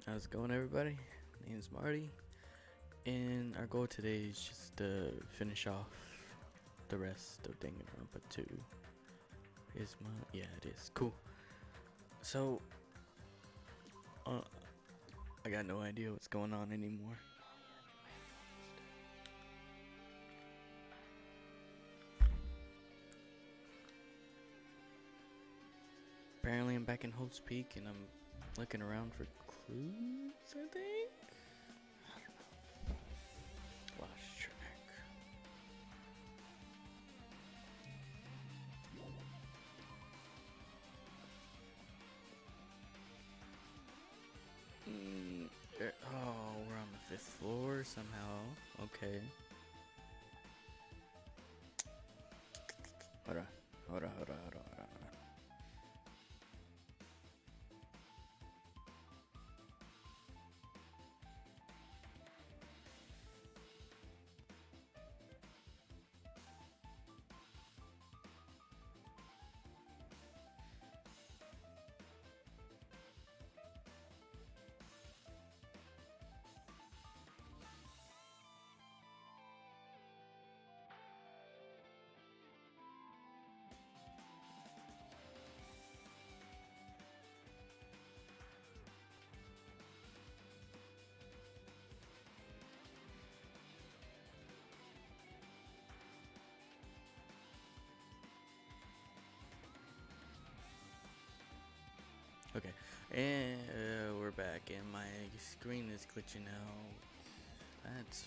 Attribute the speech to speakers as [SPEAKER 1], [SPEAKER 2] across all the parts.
[SPEAKER 1] How's it going, everybody? My name's Marty, and our goal today is just to finish off the rest of Danganronpa 2. Is my it is cool. So, uh, I got no idea what's going on anymore. Apparently, I'm back in Hope's Peak, and I'm looking around for clues. I think. Lost track. Oh, we're on the 5th floor somehow. Okay. Hold on. Okay, and we're back, and my screen is glitching out. That's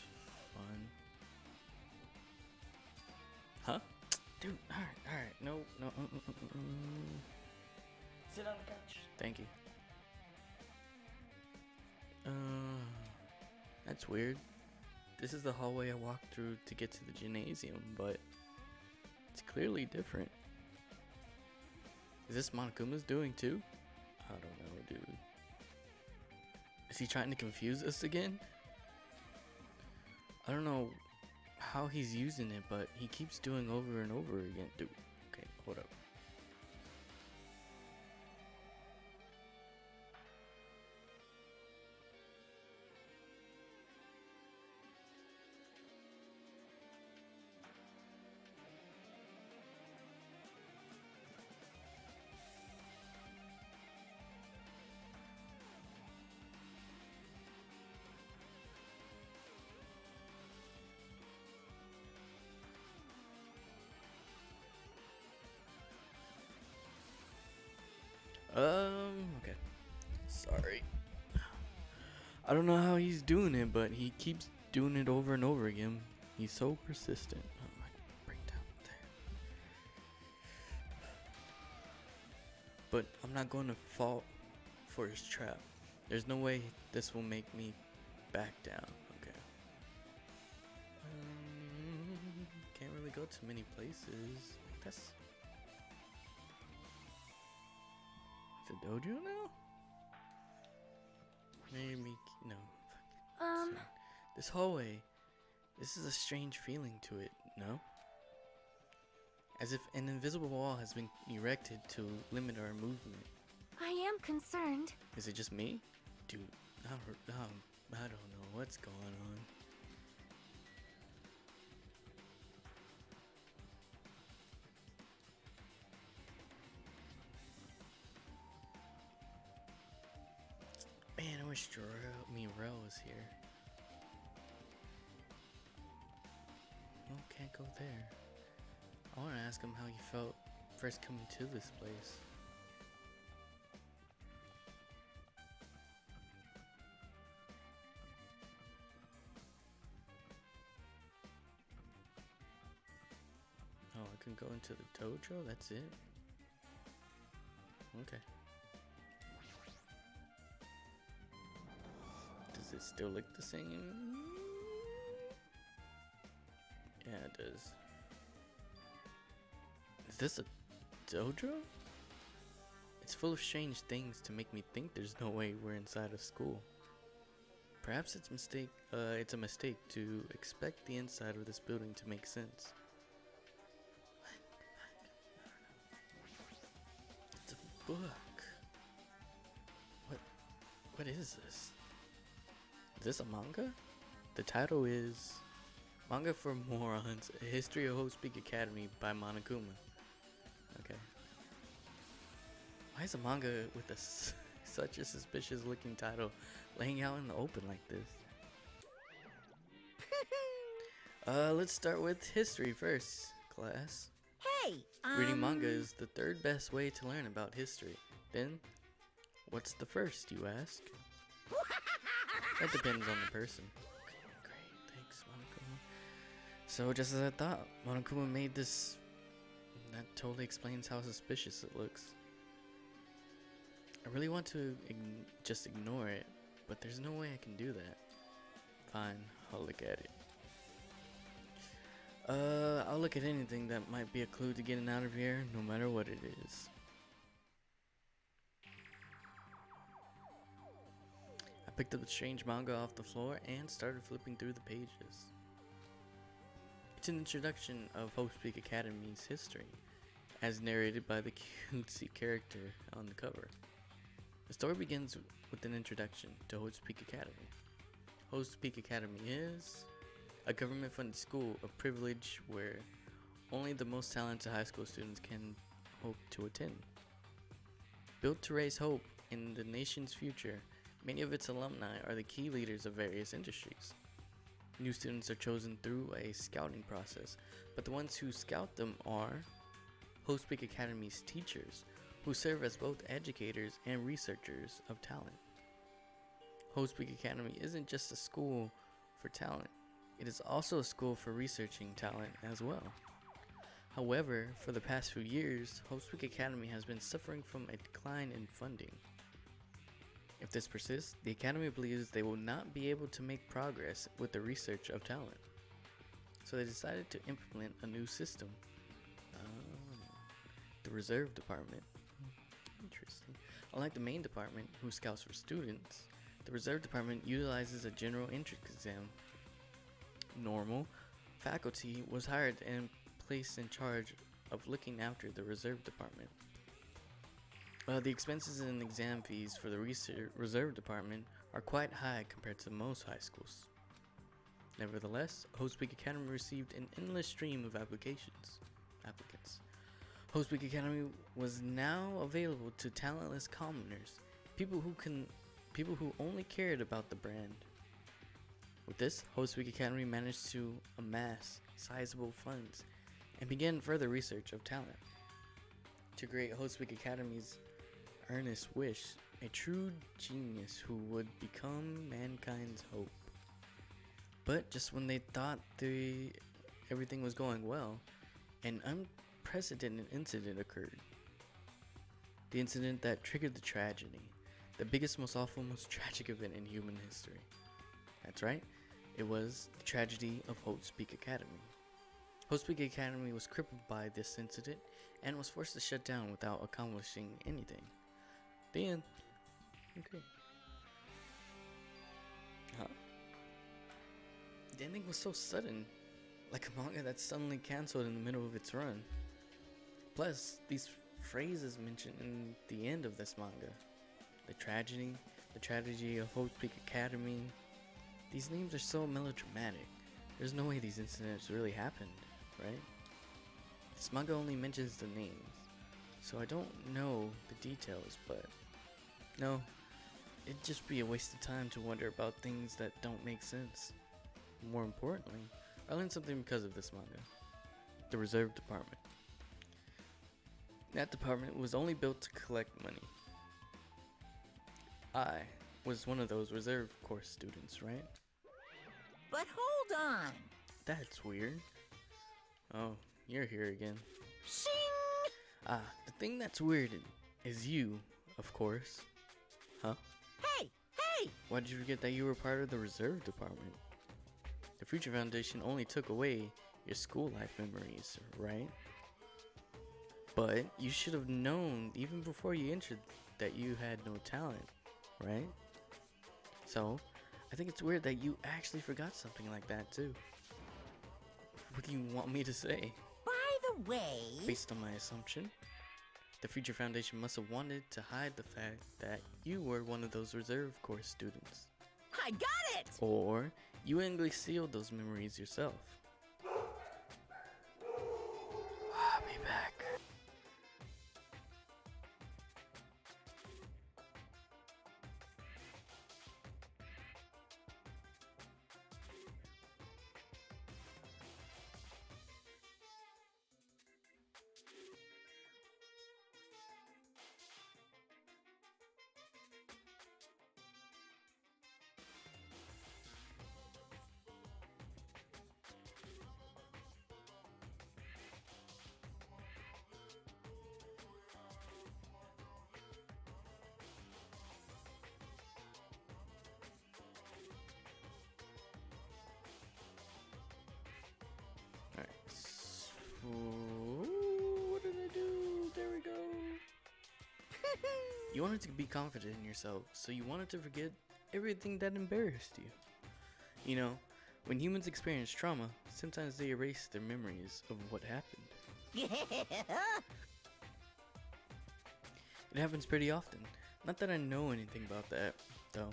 [SPEAKER 1] fun. Huh? Dude, alright, no. Sit on the couch. Thank you. That's weird. This is the hallway I walked through to get to the gymnasium, but it's clearly different. Is this Monokuma's doing too? I don't know, dude. Is he trying to confuse us again? I don't know how he's using it, but he keeps doing over and over again. Dude, okay, hold up. Okay. Sorry. I don't know how he's doing it, but he keeps doing it over and over again. He's so persistent. Oh, my breakdown there. But I'm not going to fall for his trap. There's no way this will make me back down. Okay. Can't really go to many places. That's the dojo now? Maybe no. Sorry. This hallway. This is a strange feeling to it, no? As if an invisible wall has been erected to limit our movement.
[SPEAKER 2] I am concerned.
[SPEAKER 1] Is it just me? Dude, I don't know what's going on. Man, I wish Rel was here. Oh, can't go there. I want to ask him how he felt first coming to this place. Oh, I can go into the dojo? That's it? Okay. Does it still look the same? Yeah, it does. Is this a dojo? It's full of strange things to make me think there's no way we're inside a school. Perhaps it's a mistake to expect the inside of this building to make sense. It's a book. What is this? Is this a manga? The title is Manga for Morons, A History of Hope Speak Academy by Monokuma. Okay. Why is a manga with such a suspicious looking title laying out in the open like this? Let's start with history first, class.
[SPEAKER 2] Hey,
[SPEAKER 1] Reading manga is the third best way to learn about history. Then, what's the first, you ask? That depends on the person. Great, thanks, Monokuma. So, just as I thought, Monokuma made this. That totally explains how suspicious it looks. I really want to just ignore it, but there's no way I can do that. Fine, I'll look at it. I'll look at anything that might be a clue to getting out of here, no matter what it is. I picked up the strange manga off the floor and started flipping through the pages. It's an introduction of Hope Speak Academy's history, as narrated by the cutesy character on the cover. The story begins with an introduction to Hope Speak Academy. Hope Speak Academy is a government-funded school of privilege where only the most talented high school students can hope to attend. Built to raise hope in the nation's future, many of its alumni are the key leaders of various industries. New students are chosen through a scouting process, but the ones who scout them are Hope Speak Academy's teachers, who serve as both educators and researchers of talent. Hope Speak Academy isn't just a school for talent, it is also a school for researching talent as well. However, for the past few years, Hope Speak Academy has been suffering from a decline in funding. If this persists, the Academy believes they will not be able to make progress with the research of talent. So they decided to implement a new system. The Reserve Department. Interesting. Unlike the main department, who scouts for students, the Reserve Department utilizes a general entrance exam. Normal faculty was hired and placed in charge of looking after the Reserve Department. The expenses and exam fees for the Reserve Department are quite high compared to most high schools. Nevertheless, Hope Speak Academy received an endless stream of applicants. Hope Speak Academy was now available to talentless commoners, people who only cared about the brand. With this, Hope Speak Academy managed to amass sizable funds and begin further research of talent. To create Hope Speak Academy's earnest wish, a true genius who would become mankind's hope. But just when they thought everything was going well, an unprecedented incident occurred. The incident that triggered the tragedy, the biggest, most awful, most tragic event in human history. That's right, it was the tragedy of Hope Speak Academy. Hope Speak Academy was crippled by this incident and was forced to shut down without accomplishing anything. The end. Okay. Huh? The ending was so sudden, like a manga that's suddenly cancelled in the middle of its run. Plus, these phrases mentioned in the end of this manga, the tragedy of Hope Speak Academy, these names are so melodramatic. There's no way these incidents really happened, right? This manga only mentions the names, so I don't know the details, but no, it'd just be a waste of time to wonder about things that don't make sense. More importantly, I learned something because of this manga. The Reserve Department. That department was only built to collect money. I was one of those reserve course students, right?
[SPEAKER 2] But hold on.
[SPEAKER 1] That's weird. Oh, you're here again.
[SPEAKER 2] Shing!
[SPEAKER 1] The thing that's weird is you, of course. Huh?
[SPEAKER 2] Hey! Hey!
[SPEAKER 1] Why did you forget that you were part of the Reserve Department? The Future Foundation only took away your school life memories, right? But you should have known even before you entered that you had no talent, right? So, I think it's weird that you actually forgot something like that too. What do you want me to say?
[SPEAKER 2] By the way...
[SPEAKER 1] Based on my assumption? The Future Foundation must have wanted to hide the fact that you were one of those reserve course students.
[SPEAKER 2] I got it!
[SPEAKER 1] Or you angrily sealed those memories yourself. I'll be back. Alright. What did I do? There we go. You wanted to be confident in yourself, so you wanted to forget everything that embarrassed you. You know, when humans experience trauma, sometimes they erase their memories of what happened. It happens pretty often. Not that I know anything about that, though.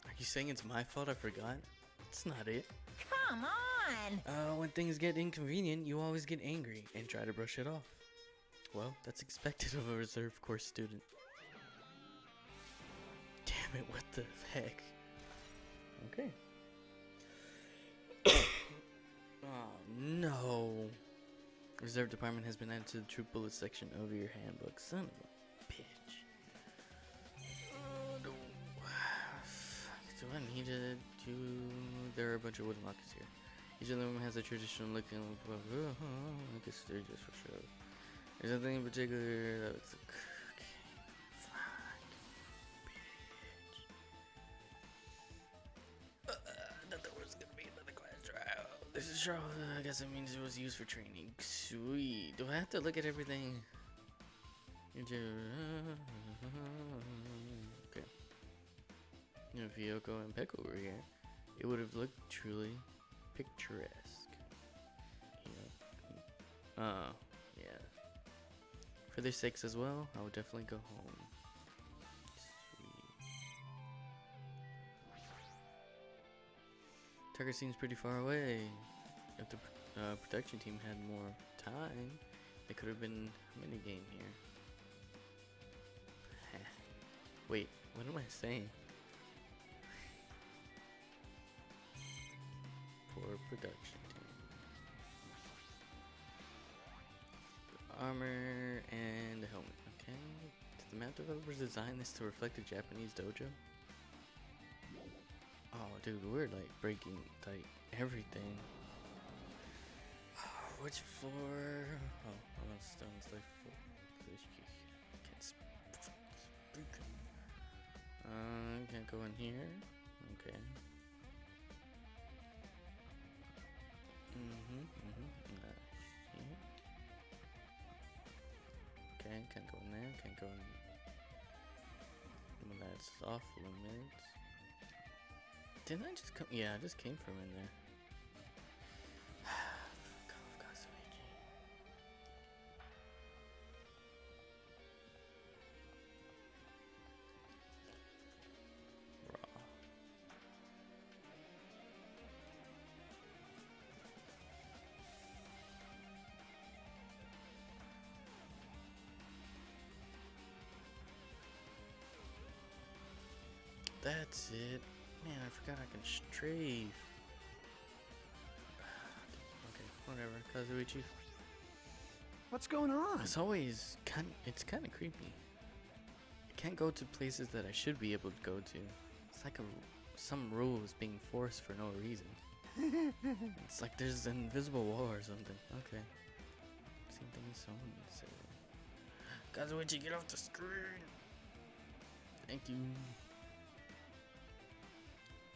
[SPEAKER 1] Are you saying it's my fault I forgot? It's not it.
[SPEAKER 2] Come on!
[SPEAKER 1] When things get inconvenient, you always get angry and try to brush it off. Well, that's expected of a reserve course student. Damn it, what the heck? Okay. Oh no. Reserve department has been added to the true bullet section of your handbook. Son of a bitch. Oh no. Do I need to do... There are a bunch of wooden lockers here. Each of them has a traditional looking... I guess they're just for show. There's nothing in particular that looks like... That there was gonna be another class trial. This is trial. I guess it means it was used for training. Sweet. Do I have to look at everything? Okay. If Yoko and Peko were here, it would have looked truly picturesque. Yeah. For their sakes as well, I would definitely go home. Sweet. Tucker seems pretty far away. If the production team had more time, they could have been a mini game here. Wait, what am I saying? For production team. The armor and the helmet. Okay. Did the map developers design this to reflect a Japanese dojo? Oh, dude, we're like breaking like everything. Which floor? Oh, I'm on stones like four. Can't speak. Can't go in here. Okay. Okay, can't go in there. Can't go in. Well, that's off limits. Didn't I just come? Yeah, I just came from in there. That's it. Man, I forgot I can strafe. Okay, whatever. Kazuichi.
[SPEAKER 3] What's going on?
[SPEAKER 1] It's always it's kind of creepy. I can't go to places that I should be able to go to. It's like some rule is being forced for no reason. It's like there's an invisible wall or something. Okay. Same thing as someone said. Kazuichi, get off the screen. Thank you.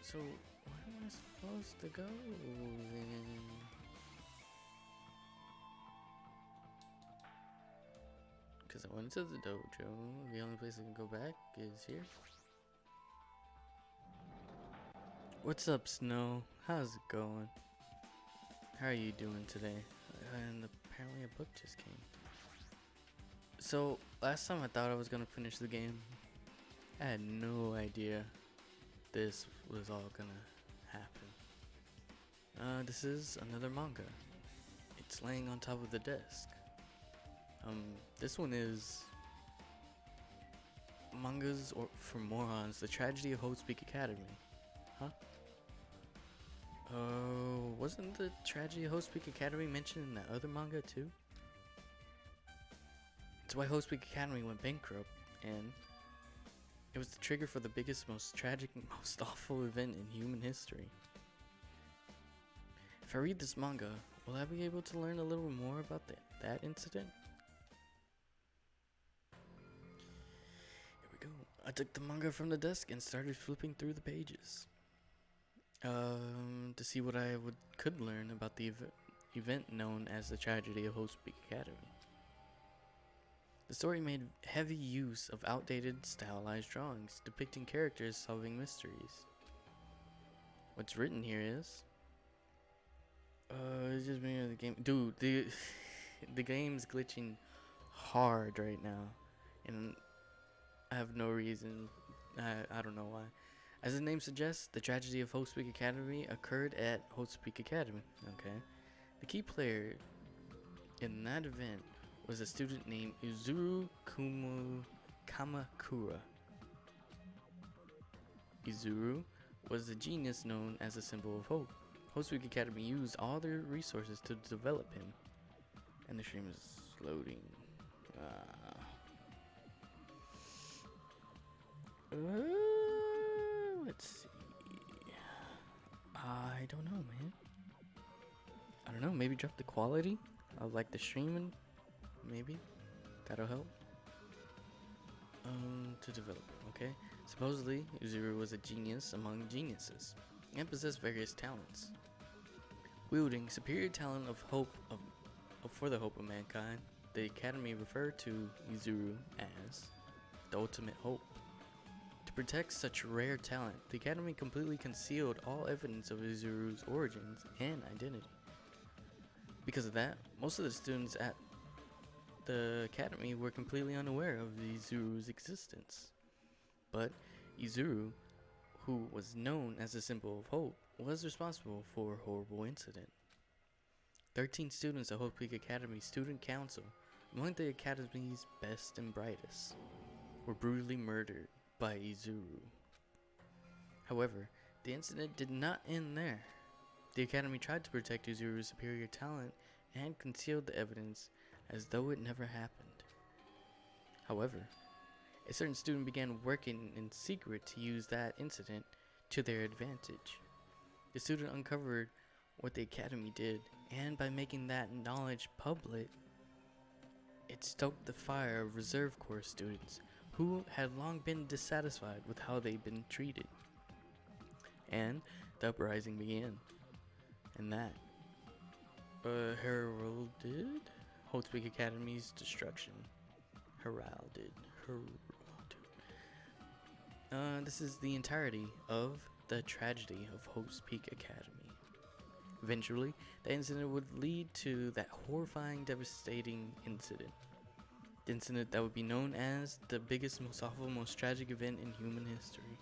[SPEAKER 1] So, where am I supposed to go then? Because I went to the dojo. The only place I can go back is here. What's up, Snow? How's it going? How are you doing today? And apparently a book just came. So last time I thought I was gonna finish the game. I had no idea this was all gonna happen. This is another manga. It's laying on top of the desk. This one is mangas or for morons, The Tragedy of Hope's Peak Academy. Huh? Oh, wasn't the Tragedy of Hope's Peak Academy mentioned in that other manga too? It's why Hope's Peak Academy went bankrupt, and it was the trigger for the biggest, most tragic, most awful event in human history. If I read this manga, will I be able to learn a little more about that incident? Here we go. I took the manga from the desk and started flipping through the pages. To see what I could learn about the event known as the Tragedy of Hope's Peak Academy. The story made heavy use of outdated, stylized drawings depicting characters solving mysteries. What's written here is, it's just me the game, dude. The game's glitching hard right now, and I have no reason. I don't know why. As the name suggests, the tragedy of Hope's Peak Academy occurred at Hope's Peak Academy. Okay, the key player in that event was a student named Izuru Kamakura. Izuru was a genius known as a symbol of hope. Hope's Peak Academy used all their resources to develop him. And the stream is loading. Let's see. I don't know, man. I don't know, maybe drop the quality of like the streaming. Maybe that'll help. To develop it, okay? Supposedly, Uzuru was a genius among geniuses and possessed various talents. Wielding superior talent of hope for the hope of mankind, the Academy referred to Uzuru as the ultimate hope. To protect such rare talent, the Academy completely concealed all evidence of Uzuru's origins and identity. Because of that, most of the students at the Academy were completely unaware of Izuru's existence. But Izuru, who was known as a symbol of hope, was responsible for a horrible incident. 13 students at Hope Peak Academy Student Council, among the Academy's best and brightest, were brutally murdered by Izuru. However, the incident did not end there. The Academy tried to protect Izuru's superior talent and concealed the evidence as though it never happened. However, a certain student began working in secret to use that incident to their advantage. The student uncovered what the Academy did, and by making that knowledge public, it stoked the fire of Reserve Corps students who had long been dissatisfied with how they'd been treated. And the uprising began. And that heralded Hope's Peak Academy's destruction. Heralded. This is the entirety of the tragedy of Hope's Peak Academy. Eventually, the incident would lead to that horrifying, devastating incident. The incident that would be known as the biggest, most awful, most tragic event in human history.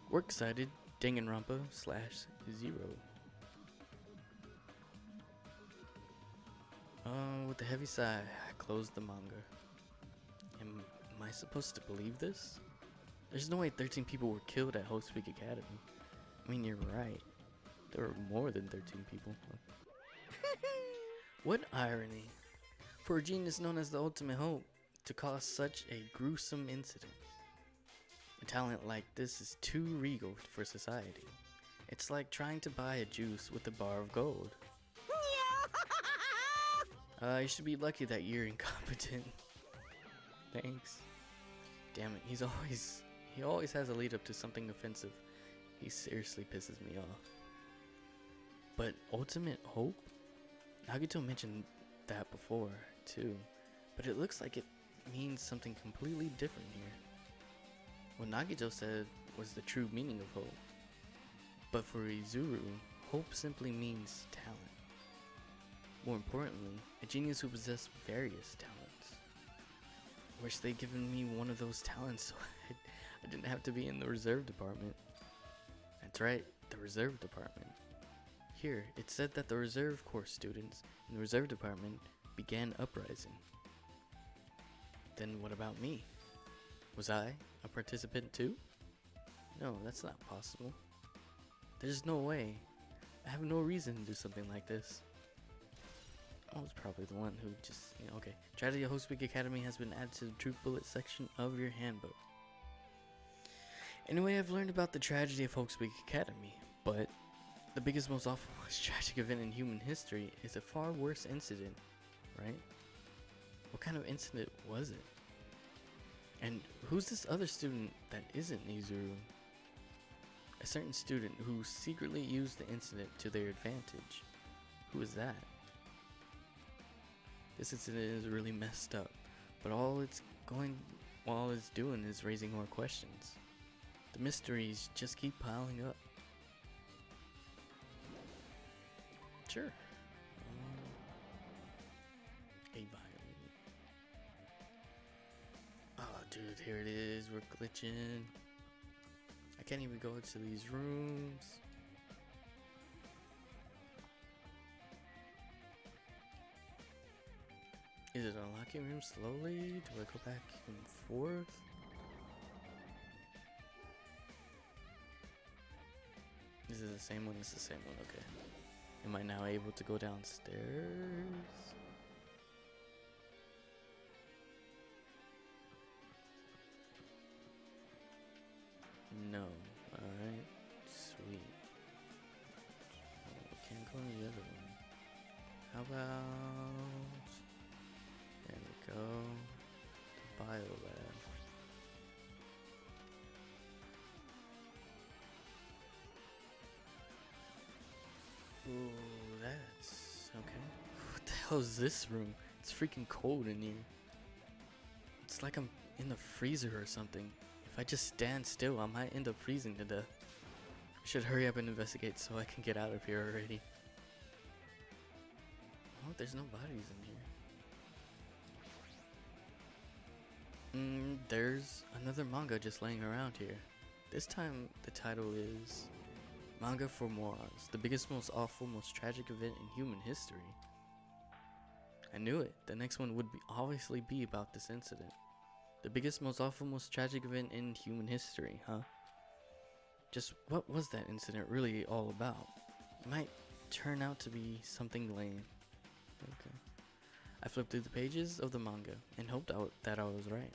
[SPEAKER 1] Works cited Danganronpa /0. With a heavy sigh, I closed the manga. Am I supposed to believe this? There's no way 13 people were killed at Hope's Peak Academy. I mean, you're right. There were more than 13 people. What irony. For a genius known as the ultimate hope to cause such a gruesome incident. A talent like this is too regal for society. It's like trying to buy a juice with a bar of gold. You should be lucky that you're incompetent. Thanks. Damn it, he always has a lead up to something offensive. He seriously pisses me off. But ultimate hope? Nagito mentioned that before, too. But it looks like it means something completely different here. What Nagito said was the true meaning of hope. But for Izuru, hope simply means talent. More importantly, a genius who possessed various talents. Wish they'd given me one of those talents so I didn't have to be in the reserve department. That's right, the reserve department. Here, it said that the reserve corps students in the reserve department began uprising. Then what about me? Was I a participant too? No, that's not possible. There's no way. I have no reason to do something like this. I was probably the one who just, okay. Tragedy of Host Week Academy has been added to the Truth Bullet section of your handbook. Anyway, I've learned about the tragedy of Hoax Week Academy, but the biggest, most awful, most tragic event in human history is a far worse incident, right? What kind of incident was it? And who's this other student that isn't Nizuru? A certain student who secretly used the incident to their advantage. Who is that? This incident is really messed up, but all it's doing is raising more questions. The mysteries just keep piling up. Sure. A violin. Oh, dude, here it is. We're glitching. I can't even go into these rooms. Is it unlocking room slowly? Do I go back and forth? Is it the same one? It's the same one, okay. Am I now able to go downstairs? No. Alright. Sweet. Oh, can't go in the other one. How about... There we go. The biolab. Ooh, that's okay. What the hell is this room? It's freaking cold in here. It's like I'm in the freezer or something. If I just stand still, I might end up freezing to death. I should hurry up and investigate so I can get out of here already. Oh, there's no bodies in here. There's another manga just laying around here. This time the title is Manga for Morons, the biggest, most awful, most tragic event in human history. I knew it. The next one would obviously be about this incident. The biggest, most awful, most tragic event in human history, huh? Just what was that incident really all about? It might turn out to be something lame. Okay. I flipped through the pages of the manga and hoped that I was right.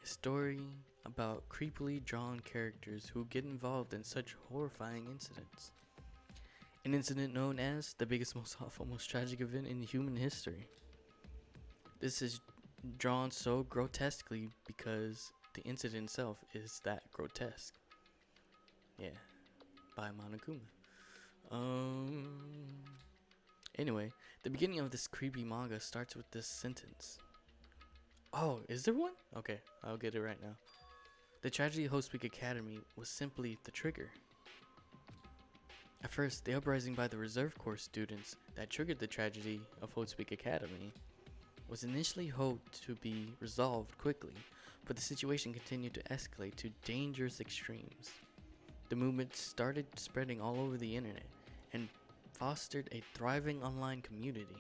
[SPEAKER 1] A story about creepily drawn characters who get involved in such horrifying incidents. An incident known as the biggest, most awful, most tragic event in human history. This is drawn so grotesquely because the incident itself is that grotesque. Yeah, by Monokuma. Anyway, the beginning of this creepy manga starts with this sentence. Oh, is there one? Okay, I'll get it right now. The tragedy of Host Week Academy was simply the trigger. At first, the uprising by the Reserve Corps students that triggered the tragedy of Host Week Academy was initially hoped to be resolved quickly, but the situation continued to escalate to dangerous extremes. The movement started spreading all over the internet and fostered a thriving online community.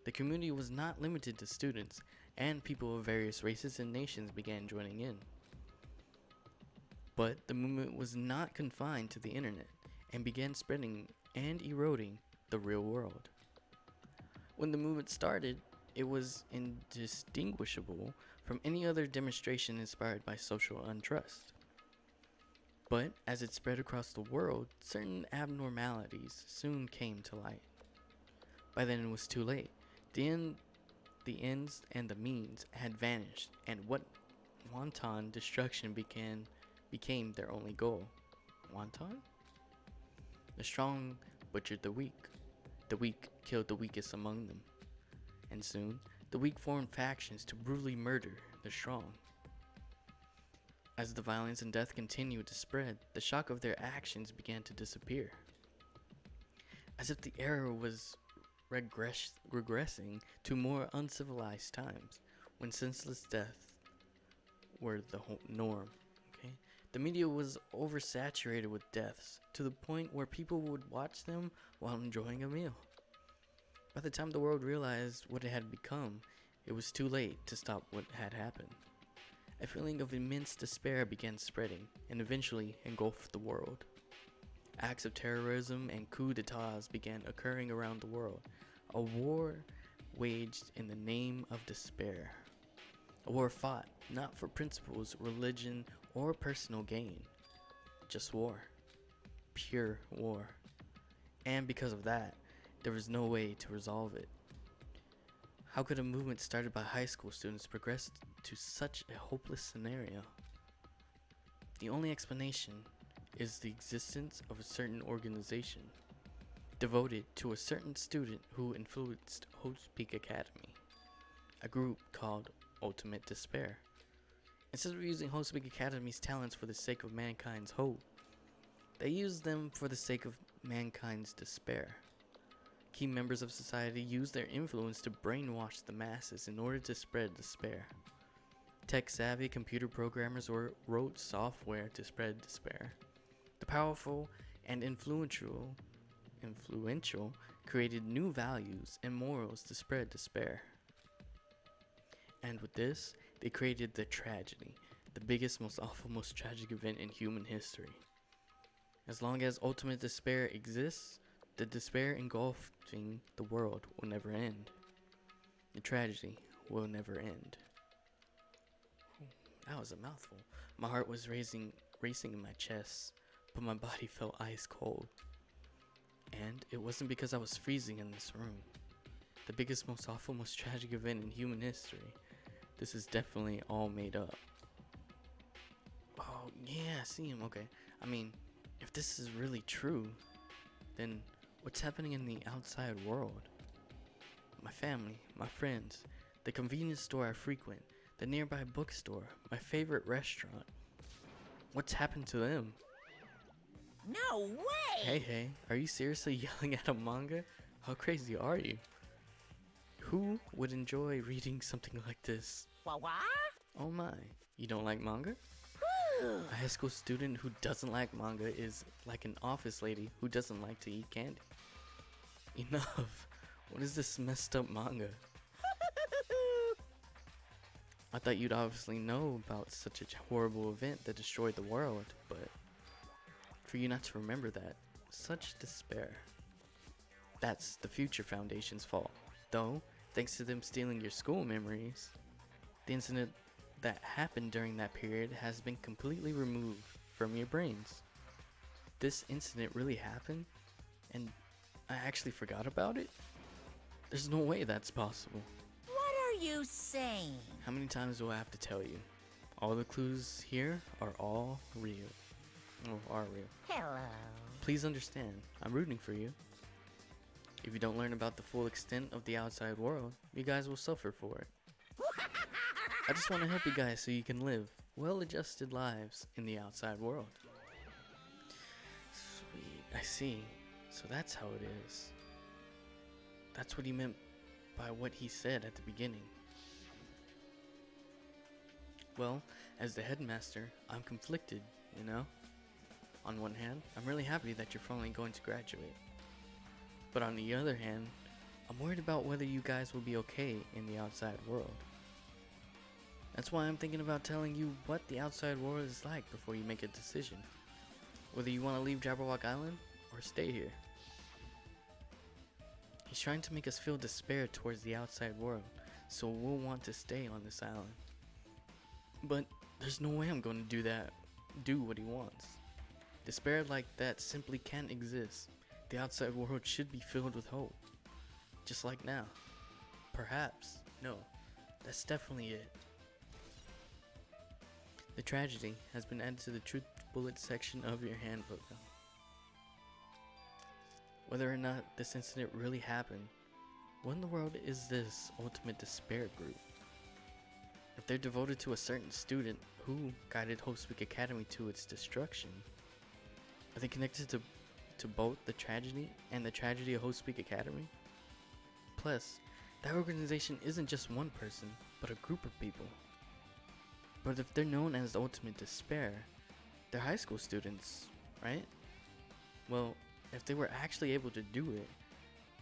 [SPEAKER 1] The community was not limited to students, and people of various races and nations began joining in. But the movement was not confined to the internet and began spreading and eroding the real world. When the movement started, it was indistinguishable from any other demonstration inspired by social untrust. But as it spread across the world, certain abnormalities soon came to light. By then it was too late. The ends and the means had vanished, and what wanton destruction became their only goal. Wanton? The strong butchered the weak killed the weakest among them, and soon the weak formed factions to brutally murder the strong. As the violence and death continued to spread, the shock of their actions began to disappear. as if the era was regressing to more uncivilized times when senseless death were the whole norm. Okay, the media was oversaturated with deaths to the point where people would watch them while enjoying a meal. By the time the world realized what it had become, it was too late to stop what had happened. A feeling of immense despair began spreading and eventually engulfed the world. Acts of terrorism and coups d'etats began occurring around the world. A war waged in the name of despair. A war fought not for principles, religion, or personal gain. Just war. Pure war. And because of that, there was no way to resolve it. How could a movement started by high school students progress to such a hopeless scenario? The only explanation is the existence of a certain organization devoted to a certain student who influenced Hope's Peak Academy, a group called Ultimate Despair. Instead of using Hope's Peak Academy's talents for the sake of mankind's hope, they used them for the sake of mankind's despair. Key members of society used their influence to brainwash the masses in order to spread despair. Tech-savvy computer programmers wrote software to spread despair. The powerful and influential created new values and morals to spread despair. And with this, they created the tragedy, the biggest, most awful, most tragic event in human history. As long as ultimate despair exists, the despair engulfing the world will never end. The tragedy will never end. That was a mouthful. My heart was racing in my chest, but my body felt ice cold. And it wasn't because I was freezing in this room. The biggest, most awful, most tragic event in human history. This is definitely all made up. Oh, yeah, I see him. Okay. I mean, if this is really true, then what's happening in the outside world? My family, my friends, the convenience store I frequent, the nearby bookstore, my favorite restaurant. What's happened to them?
[SPEAKER 2] No way!
[SPEAKER 1] Hey, are you seriously yelling at a manga? How crazy are you? Who would enjoy reading something like this?
[SPEAKER 2] What?
[SPEAKER 1] Oh my, you don't like manga? A high school student who doesn't like manga is like an office lady who doesn't like to eat candy. Enough. What is this messed up manga? I thought you'd obviously know about such a horrible event that destroyed the world, but for you not to remember that, such despair. That's the Future Foundation's fault. Though, thanks to them stealing your school memories, the incident that happened during that period has been completely removed from your brains. This incident really happened, and I actually forgot about it? There's no way that's possible.
[SPEAKER 2] What are you saying?
[SPEAKER 1] How many times do I have to tell you? All the clues here are all real. Oh, are real.
[SPEAKER 2] Hello.
[SPEAKER 1] Please understand, I'm rooting for you. If you don't learn about the full extent of the outside world, you guys will suffer for it. I just want to help you guys so you can live well-adjusted lives in the outside world. Sweet, I see. So that's how it is. That's what he meant by what he said at the beginning. Well, as the headmaster, I'm conflicted, you know? On one hand, I'm really happy that you're finally going to graduate. But on the other hand, I'm worried about whether you guys will be okay in the outside world. That's why I'm thinking about telling you what the outside world is like before you make a decision. Whether you want to leave Jabberwock Island or stay here. He's trying to make us feel despair towards the outside world, so we'll want to stay on this island. But there's no way I'm going to do what he wants. Despair like that simply can't exist. The outside world should be filled with hope. Just like now. Perhaps. No, that's definitely it. The tragedy has been added to the truth bullet section of your handbook. Whether or not this incident really happened, what in the world is this Ultimate Despair group? If they're devoted to a certain student who guided Hope's Peak Academy to its destruction, are they connected to to both the tragedy and the tragedy of Host Peak Academy. Plus, that organization isn't just one person, but a group of people. But if they're known as the Ultimate Despair, they're high school students, right? Well, if they were actually able to do it,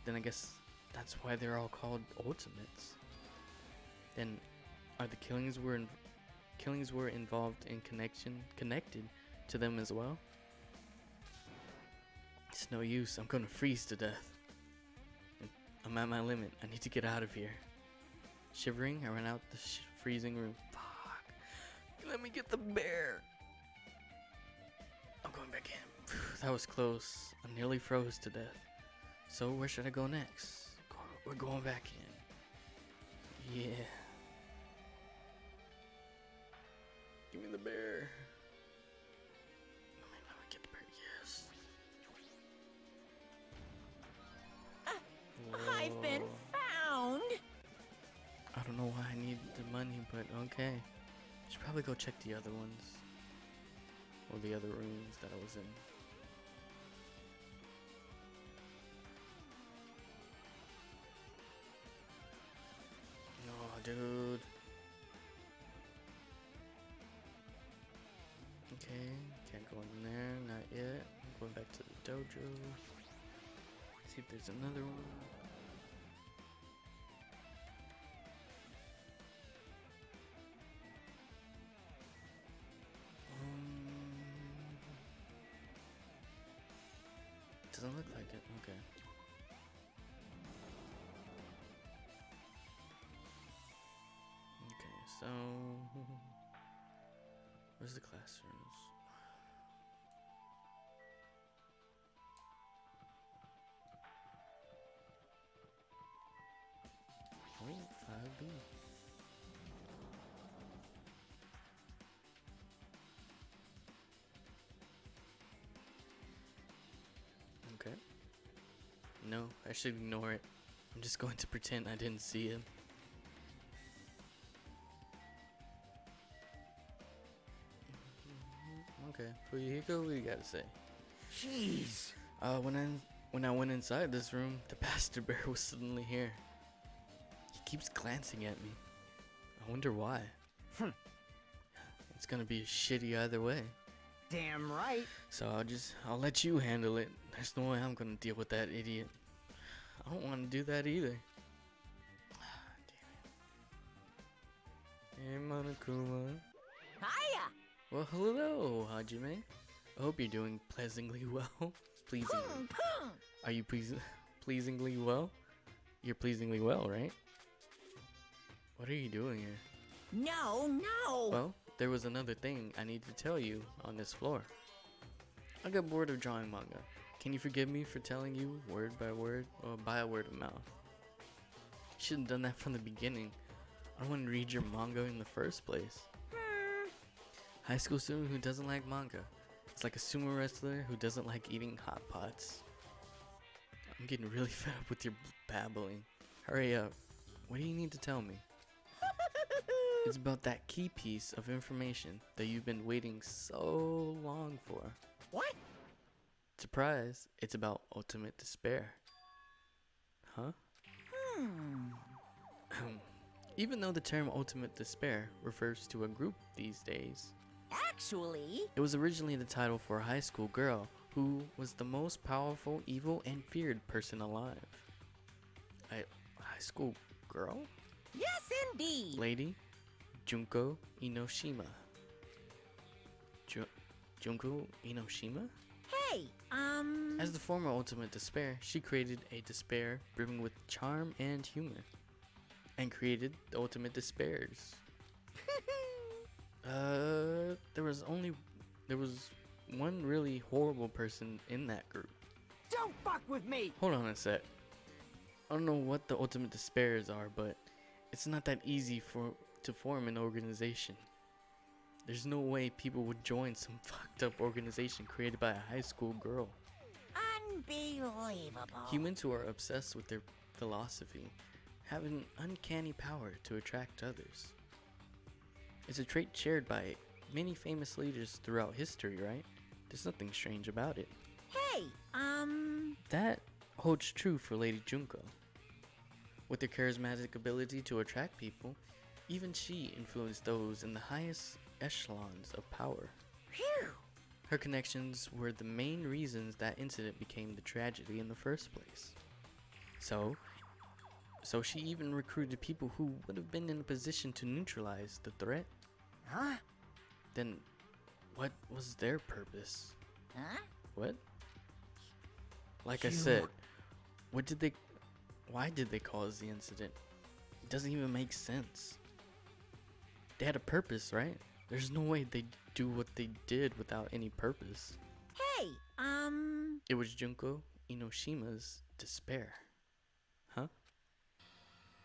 [SPEAKER 1] then I guess that's why they're all called Ultimates. Then, are the killings were involved in connected to them as well? It's no use. I'm gonna freeze to death. I'm at my limit. I need to get out of here. Shivering, I ran out the freezing room. Fuck. Let me get the bear. I'm going back in. That was close. I nearly froze to death. So where should I go next? We're going back in. Yeah. Give me the bear. Let me get the bear. Yes.
[SPEAKER 2] I've been found.
[SPEAKER 1] I don't know why I need the money, but okay. Should probably go check the other ones. Or the other rooms that I was in. Oh, dude. Okay, can't go in there, not yet. I'm going back to the dojo. See if there's another one. Doesn't look like it. Okay. Okay, so where's the classrooms? Point 5B. Okay. No, I should ignore it. I'm just going to pretend I didn't see him. Okay, Fuyuhiko, what do you gotta say?
[SPEAKER 3] Jeez.
[SPEAKER 1] When I went inside this room, the bastard bear was suddenly here. He keeps glancing at me. I wonder why. It's gonna be shitty either way.
[SPEAKER 3] Damn right.
[SPEAKER 1] So I'll let you handle it. There's no way I'm gonna deal with that idiot. I don't want to do that either. Damn it. Hey, Monokuma.
[SPEAKER 2] Hiya.
[SPEAKER 1] Well, hello, Hajime. I hope you're doing pleasantly well. Pleasingly. Are you pleasingly well? You're pleasingly well, right? What are you doing here?
[SPEAKER 2] No.
[SPEAKER 1] Well, there was another thing I need to tell you on this floor. I got bored of drawing manga. Can you forgive me for telling you word by word or by a word of mouth? You should have done that from the beginning. I don't want to read your manga in the first place. High school student who doesn't like manga. It's like a sumo wrestler who doesn't like eating hot pots. I'm getting really fed up with your babbling. Hurry up. What do you need to tell me? It's about that key piece of information that you've been waiting so long for.
[SPEAKER 2] What?
[SPEAKER 1] Surprise, it's about ultimate despair. Huh? Even though the term ultimate despair refers to a group these days,
[SPEAKER 2] Actually,
[SPEAKER 1] it was originally the title for a high school girl who was the most powerful, evil, and feared person alive. A high school girl?
[SPEAKER 2] yes indeed.
[SPEAKER 1] Lady Junko Inoshima. Junko Inoshima?
[SPEAKER 2] Hey,
[SPEAKER 1] As the former ultimate despair, she created a despair brimming with charm and humor, and created the ultimate despairs. There was one really horrible person in that group.
[SPEAKER 3] Don't fuck with me.
[SPEAKER 1] Hold on a sec. I don't know what the ultimate despairs are, but it's not that easy to form an organization. There's no way people would join some fucked up organization created by a high school girl.
[SPEAKER 2] Unbelievable.
[SPEAKER 1] Humans who are obsessed with their philosophy have an uncanny power to attract others. It's a trait shared by many famous leaders throughout history, right? There's nothing strange about it.
[SPEAKER 2] Hey,
[SPEAKER 1] That holds true for Lady Junko. With her charismatic ability to attract people, even she influenced those in the highest echelons of power.
[SPEAKER 2] Phew.
[SPEAKER 1] Her connections were the main reasons that incident became the tragedy in the first place. So she even recruited people who would have been in a position to neutralize the threat.
[SPEAKER 2] Huh?
[SPEAKER 1] Then, what was their purpose?
[SPEAKER 2] Huh?
[SPEAKER 1] What? Like I
[SPEAKER 3] You-
[SPEAKER 1] said, why did they cause the incident? It doesn't even make sense. They had a purpose, right? There's no way they'd do what they did without any purpose.
[SPEAKER 2] Hey,
[SPEAKER 1] It was Junko Inoshima's despair. Huh?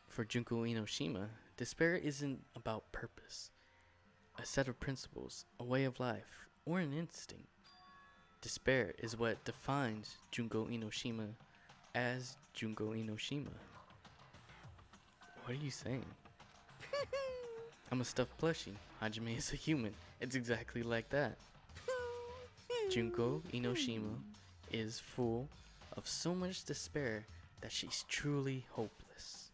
[SPEAKER 1] For Junko Inoshima, despair isn't about purpose, a set of principles, a way of life, or an instinct. Despair is what defines Junko Inoshima as Junko Inoshima. What are you saying? I'm a stuffed plushie. Hajime is a human. It's exactly like that. Junko Inoshima is full of so much despair that she's truly hopeless.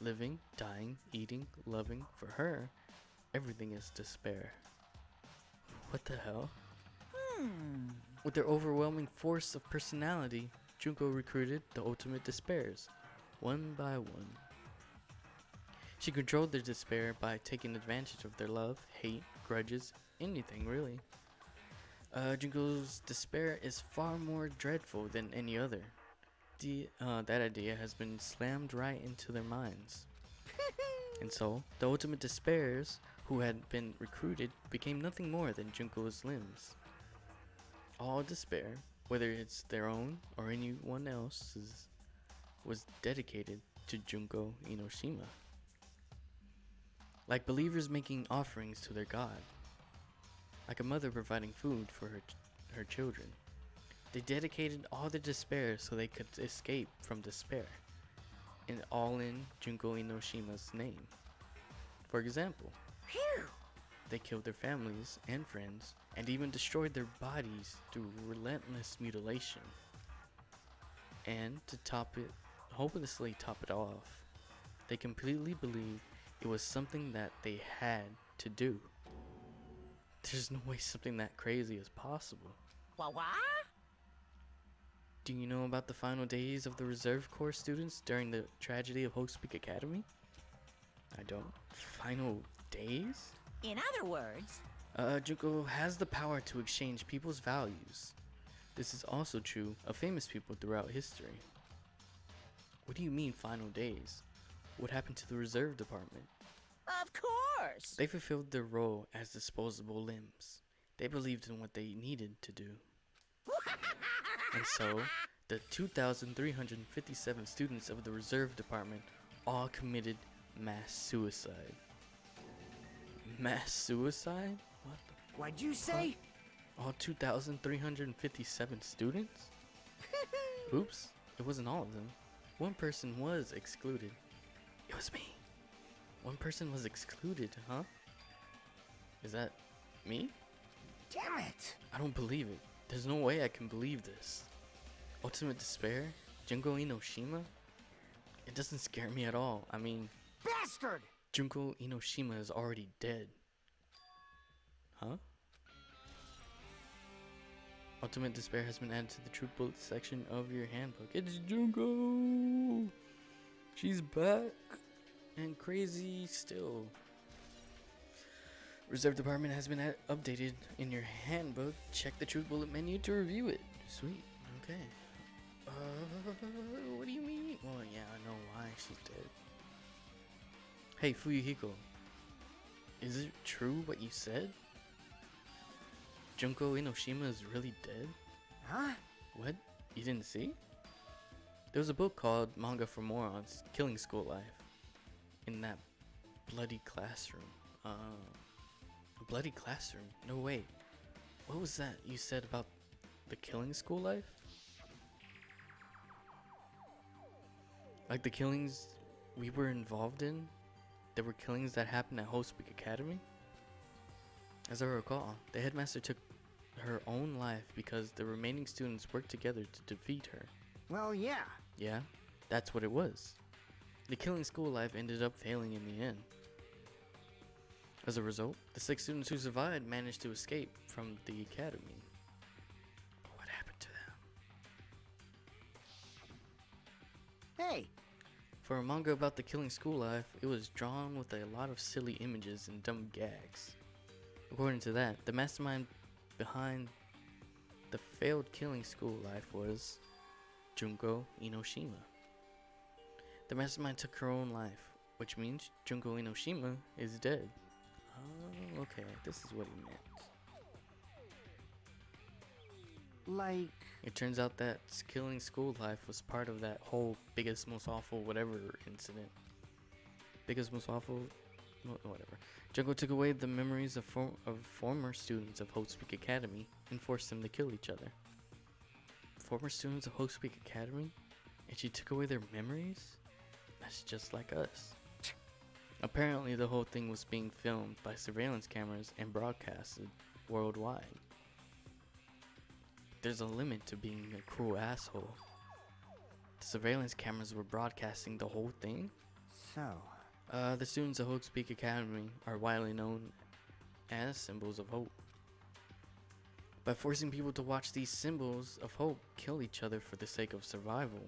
[SPEAKER 1] Living, dying, eating, loving, for her, everything is despair. What the hell? With their overwhelming force of personality, Junko recruited the ultimate despairs, one by one. She controlled their despair by taking advantage of their love, hate, grudges, anything really. Junko's despair is far more dreadful than any other. That idea has been slammed right into their minds. And so, the ultimate despairs who had been recruited became nothing more than Junko's limbs. All despair, whether it's their own or anyone else's, was dedicated to Junko Inoshima. Like believers making offerings to their god. Like a mother providing food for her children. They dedicated all their despair so they could escape from despair. And all in Junko Inoshima's name. For example,
[SPEAKER 2] Phew.
[SPEAKER 1] they killed their families and friends, and even destroyed their bodies through relentless mutilation. And to hopelessly top it off, they completely believed it was something that they had to do. There's no way something that crazy is possible.
[SPEAKER 2] What?
[SPEAKER 1] Do you know about the final days of the Reserve Corps students during the tragedy of Host Peak Academy? I don't. Final days?
[SPEAKER 2] In other words,
[SPEAKER 1] Junko has the power to exchange people's values. This is also true of famous people throughout history. What do you mean final days? What happened to the reserve department?
[SPEAKER 2] of course.
[SPEAKER 1] They fulfilled their role as disposable limbs. They believed in what they needed to do. And so, the 2,357 students of the reserve department all committed mass suicide. Mass suicide? What the?
[SPEAKER 3] What'd you say?
[SPEAKER 1] All 2,357 students? Oops, it wasn't all of them. One person was excluded. It was me. One person was excluded, huh? Is that me?
[SPEAKER 3] Damn it!
[SPEAKER 1] I don't believe it. There's no way I can believe this. Ultimate despair? Junko Inoshima? It doesn't scare me at all. I mean,
[SPEAKER 3] Bastard!
[SPEAKER 1] Junko Inoshima is already dead. Huh? Ultimate despair has been added to the Truth Bullet section of your handbook. It's Junko! She's back! And crazy still. Reserve department has been updated in your handbook. Check the Truth Bullet menu to review it. Sweet. Okay. What do you mean? Well, yeah, I know why she's dead. Hey, Fuyuhiko. Is it true what you said? Junko Inoshima is really dead?
[SPEAKER 3] Huh?
[SPEAKER 1] What? You didn't see? There was a book called Manga for Morons, Killing School Life. In that bloody classroom. A bloody classroom? No way. What was that you said about the killing school life? Like the killings we were involved in? There were killings that happened at Host Peak Academy? As I recall, the headmaster took her own life because the remaining students worked together to defeat her.
[SPEAKER 3] Well, yeah.
[SPEAKER 1] Yeah, that's what it was. The killing school life ended up failing in the end. As a result, the 6 students who survived managed to escape from the academy. But what happened to them?
[SPEAKER 3] Hey,
[SPEAKER 1] For a manga about the killing school life, it was drawn with a lot of silly images and dumb gags. According to that, the mastermind behind the failed killing school life was Junko Inoshima. The mastermind took her own life, which means Junko Inoshima is dead. Oh, okay, this is what he meant.
[SPEAKER 3] like,
[SPEAKER 1] It turns out that killing school life was part of that whole biggest, most awful, whatever incident. Biggest, most awful, whatever. Junko took away the memories of former students of Hope's Peak Academy and forced them to kill each other. Former students of Hope's Peak Academy? And she took away their memories? That's just like us. Apparently, the whole thing was being filmed by surveillance cameras and broadcasted worldwide. There's a limit to being a cruel asshole. The surveillance cameras were broadcasting the whole thing?
[SPEAKER 3] so.
[SPEAKER 1] The students of Hope's Peak Academy are widely known as symbols of hope. By forcing people to watch these symbols of hope kill each other for the sake of survival,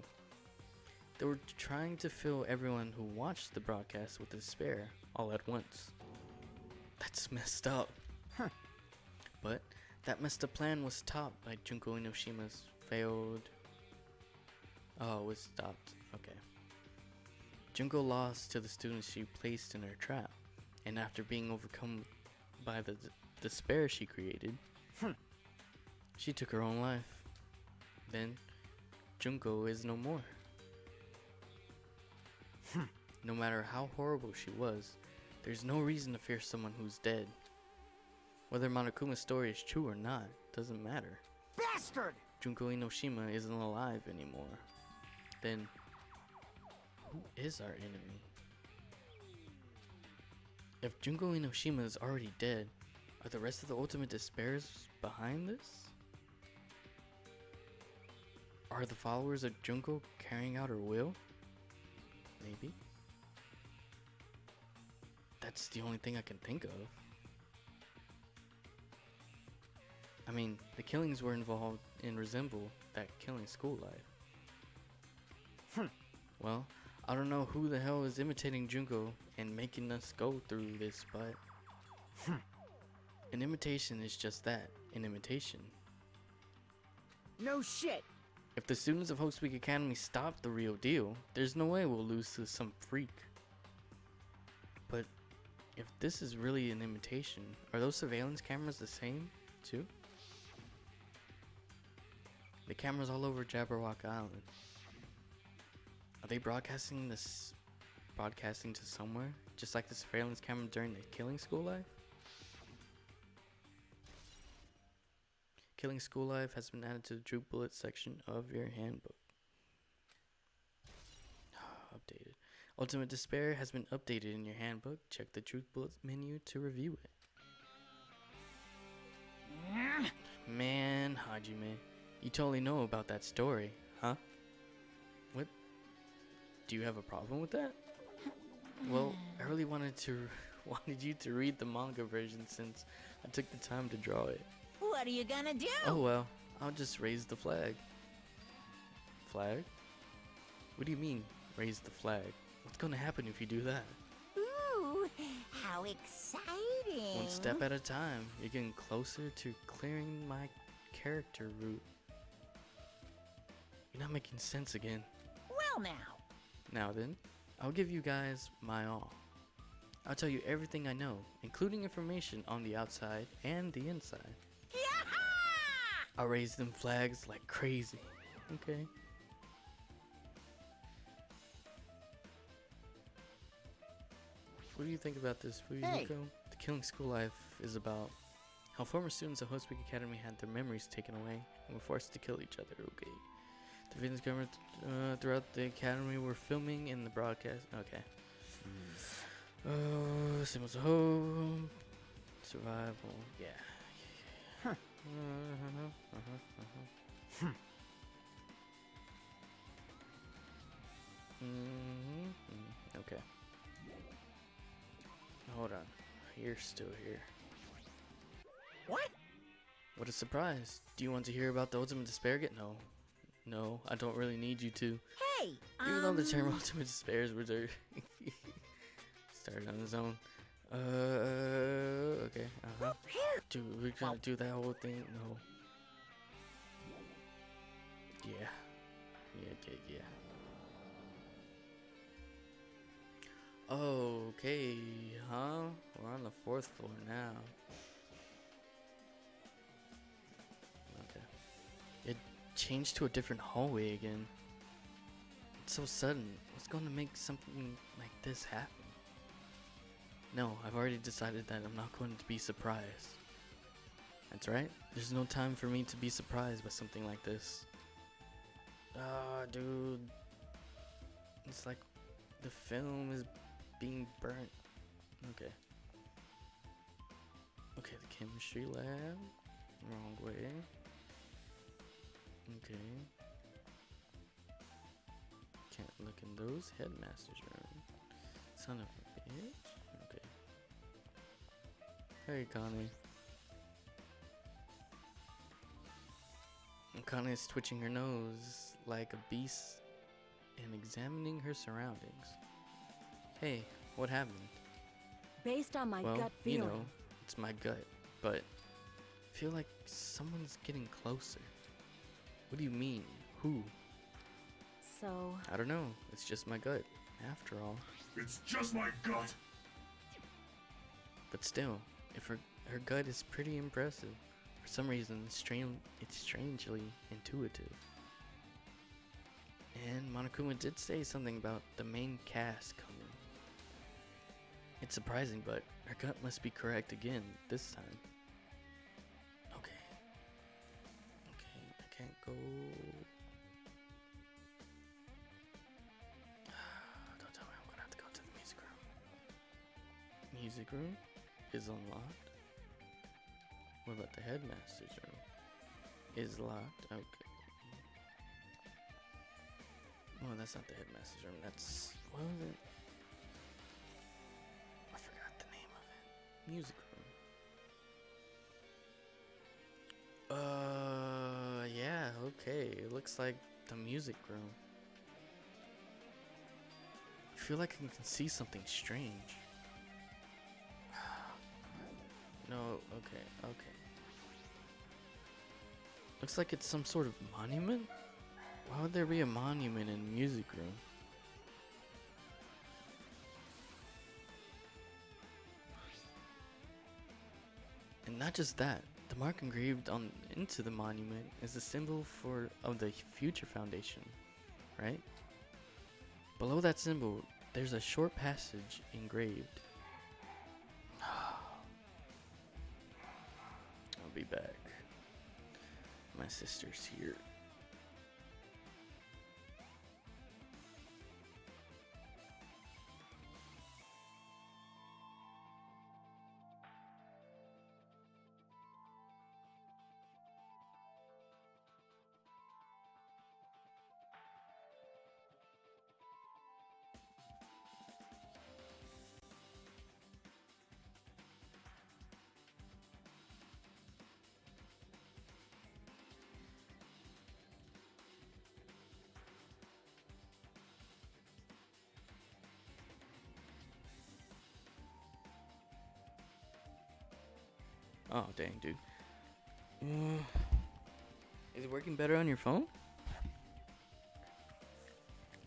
[SPEAKER 1] they were trying to fill everyone who watched the broadcast with despair all at once. That's messed up.
[SPEAKER 3] Huh.
[SPEAKER 1] But that messed up plan was stopped by Junko Inoshima's failed... Oh, it was stopped. Okay. Junko lost to the students she placed in her trap, and after being overcome by the despair she created, she took her own life. Then, Junko is no more. No matter how horrible she was, there's no reason to fear someone who's dead. Whether Monokuma's story is true or not, doesn't matter.
[SPEAKER 3] Bastard!
[SPEAKER 1] Junko Inoshima isn't alive anymore. Then, who is our enemy? If Junko Inoshima is already dead, are the rest of the Ultimate Despairs behind this? Are the followers of Junko carrying out her will? Maybe. That's the only thing I can think of. I mean, the killings were involved and resemble that killing school life. Well, I don't know who the hell is imitating Junko and making us go through this, but an imitation is just that, an imitation.
[SPEAKER 3] No shit!
[SPEAKER 1] If the students of Hope's Peak Academy stop the real deal, there's no way we'll lose to some freak. But if this is really an imitation, are those surveillance cameras the same, too? The cameras all over Jabberwock Island. Are they broadcasting to somewhere? Just like the surveillance camera during the killing school life? Killing school life has been added to the Truth Bullet section of your handbook. Updated. Ultimate Despair has been updated in your handbook. Check the Truth Bullet menu to review it. Man, Hajime, you totally know about that story, huh? What? Do you have a problem with that? Well, I really wanted you to read the manga version since I took the time to draw it.
[SPEAKER 2] What are you gonna do?
[SPEAKER 1] Oh well, I'll just raise the flag. Flag? What do you mean, raise the flag? What's gonna happen if you do that?
[SPEAKER 2] Ooh, how exciting!
[SPEAKER 1] One step at a time. You're getting closer to clearing my character route. You're not making sense again.
[SPEAKER 2] Well now.
[SPEAKER 1] Now then, I'll give you guys my all. I'll tell you everything I know, including information on the outside and the inside.
[SPEAKER 2] Yaha!
[SPEAKER 1] I'll raise them flags like crazy. Okay. What do you think about this, Fuyuko?
[SPEAKER 3] Hey.
[SPEAKER 1] The Killing School Life is about how former students of Hope's Peak Academy had their memories taken away and were forced to kill each other. Okay. The videos cameras throughout the academy were filming in the broadcast. Okay. Symbols of hope. Survival. Yeah. Okay. Hold on. You're still here.
[SPEAKER 2] What?
[SPEAKER 1] What a surprise. Do you want to hear about the Ultimate Despair? No. No, I don't really need you to.
[SPEAKER 2] Hey,
[SPEAKER 1] Even though the term Ultimate Despair is reserved. Started on his own. Okay. Dude, we're gonna do that whole thing? No. Yeah. Yeah. Okay, huh? We're on the 4th floor now. Okay. It changed to a different hallway again. It's so sudden. What's going to make something like this happen? No, I've already decided that I'm not going to be surprised. That's right. There's no time for me to be surprised by something like this. Dude. It's like the film is being burnt. Okay. Okay, the chemistry lab. Wrong way. Okay. Can't look in those. Headmaster's room. Son of a bitch. Okay. Hey, Connie. Connie is twitching her nose like a beast and examining her surroundings. Hey, what happened?
[SPEAKER 4] Based on my
[SPEAKER 1] Well,
[SPEAKER 4] gut
[SPEAKER 1] you
[SPEAKER 4] feeling.
[SPEAKER 1] know, it's my gut, but I feel like someone's getting closer. What do you mean? Who?
[SPEAKER 4] So,
[SPEAKER 1] I don't know. It's just my gut, after all.
[SPEAKER 5] It's just my gut.
[SPEAKER 1] But still, if her gut is pretty impressive. For some reason, it's strangely intuitive. And Monokuma did say something about the main cast coming. It's surprising, but her gut must be correct again this time. Okay. Okay, I can't go. Don't tell me I'm gonna have to go to the music room. Music room is unlocked. What about the headmaster's room? Is locked. Okay. Oh, that's not the headmaster's room. That's, what was it? I forgot the name of it. Music room. Yeah, okay. It looks like the music room. I feel like I can see something strange. No, okay. Looks like it's some sort of monument? Why would there be a monument in a music room? And not just that, the mark engraved into the monument is a symbol of the Future Foundation, right? Below that symbol, there's a short passage engraved. I'll be back. My sister's here. Oh, dang, dude. Is it working better on your phone?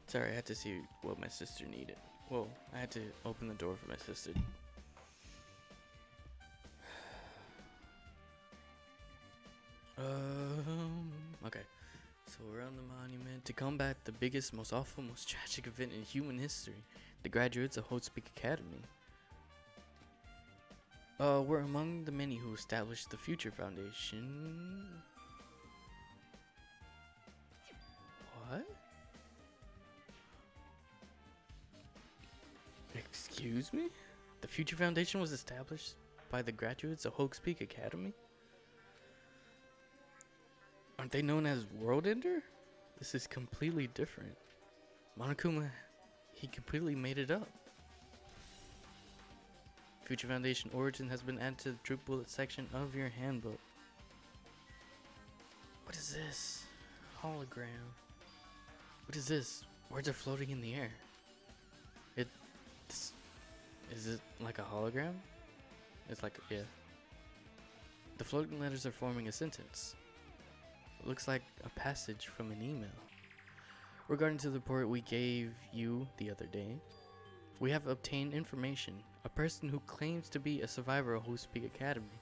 [SPEAKER 1] Sorry, I had to see what my sister needed. Whoa, I had to open the door for my sister. Okay. So we're on the monument to combat the biggest, most awful, most tragic event in human history. The graduates of Hope Speak Academy. We're among the many who established the Future Foundation. What? Excuse me? The Future Foundation was established by the graduates of Hope Speak Academy? Aren't they known as World Ender? This is completely different. Monokuma, he completely made it up. Future Foundation Origin has been added to the Troop Bullet section of your handbook. What is this? Hologram. What is this? Words are floating in the air. Is it like a hologram? It's like, yeah. The floating letters are forming a sentence. It looks like a passage from an email. Regarding to the report we gave you the other day, we have obtained information. A person who claims to be a survivor of Host Peak Academy.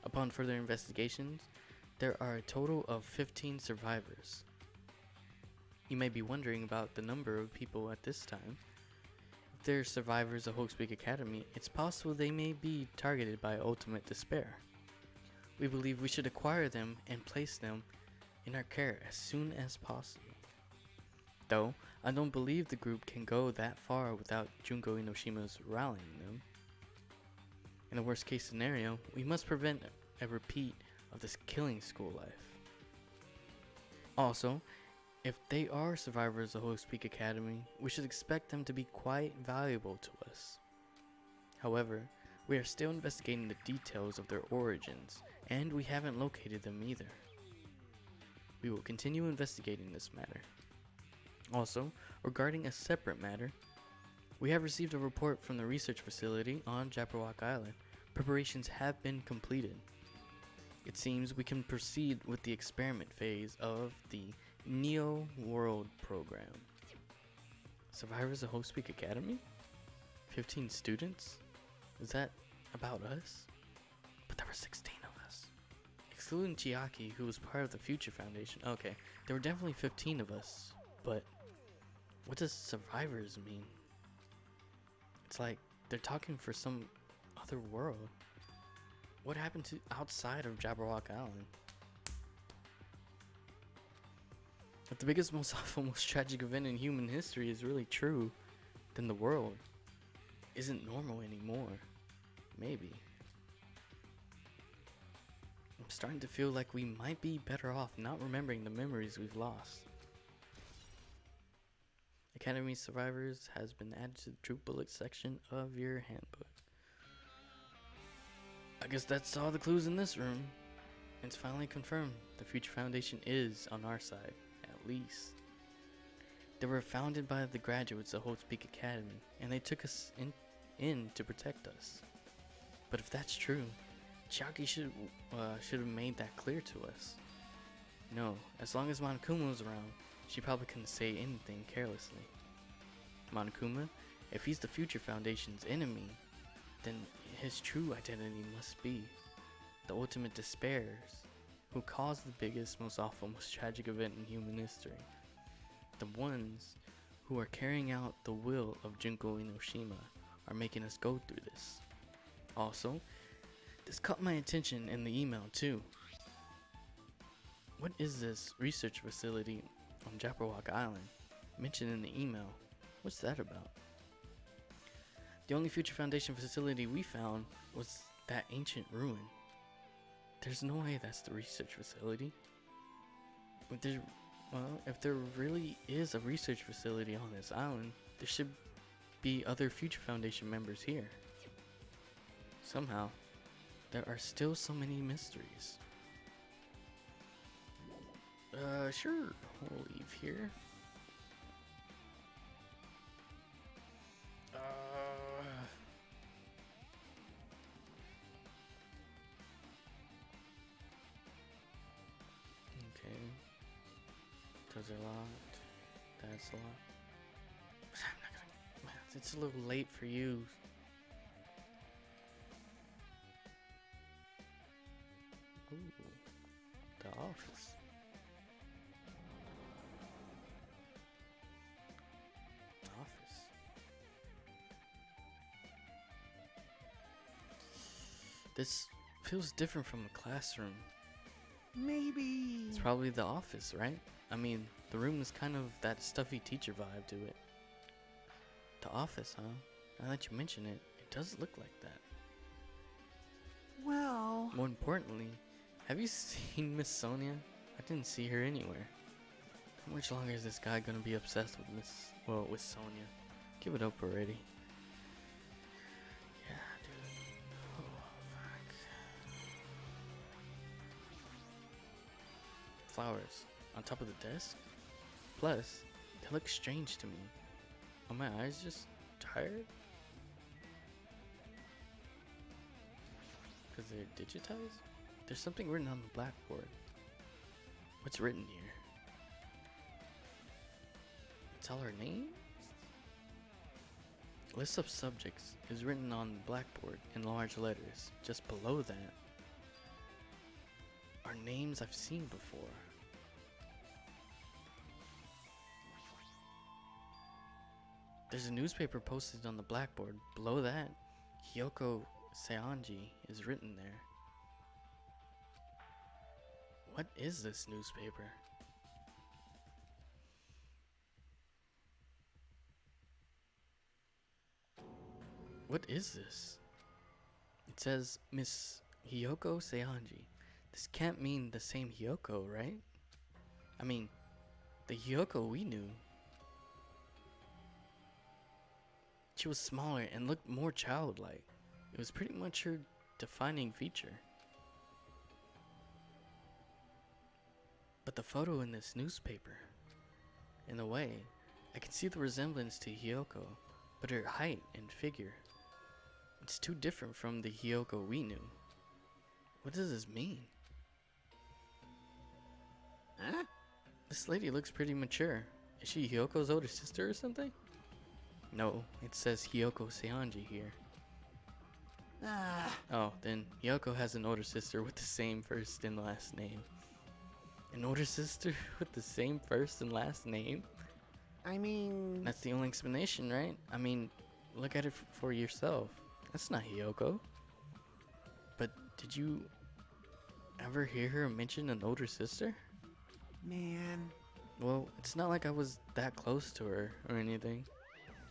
[SPEAKER 1] Upon further investigations, there are a total of 15 survivors. You may be wondering about the number of people at this time. If they're survivors of Host Peak Academy, it's possible they may be targeted by ultimate despair. We believe we should acquire them and place them in our care as soon as possible. Though, I don't believe the group can go that far without Junko Inoshima's rallying them. In the worst case scenario, we must prevent a repeat of this killing school life. Also, if they are survivors of Host Peak Academy, we should expect them to be quite valuable to us. However, we are still investigating the details of their origins, and we haven't located them either. We will continue investigating this matter. Also, regarding a separate matter, we have received a report from the research facility on Jabberwock Island. Preparations have been completed. It seems we can proceed with the experiment phase of the Neo World program. Survivors of Host Peak Academy? 15 students? Is that about us? But there were 16 of us. Excluding Chiaki, who was part of the Future Foundation. Okay, there were definitely 15 of us, but what does survivors mean? It's like they're talking for some other world. What happened to outside of Jabberwock Island? If the biggest, most awful, most tragic event in human history is really true, then the world isn't normal anymore. Maybe. I'm starting to feel like we might be better off not remembering the memories we've lost. Academy Survivors has been added to the Troop Bullet section of your handbook. I guess that's all the clues in this room. It's finally confirmed. The Future Foundation is on our side, at least. They were founded by the graduates of Host Peak Academy, and they took us in to protect us. But if that's true, Chiaki should have made that clear to us. No, as long as Monokuma was around, she probably couldn't say anything carelessly. Monokuma, if he's the Future Foundation's enemy, then his true identity must be the ultimate despairs, who caused the biggest, most awful, most tragic event in human history. The ones who are carrying out the will of Junko Inoshima are making us go through this. Also, this caught my attention in the email too. What is this research facility on Jabberwock Island mentioned in the email? What's that about? The only Future Foundation facility we found was that ancient ruin. There's no way that's the research facility. If there really is a research facility on this island, there should be other Future Foundation members here. Somehow, there are still so many mysteries. Sure, we'll leave here. Okay. Those are locked. That's locked. I'm not gonna. It's a little late for you. Ooh, the office. This feels different from a classroom.
[SPEAKER 3] Maybe.
[SPEAKER 1] It's probably the office, right? I mean, the room is kind of that stuffy teacher vibe to it. The office, huh? Now that you mention it, it does look like that.
[SPEAKER 3] Well.
[SPEAKER 1] More importantly, have you seen Miss Sonia? I didn't see her anywhere. How much longer is this guy gonna be obsessed with with Sonya? Give it up already. Yeah, dude. Oh, fuck. Flowers on top of the desk? Plus, they look strange to me. Are my eyes just tired? Because they're digitized? There's something written on the blackboard. What's written here? It's all our names? List of subjects is written on the blackboard in large letters. Just below that are names I've seen before. There's a newspaper posted on the blackboard. Below that, Hyoko Seonji is written there. What is this newspaper? What is this? It says Miss Hyoko Seonji. This can't mean the same Hyoko, right? I mean, the Hyoko we knew. She was smaller and looked more childlike. It was pretty much her defining feature. But the photo in this newspaper, in a way, I can see the resemblance to Hyoko, but her height and figure, it's too different from the Hyoko we knew. What does this mean?
[SPEAKER 3] Huh?
[SPEAKER 1] This lady looks pretty mature. Is she Hyoko's older sister or something? No, it says Hyoko Seonji here. Oh, then Hyoko has an older sister with the same first and last name. An older sister with the same first and last name?
[SPEAKER 3] I mean...
[SPEAKER 1] That's the only explanation, right? I mean, look at it for yourself. That's not Hyoko. But did you ever hear her mention an older sister?
[SPEAKER 3] Man...
[SPEAKER 1] Well, it's not like I was that close to her or anything.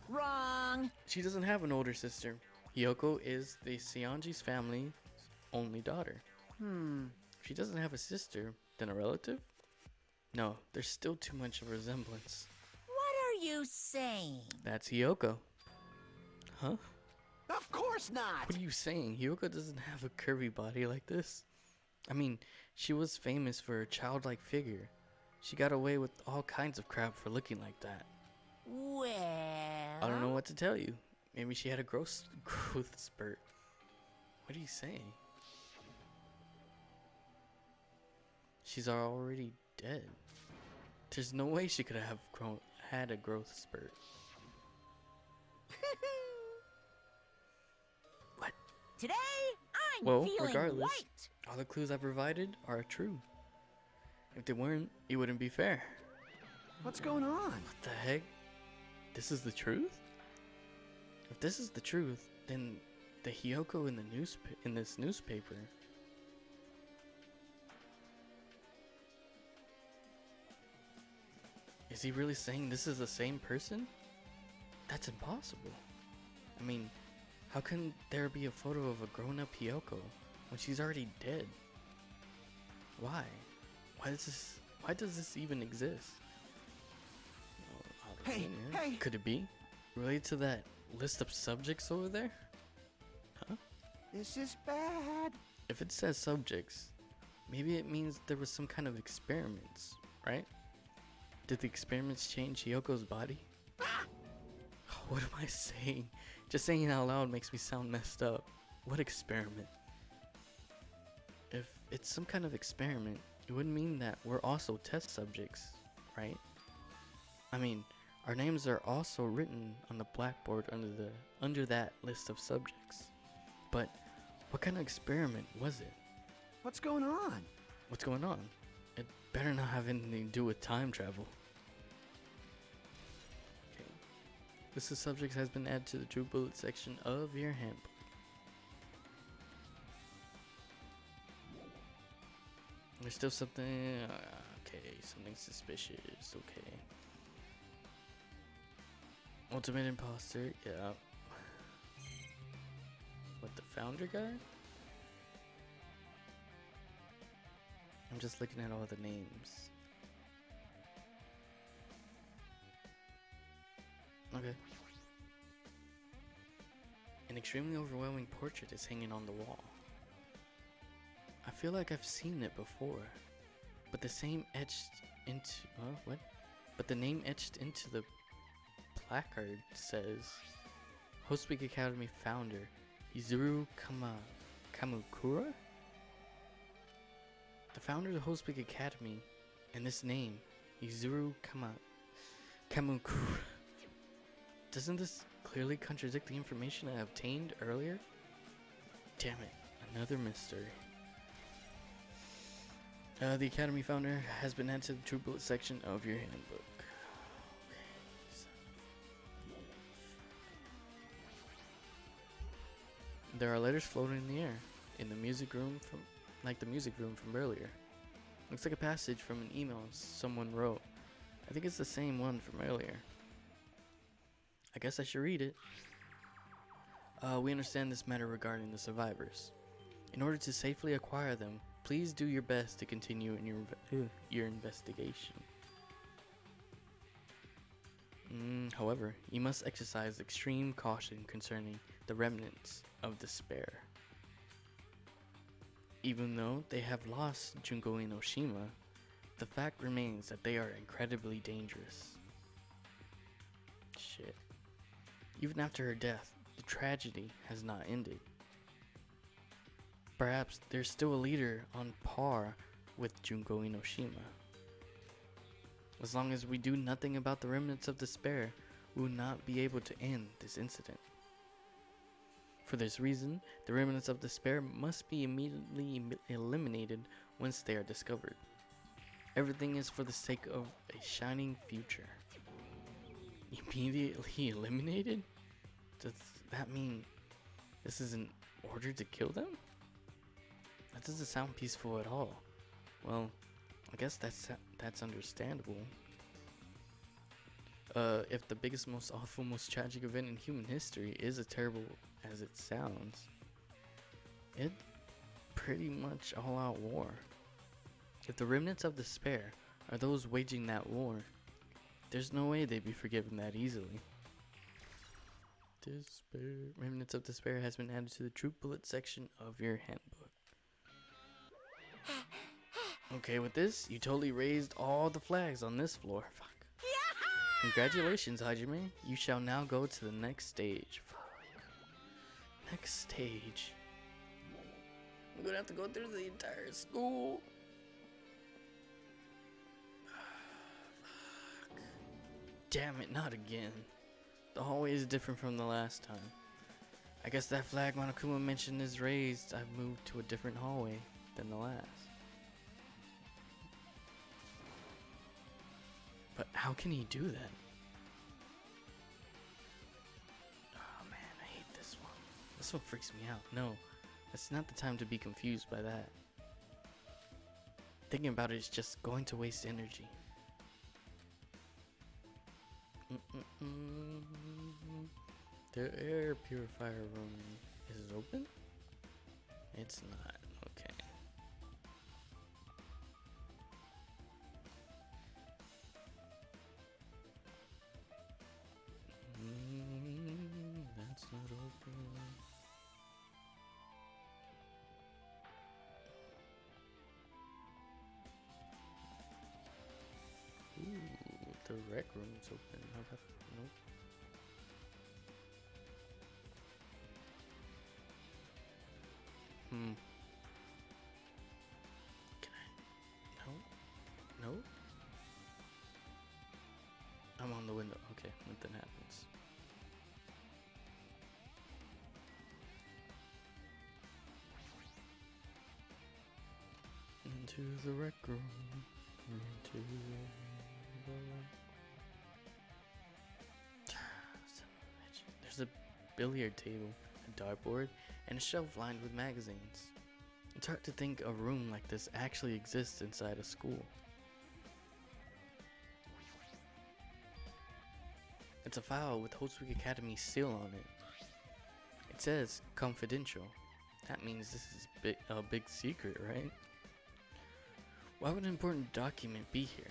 [SPEAKER 2] Wrong.
[SPEAKER 1] She doesn't have an older sister. Hyoko is the Seonji's family's only daughter. If she doesn't have a sister, then a relative? No, there's still too much of a resemblance.
[SPEAKER 2] What are you saying?
[SPEAKER 1] That's Hyoko. Huh?
[SPEAKER 3] Of course not!
[SPEAKER 1] What are you saying? Hyoko doesn't have a curvy body like this. I mean, she was famous for her childlike figure. She got away with all kinds of crap for looking like that.
[SPEAKER 2] Well...
[SPEAKER 1] I don't know what to tell you. Maybe she had a growth spurt. What are you saying? She's already dead. There's no way she could have had a growth spurt. What?
[SPEAKER 2] Today, I'm
[SPEAKER 1] Well,
[SPEAKER 2] feeling
[SPEAKER 1] regardless,
[SPEAKER 2] white.
[SPEAKER 1] all the clues I provided are true. If they weren't, it wouldn't be fair.
[SPEAKER 3] What's going on?
[SPEAKER 1] What the heck? This is the truth? If this is the truth, then the Hyoko in this newspaper. Is he really saying this is the same person? That's impossible. I mean, how can there be a photo of a grown-up Hyoko when she's already dead? Why? Why does this even exist?
[SPEAKER 3] Hey, hey!
[SPEAKER 1] Could it be related to that list of subjects over there? Huh?
[SPEAKER 3] This is bad.
[SPEAKER 1] If it says subjects, maybe it means there was some kind of experiments, right? Did the experiments change Hyoko's body? What am I saying? Just saying it out loud makes me sound messed up. What experiment? If it's some kind of experiment, it would mean that we're also test subjects, right? I mean, our names are also written on the blackboard under that list of subjects. But what kind of experiment was it?
[SPEAKER 3] What's going on?
[SPEAKER 1] What's going on? It better not have anything to do with time travel. Okay. List of subjects has been added to the True Bullet section of your handbook. There's still something. Okay, something suspicious. Okay. Ultimate imposter. Yeah. What, the founder guy? I'm just looking at all the names. Okay. An extremely overwhelming portrait is hanging on the wall. I feel like I've seen it before, but the same etched into what? But the name etched into the placard says Hospic Academy founder Izuru Kamukura? The founder of the Hospic Academy and this name, Izuru Kamukura. Doesn't this clearly contradict the information I obtained earlier? Damn it, another mystery. The Academy founder has been added to the True Bullet section of your handbook. There are letters floating in the air in the music room like the music room from earlier. Looks like a passage from an email someone wrote. I think it's the same one from earlier. I guess I should read it. We understand this matter regarding the survivors. In order to safely acquire them, please do your best to continue in your investigation. However, you must exercise extreme caution concerning the remnants of despair. Even though they have lost Junko Inoshima, the fact remains that they are incredibly dangerous. Shit. Even after her death, the tragedy has not ended. Perhaps there's still a leader on par with Junko Inoshima. As long as we do nothing about the remnants of despair, we will not be able to end this incident. For this reason, the remnants of despair must be immediately eliminated once they are discovered. Everything is for the sake of a shining future. Immediately eliminated? Does that mean this is an order to kill them? That doesn't sound peaceful at all. Well, I guess that's understandable. If the biggest, most awful, most tragic event in human history is as terrible as it sounds, it's pretty much all-out war. If the remnants of despair are those waging that war, there's no way they'd be forgiven that easily. Remnants of despair has been added to the True Bullet section of your handbook. Okay, with this, you totally raised all the flags on this floor. Fuck. Congratulations, Hajime. You shall now go to the next stage. Fuck. Next stage. I'm gonna have to go through the entire school. Fuck. Damn it, not again. The hallway is different from the last time. I guess that flag Monokuma mentioned is raised. I've moved to a different hallway than the last. But how can he do that? Oh man, I hate this one. This one freaks me out. No, it's not the time to be confused by that. Thinking about it is just going to waste energy. The air purifier room is open? It's not. Okay. That's not open. Ooh, the rec room's open. How about nope? Can I? No? No? I'm on the window. Okay, nothing happens. Into the rec room. Into the There's a billiard table, a dartboard, and a shelf lined with magazines. It's hard to think a room like this actually exists inside a school. It's a file with Hotsweek Academy's seal on it. It says confidential. That means this is a big secret, right? Why would an important document be here?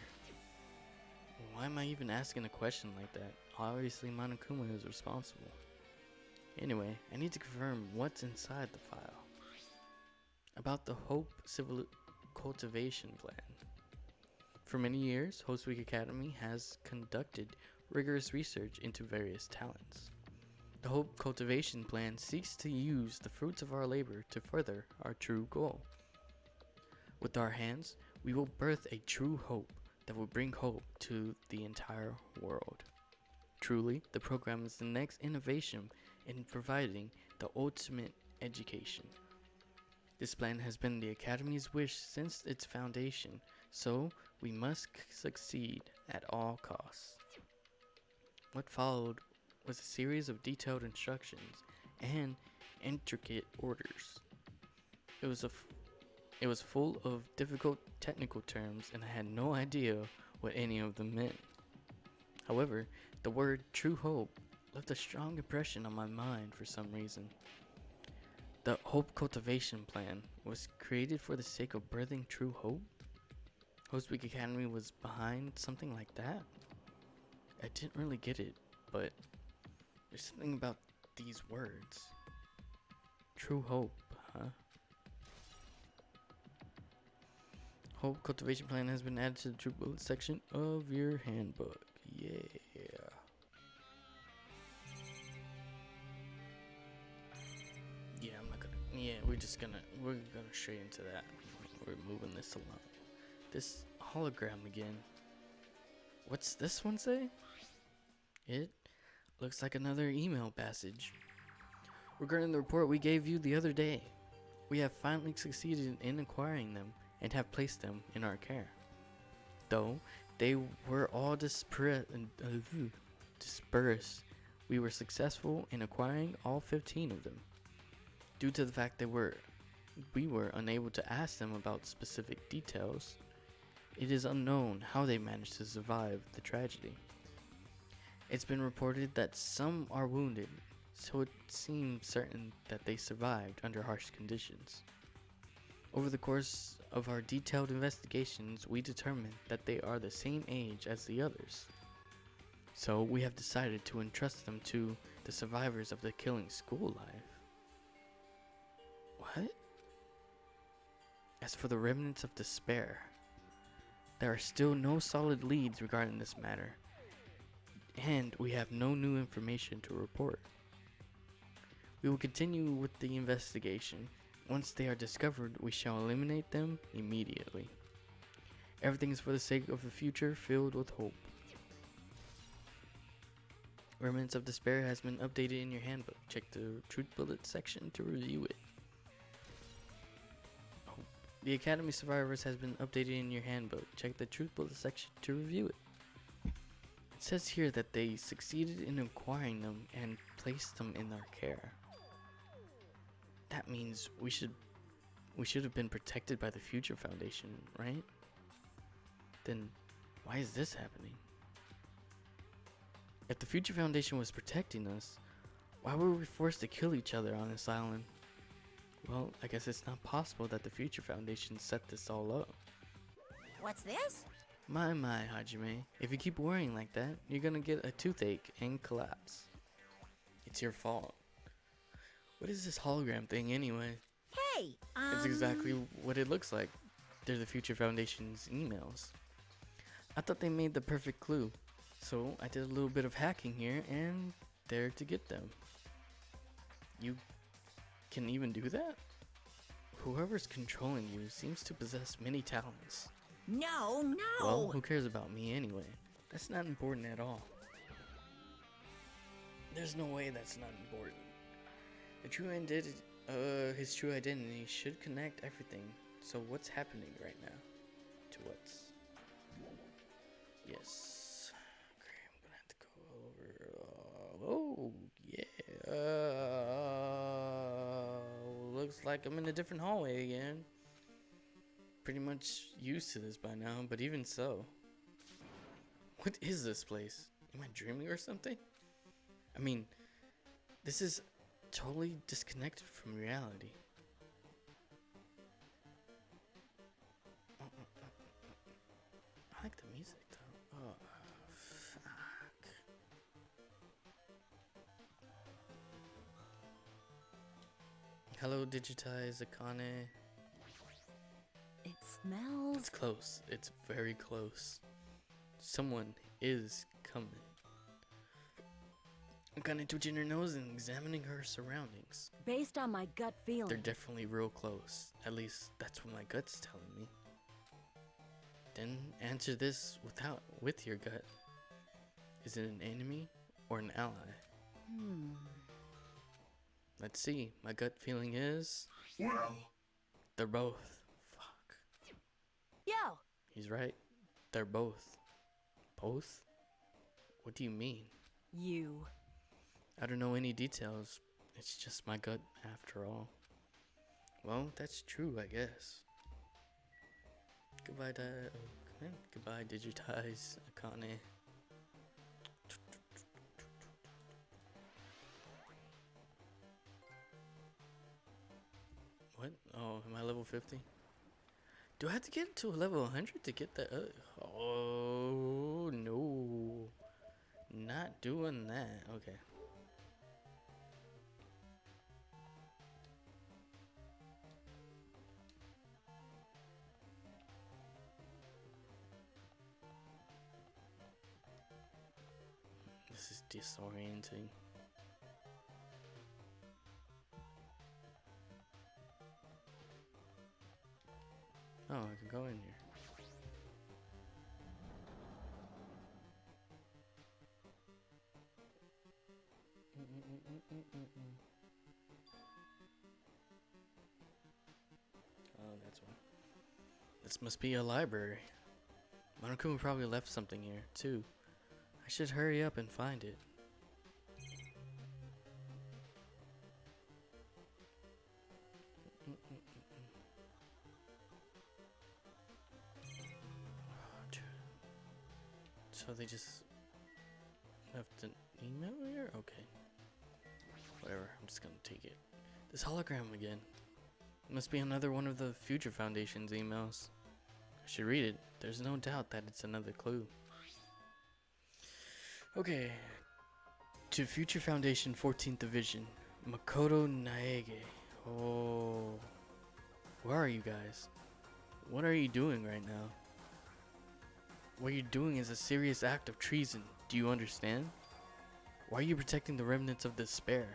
[SPEAKER 1] Why am I even asking a question like that? Obviously Monokuma is responsible. Anyway, I need to confirm what's inside the file. About the Hope Civil Cultivation Plan. For many years, Hope's Week Academy has conducted rigorous research into various talents. The Hope Cultivation Plan seeks to use the fruits of our labor to further our true goal. With our hands, we will birth a true hope that will bring hope to the entire world. Truly, the program is the next innovation in providing the ultimate education. This plan has been the Academy's wish since its foundation, so we must succeed at all costs. What followed was a series of detailed instructions and intricate orders. It was full of difficult technical terms, and I had no idea what any of them meant. However, the word true hope left a strong impression on my mind for some reason. The Hope Cultivation Plan was created for the sake of birthing true hope? Hope's Week Academy was behind something like that? I didn't really get it, but there's something about these words. True hope, huh? Hope Cultivation Plan has been added to the True Bullet section of your handbook. Yeah. Yeah, I'm not gonna. Yeah, we're gonna straight into that. We're moving this along. This hologram again. What's this one say? It looks like another email passage. Regarding the report we gave you the other day, we have finally succeeded in acquiring them and have placed them in our care. Though they were all dispersed, we were successful in acquiring all 15 of them. Due to the fact that we were unable to ask them about specific details, it is unknown how they managed to survive the tragedy. It's been reported that some are wounded, so it seems certain that they survived under harsh conditions. Over the course of our detailed investigations, we determined that they are the same age as the others. So we have decided to entrust them to the survivors of the killing school life. What? As for the remnants of despair, there are still no solid leads regarding this matter, and we have no new information to report. We will continue with the investigation. Once they are discovered, we shall eliminate them immediately. Everything is for the sake of a future filled with hope. Remnants of Despair has been updated in your handbook. Check the Truth Bullet section to review it. The Academy Survivors has been updated in your handbook. Check the Truth Bullet section to review it. It says here that they succeeded in acquiring them and placed them in our care. That means we should have been protected by the Future Foundation, right? Then why is this happening? If the Future Foundation was protecting us, why were we forced to kill each other on this island? Well, I guess it's not possible that the Future Foundation set this all up.
[SPEAKER 2] What's this?
[SPEAKER 1] My, Hajime. If you keep worrying like that, you're gonna get a toothache and collapse. It's your fault. What is this hologram thing anyway?
[SPEAKER 2] Hey,
[SPEAKER 1] It's exactly what it looks like. They're the Future Foundation's emails. I thought they made the perfect clue, so I did a little bit of hacking here and there to get them. You can even do that? Whoever's controlling you seems to possess many talents.
[SPEAKER 2] No.
[SPEAKER 1] Well, who cares about me anyway? That's not important at all. There's no way that's not important. His true identity should connect everything. So what's happening right now? To what's? Yes. Okay, I'm gonna have to go over. Looks like I'm in a different hallway again. Pretty much used to this by now, but even so. What is this place? Am I dreaming or something? I mean, this is totally disconnected from reality. Hello, digitize Akane.
[SPEAKER 4] It smells.
[SPEAKER 1] It's close. It's very close. Someone is coming. Akane twitching her nose and examining her surroundings.
[SPEAKER 4] Based on my gut feeling.
[SPEAKER 1] They're definitely real close. At least that's what my gut's telling me. Then answer this with your gut. Is it an enemy or an ally? Let's see. My gut feeling is
[SPEAKER 5] Well,
[SPEAKER 1] they're both. Fuck.
[SPEAKER 4] Yo!
[SPEAKER 1] He's right. They're both. Both? What do you mean?
[SPEAKER 4] You.
[SPEAKER 1] I don't know any details. It's just my gut after all. Well, that's true, I guess. Goodbye, goodbye, digitize Akane. What? Oh, am I level 50? Do I have to get to a level 100 to get that? Oh, no. Not doing that. Okay. This is disorienting. Oh, I can go in here. Oh, that's why. This must be a library. Monokuma probably left something here, too. I should hurry up and find it. So they just left an email here? Okay. Whatever, I'm just gonna take it. This hologram again. Must be another one of the Future Foundation's emails. I should read it. There's no doubt that it's another clue. Okay. To Future Foundation 14th Division, Makoto Naege. Oh. Where are you guys? What are you doing right now? What you're doing is a serious act of treason. Do you understand? Why are you protecting the remnants of despair?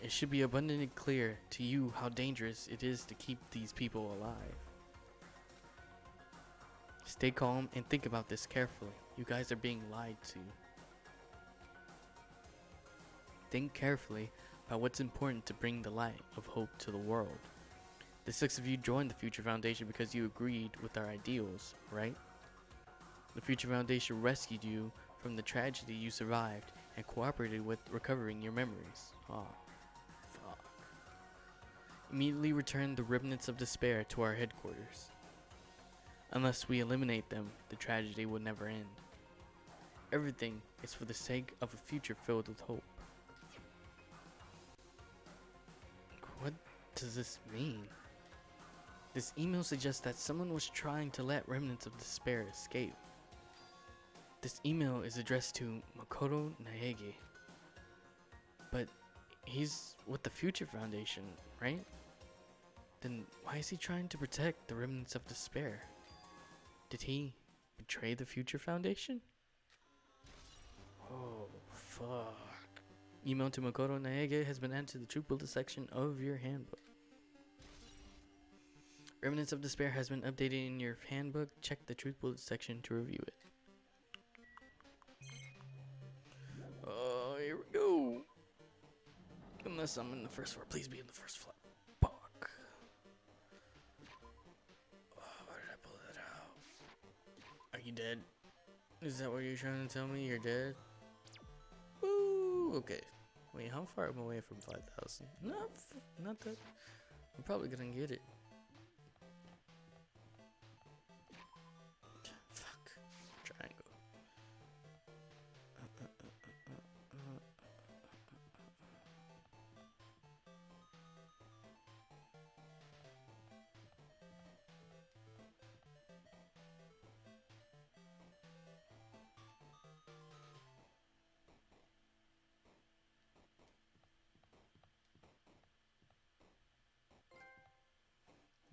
[SPEAKER 1] It should be abundantly clear to you how dangerous it is to keep these people alive. Stay calm and think about this carefully. You guys are being lied to. Think carefully about what's important to bring the light of hope to the world. The 6 of you joined the Future Foundation because you agreed with our ideals, right? The Future Foundation rescued you from the tragedy you survived and cooperated with recovering your memories. Oh, fuck. Immediately return the remnants of despair to our headquarters. Unless we eliminate them, the tragedy will never end. Everything is for the sake of a future filled with hope. What does this mean? This email suggests that someone was trying to let remnants of despair escape. This email is addressed to Makoto Naege. But he's with the Future Foundation, right? Then why is he trying to protect the remnants of despair? Did he betray the Future Foundation? Oh, fuck. Email to Makoto Naege has been added to the Truth Builder section of your handbook. Remnants of Despair has been updated in your handbook. Check the Truth Builder section to review it. Oh, here we go. Unless I'm in the first floor. Please be in the first floor. Fuck. Oh, why did I pull that out? Are you dead? Is that what you're trying to tell me? You're dead? Ooh, okay. Wait, how far am I away from 5,000? Not that. I'm probably gonna get it. Fuck. Triangle.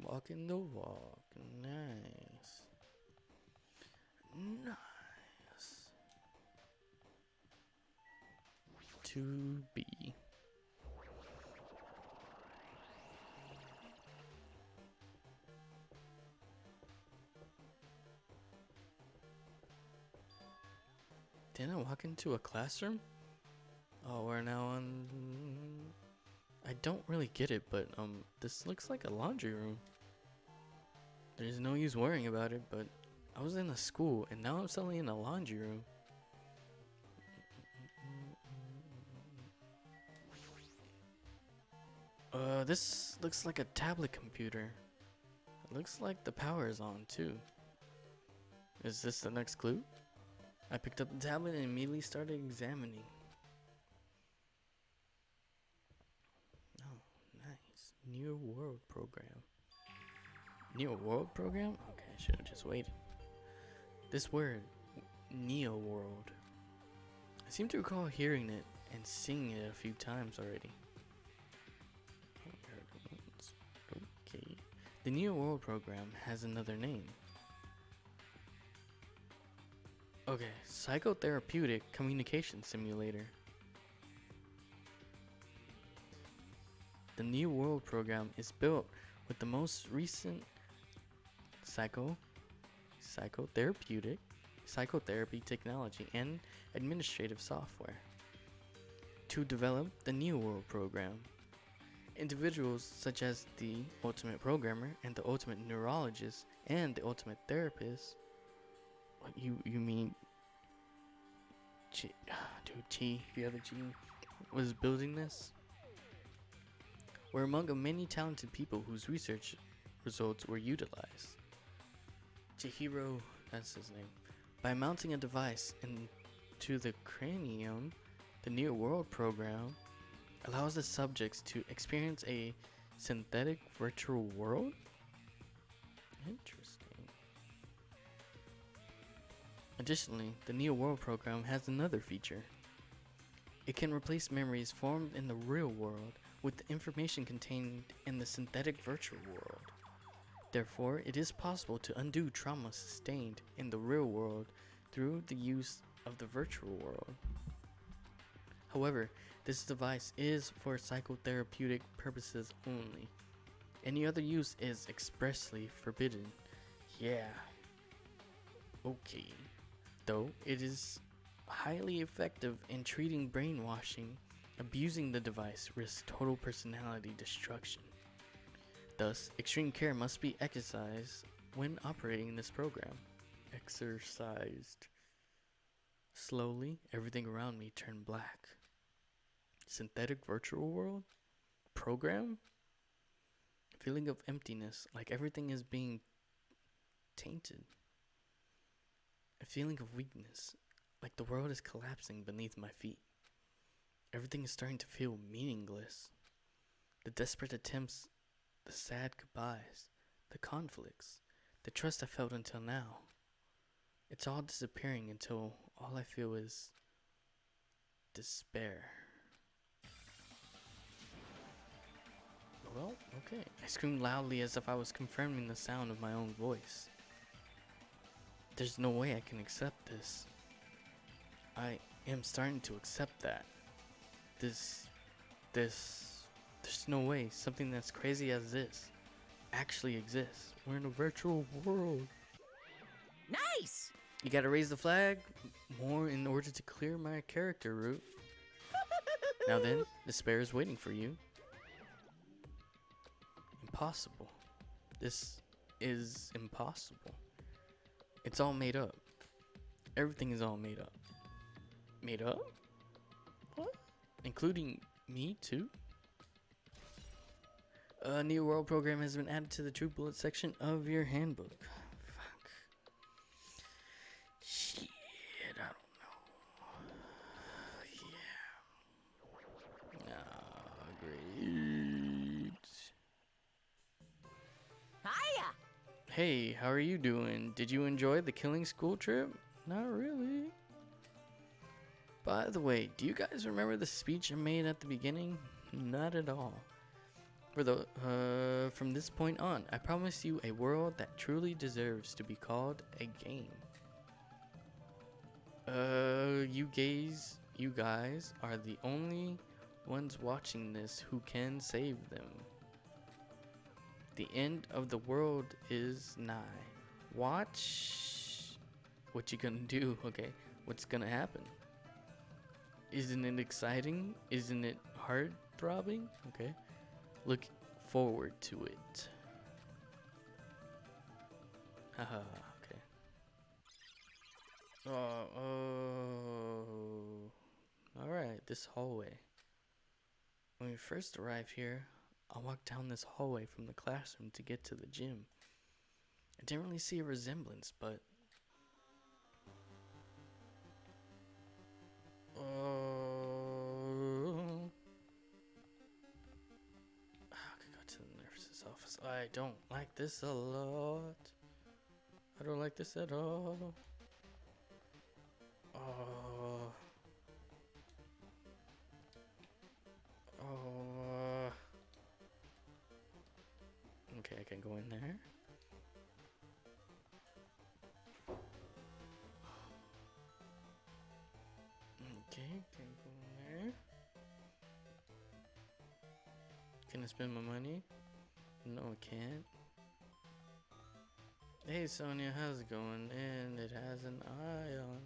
[SPEAKER 1] Walking the walk. Nice. Nice. To be. Didn't I walk into a classroom? Oh, we're now on. I don't really get it, but this looks like a laundry room. There's no use worrying about it, but I was in a school and now I'm suddenly in a laundry room. This looks like a tablet computer. It looks like the power is on too. Is this the next clue? I picked up the tablet and immediately started examining. Oh, nice. New World Program. New World Program? Okay, I should have just waited. This word, Neo World. I seem to recall hearing it and seeing it a few times already. Okay. The Neo World Program has another name. Okay, Psychotherapeutic Communication Simulator. The New World Program is built with the most recent psychotherapy technology and administrative software to develop the New World Program. Individuals such as the Ultimate Programmer and the Ultimate Neurologist and the Ultimate Therapist. You mean the other G was building this? Were among the many talented people whose research results were utilized. Chihiro, that's his name. By mounting a device into the cranium, the New World Program allows the subjects to experience a synthetic virtual world? Interesting. Additionally, the Neo World Program has another feature. It can replace memories formed in the real world with the information contained in the synthetic virtual world. Therefore, it is possible to undo trauma sustained in the real world through the use of the virtual world. However, this device is for psychotherapeutic purposes only. Any other use is expressly forbidden. Yeah. Okay. Though it is highly effective in treating brainwashing, abusing the device risks total personality destruction. Thus, extreme care must be exercised when operating this program. Exercised. Slowly, everything around me turned black. Synthetic virtual world? Program? Feeling of emptiness, like everything is being tainted. A feeling of weakness, like the world is collapsing beneath my feet. Everything is starting to feel meaningless. The desperate attempts, the sad goodbyes, the conflicts, the trust I felt until now. It's all disappearing until all I feel is despair. Well, okay. I screamed loudly as if I was confirming the sound of my own voice. There's no way I can accept this. I am starting to accept that. There's no way something that's crazy as this actually exists. We're in a virtual world.
[SPEAKER 2] Nice!
[SPEAKER 1] You gotta raise the flag more in order to clear my character route. Now then, despair is waiting for you. Impossible. This is impossible. It's all made up. Everything is all made up. Made up? What? Including me too? A new world program has been added to the True Bullet section of your handbook. Fuck. Shit, I don't know. Yeah. Ah, great.
[SPEAKER 2] Hiya!
[SPEAKER 1] Hey, how are you doing? Did you enjoy the killing school trip? Not really. By the way, do you guys remember the speech I made at the beginning? Not at all. From this point on, I promise you a world that truly deserves to be called a game. You guys are the only ones watching this who can save them. The end of the world is nigh. Watch what you gonna do, okay? What's gonna happen? Isn't it exciting? Isn't it heart-throbbing? Okay. Look forward to it. Haha, okay. Alright, this hallway. When we first arrive here, I walked down this hallway from the classroom to get to the gym. I didn't really see a resemblance, but I could go to the nurse's office. I don't like this a lot. I don't like this at all. Okay, I can go in there. Okay, can go in there. Can I spend my money? No, I can't. Hey Sonia, how's it going? And it has an eye on.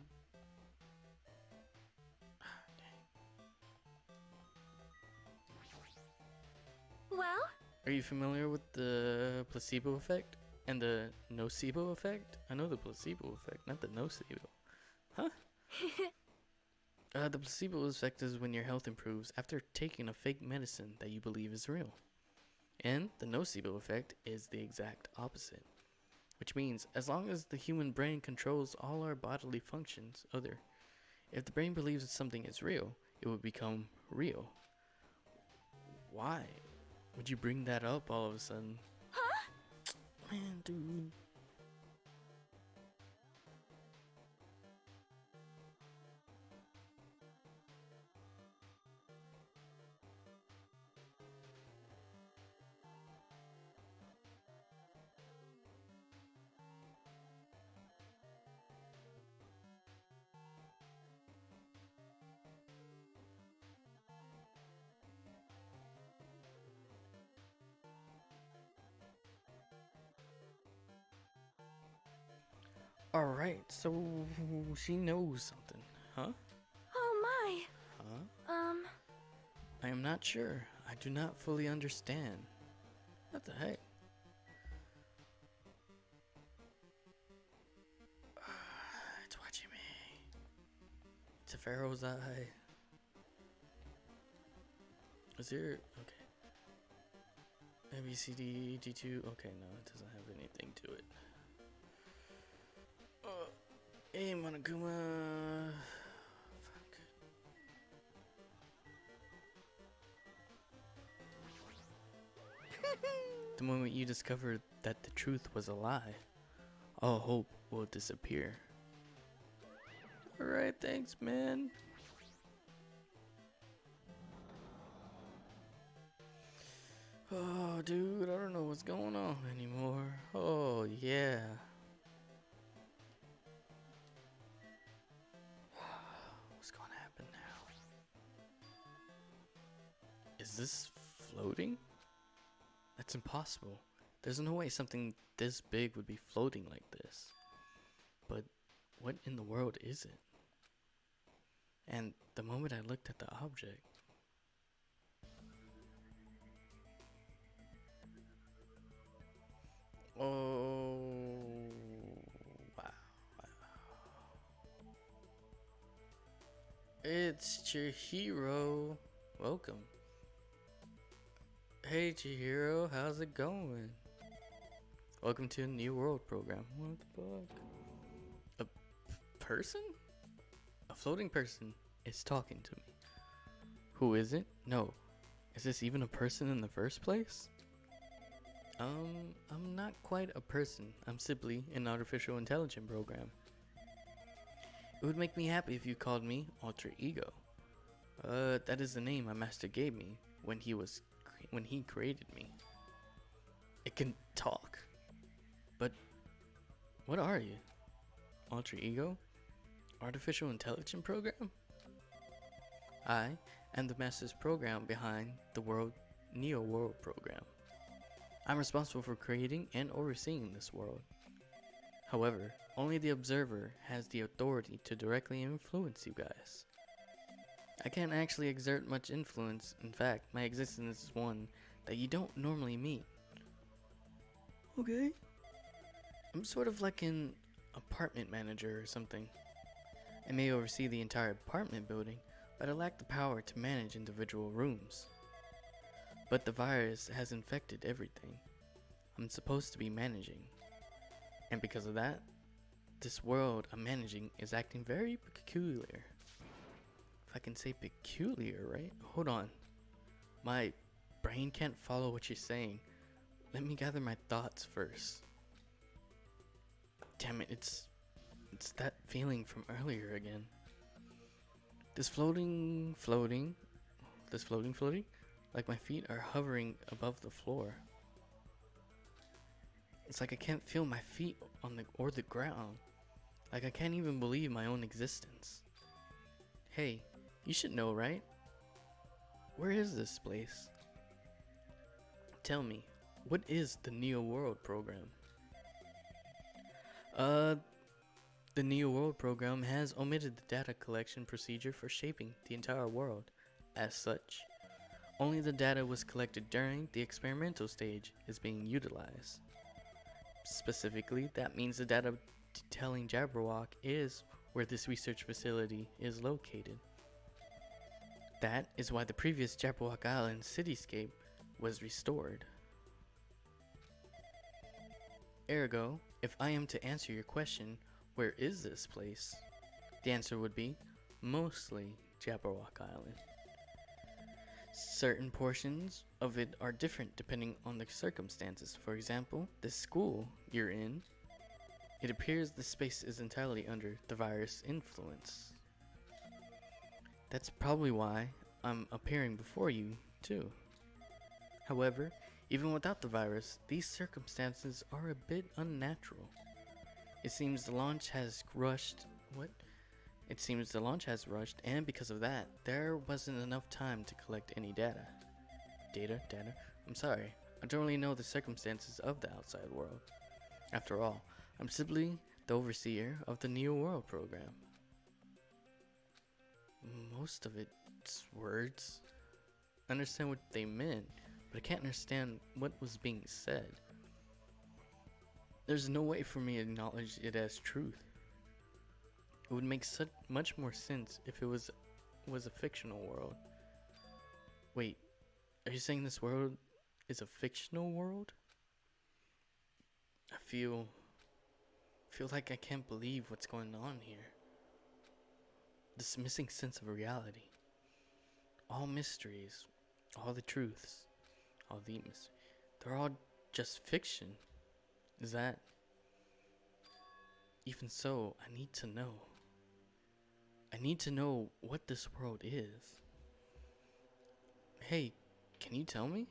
[SPEAKER 4] Well,
[SPEAKER 1] Are you familiar with the placebo effect and the nocebo effect? I know the placebo effect, not the nocebo. Huh? The placebo effect is when your health improves after taking a fake medicine that you believe is real. And the nocebo effect is the exact opposite. Which means, as long as the human brain controls all our bodily functions, if the brain believes that something is real, it will become real. Why would you bring that up all of a sudden?
[SPEAKER 4] huh?
[SPEAKER 1] Man, dude. Alright, so she knows something, huh?
[SPEAKER 4] Oh my.
[SPEAKER 1] Huh? I am not sure. I do not fully understand. What the heck? It's watching me. It's a pharaoh's eye. Is there... Okay. A, B, C, D, G2. Okay, no, it doesn't have anything to it. Hey, Monokuma. Fuck. The moment you discover that the truth was a lie, all hope will disappear. Alright, thanks, man. Oh, dude, I don't know what's going on anymore. Oh, yeah. What's going to happen now? Is this floating? That's impossible. There's no way something this big would be floating like this. But what in the world is it? And the moment I looked at the object, oh, wow. It's Chihiro. Welcome. Hey Chihiro, how's it going? Welcome to a New World program. What the fuck? A person? A floating person is talking to me. Who is it? No. Is this even a person in the first place? I'm not quite a person. I'm simply an artificial intelligence program. It would make me happy if you called me Alter Ego. That is the name my master gave me when he was when he created me. It can talk. But what are you? Alter ego? Artificial intelligence program? I am the master's program behind the Neo World program. I'm responsible for creating and overseeing this world. However, only the observer has the authority to directly influence you guys. I can't actually exert much influence. In fact, my existence is one that you don't normally meet. Okay. I'm sort of like an apartment manager or something. I may oversee the entire apartment building, but I lack the power to manage individual rooms. But the virus has infected everything I'm supposed to be managing. And because of that, this world I'm managing is acting very peculiar. If I can say peculiar, right? Hold on. My brain can't follow what you're saying. Let me gather my thoughts first. Damn it, it's that feeling from earlier again. This floating, like my feet are hovering above the floor. It's like I can't feel my feet on the ground. Like I can't even believe my own existence. Hey, you should know, right? Where is this place? Tell me, what is the Neo World program? The Neo World program has omitted the data collection procedure for shaping the entire world. As such, only the data was collected during the experimental stage is being utilized. Specifically, that means the data telling Jabberwock is where this research facility is located. That is why the previous Jabberwock Island cityscape was restored. Ergo, if I am to answer your question, where is this place? The answer would be mostly Jabberwock Island. Certain portions of it are different depending on the circumstances. For example, the school you're in, it appears the space is entirely under the virus influence. That's probably why I'm appearing before you, too. However, even without the virus, these circumstances are a bit unnatural. It seems the launch has rushed. It seems the launch has rushed, and because of that, there wasn't enough time to collect any data. Data? I'm sorry, I don't really know the circumstances of the outside world. After all, I'm simply the overseer of the Neo World program. Most of it's words. I understand what they meant, but I can't understand what was being said. There's no way for me to acknowledge it as truth. It would make much more sense if it was a fictional world. Wait, are you saying this world is a fictional world? I feel like I can't believe what's going on here. This missing sense of reality. All mysteries, all the truths, all the mysteries, they're all just fiction. Is that? Even so, I need to know. I need to know what this world is. Hey, can you tell me?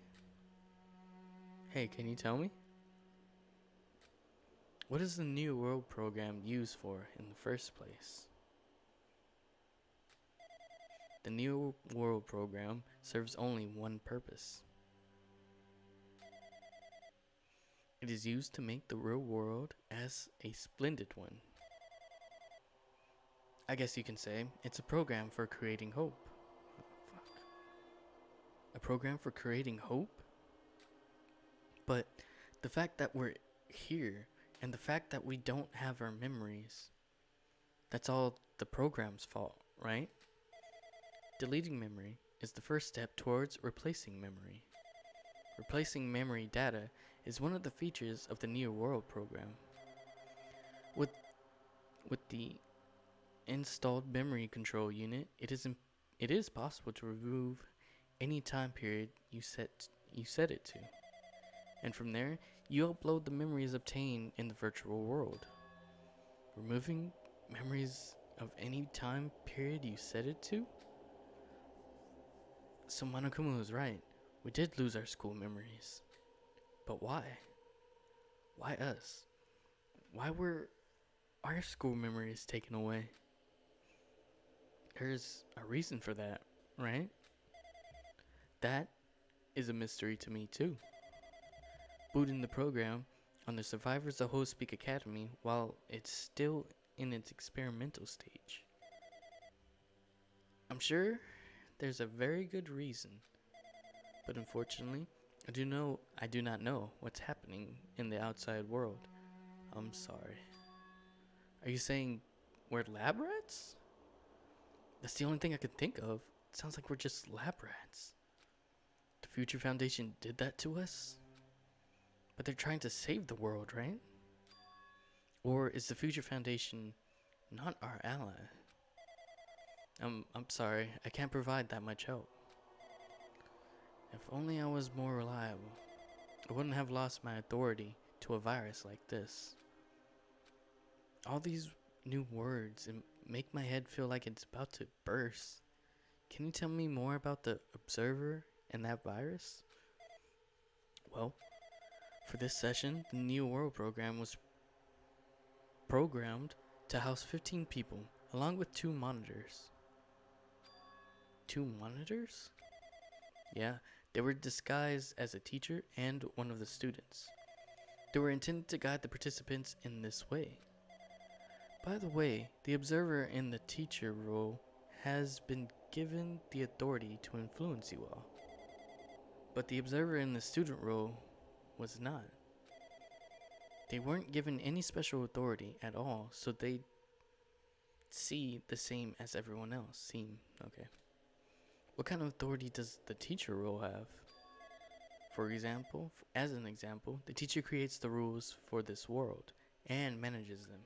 [SPEAKER 1] What is the New World program used for in the first place? The New World program serves only one purpose. It is used to make the real world as a splendid one. I guess you can say it's a program for creating hope. A program for creating hope? But the fact that we're here and the fact that we don't have our memories, that's all the program's fault, right? Deleting memory is the first step towards replacing memory. Replacing memory data is one of the features of the New World program. With the installed memory control unit, it is possible to remove any time period you set it to. And from there, you upload the memories obtained in the virtual world. Removing memories of any time period you set it to? So Monokuma was right. We did lose our school memories. But why? Why us? Why were our school memories taken away? There's a reason for that, right? That is a mystery to me too. Booting the program on the Survivors of Host Speak Academy while it's still in its experimental stage. I'm sure there's a very good reason, but unfortunately, I do not know what's happening in the outside world. I'm sorry. Are you saying we're lab rats? That's the only thing I could think of. It sounds like we're just lab rats. The Future Foundation did that to us? But they're trying to save the world, right? Or is the Future Foundation not our ally? I'm sorry, I can't provide that much help. If only I was more reliable, I wouldn't have lost my authority to a virus like this. All these new words make my head feel like it's about to burst. Can you tell me more about the Observer and that virus? Well, for this session, the New World program was programmed to house 15 people, along with 2 monitors. 2 monitors? Yeah, they were disguised as a teacher and one of the students. They were intended to guide the participants in this way. By the way, the observer in the teacher role has been given the authority to influence you all. But the observer in the student role was not. They weren't given any special authority at all, so they see the same as everyone else. Okay. What kind of authority does the teacher role have? As an example, the teacher creates the rules for this world and manages them.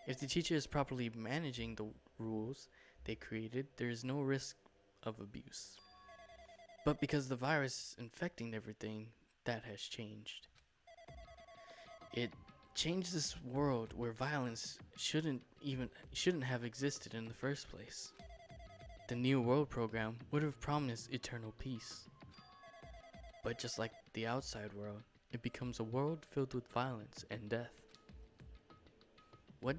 [SPEAKER 1] If the teacher is properly managing the rules they created, there is no risk of abuse. But because the virus is infecting everything, that has changed. It changed this world where violence shouldn't have existed in the first place. The New World program would have promised eternal peace. But just like the outside world, it becomes a world filled with violence and death. What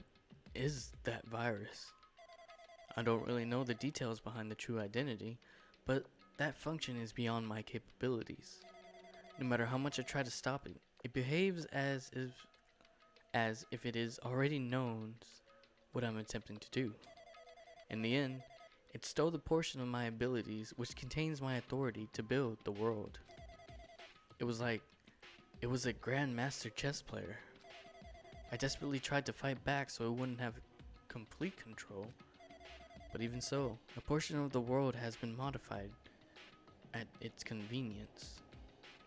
[SPEAKER 1] is that virus? I don't really know the details behind the true identity, but that function is beyond my capabilities. No matter how much I try to stop it, it behaves as if it is already knows what I'm attempting to do. In the end, it stole the portion of my abilities which contains my authority to build the world. It was a grandmaster chess player. I desperately tried to fight back so it wouldn't have complete control. But even so, a portion of the world has been modified at its convenience.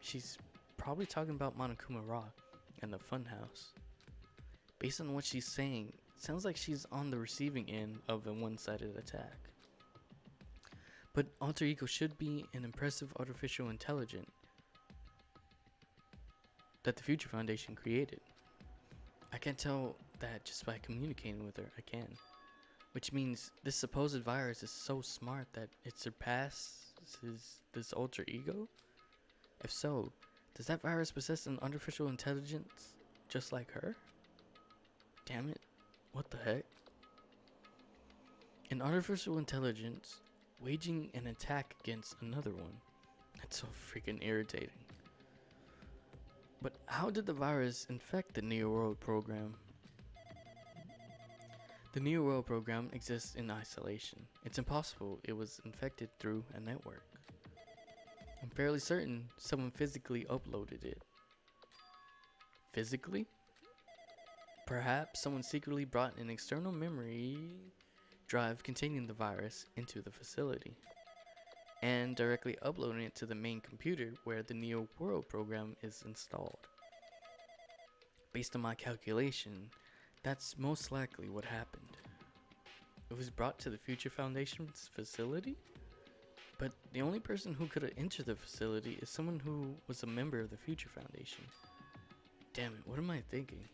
[SPEAKER 1] She's probably talking about Monokuma Rock and the Funhouse. Based on what she's saying, it sounds like she's on the receiving end of a one-sided attack. But Alter Ego should be an impressive artificial intelligence that the Future Foundation created. I can tell that just by communicating with her, I can. Which means this supposed virus is so smart that it surpasses this alter ego? If so, does that virus possess an artificial intelligence just like her? Damn it, what the heck? An artificial intelligence waging an attack against another one. That's so freaking irritating. But how did the virus infect the Neo World program? The Neo World program exists in isolation. It's impossible it was infected through a network. I'm fairly certain someone physically uploaded it. Physically? Perhaps someone secretly brought an external memory drive containing the virus into the facility and directly uploading it to the main computer where the Neo World program is installed. Based on my calculation, that's most likely what happened. It was brought to the Future Foundation's facility? But the only person who could have entered the facility is someone who was a member of the Future Foundation. Damn it, what am I thinking?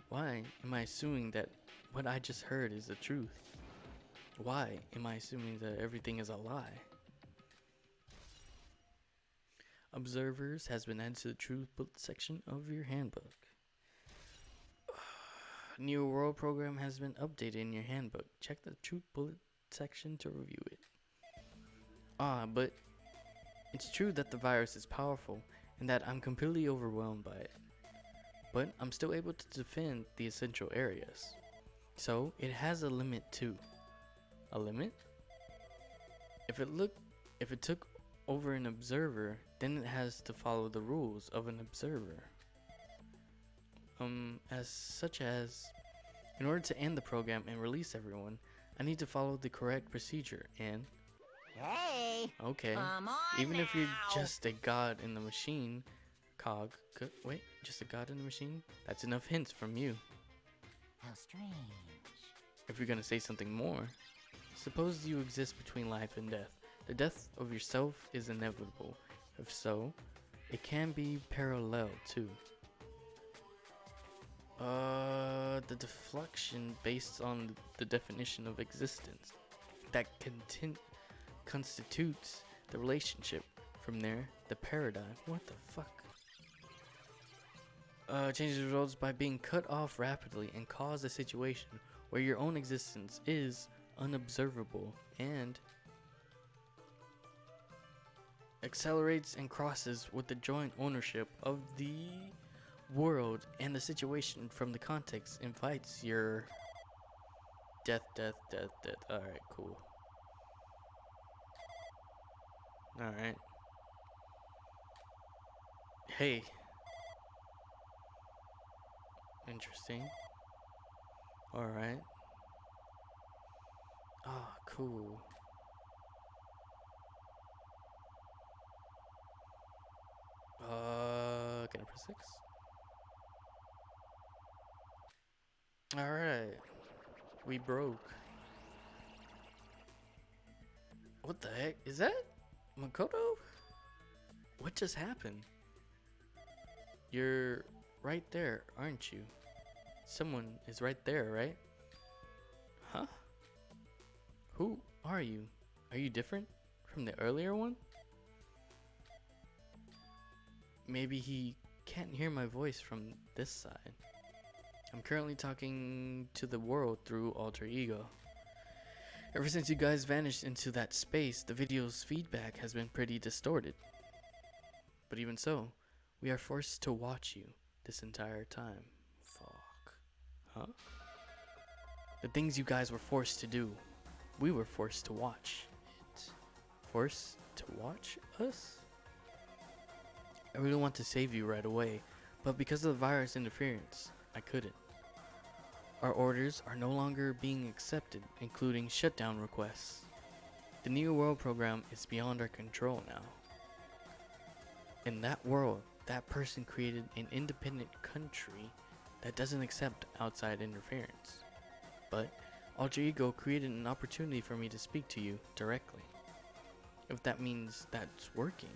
[SPEAKER 1] Why am I assuming that what I just heard is the truth? Why am I assuming that everything is a lie? observers has been added to the truth bullet section of your handbook. New world program has been updated in your handbook. Check the truth bullet section to review it. But it's true that the virus is powerful and that I'm completely overwhelmed by it. But I'm still able to defend the essential areas. So it has a limit too. A limit? If it took over an observer, then it has to follow the rules of an observer. As in order to end the program and release everyone, I need to follow the correct procedure and
[SPEAKER 2] Hey,
[SPEAKER 1] okay,
[SPEAKER 2] come on
[SPEAKER 1] even if you're
[SPEAKER 2] now.
[SPEAKER 1] just a god in the machine, just a god in the machine, that's enough hints from you.
[SPEAKER 2] How strange.
[SPEAKER 1] If you're gonna say something more, suppose you exist between life and death. The death of yourself is inevitable. If so, it can be parallel too. The deflection based on the definition of existence that constitutes the relationship. From there, the paradigm. What the fuck? Changes results by being cut off rapidly and cause a situation where your own existence is unobservable and accelerates and crosses with the joint ownership of the world and the situation from the context invites your death. Alright, cool. Alright. Hey. Interesting. Alright. Ah, cool. Can I press 6? Alright. We broke. What the heck? Is that Makoto? What just happened? You're right there, aren't you? Someone is right there, right? Huh? Who are you? Are you different from the earlier one? Maybe he can't hear my voice from this side. I'm currently talking to the world through alter ego. Ever since you guys vanished into that space, the video's feedback has been pretty distorted. But even so, we are forced to watch you this entire time. Fuck. Huh? The things you guys were forced to do, we were forced to watch it. Forced to watch us? I really want to save you right away, but because of the virus interference, I couldn't. Our orders are no longer being accepted, including shutdown requests. The New World program is beyond our control now. In that world, that person created an independent country that doesn't accept outside interference. But Alter Ego created an opportunity for me to speak to you directly. If that means that's working,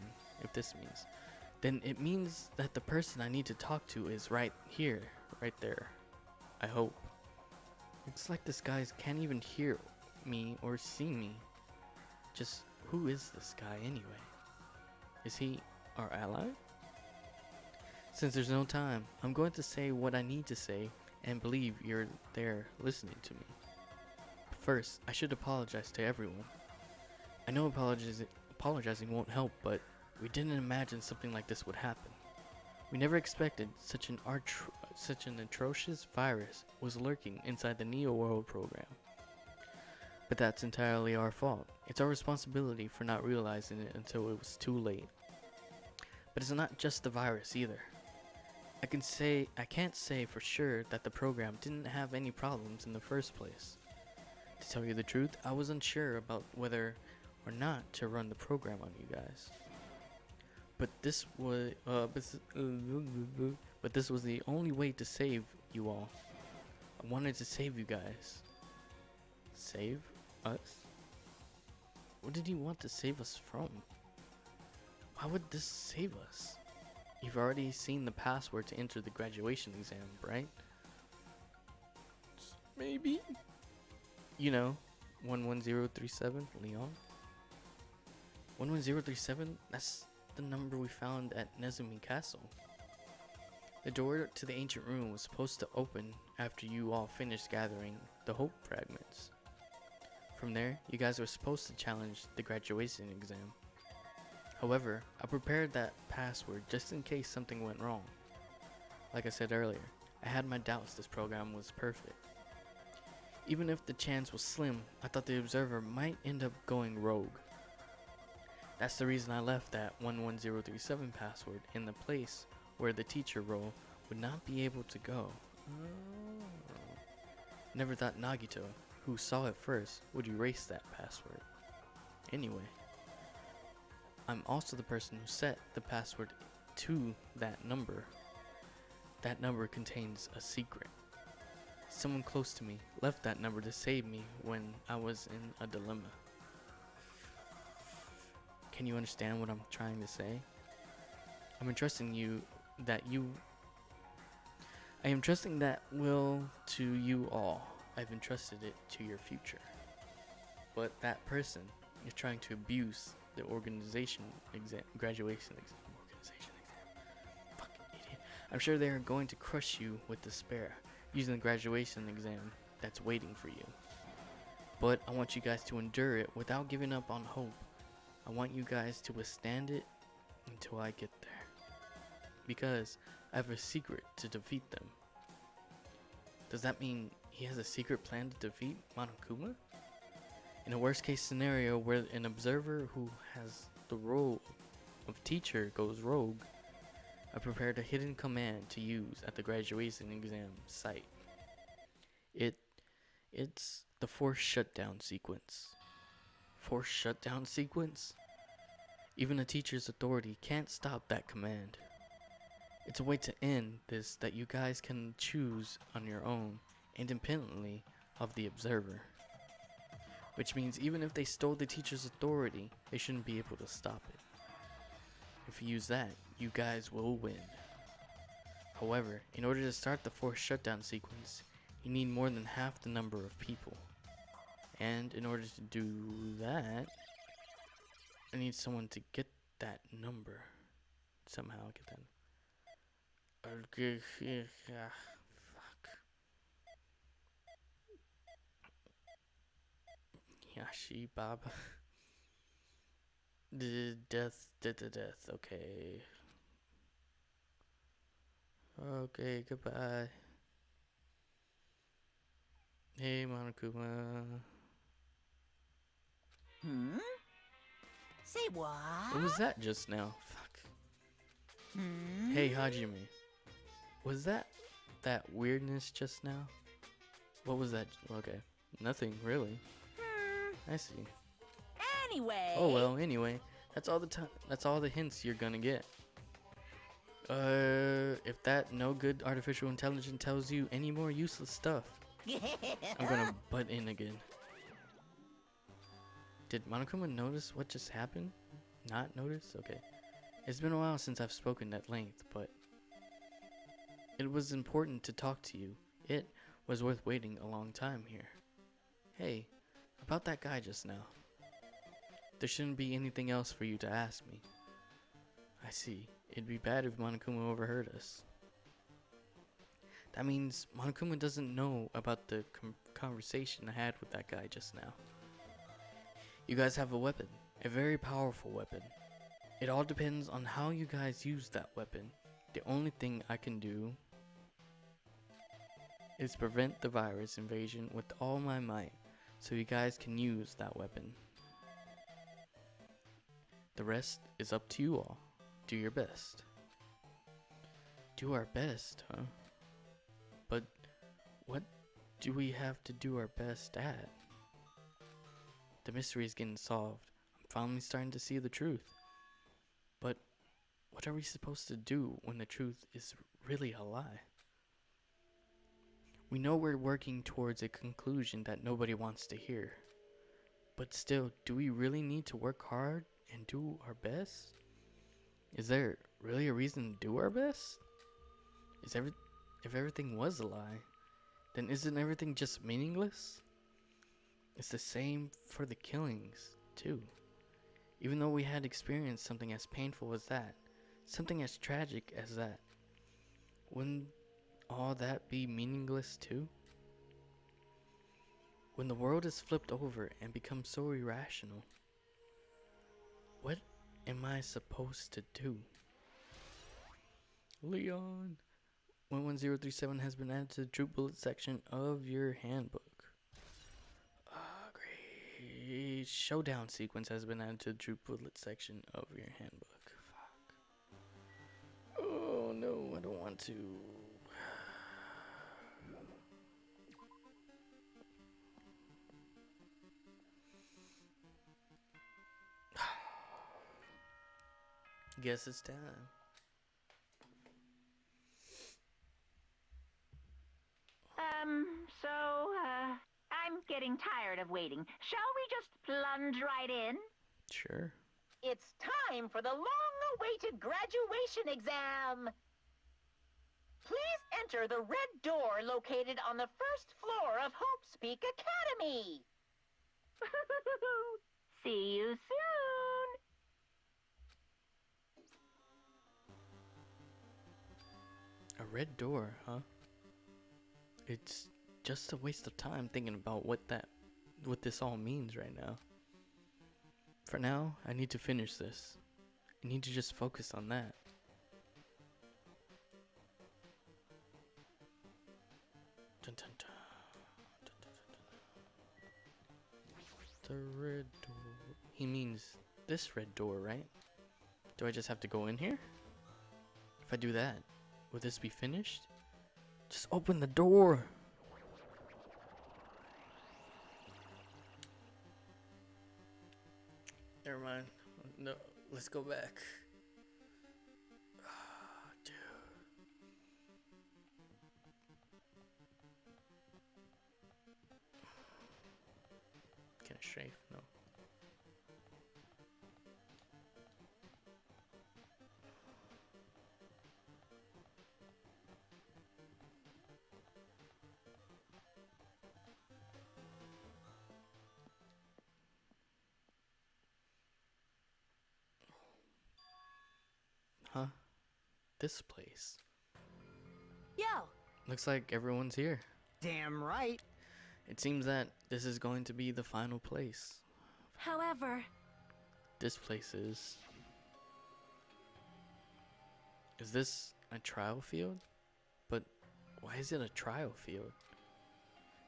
[SPEAKER 1] then it means that the person I need to talk to is right here, right there. I hope. It's like this guy can't even hear me or see me. Just who is this guy anyway? Is he our ally? Since there's no time, I'm going to say what I need to say and believe you're there listening to me. First, I should apologize to everyone. I know apologizing won't help, but we didn't imagine something like this would happen. We never expected such an atrocious virus was lurking inside the Neo World program. But that's entirely our fault. It's our responsibility for not realizing it until it was too late. But it's not just the virus either. I can't say for sure that the program didn't have any problems in the first place. To tell you the truth, I was unsure about whether or not to run the program on you guys. But this was the only way to save you all. I wanted to save you guys. Save us? What did he want to save us from? Why would this save us? You've already seen the password to enter the graduation exam, right? Maybe. You know, 11037, Leon. 11037? That's the number we found at Nezumi Castle. The door to the ancient room was supposed to open after you all finished gathering the hope fragments. From there, you guys were supposed to challenge the graduation exam. However, I prepared that password just in case something went wrong. Like I said earlier, I had my doubts this program was perfect. Even if the chance was slim, I thought the observer might end up going rogue. That's the reason I left that 11037 password in the place where the teacher role would not be able to go. Never thought Nagito, who saw it first, would erase that password. Anyway, I'm also the person who set the password to that number. That number contains a secret. Someone close to me left that number to save me when I was in a dilemma. Can you understand what I'm trying to say? I am trusting that will to you all. I've entrusted it to your future. But that person is trying to abuse the graduation exam. Fucking idiot. I'm sure they are going to crush you with despair using the graduation exam that's waiting for you. But I want you guys to endure it without giving up on hope. I want you guys to withstand it until I get there. Because I have a secret to defeat them. Does that mean he has a secret plan to defeat Monokuma? In a worst case scenario where an observer who has the role of teacher goes rogue, I prepared a hidden command to use at the graduation exam site. It's the force shutdown sequence. Force shutdown sequence? Even a teacher's authority can't stop that command. It's a way to end this that you guys can choose on your own, independently of the observer. Which means even if they stole the teacher's authority, they shouldn't be able to stop it. If you use that, you guys will win. However, in order to start the force shutdown sequence, you need more than half the number of people. And in order to do that, I need someone to get that number. Somehow get that. Fuck. Yashi Baba. Death. Okay. Okay, goodbye. Hey, Monokuma.
[SPEAKER 2] Say what?
[SPEAKER 1] What was that just now? Fuck. Hey, Hajime. Was that weirdness just now? What was that? Okay. Nothing, really. I see.
[SPEAKER 2] Anyway.
[SPEAKER 1] Oh well, anyway. That's all the hints you're gonna get. If that no good artificial intelligence tells you any more useless stuff, I'm gonna butt in again. Did Monokuma notice what just happened? Not notice? Okay. It's been a while since I've spoken at length, but it was important to talk to you. It was worth waiting a long time here. Hey, about that guy just now. There shouldn't be anything else for you to ask me. I see. It'd be bad if Monokuma overheard us. That means Monokuma doesn't know about the conversation I had with that guy just now. You guys have a weapon, a very powerful weapon. It all depends on how you guys use that weapon. The only thing I can do is prevent the virus invasion with all my might, so you guys can use that weapon. The rest is up to you all. Do your best. Do our best, huh? But what do we have to do our best at? The mystery is getting solved. I'm finally starting to see the truth. But what are we supposed to do when the truth is really a lie? We know we're working towards a conclusion that nobody wants to hear. But still, do we really need to work hard and do our best? Is there really a reason to do our best? If everything was a lie, then isn't everything just meaningless? It's the same for the killings, too. Even though we had experienced something as painful as that, something as tragic as that, wouldn't all that be meaningless too? When the world is flipped over and becomes so irrational, what am I supposed to do? Leon, 11037 has been added to the Troop Bullet section of your handbook. Great. Showdown sequence has been added to the Troop Bullet section of your handbook. Fuck. Oh no, I don't want to. Guess it's time.
[SPEAKER 2] I'm getting tired of waiting. Shall we just plunge right in?
[SPEAKER 1] Sure.
[SPEAKER 2] It's time for the long-awaited graduation exam. Please enter the red door located on the first floor of Hope's Peak Academy. See you soon.
[SPEAKER 1] A red door, huh? It's just a waste of time thinking about what this all means right now. For now, I need to finish this. I need to just focus on that. Dun, dun, dun. Dun, dun, dun, dun. The red door. He means this red door, right? Do I just have to go in here? If I do that, will this be finished? Just open the door. Never mind. No, let's go back. Dude. Can I strafe? No. Huh? This place.
[SPEAKER 4] Yo,
[SPEAKER 1] Looks like everyone's here.
[SPEAKER 3] Damn right.
[SPEAKER 1] It seems that this is going to be the final place.
[SPEAKER 4] however,
[SPEAKER 1] This place is. Is this a trial field? But why is it a trial field?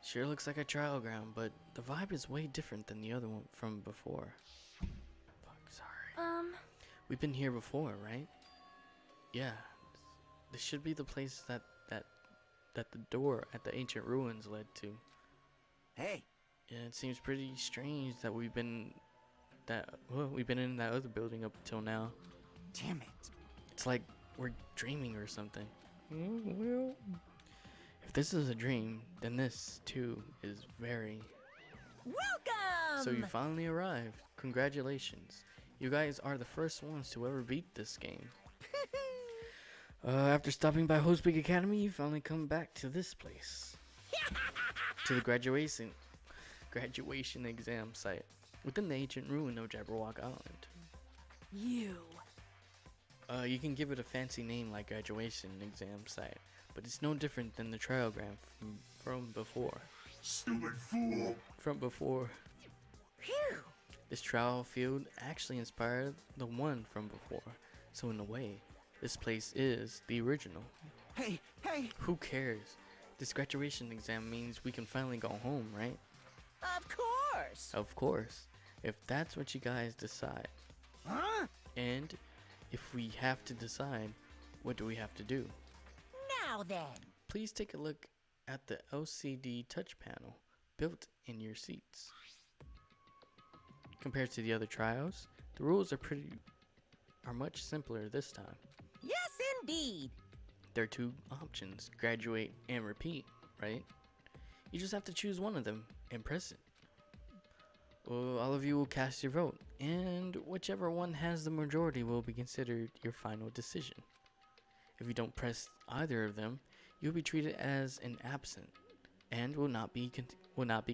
[SPEAKER 1] Sure looks like a trial ground, but the vibe is way different than the other one from before. Fuck, sorry. We've been here before, right? Yeah. This should be the place that the door at the ancient ruins led to.
[SPEAKER 3] Hey,
[SPEAKER 1] Yeah, it seems pretty strange that we've been in that other building up until now.
[SPEAKER 3] damn it.
[SPEAKER 1] It's like we're dreaming or something. Well, if this is a dream, then this too is very.
[SPEAKER 2] Welcome!
[SPEAKER 1] So you finally arrived. Congratulations. You guys are the first ones to ever beat this game. After stopping by Hope's Peak Academy, you finally come back to this place. To the graduation exam site within the ancient ruin of Jabberwock Island.
[SPEAKER 4] you.
[SPEAKER 1] You can give it a fancy name like graduation exam site, but it's no different than the trial ground from before.
[SPEAKER 5] Stupid fool!
[SPEAKER 1] From before.
[SPEAKER 4] Phew.
[SPEAKER 1] This trial field actually inspired the one from before, so in a way, this place is the original.
[SPEAKER 3] Hey,
[SPEAKER 1] Who cares? This graduation exam means we can finally go home, right?
[SPEAKER 2] Of course.
[SPEAKER 1] Of course, if that's what you guys decide.
[SPEAKER 3] huh?
[SPEAKER 1] And if we have to decide, what do we have to do?
[SPEAKER 2] Now then.
[SPEAKER 1] Please take a look at the LCD touch panel built in your seats. Compared to the other trials, the rules are much simpler this time.
[SPEAKER 2] Yes, indeed.
[SPEAKER 1] There are two options, graduate and repeat, right? You just have to choose one of them and press it. Well, all of you will cast your vote, and whichever one has the majority will be considered your final decision. If you don't press either of them, you'll be treated as an absent and will not be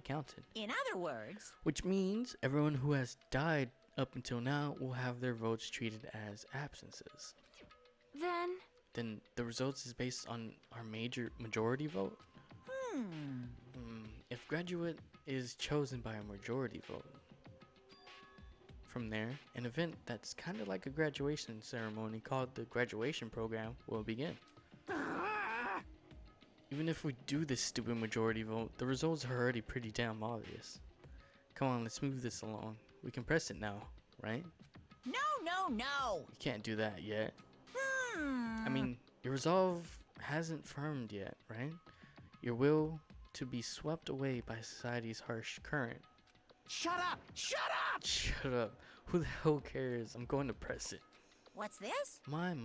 [SPEAKER 1] counted.
[SPEAKER 2] In other words,
[SPEAKER 1] Which means everyone who has died Up until now, we'll have their votes treated as absences.
[SPEAKER 4] Then,
[SPEAKER 1] The results is based on our majority vote. If graduate is chosen by a majority vote, from there, an event that's kind of like a graduation ceremony called the graduation program will begin. Even if we do this stupid majority vote, the results are already pretty damn obvious. Come on, let's move this along. We can press it now, right?
[SPEAKER 2] No.
[SPEAKER 1] You can't do that yet. I mean, your resolve hasn't firmed yet, right? Your will to be swept away by society's harsh current.
[SPEAKER 3] Shut up! Shut up!
[SPEAKER 1] Shut up. Who the hell cares? I'm going to press it.
[SPEAKER 2] What's this?
[SPEAKER 1] My.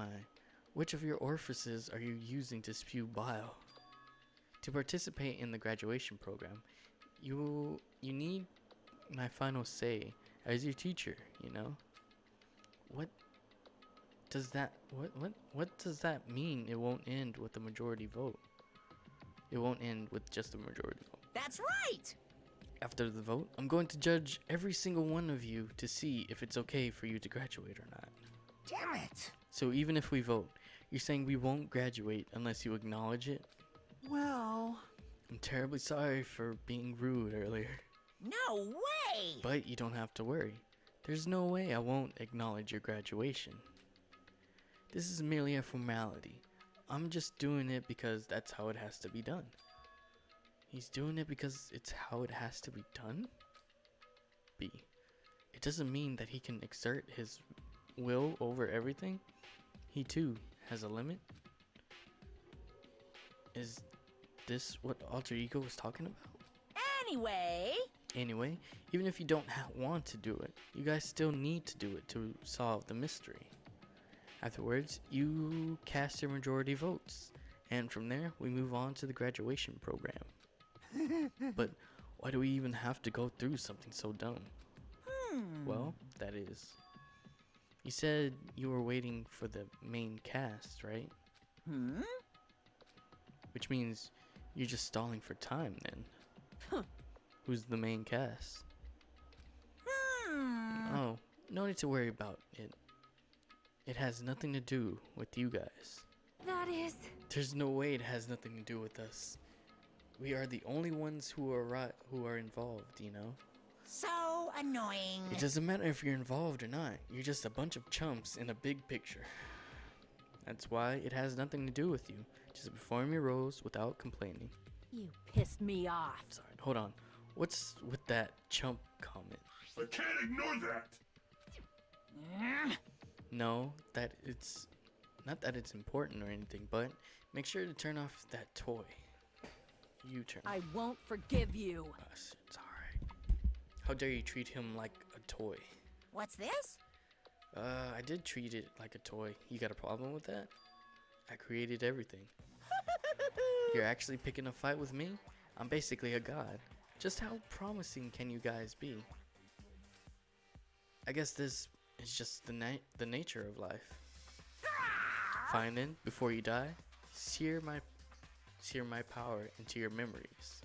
[SPEAKER 1] Which of your orifices are you using to spew bile? To participate in the graduation program, you need my final say as your teacher, you know? What does that mean? It won't end with a majority vote. It won't end with just a majority vote.
[SPEAKER 2] That's right!
[SPEAKER 1] After the vote, I'm going to judge every single one of you to see if it's okay for you to graduate or not.
[SPEAKER 3] Damn it!
[SPEAKER 1] So even if we vote, you're saying we won't graduate unless you acknowledge it?
[SPEAKER 3] Well...
[SPEAKER 1] I'm terribly sorry for being rude earlier.
[SPEAKER 2] No way!
[SPEAKER 1] But you don't have to worry. There's no way I won't acknowledge your graduation. This is merely a formality. I'm just doing it because that's how it has to be done. He's doing it because it's how it has to be done? B. It doesn't mean that he can exert his will over everything. He too has a limit. Is this what alter ego was talking about? Anyway, even if you don't want to do it, you guys still need to do it to solve the mystery. Afterwards, you cast your majority votes, and from there, we move on to the graduation program. But why do we even have to go through something so dumb? Well, that is. You said you were waiting for the main cast, right? Which means you're just stalling for time then. Who's the main cast? Oh, no need to worry about it. It has nothing to do with you guys.
[SPEAKER 4] that is...
[SPEAKER 1] There's no way it has nothing to do with us. We are the only ones who are involved, you know?
[SPEAKER 2] So annoying.
[SPEAKER 1] It doesn't matter if you're involved or not. You're just a bunch of chumps in a big picture. That's why it has nothing to do with you. Just perform your roles without complaining.
[SPEAKER 4] You pissed me off.
[SPEAKER 1] Sorry, hold on. What's with that chump comment?
[SPEAKER 5] I can't ignore that.
[SPEAKER 1] No, that it's not that it's important or anything, but make sure to turn off that toy. You turn.
[SPEAKER 4] I won't forgive you.
[SPEAKER 1] It's alright. How dare you treat him like a toy?
[SPEAKER 2] What's this?
[SPEAKER 1] I did treat it like a toy. You got a problem with that? I created everything. You're actually picking a fight with me? I'm basically a god. Just how promising can you guys be? I guess this is just the nature of life. Fine then, before you die, sear my power into your memories.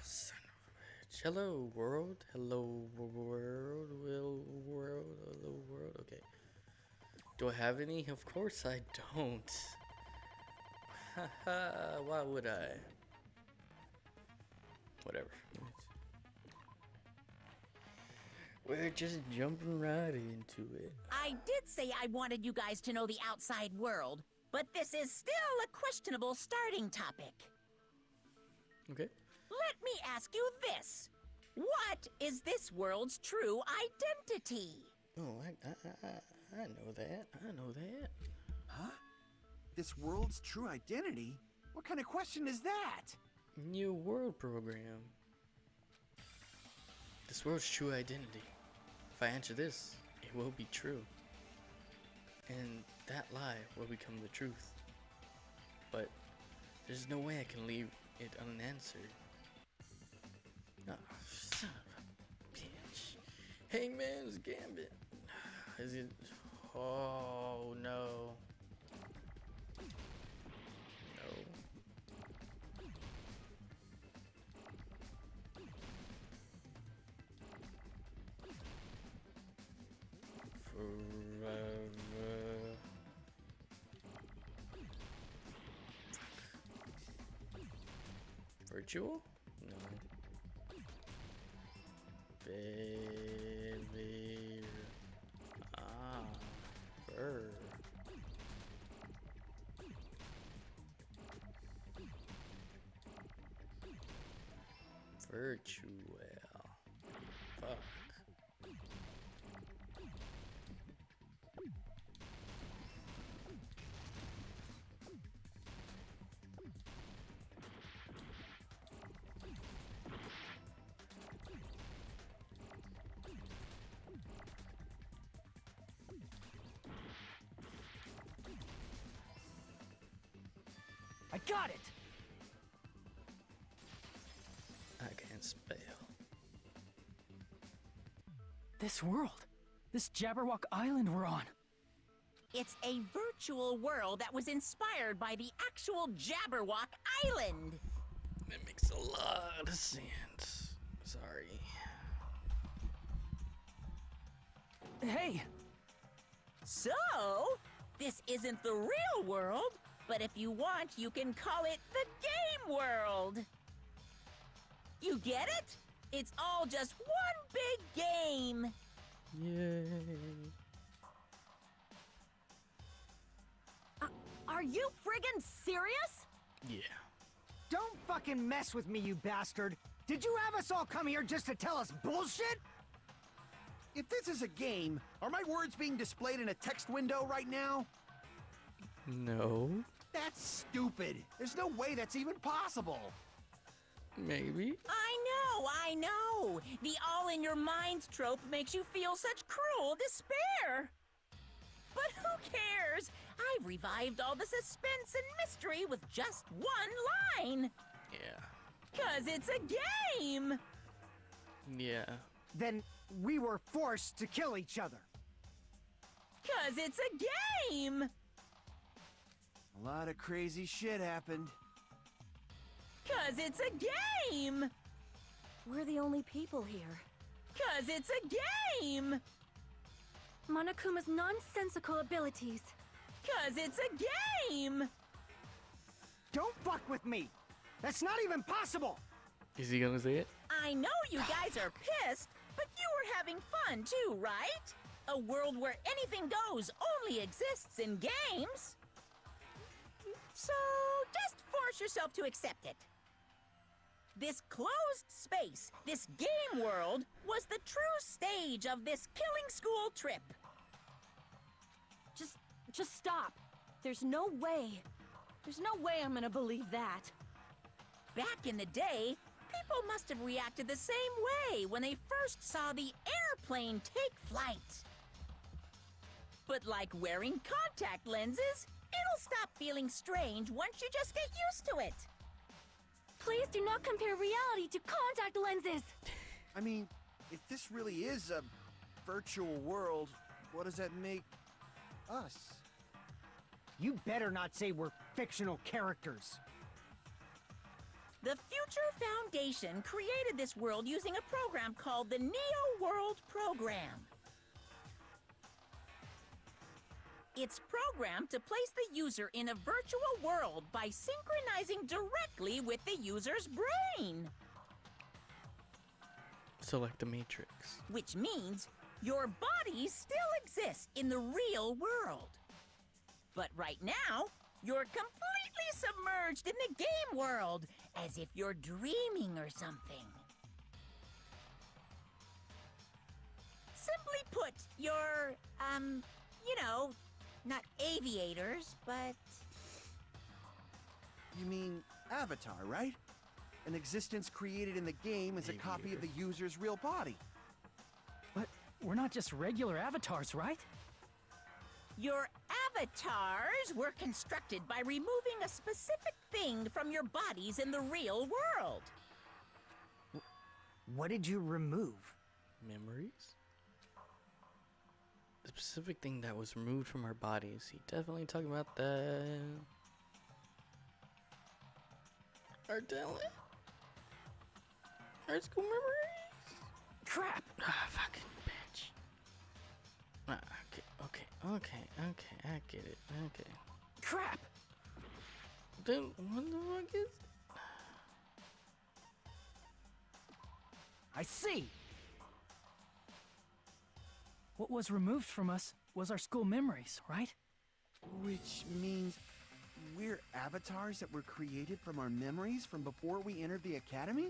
[SPEAKER 1] Son of a bitch. Hello world, hello world, hello world. Okay. Do I have any? Of course I don't. Haha, why would I? Whatever. We're just jumping right into it.
[SPEAKER 2] I did say I wanted you guys to know the outside world, but this is still a questionable starting topic.
[SPEAKER 1] Okay.
[SPEAKER 2] Let me ask you this. What is this world's true identity?
[SPEAKER 1] Oh, I know that. I know that.
[SPEAKER 3] Huh? This world's true identity? What kind of question is that?
[SPEAKER 1] New world program. This world's true identity. If I answer this, it will be true. And that lie will become the truth. But there's no way I can leave it unanswered. Oh, son of a bitch. Hangman's Gambit. Is it? Oh no. No. Forever. Virtual? No. Very. Ah. Ver. Virtual. Fuck.
[SPEAKER 6] I got it!
[SPEAKER 1] I can't spell.
[SPEAKER 6] This world. This Jabberwock Island we're on.
[SPEAKER 2] It's a virtual world that was inspired by the actual Jabberwock Island.
[SPEAKER 1] That makes a lot of sense. Sorry.
[SPEAKER 6] Hey!
[SPEAKER 2] So, this isn't the real world, but if you want, you can call it the game world. You get it? It's all just one big game.
[SPEAKER 1] Yay.
[SPEAKER 4] Are you friggin' serious?
[SPEAKER 1] Yeah.
[SPEAKER 6] Don't fucking mess with me, you bastard! Did you have us all come here just to tell us bullshit?
[SPEAKER 3] If this is a game, are my words being displayed in a text window right now?
[SPEAKER 1] No.
[SPEAKER 3] That's stupid. There's no way that's even possible.
[SPEAKER 1] Maybe.
[SPEAKER 2] I know. The all-in-your-minds trope makes you feel such cruel despair. But who cares? I've revived all the suspense and mystery with just one line.
[SPEAKER 1] Yeah.
[SPEAKER 2] 'Cause it's a game.
[SPEAKER 1] Yeah.
[SPEAKER 6] Then we were forced to kill each other.
[SPEAKER 2] 'Cause it's a game.
[SPEAKER 3] A lot of crazy shit happened.
[SPEAKER 2] 'Cause it's a game.
[SPEAKER 4] We're the only people here.
[SPEAKER 2] 'Cause it's a game.
[SPEAKER 4] Monokuma's nonsensical abilities.
[SPEAKER 2] 'Cause it's a game.
[SPEAKER 6] Don't fuck with me! That's not even possible!
[SPEAKER 1] Is he gonna say it?
[SPEAKER 2] I know you guys are pissed, but you were having fun too, right? A world where anything goes only exists in games. So just force yourself to accept it. This closed space, this game world, was the true stage of this killing school trip.
[SPEAKER 4] Just stop. There's no way. There's no way I'm gonna believe that.
[SPEAKER 2] Back in the day, people must have reacted the same way when they first saw the airplane take flight. But like wearing contact lenses, it'll stop feeling strange once you just get used to it.
[SPEAKER 4] Please do not compare reality to contact lenses.
[SPEAKER 3] I mean, if this really is a virtual world, what does that make us?
[SPEAKER 6] You better not say we're fictional characters.
[SPEAKER 2] The Future Foundation created this world using a program called the Neo World Program. It's programmed to place the user in a virtual world by synchronizing directly with the user's brain.
[SPEAKER 1] So like the Matrix.
[SPEAKER 2] Which means your body still exists in the real world. But right now, you're completely submerged in the game world, as if you're dreaming or something. Simply put, you're, not aviators, but...
[SPEAKER 3] You mean Avatar, right? An existence created in the game as a copy of the user's real body.
[SPEAKER 6] But we're not just regular avatars, right?
[SPEAKER 2] Your avatars were constructed by removing a specific thing from your bodies in the real world.
[SPEAKER 6] What did you remove?
[SPEAKER 1] Memories? specific thing that was removed from our bodies. He definitely talking about that. Our talent? Our school memories?
[SPEAKER 6] Crap!
[SPEAKER 1] Ah, fucking bitch. Ah, okay, I get it, okay.
[SPEAKER 6] Crap!
[SPEAKER 1] Then what the fuck is...
[SPEAKER 6] I see! What was removed from us was our school memories, right?
[SPEAKER 3] Which means we're avatars that were created from our memories from before we entered the academy?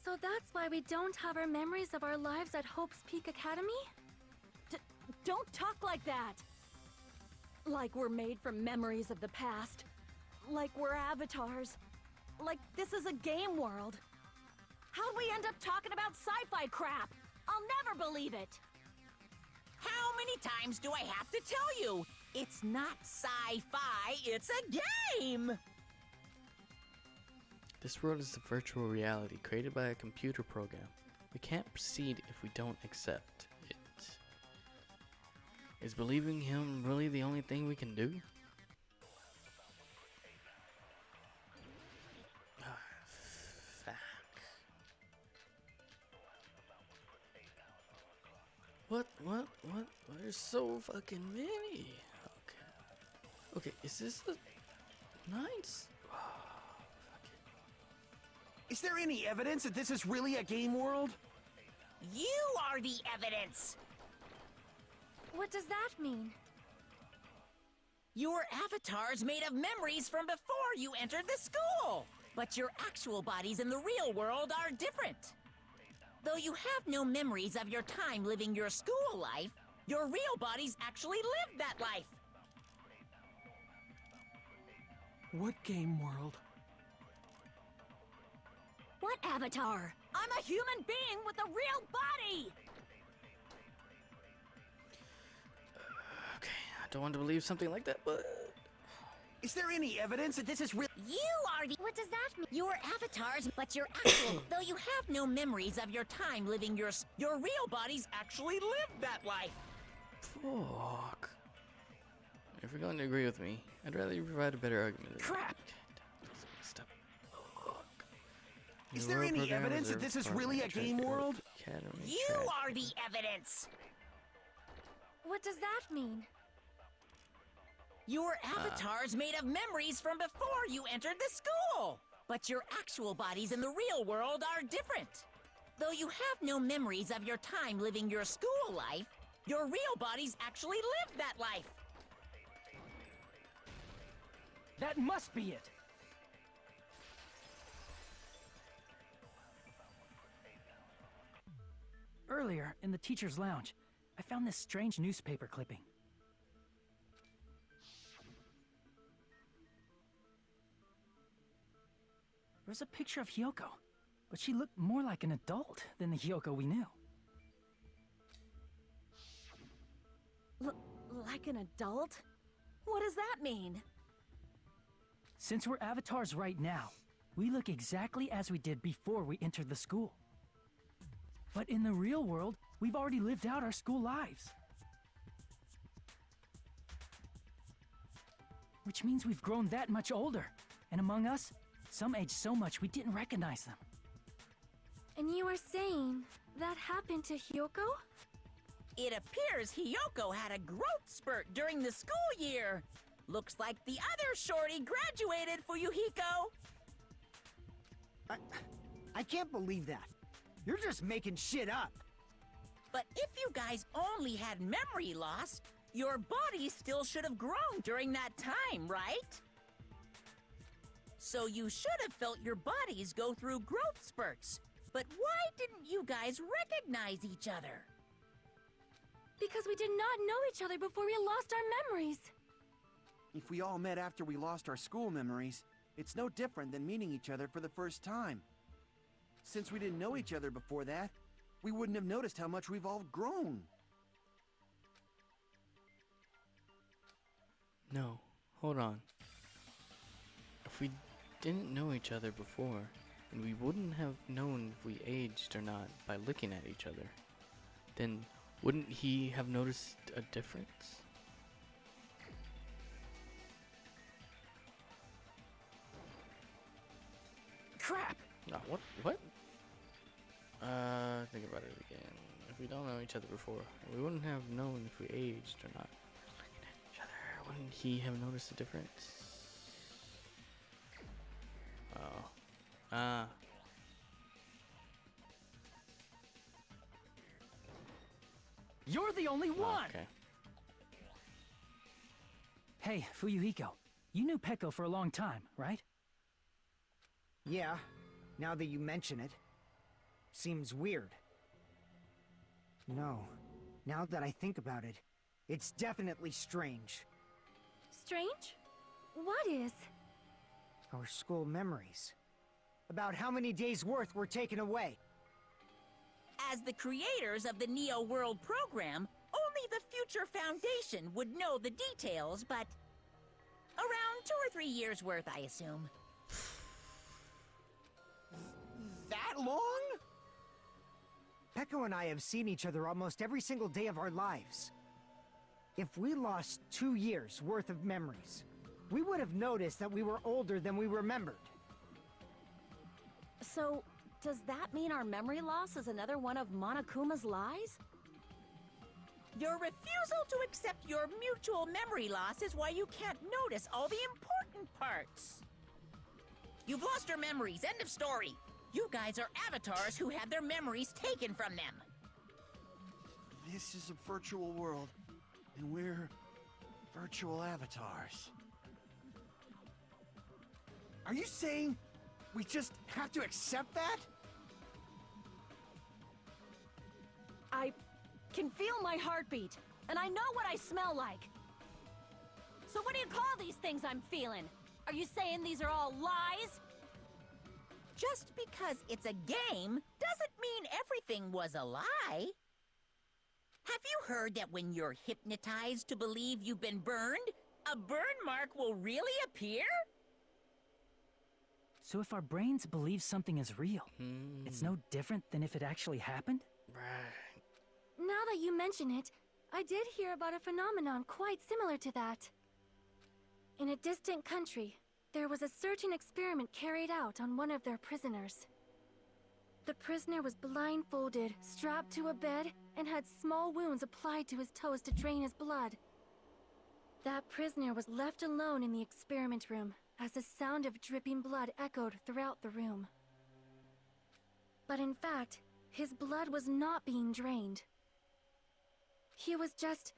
[SPEAKER 4] So that's why we don't have our memories of our lives at Hope's Peak Academy? Don't talk like that! Like we're made from memories of the past. Like we're avatars. Like this is a game world. How'd we end up talking about sci-fi crap? I'll never believe it!
[SPEAKER 2] How many times do I have to tell you? It's not sci-fi, it's a game!
[SPEAKER 1] This world is a virtual reality created by a computer program. We can't proceed if we don't accept it. Is believing him really the only thing we can do? Fuck. What? There's so fucking many. Okay, is this a nice?
[SPEAKER 3] Is there any evidence that this is really a game world?
[SPEAKER 2] You are the evidence!
[SPEAKER 4] What does that mean?
[SPEAKER 2] Your avatar's made of memories from before you entered the school! But your actual bodies in the real world are different. Though you have no memories of your time living your school life, your real bodies actually lived that life.
[SPEAKER 6] What game world?
[SPEAKER 4] What avatar? I'm a human being with a real body!
[SPEAKER 1] Okay, I don't want to believe something like that, but
[SPEAKER 3] Is there any evidence that this is real?
[SPEAKER 2] You are the...
[SPEAKER 4] What does that mean?
[SPEAKER 2] Your avatars, but your actual... Though you have no memories of your time living your real bodies actually lived that life.
[SPEAKER 1] fuck. If you're going to agree with me, I'd rather you provide a better argument.
[SPEAKER 6] Crap!
[SPEAKER 1] Stop.
[SPEAKER 3] Is there any evidence that this is really a game world?
[SPEAKER 2] You are the evidence.
[SPEAKER 4] What does that mean?
[SPEAKER 2] Your avatar's made of memories from before you entered the school. But your actual bodies in the real world are different. Though you have no memories of your time living your school life, your real bodies actually lived that life.
[SPEAKER 6] That must be it! Earlier, in the teacher's lounge, I found this strange newspaper clipping. There was a picture of Hyoko, but she looked more like an adult than the Hyoko we knew.
[SPEAKER 4] Like an adult? What does that mean?
[SPEAKER 6] Since we're avatars right now, we look exactly as we did before we entered the school. But in the real world, we've already lived out our school lives. Which means we've grown that much older. And among us, some age so much we didn't recognize them.
[SPEAKER 4] And you are saying that happened to Hyoko?
[SPEAKER 2] It appears Hyoko had a growth spurt during the school year. Looks like the other shorty graduated, Fuyuhiko.
[SPEAKER 6] I can't believe that. You're just making shit up.
[SPEAKER 2] But if you guys only had memory loss, your body still should have grown during that time, right? So you should have felt your bodies go through growth spurts. But why didn't you guys recognize each other?
[SPEAKER 4] Because we did not know each other before we lost our memories.
[SPEAKER 3] If we all met after we lost our school memories, it's no different than meeting each other for the first time. Since we didn't know each other before that, we wouldn't have noticed how much we've all grown.
[SPEAKER 1] No, hold on. If we didn't know each other before, then we wouldn't have known if we aged or not by looking at each other. Then Wouldn't he have noticed a difference?
[SPEAKER 6] Crap!
[SPEAKER 1] What? What? Think about it again. If we don't know each other before, we wouldn't have known if we aged or not. Looking at each other, wouldn't he have noticed a difference? Oh. Ah.
[SPEAKER 6] You're the only one!
[SPEAKER 1] Okay.
[SPEAKER 6] Hey, Fuyuhiko, you knew Peko for a long time, right?
[SPEAKER 7] Yeah, now that you mention it. Seems weird. No, now that I think about it, it's definitely strange.
[SPEAKER 4] Strange? What is?
[SPEAKER 7] Our school memories. About how many days' worth were taken away.
[SPEAKER 2] As the creators of the Neo World program, only the Future Foundation would know the details, but around 2 or 3 years worth, I assume.
[SPEAKER 7] That long? Peko and I have seen each other almost every single day of our lives. If we lost 2 years worth of memories, we would have noticed that we were older than we remembered.
[SPEAKER 4] So, does that mean our memory loss is another one of Monokuma's lies?
[SPEAKER 2] Your refusal to accept your mutual memory loss is why you can't notice all the important parts. You've lost your memories, end of story. You guys are avatars who had their memories taken from them.
[SPEAKER 3] This is a virtual world, and we're virtual avatars. Are you saying we just have to accept that?
[SPEAKER 4] I can feel my heartbeat, and I know what I smell like. So what do you call these things I'm feeling? Are you saying these are all lies?
[SPEAKER 2] Just because it's a game doesn't mean everything was a lie. Have you heard that when you're hypnotized to believe you've been burned, a burn mark will really appear?
[SPEAKER 6] So if our brains believe something is real, it's no different than if it actually happened?
[SPEAKER 1] Right.
[SPEAKER 4] Now that you mention it, I did hear about a phenomenon quite similar to that. In a distant country, there was a certain experiment carried out on one of their prisoners. The prisoner was blindfolded, strapped to a bed, and had small wounds applied to his toes to drain his blood. That prisoner was left alone in the experiment room, as the sound of dripping blood echoed throughout the room. But in fact, his blood was not being drained. He was just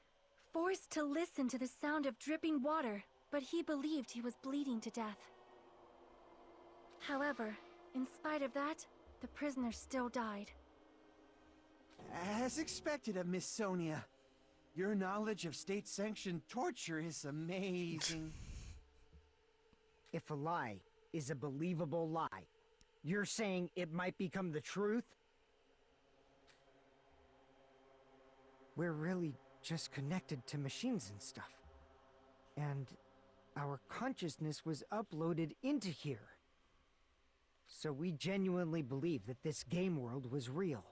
[SPEAKER 4] forced to listen to the sound of dripping water, but he believed he was bleeding to death. However, in spite of that, the prisoner still died.
[SPEAKER 3] As expected of Miss Sonia, your knowledge of state-sanctioned torture is amazing.
[SPEAKER 7] If a lie is a believable lie, you're saying it might become the truth? We're really just connected to machines and stuff. And our consciousness was uploaded into here. So we genuinely believe that this game world was real.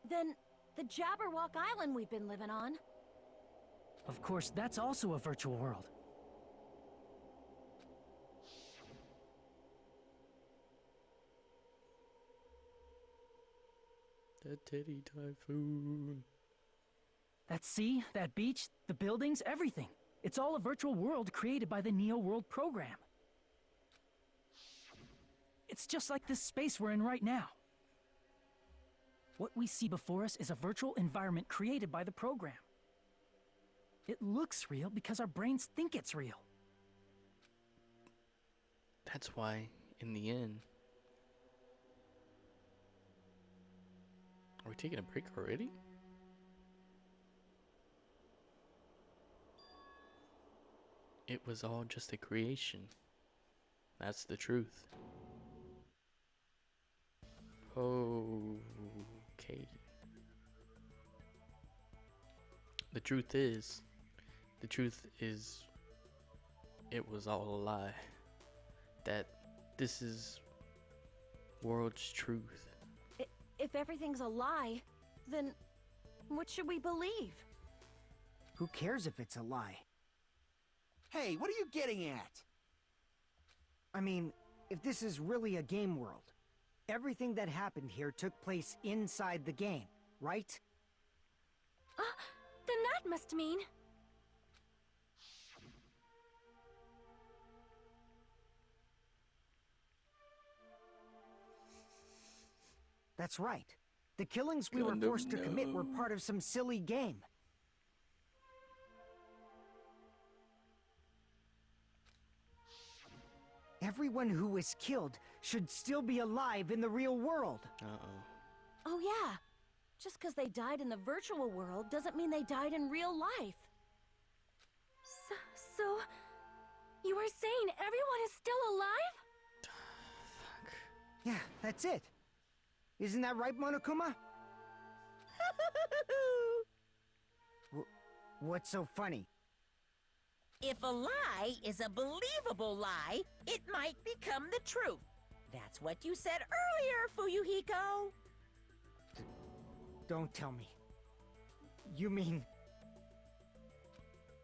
[SPEAKER 4] Then, the Jabberwock Island we've been living on.
[SPEAKER 6] Of course, that's also a virtual world.
[SPEAKER 1] The titty typhoon.
[SPEAKER 6] That sea, that beach, the buildings, everything. It's all a virtual world created by the Neo World program. It's just like this space we're in right now. What we see before us is a virtual environment created by the program. It looks real because our brains think it's real.
[SPEAKER 1] That's why, in the end... Are we taking a break already? It was all just a creation. That's the truth. Okay. The truth is, it was all a lie. That this is world's truth.
[SPEAKER 4] If If everything's a lie, then what should we believe?
[SPEAKER 7] Who cares if it's a lie?
[SPEAKER 3] Hey, what are you getting at?
[SPEAKER 7] I mean, if this is really a game world, everything that happened here took place inside the game, right?
[SPEAKER 4] Then that must mean...
[SPEAKER 7] That's right. The killings we were forced to commit were part of some silly game. Everyone who was killed should still be alive in the real world.
[SPEAKER 1] Uh-oh.
[SPEAKER 4] Oh yeah. Just because they died in the virtual world doesn't mean they died in real life. So you are saying everyone is still alive?
[SPEAKER 1] Fuck.
[SPEAKER 7] Yeah, that's it. Isn't that right, Monokuma? What's so funny?
[SPEAKER 2] If a lie is a believable lie, it might become the truth. That's what you said earlier, Fuyuhiko.
[SPEAKER 7] Don't tell me. You mean...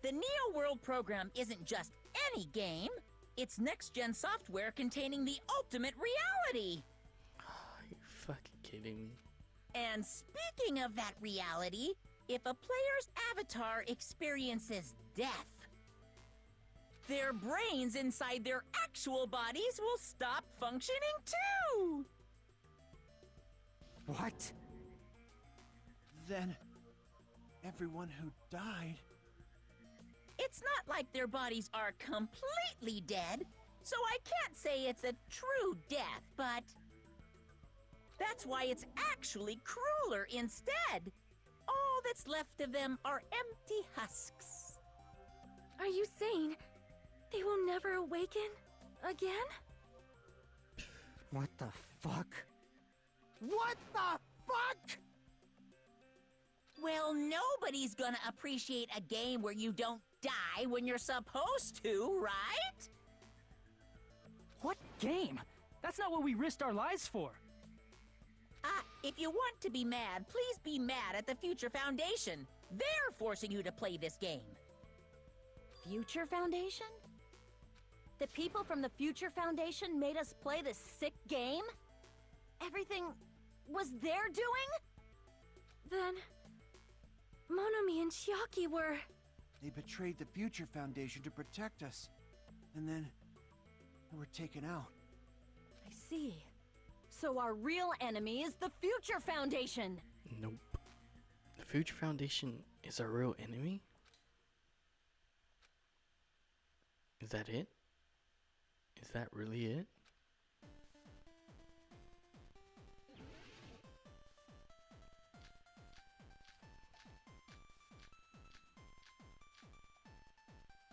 [SPEAKER 2] The Neo World program isn't just any game. It's next-gen software containing the ultimate reality.
[SPEAKER 1] Are you fucking kidding me?
[SPEAKER 2] And speaking of that reality, if a player's avatar experiences death, their brains inside their actual bodies will stop functioning too!
[SPEAKER 7] What?
[SPEAKER 3] Then, everyone who died...
[SPEAKER 2] It's not like their bodies are completely dead, so I can't say it's a true death, but... That's why it's actually crueler instead. All that's left of them are empty husks.
[SPEAKER 4] Are you saying they will never awaken again?
[SPEAKER 7] What the fuck? What the fuck?
[SPEAKER 2] Well, nobody's gonna appreciate a game where you don't die when you're supposed to, right?
[SPEAKER 6] What game? That's not what we risked our lives for.
[SPEAKER 2] If you want to be mad, please be mad at the Future Foundation. They're forcing you to play this game.
[SPEAKER 4] Future Foundation? The people from the Future Foundation made us play this sick game? Everything was their doing? Then... Monomi and Chiaki were...
[SPEAKER 3] They betrayed the Future Foundation to protect us. And then... they were taken out.
[SPEAKER 4] I see. So our real enemy is the Future Foundation!
[SPEAKER 1] Nope. The Future Foundation is our real enemy? Is that it? Is that really it?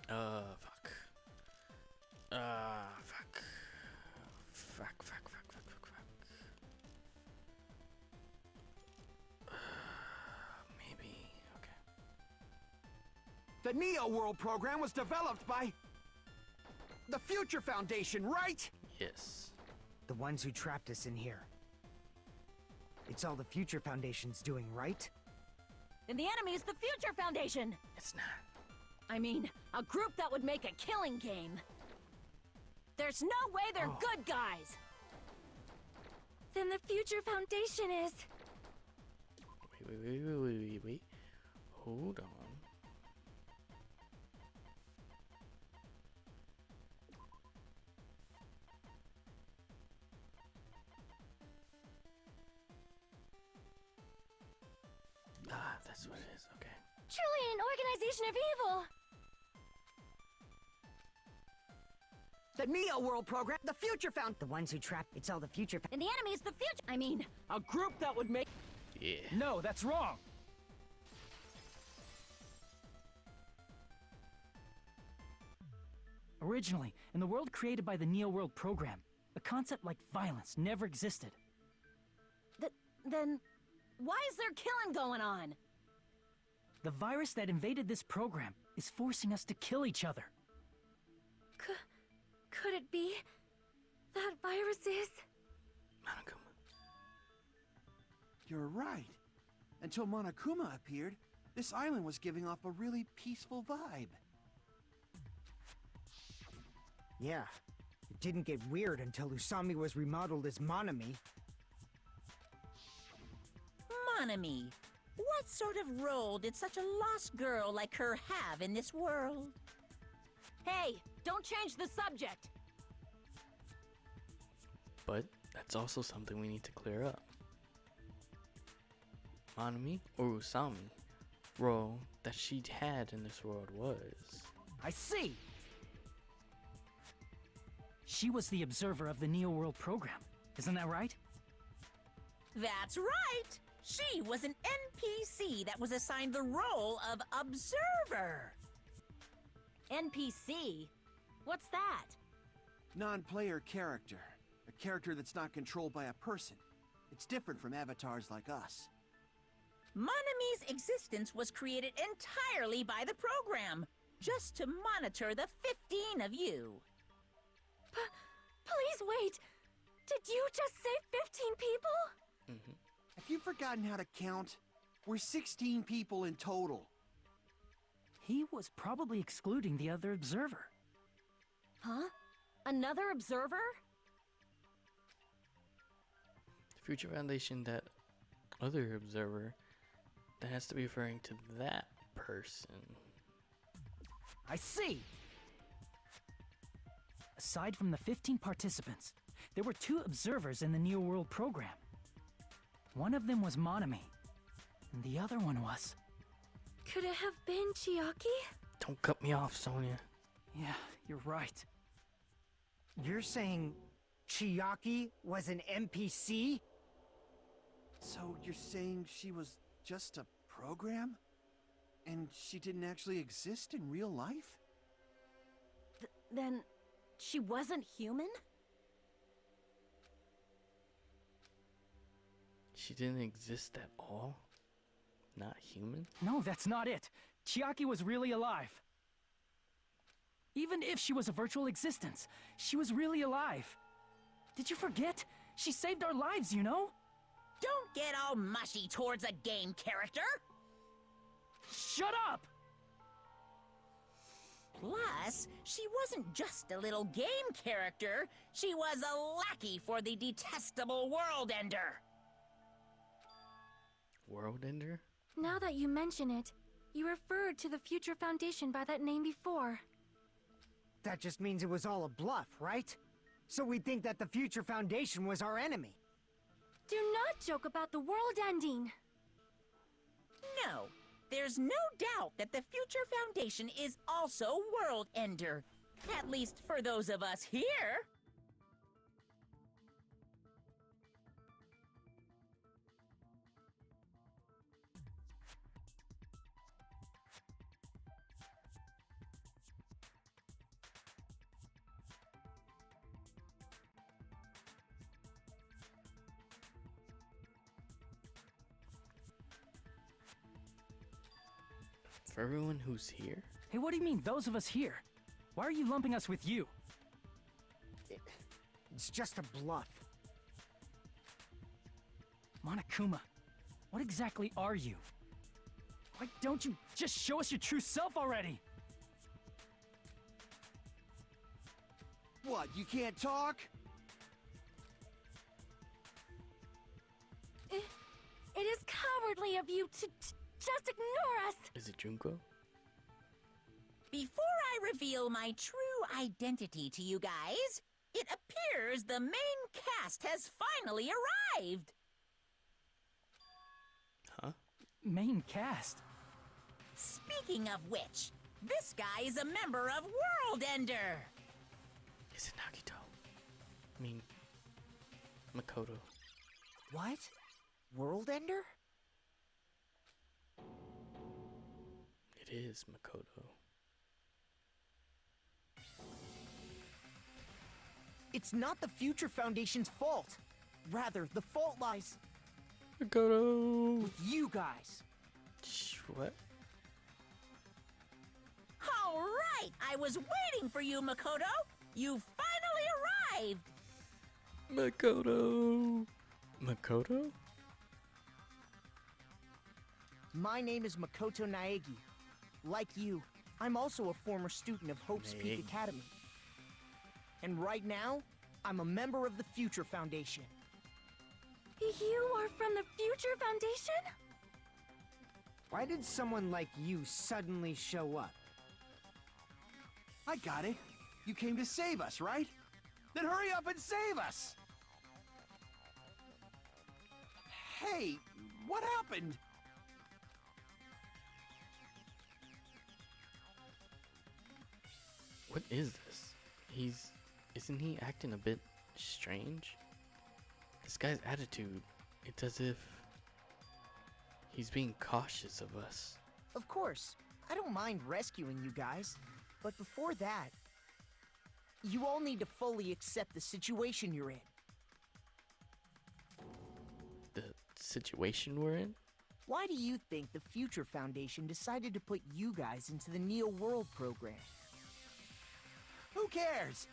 [SPEAKER 1] Fuck. Fuck. Fuck. Maybe. Okay.
[SPEAKER 3] The Neo World program was developed by... the Future Foundation, right?
[SPEAKER 1] Yes.
[SPEAKER 7] The ones who trapped us in here. It's all the Future Foundation's doing, right?
[SPEAKER 4] And the enemy is the Future Foundation!
[SPEAKER 1] It's not.
[SPEAKER 4] I mean, a group that would make a killing game. There's no way they're good guys! Then the Future Foundation is...
[SPEAKER 1] Wait. Hold on. That's what it is, okay.
[SPEAKER 4] Truly an organization of evil!
[SPEAKER 7] The Neo World program, the Future Found... The ones who trapped... It's all the Future...
[SPEAKER 4] And the enemy is the future... I mean,
[SPEAKER 6] A group that would make...
[SPEAKER 1] Yeah.
[SPEAKER 6] No, that's wrong. Originally, in the world created by the Neo World program, a concept like violence never existed.
[SPEAKER 4] then... Why is there killing going on?
[SPEAKER 6] The virus that invaded this program is forcing us to kill each other.
[SPEAKER 4] Could it be... that virus is...
[SPEAKER 1] Monokuma.
[SPEAKER 3] You're right. Until Monokuma appeared, this island was giving off a really peaceful vibe.
[SPEAKER 7] Yeah. It didn't get weird until Usami was remodeled as Monami.
[SPEAKER 2] Monami, what sort of role did such a lost girl like her have in this world?
[SPEAKER 4] Hey, don't change the subject!
[SPEAKER 1] But that's also something we need to clear up. Manami or Usami role that she had in this world was...
[SPEAKER 6] I see! She was the observer of the Neo World program. Isn't that right?
[SPEAKER 2] That's right! She was an NPC that was assigned the role of observer.
[SPEAKER 4] NPC? What's that?
[SPEAKER 3] Non-player character. A character that's not controlled by a person. It's different from avatars like us.
[SPEAKER 2] Monami's existence was created entirely by the program, just to monitor the 15 of you.
[SPEAKER 4] Please wait! Did you just say 15 people?
[SPEAKER 1] Mm-hmm.
[SPEAKER 3] Have you forgotten how to count? We're 16 people in total.
[SPEAKER 6] He was probably excluding the other observer.
[SPEAKER 4] Huh? Another observer?
[SPEAKER 1] The Future Foundation, that other observer, that has to be referring to that person.
[SPEAKER 6] I see! Aside from the 15 participants, there were 2 observers in the Neo World program. One of them was Monami, and the other one was...
[SPEAKER 4] Could it have been Chiaki?
[SPEAKER 1] Don't cut me off, Sonia.
[SPEAKER 6] Yeah, you're right.
[SPEAKER 7] You're saying Chiaki was an NPC?
[SPEAKER 3] So you're saying she was just a program? And she didn't actually exist in real life?
[SPEAKER 4] Then she wasn't human?
[SPEAKER 1] She didn't exist at all? Not human?
[SPEAKER 6] No, that's not it. Chiaki was really alive. Even if she was a virtual existence, she was really alive. Did you forget? She saved our lives, you know?
[SPEAKER 2] Don't get all mushy towards a game character!
[SPEAKER 6] Shut up!
[SPEAKER 2] Plus, she wasn't just a little game character, she was a lackey for the detestable World Ender!
[SPEAKER 1] World Ender?
[SPEAKER 4] Now that you mention it, you referred to the Future Foundation by that name before.
[SPEAKER 7] That just means it was all a bluff, right? So we think that the Future Foundation was our enemy.
[SPEAKER 4] Do not joke about the world ending!
[SPEAKER 2] No, there's no doubt that the Future Foundation is also World Ender. At least for those of us here.
[SPEAKER 1] For everyone who's here?
[SPEAKER 6] Hey, what do you mean, those of us here? Why are you lumping us with you?
[SPEAKER 7] It's just a bluff.
[SPEAKER 6] Monokuma, what exactly are you? Why don't you just show us your true self already?
[SPEAKER 3] What, you can't talk?
[SPEAKER 4] It is cowardly of you to just ignore us!
[SPEAKER 1] Is it Junko?
[SPEAKER 2] Before I reveal my true identity to you guys, it appears the main cast has finally arrived.
[SPEAKER 1] Huh?
[SPEAKER 6] Main cast?
[SPEAKER 2] Speaking of which, this guy is a member of World Ender.
[SPEAKER 1] Is it Nagito? I mean, Makoto.
[SPEAKER 7] What? World Ender?
[SPEAKER 1] It is Makoto.
[SPEAKER 7] It's not the Future Foundation's fault. Rather, the fault lies
[SPEAKER 1] Makoto!
[SPEAKER 7] with you guys.
[SPEAKER 1] What?
[SPEAKER 2] All right, I was waiting for you, Makoto. You finally arrived.
[SPEAKER 1] Makoto! Makoto?
[SPEAKER 8] My name is Makoto Naegi. Like you, I'm also a former student of Hope's Peak
[SPEAKER 1] Naegi.
[SPEAKER 8] Academy. And right now, I'm a member of the Future Foundation.
[SPEAKER 4] You are from the Future Foundation?
[SPEAKER 7] Why did someone like you suddenly show up?
[SPEAKER 3] I got it. You came to save us, right? Then hurry up and save us! Hey, what happened?
[SPEAKER 1] What is this? Isn't he acting a bit strange? This guy's attitude, it's as if he's being cautious of us.
[SPEAKER 8] Of course, I don't mind rescuing you guys. But before that, you all need to fully accept the situation you're in.
[SPEAKER 1] The situation we're in?
[SPEAKER 8] Why do you think the Future Foundation decided to put you guys into the Neo World program?
[SPEAKER 3] Who cares?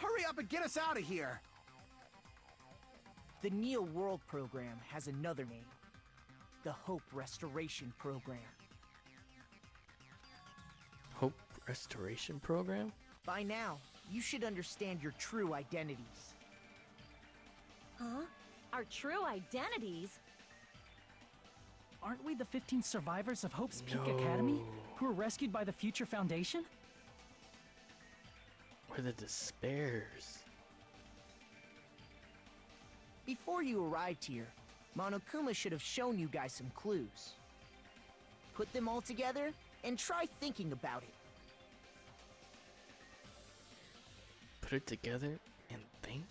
[SPEAKER 3] Hurry up and get us out of here!
[SPEAKER 8] The Neo World program has another name. The Hope Restoration Program.
[SPEAKER 1] Hope Restoration Program?
[SPEAKER 8] By now, you should understand your true identities.
[SPEAKER 4] Huh? Our true identities?
[SPEAKER 6] Aren't we the 15 survivors of Hope's Peak Academy who were rescued by the Future Foundation?
[SPEAKER 1] We're the Despairs.
[SPEAKER 8] Before you arrived here, Monokuma should have shown you guys some clues. Put them all together and try thinking about it.
[SPEAKER 1] Put it together and think?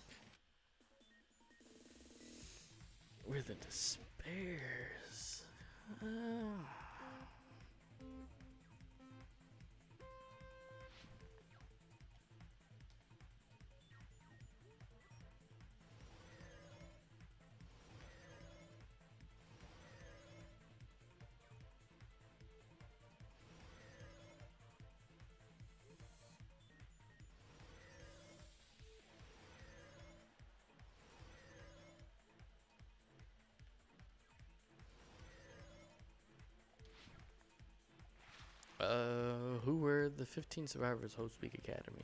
[SPEAKER 1] We're the Despairs. Who were the 15 survivors Hope Peak Academy?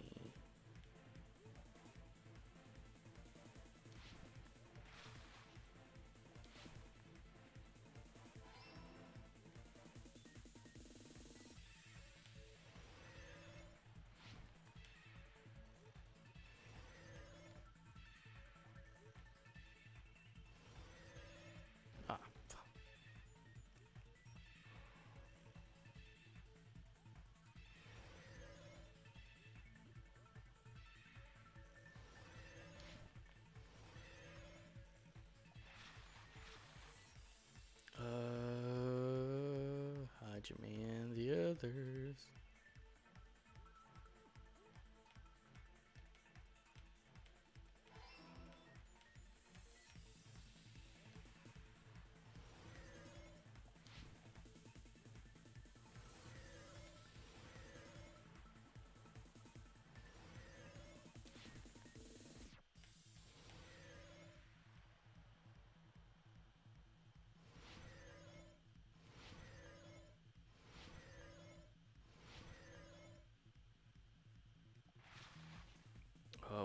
[SPEAKER 1] Ah, fuck. Hajime and the others.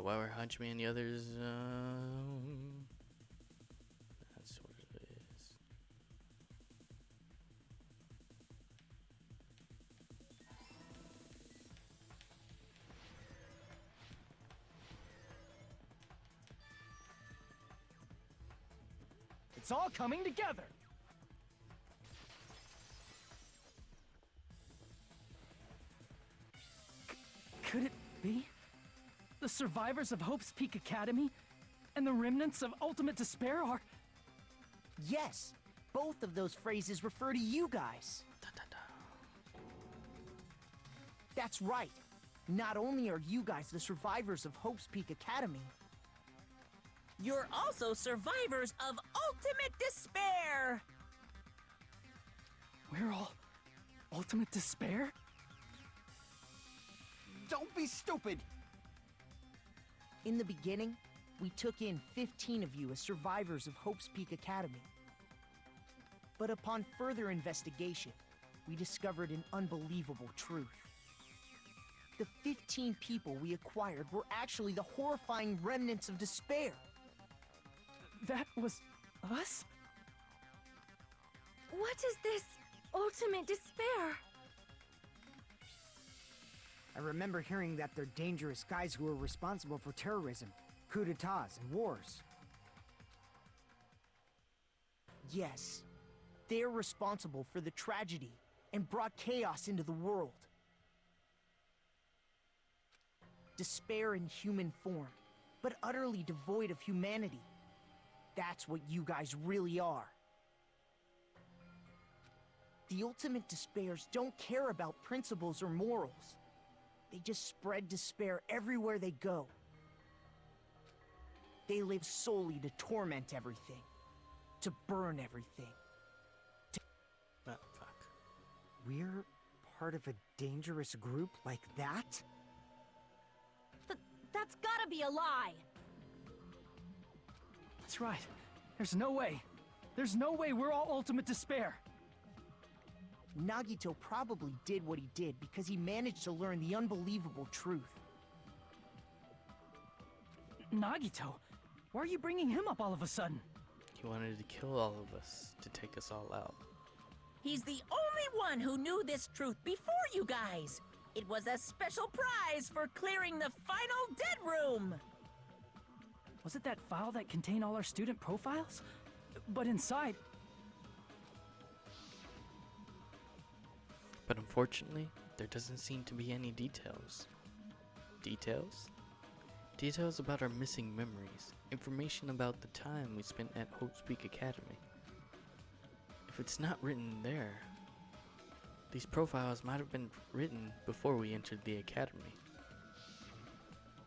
[SPEAKER 1] Why were Hajime and the others? That's what it is.
[SPEAKER 6] It's all coming together! Could it be? The survivors of Hope's Peak Academy and the remnants of Ultimate Despair are...
[SPEAKER 8] Yes, both of those phrases refer to you guys.
[SPEAKER 1] Da, da, da.
[SPEAKER 8] That's right. Not only are you guys the survivors of Hope's Peak Academy, you're also survivors of Ultimate Despair!
[SPEAKER 6] We're all Ultimate Despair?
[SPEAKER 3] Don't be stupid!
[SPEAKER 8] In the beginning, we took in 15 of you as survivors of Hope's Peak Academy. But upon further investigation, we discovered an unbelievable truth. The 15 people we acquired were actually the horrifying remnants of despair.
[SPEAKER 6] That was us?
[SPEAKER 4] What is this ultimate despair?
[SPEAKER 7] I remember hearing that they're dangerous guys who are responsible for terrorism, coups d'etats, and wars.
[SPEAKER 8] Yes, they're responsible for the tragedy and brought chaos into the world. Despair in human form, but utterly devoid of humanity. That's what you guys really are. The ultimate despairs don't care about principles or morals. They just spread despair everywhere they go. They live solely to torment everything, to burn everything.
[SPEAKER 1] Ah, fuck.
[SPEAKER 7] We're part of a dangerous group like that?
[SPEAKER 4] That's gotta be a lie!
[SPEAKER 6] That's right. There's no way. There's no way we're all ultimate despair.
[SPEAKER 8] Nagito probably did what he did because he managed to learn the unbelievable truth.
[SPEAKER 6] Nagito? Why are you bringing him up all of a sudden?
[SPEAKER 1] He wanted to kill all of us to take us all out.
[SPEAKER 2] He's the only one who knew this truth before you guys. It was a special prize for clearing the final dead room.
[SPEAKER 6] Was it that file that contained all our student profiles? But inside...
[SPEAKER 1] But unfortunately, there doesn't seem to be any details. Details? Details about our missing memories. Information about the time we spent at Hope's Peak Academy. If it's not written there, these profiles might have been written before we entered the academy.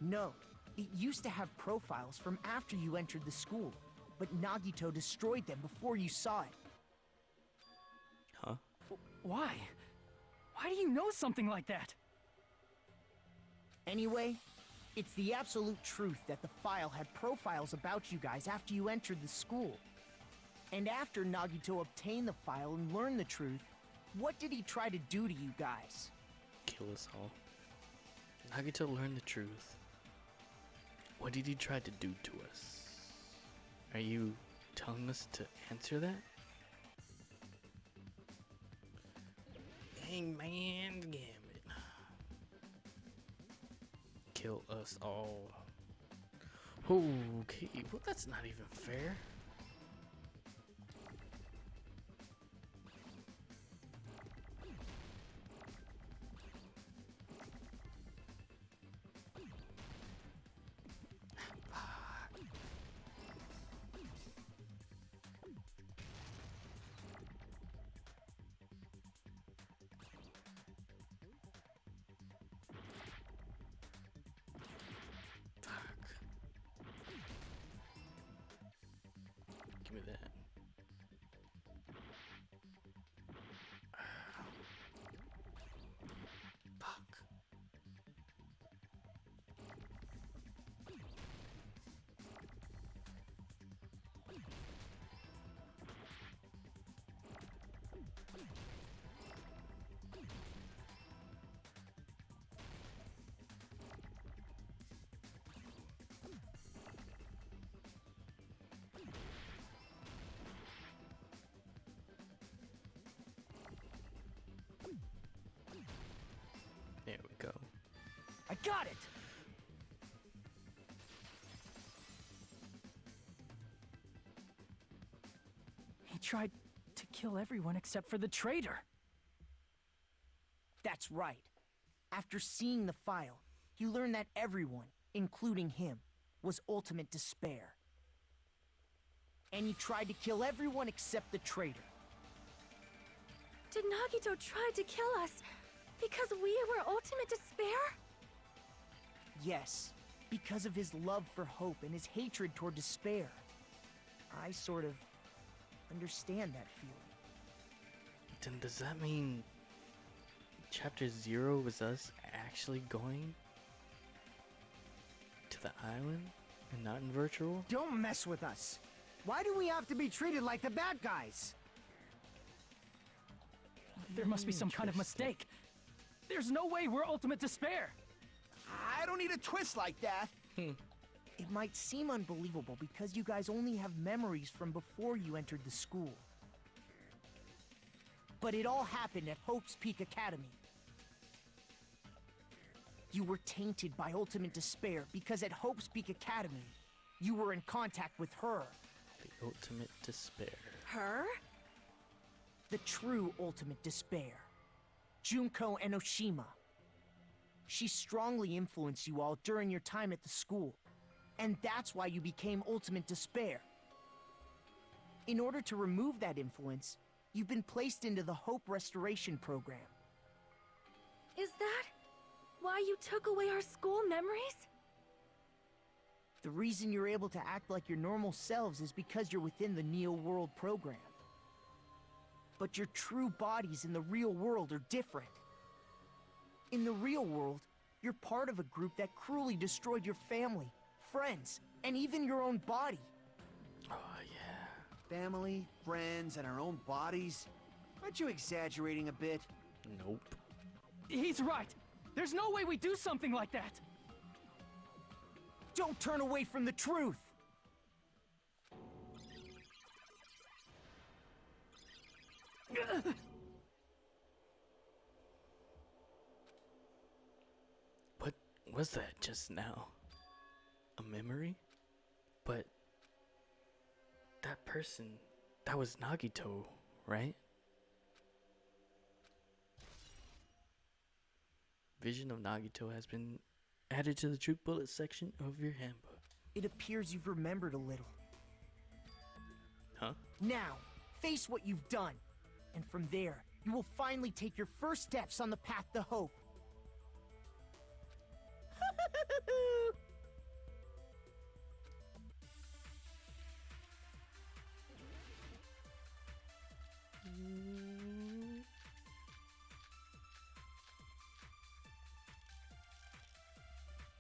[SPEAKER 8] No, it used to have profiles from after you entered the school, but Nagito destroyed them before you saw it.
[SPEAKER 1] Huh?
[SPEAKER 6] Why? Why do you know something like that?
[SPEAKER 8] Anyway, it's the absolute truth that the file had profiles about you guys after you entered the school. And after Nagito obtained the file and learned the truth, what did he try to do to you guys?
[SPEAKER 1] Kill us all. Nagito learned the truth. What did he try to do to us? Are you telling us to answer that? Hangman's Gambit. Kill us all. Okay, well that's not even fair. Give me that. Fuck. There we go.
[SPEAKER 6] I got it! He tried to kill everyone except for the traitor.
[SPEAKER 8] That's right. After seeing the file, he learned that everyone, including him, was ultimate despair. And he tried to kill everyone except the traitor.
[SPEAKER 4] Did Nagito try to kill us because we were ultimate despair?
[SPEAKER 8] Yes, because of his love for hope and his hatred toward despair. I sort of understand that feeling.
[SPEAKER 1] Then does that mean Chapter 0 was us actually going to the island and not in virtual?
[SPEAKER 7] Don't mess with us. Why do we have to be treated like the bad guys?
[SPEAKER 6] There must be some kind of mistake. There's no way we're Ultimate Despair.
[SPEAKER 3] I don't need a twist like that.
[SPEAKER 8] It might seem unbelievable because you guys only have memories from before you entered the school. But it all happened at Hope's Peak Academy. You were tainted by Ultimate Despair because at Hope's Peak Academy, you were in contact with her.
[SPEAKER 1] The ultimate despair.
[SPEAKER 4] Her?
[SPEAKER 8] The true Ultimate Despair. Junko Enoshima. She strongly influenced you all during your time at the school. And that's why you became Ultimate Despair. In order to remove that influence, you've been placed into the Hope Restoration Program.
[SPEAKER 4] Is that why you took away our school memories?
[SPEAKER 8] The reason you're able to act like your normal selves is because you're within the Neo World program. But your true bodies in the real world are different. In the real world, you're part of a group that cruelly destroyed your family, friends, and even your own body.
[SPEAKER 1] Oh, yeah.
[SPEAKER 3] Family, friends, and our own bodies? Aren't you exaggerating a bit?
[SPEAKER 1] Nope.
[SPEAKER 6] He's right. There's no way we do something like that.
[SPEAKER 8] Don't turn away from the truth!
[SPEAKER 1] What was that just now? A memory? But that person, that was Nagito, right? Vision of Nagito has been added to the Truth Bullet section of your handbook.
[SPEAKER 8] It appears you've remembered a little.
[SPEAKER 1] Huh?
[SPEAKER 8] Now, face what you've done. And from there, you will finally take your first steps on the path to hope.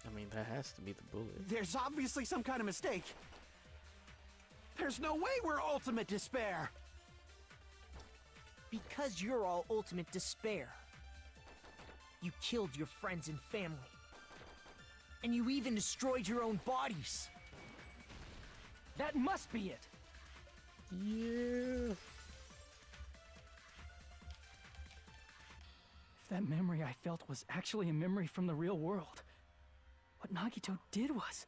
[SPEAKER 1] I mean, that has to be the bullet.
[SPEAKER 3] There's obviously some kind of mistake. There's no way we're Ultimate Despair.
[SPEAKER 8] Because you're all Ultimate Despair. You killed your friends and family. And you even destroyed your own bodies.
[SPEAKER 6] That must be it.
[SPEAKER 1] Yeah.
[SPEAKER 6] If that memory I felt was actually a memory from the real world, what Nagito did was...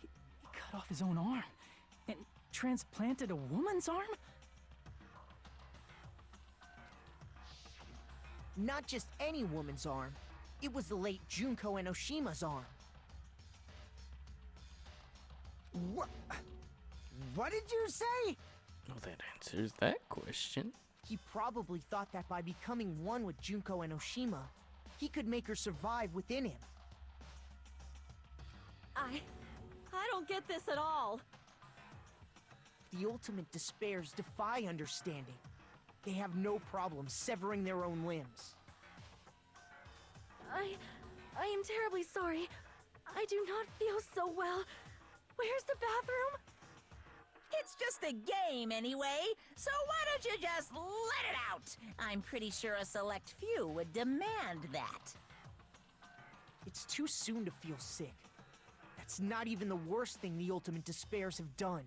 [SPEAKER 6] He cut off his own arm and transplanted a woman's arm?
[SPEAKER 8] Not just any woman's arm. It was the late Junko Enoshima's arm.
[SPEAKER 7] What did you say?
[SPEAKER 1] Well, that answers that question.
[SPEAKER 8] He probably thought that by becoming one with Junko Enoshima, he could make her survive within him.
[SPEAKER 4] I don't get this at all.
[SPEAKER 8] The Ultimate Despairs defy understanding. They have no problem severing their own limbs.
[SPEAKER 4] I am terribly sorry. I do not feel so well. Where's the bathroom?
[SPEAKER 2] It's just a game anyway, so why don't you just let it out? I'm pretty sure a select few would demand that.
[SPEAKER 8] It's too soon to feel sick. That's not even the worst thing the Ultimate Despairs have done.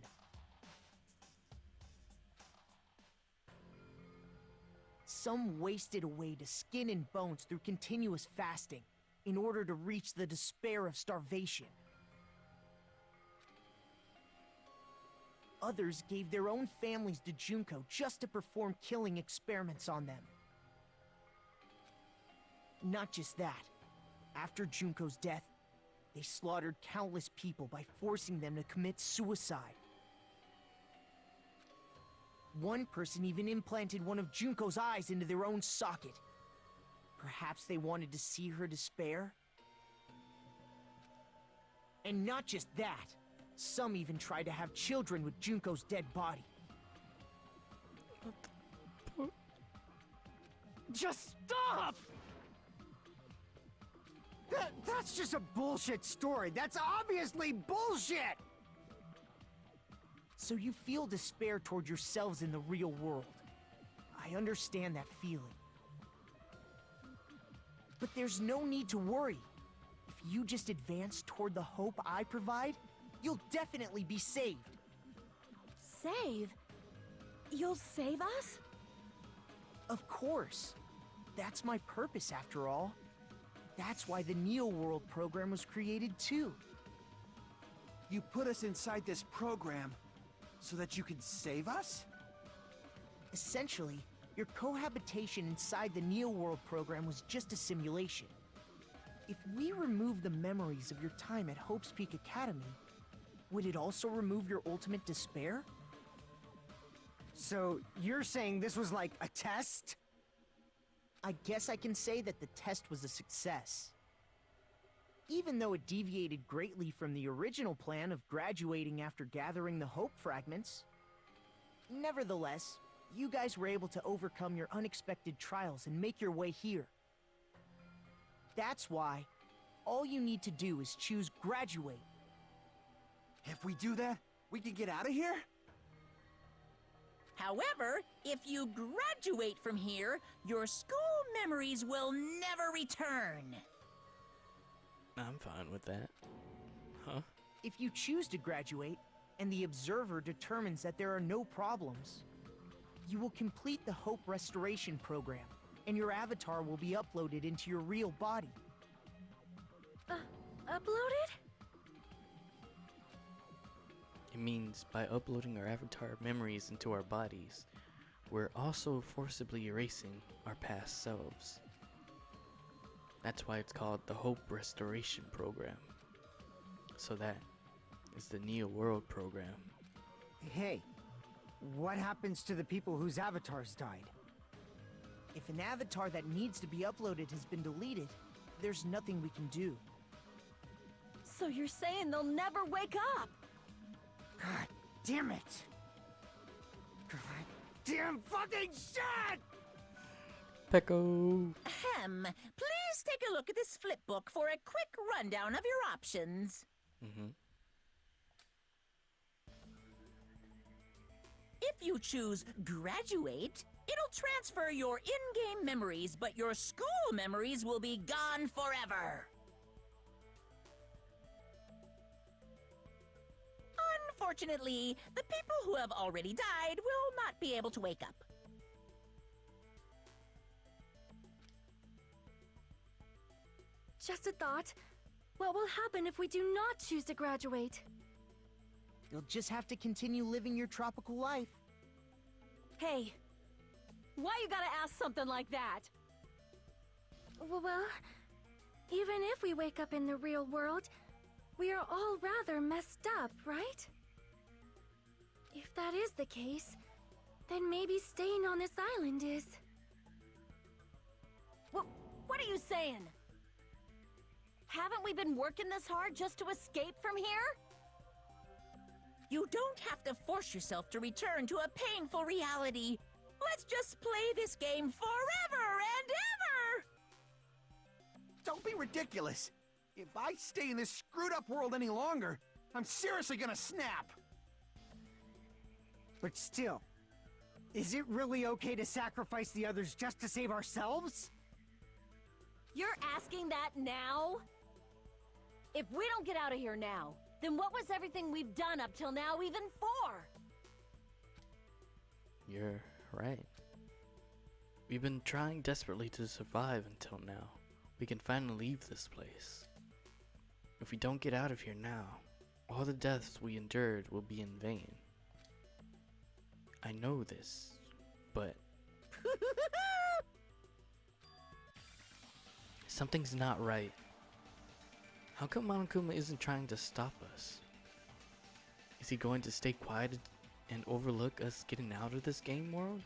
[SPEAKER 8] Some wasted away to skin and bones through continuous fasting in order to reach the despair of starvation. Others gave their own families to Junko just to perform killing experiments on them. Not just that. After Junko's death, they slaughtered countless people by forcing them to commit suicide. One person even implanted one of Junko's eyes into their own socket. Perhaps they wanted to see her despair? And not just that. Some even tried to have children with Junko's dead body.
[SPEAKER 6] Just stop!
[SPEAKER 7] That's just a bullshit story. That's obviously bullshit!
[SPEAKER 8] So you feel despair toward yourselves in the real world. I understand that feeling. But there's no need to worry. If you just advance toward the hope I provide, you'll definitely be saved.
[SPEAKER 4] Save? You'll save us?
[SPEAKER 8] Of course. That's my purpose, after all. That's why the Neo World program was created, too.
[SPEAKER 3] You put us inside this program so that you could save us?
[SPEAKER 8] Essentially, your cohabitation inside the Neo World program was just a simulation. If we remove the memories of your time at Hope's Peak Academy, would it also remove your ultimate despair?
[SPEAKER 7] So, you're saying this was like a test?
[SPEAKER 8] I guess I can say that the test was a success. Even though it deviated greatly from the original plan of graduating after gathering the Hope fragments. Nevertheless, you guys were able to overcome your unexpected trials and make your way here. That's why, all you need to do is choose graduate.
[SPEAKER 3] If we do that, we can get out of here?
[SPEAKER 2] However, if you graduate from here, your school memories will never return.
[SPEAKER 1] I'm fine with that. Huh?
[SPEAKER 8] If you choose to graduate, and the observer determines that there are no problems, you will complete the Hope Restoration program, and your avatar will be uploaded into your real body.
[SPEAKER 4] Uploaded?
[SPEAKER 1] It means by uploading our avatar memories into our bodies, we're also forcibly erasing our past selves. That's why it's called the Hope Restoration Program. So that is the Neo World Program.
[SPEAKER 7] Hey, what happens to the people whose avatars died?
[SPEAKER 8] If an avatar that needs to be uploaded has been deleted, there's nothing we can do.
[SPEAKER 4] So you're saying they'll never wake up?
[SPEAKER 7] God damn it! God damn fucking shit!
[SPEAKER 1] Pecco!
[SPEAKER 2] Ahem. Please take a look at this flipbook for a quick rundown of your options. If you choose graduate, it'll transfer your in-game memories, but your school memories will be gone forever. Unfortunately, the people who have already died will not be able to wake up.
[SPEAKER 4] Just a thought. What will happen if we do not choose to graduate?
[SPEAKER 8] You'll just have to continue living your tropical life.
[SPEAKER 4] Hey, why you gotta ask something like that? Well, even if we wake up in the real world, we are all rather messed up, right? If that is the case, then maybe staying on this island is... What are you saying? Haven't we been working this hard just to escape from here?
[SPEAKER 2] You don't have to force yourself to return to a painful reality. Let's just play this game forever and ever!
[SPEAKER 3] Don't be ridiculous. If I stay in this screwed up world any longer, I'm seriously gonna snap.
[SPEAKER 7] But still, is it really okay to sacrifice the others just to save ourselves?
[SPEAKER 4] You're asking that now? If we don't get out of here now, then what was everything we've done up till now even for?
[SPEAKER 1] You're right. We've been trying desperately to survive until now. We can finally leave this place. If we don't get out of here now, all the deaths we endured will be in vain. I know this, but... something's not right. How come Monokuma isn't trying to stop us? Is he going to stay quiet and overlook us getting out of this game world?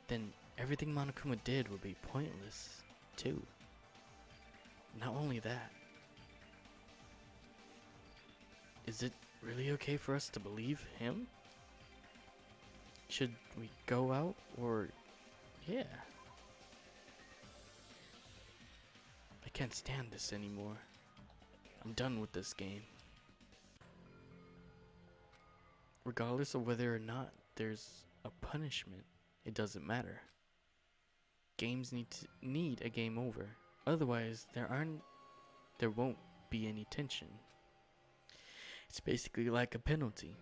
[SPEAKER 1] Then everything Monokuma did would be pointless, too. Not only that, is it really okay for us to believe him? Should we go out, or... yeah. I can't stand this anymore. I'm done with this game. Regardless of whether or not there's a punishment, it doesn't matter. Games need a game over. Otherwise, there won't be any tension. It's basically like a penalty.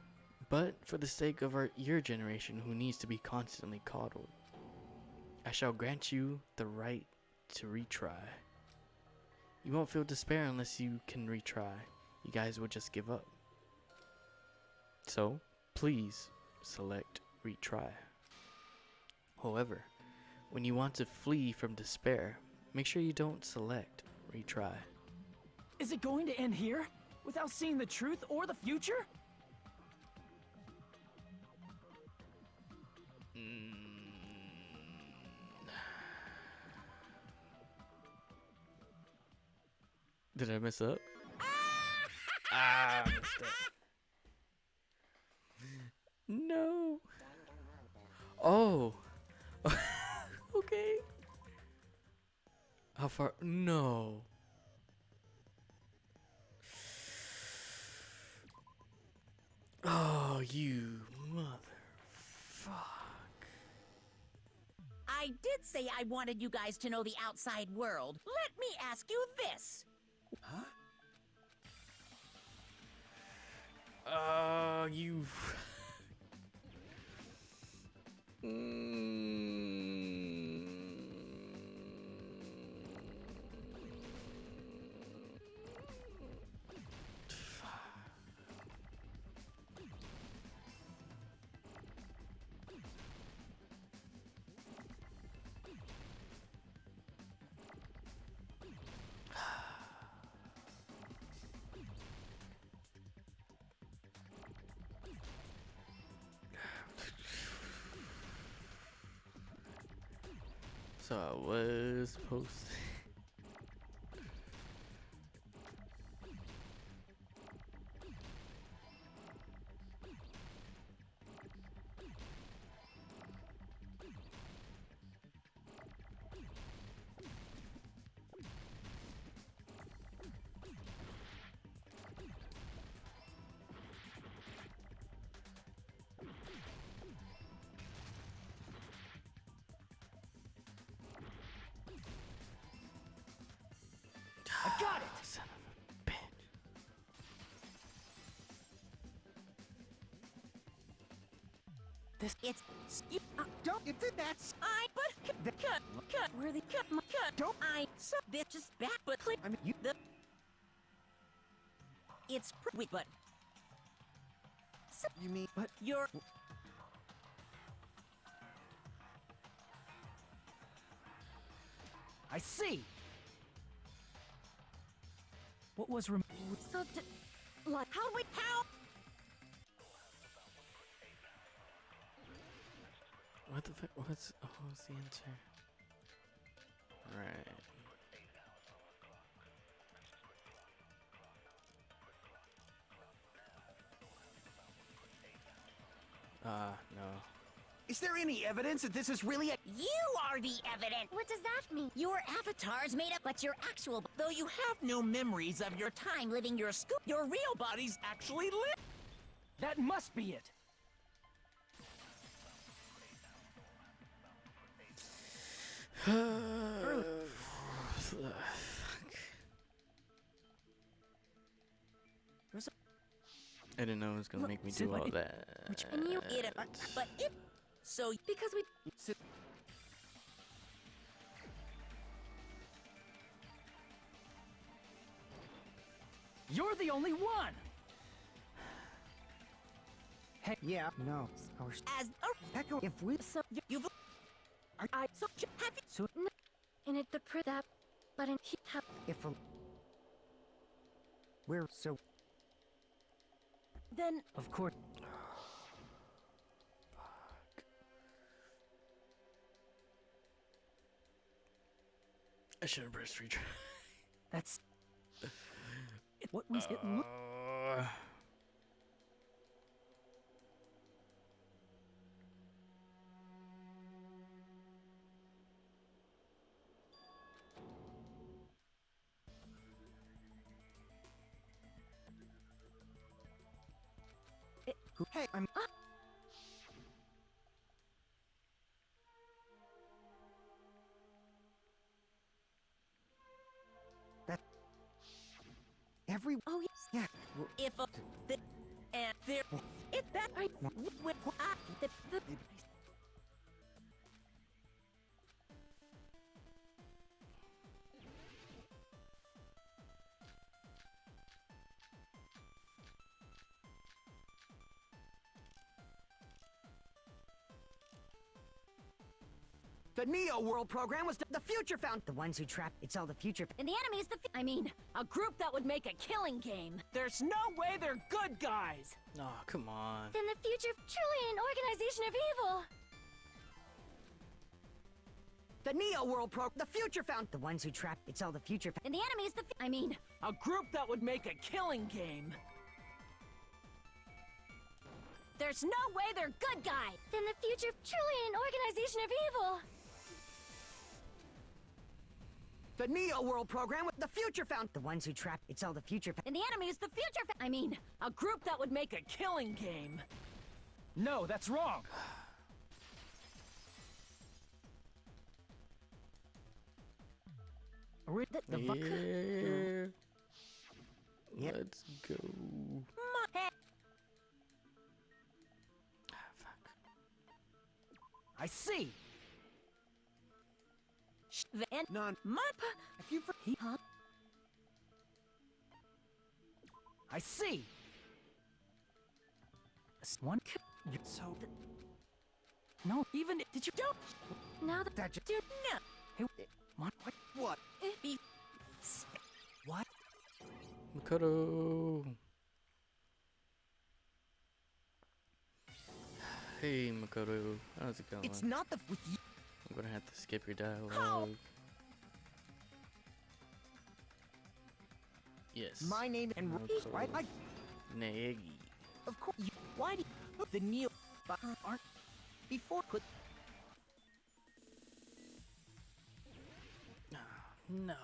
[SPEAKER 1] But for the sake of your generation who needs to be constantly coddled, I shall grant you the right to retry. You won't feel despair unless you can retry. You guys will just give up. So, please select retry. However, when you want to flee from despair, make sure you don't select retry.
[SPEAKER 6] Is it going to end here? Without seeing the truth or the future?
[SPEAKER 1] Did I mess up? I messed up. No. Oh. Okay. How far? No. Oh, you motherfuck.
[SPEAKER 2] I did say I wanted you guys to know the outside world. Let me ask you this.
[SPEAKER 3] Huh?
[SPEAKER 1] You. So I was supposed to.
[SPEAKER 6] I got it!
[SPEAKER 1] Son of a bitch.
[SPEAKER 2] It's you
[SPEAKER 3] Don't. If that's.
[SPEAKER 2] I but cut where the cut
[SPEAKER 3] Don't.
[SPEAKER 2] I so this just back but click
[SPEAKER 3] I mean, you.
[SPEAKER 2] the it's wait but so
[SPEAKER 3] You mean? But
[SPEAKER 2] you're
[SPEAKER 6] I see! What was
[SPEAKER 4] So, like,
[SPEAKER 2] how do we how
[SPEAKER 1] What the fuck? What's the answer? Right. No.
[SPEAKER 3] Is there any evidence that this is really a?
[SPEAKER 2] you are the evidence.
[SPEAKER 4] what does that mean?
[SPEAKER 2] Your avatar's made up, but your actual though you have no memories of your time living your school, your real body's actually lit.
[SPEAKER 6] That must be it! There's a
[SPEAKER 1] I didn't know it was gonna
[SPEAKER 6] Look,
[SPEAKER 1] make me
[SPEAKER 6] Sid,
[SPEAKER 1] do all
[SPEAKER 6] like,
[SPEAKER 1] that.
[SPEAKER 2] And you it but if so
[SPEAKER 4] Because we
[SPEAKER 3] Sit.
[SPEAKER 6] You're the only one!
[SPEAKER 7] Heck yeah, no. Our
[SPEAKER 2] as a
[SPEAKER 7] Echo, if we
[SPEAKER 4] so
[SPEAKER 2] you've I so have you
[SPEAKER 7] so
[SPEAKER 4] in it the that, but in he have
[SPEAKER 7] if a, we're so
[SPEAKER 2] then
[SPEAKER 6] Of course.
[SPEAKER 1] I should have pressed retry.
[SPEAKER 6] That's what was it look
[SPEAKER 7] Hey, I'm. That. Every.
[SPEAKER 4] Oh, yes.
[SPEAKER 7] Yeah.
[SPEAKER 2] If the and there, it's that I the
[SPEAKER 8] The Neo World program was the future found.
[SPEAKER 7] The ones who trap. It's all the future.
[SPEAKER 4] And the enemy's the. I mean, a group that would make a killing game.
[SPEAKER 8] There's no way they're good guys.
[SPEAKER 1] Oh, come on.
[SPEAKER 4] Then the future truly an organization of evil.
[SPEAKER 8] The Neo World the future found.
[SPEAKER 7] The ones who trap. It's all the future.
[SPEAKER 4] And the enemy's the. I mean,
[SPEAKER 8] A group that would make a killing game.
[SPEAKER 4] there's no way they're good guys. Then the future truly an organization of evil.
[SPEAKER 8] The Neo World program with the future found.
[SPEAKER 7] The ones who trap. It's all the future.
[SPEAKER 4] And the enemy's the future. I mean, a group that would make a killing game.
[SPEAKER 6] No, that's wrong.
[SPEAKER 7] The fuck?
[SPEAKER 1] Yeah.
[SPEAKER 7] Yep.
[SPEAKER 1] Let's go. Ah, fuck.
[SPEAKER 8] I see.
[SPEAKER 4] And
[SPEAKER 3] None.
[SPEAKER 8] If you
[SPEAKER 4] huh?
[SPEAKER 8] I see.
[SPEAKER 6] One.
[SPEAKER 3] So.
[SPEAKER 6] No, even did you don't?
[SPEAKER 4] Now that
[SPEAKER 7] That just.
[SPEAKER 4] dude, no.
[SPEAKER 6] Hey, what?
[SPEAKER 3] What?
[SPEAKER 4] Be
[SPEAKER 8] What?
[SPEAKER 1] Makoto. Hey, Makoto. How's it going?
[SPEAKER 8] It's not the with you.
[SPEAKER 1] I'm gonna have to skip your dialogue. Yes.
[SPEAKER 8] My name and
[SPEAKER 1] Makoto.
[SPEAKER 8] why?
[SPEAKER 1] Negi.
[SPEAKER 8] Of course. Why do you, the Neo aren't before put?
[SPEAKER 1] No.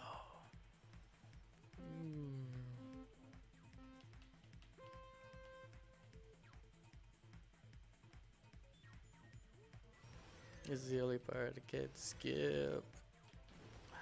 [SPEAKER 1] This is the only part I can't skip. Fuck.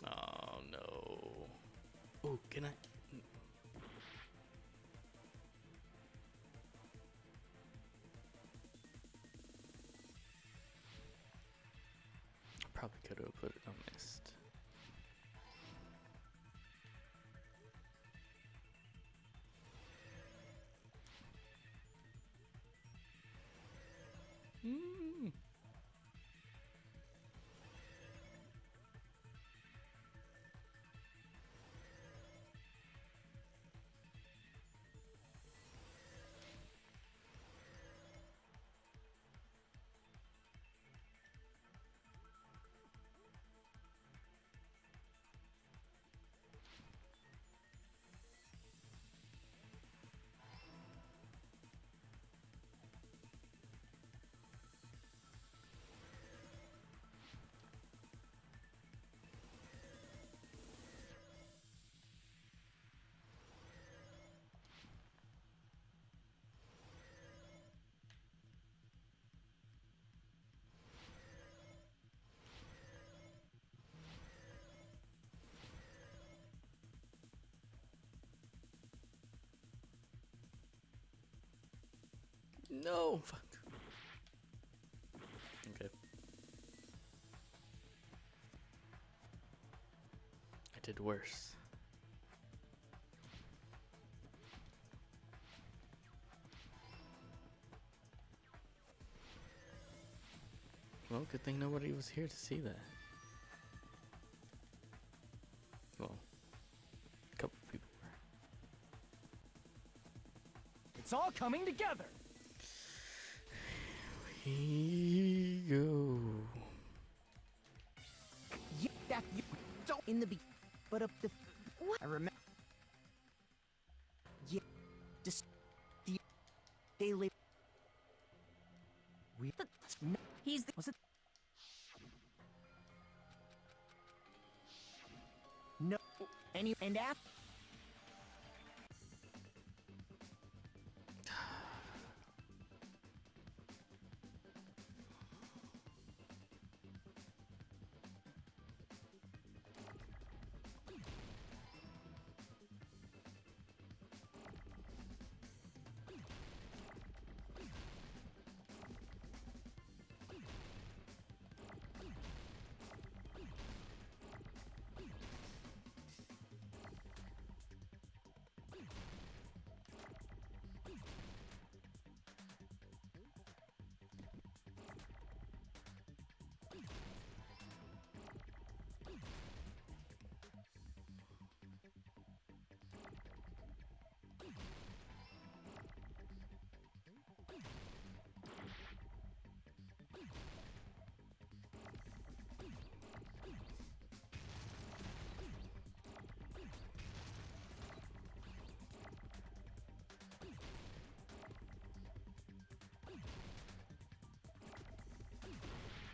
[SPEAKER 1] Oh no. Oh, can I? Probably could have put it on mist. Mm. No, fuck. Okay. I did worse. Well, good thing nobody was here to see that. Well, a couple people were.
[SPEAKER 6] It's all coming together.
[SPEAKER 1] Here we go.
[SPEAKER 8] in the but up the.
[SPEAKER 4] What?
[SPEAKER 8] I remember. Yeah, just they live.
[SPEAKER 4] He's
[SPEAKER 8] Was it? No, and after.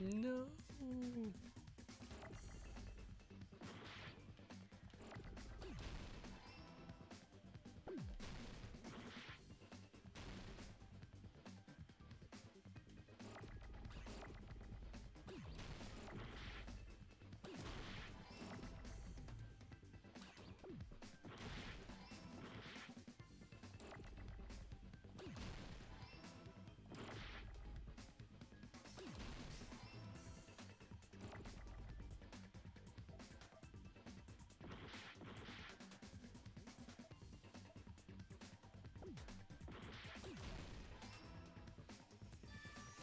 [SPEAKER 1] No.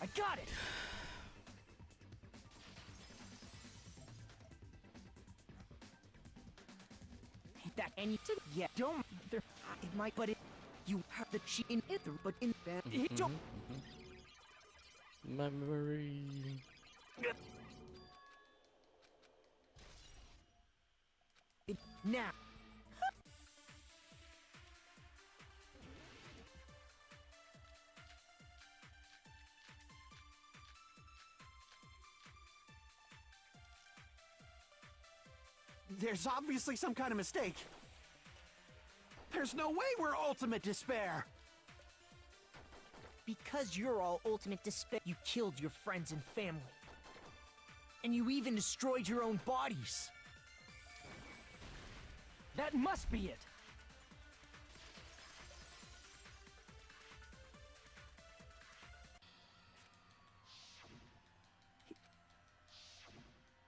[SPEAKER 6] I got it!
[SPEAKER 8] That and you did, yeah, don't there it might but it you have the cheat in it but in that it don't
[SPEAKER 1] Memory.
[SPEAKER 8] it, now
[SPEAKER 3] There's obviously some kind of mistake. There's no way we're ultimate despair.
[SPEAKER 8] because you're all ultimate despair you killed your friends and family. And you even destroyed your own bodies.
[SPEAKER 6] That must be it!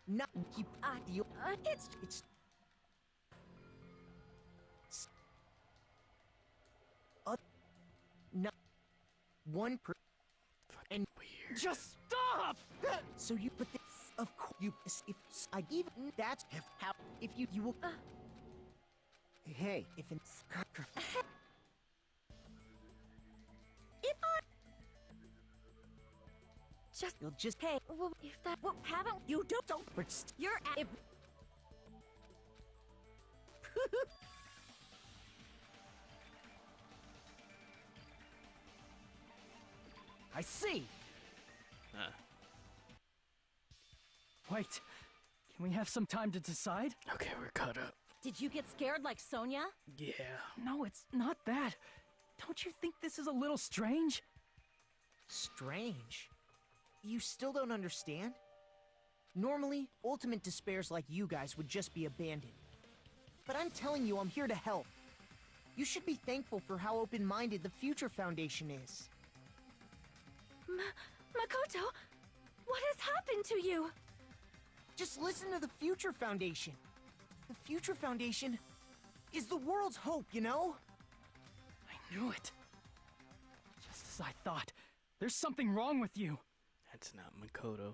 [SPEAKER 8] Not keep you it's not one per and
[SPEAKER 1] Weird.
[SPEAKER 8] just stop. So you put this of course you if I even that's if how if you will
[SPEAKER 7] Hey,
[SPEAKER 8] if it's
[SPEAKER 4] if I just
[SPEAKER 8] you'll just
[SPEAKER 4] hey, well, if that well, haven't
[SPEAKER 8] you don't but
[SPEAKER 4] you're at if
[SPEAKER 8] I see.
[SPEAKER 6] Wait, can we have some time to decide?
[SPEAKER 1] Okay, we're caught up.
[SPEAKER 4] did you get scared like Sonia?
[SPEAKER 1] Yeah.
[SPEAKER 6] No, it's not that. Don't you think this is a little strange?
[SPEAKER 8] Strange. You still don't understand? Normally, ultimate despairs like you guys would just be abandoned. But I'm telling you, I'm here to help. You should be thankful for how open-minded the Future Foundation is.
[SPEAKER 4] Makoto, what has happened to you?
[SPEAKER 8] Just listen to the Future Foundation. The Future Foundation is the world's hope, you know?
[SPEAKER 6] I knew it. Just as I thought. There's something wrong with you.
[SPEAKER 1] That's not Makoto.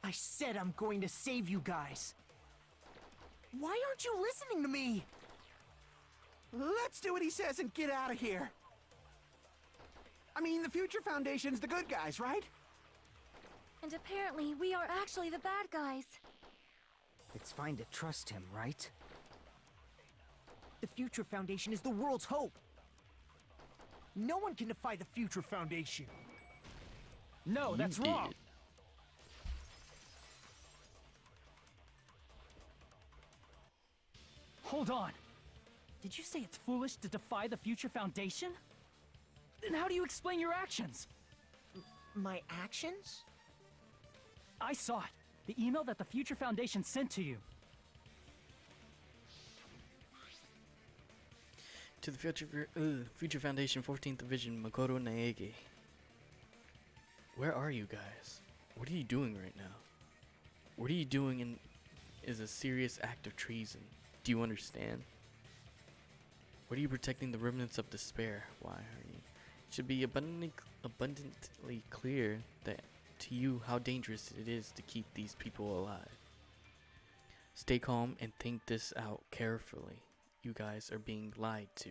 [SPEAKER 8] I said I'm going to save you guys. Why aren't you listening to me?
[SPEAKER 3] Let's do what he says and get out of here. I mean, the Future Foundation's the good guys, right?
[SPEAKER 4] And apparently, we are actually the bad guys.
[SPEAKER 7] It's fine to trust him, right?
[SPEAKER 8] The Future Foundation is the world's hope. No one can defy the Future Foundation.
[SPEAKER 6] No,
[SPEAKER 1] You
[SPEAKER 6] that's
[SPEAKER 1] did.
[SPEAKER 6] wrong. Hold on. Did you say it's foolish to defy the Future Foundation? Then how do you explain your actions?
[SPEAKER 8] My actions?
[SPEAKER 6] I saw it. The email that the Future Foundation sent to you.
[SPEAKER 1] To the Future Foundation 14th Division, Makoto Naege. Where are you guys? What are you doing right now? What are you doing is a serious act of treason. Do you understand? What are you protecting the remnants of despair? Why are you? It should be abundantly clear that to you how dangerous it is to keep these people alive. Stay calm and think this out carefully. You guys are being lied to.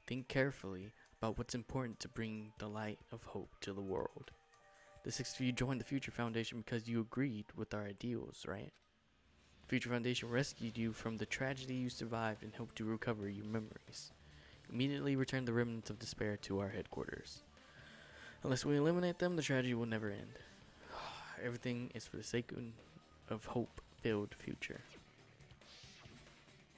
[SPEAKER 1] Think carefully about what's important to bring the light of hope to the world. The six of you joined the Future Foundation because you agreed with our ideals, right? The Future Foundation rescued you from the tragedy you survived and helped you recover your memories. Immediately return the remnants of despair to our headquarters. Unless we eliminate them, the tragedy will never end. Everything is for the sake of hope-filled future.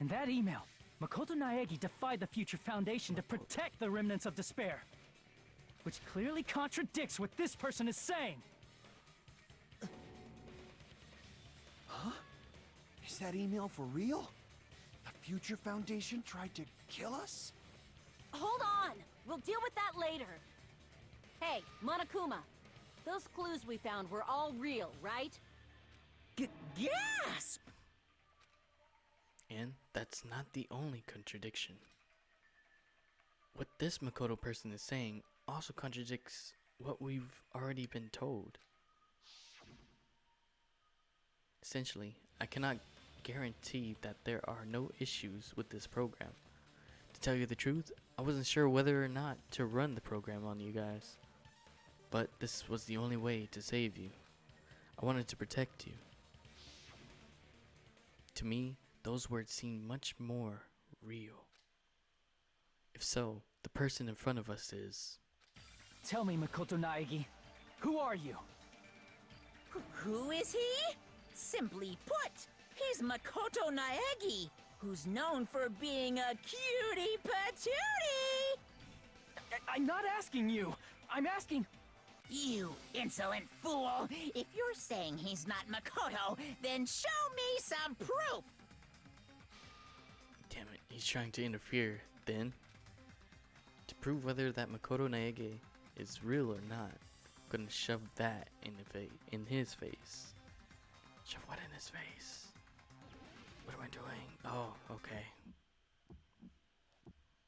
[SPEAKER 6] In that email, Makoto Naegi defied the Future Foundation to protect the remnants of despair. Which clearly contradicts what this person is saying.
[SPEAKER 3] Huh? Is that email for real? The Future Foundation tried to kill us?
[SPEAKER 4] Hold on! We'll deal with that later. Hey, Monokuma. Those clues we found were all real, right?
[SPEAKER 8] Gasp!
[SPEAKER 1] And that's not the only contradiction. What this Makoto person is saying also contradicts what we've already been told. Essentially, I cannot guarantee that there are no issues with this program. To tell you the truth, I wasn't sure whether or not to run the program on you guys. But this was the only way to save you. I wanted to protect you. To me, those words seem much more real. If so, the person in front of us is...
[SPEAKER 6] Tell me, Makoto Naegi, who are you?
[SPEAKER 2] Who is he? Simply put, he's Makoto Naegi, who's known for being a cutie patootie!
[SPEAKER 6] I'm not asking you. I'm asking...
[SPEAKER 2] You insolent fool! If you're saying he's not Makoto, then show me some proof!
[SPEAKER 1] Damn it, he's trying to interfere, then. To prove whether that Makoto Naege is real or not, I'm gonna shove that in his face. Shove what in his face? What am I doing? Oh, okay.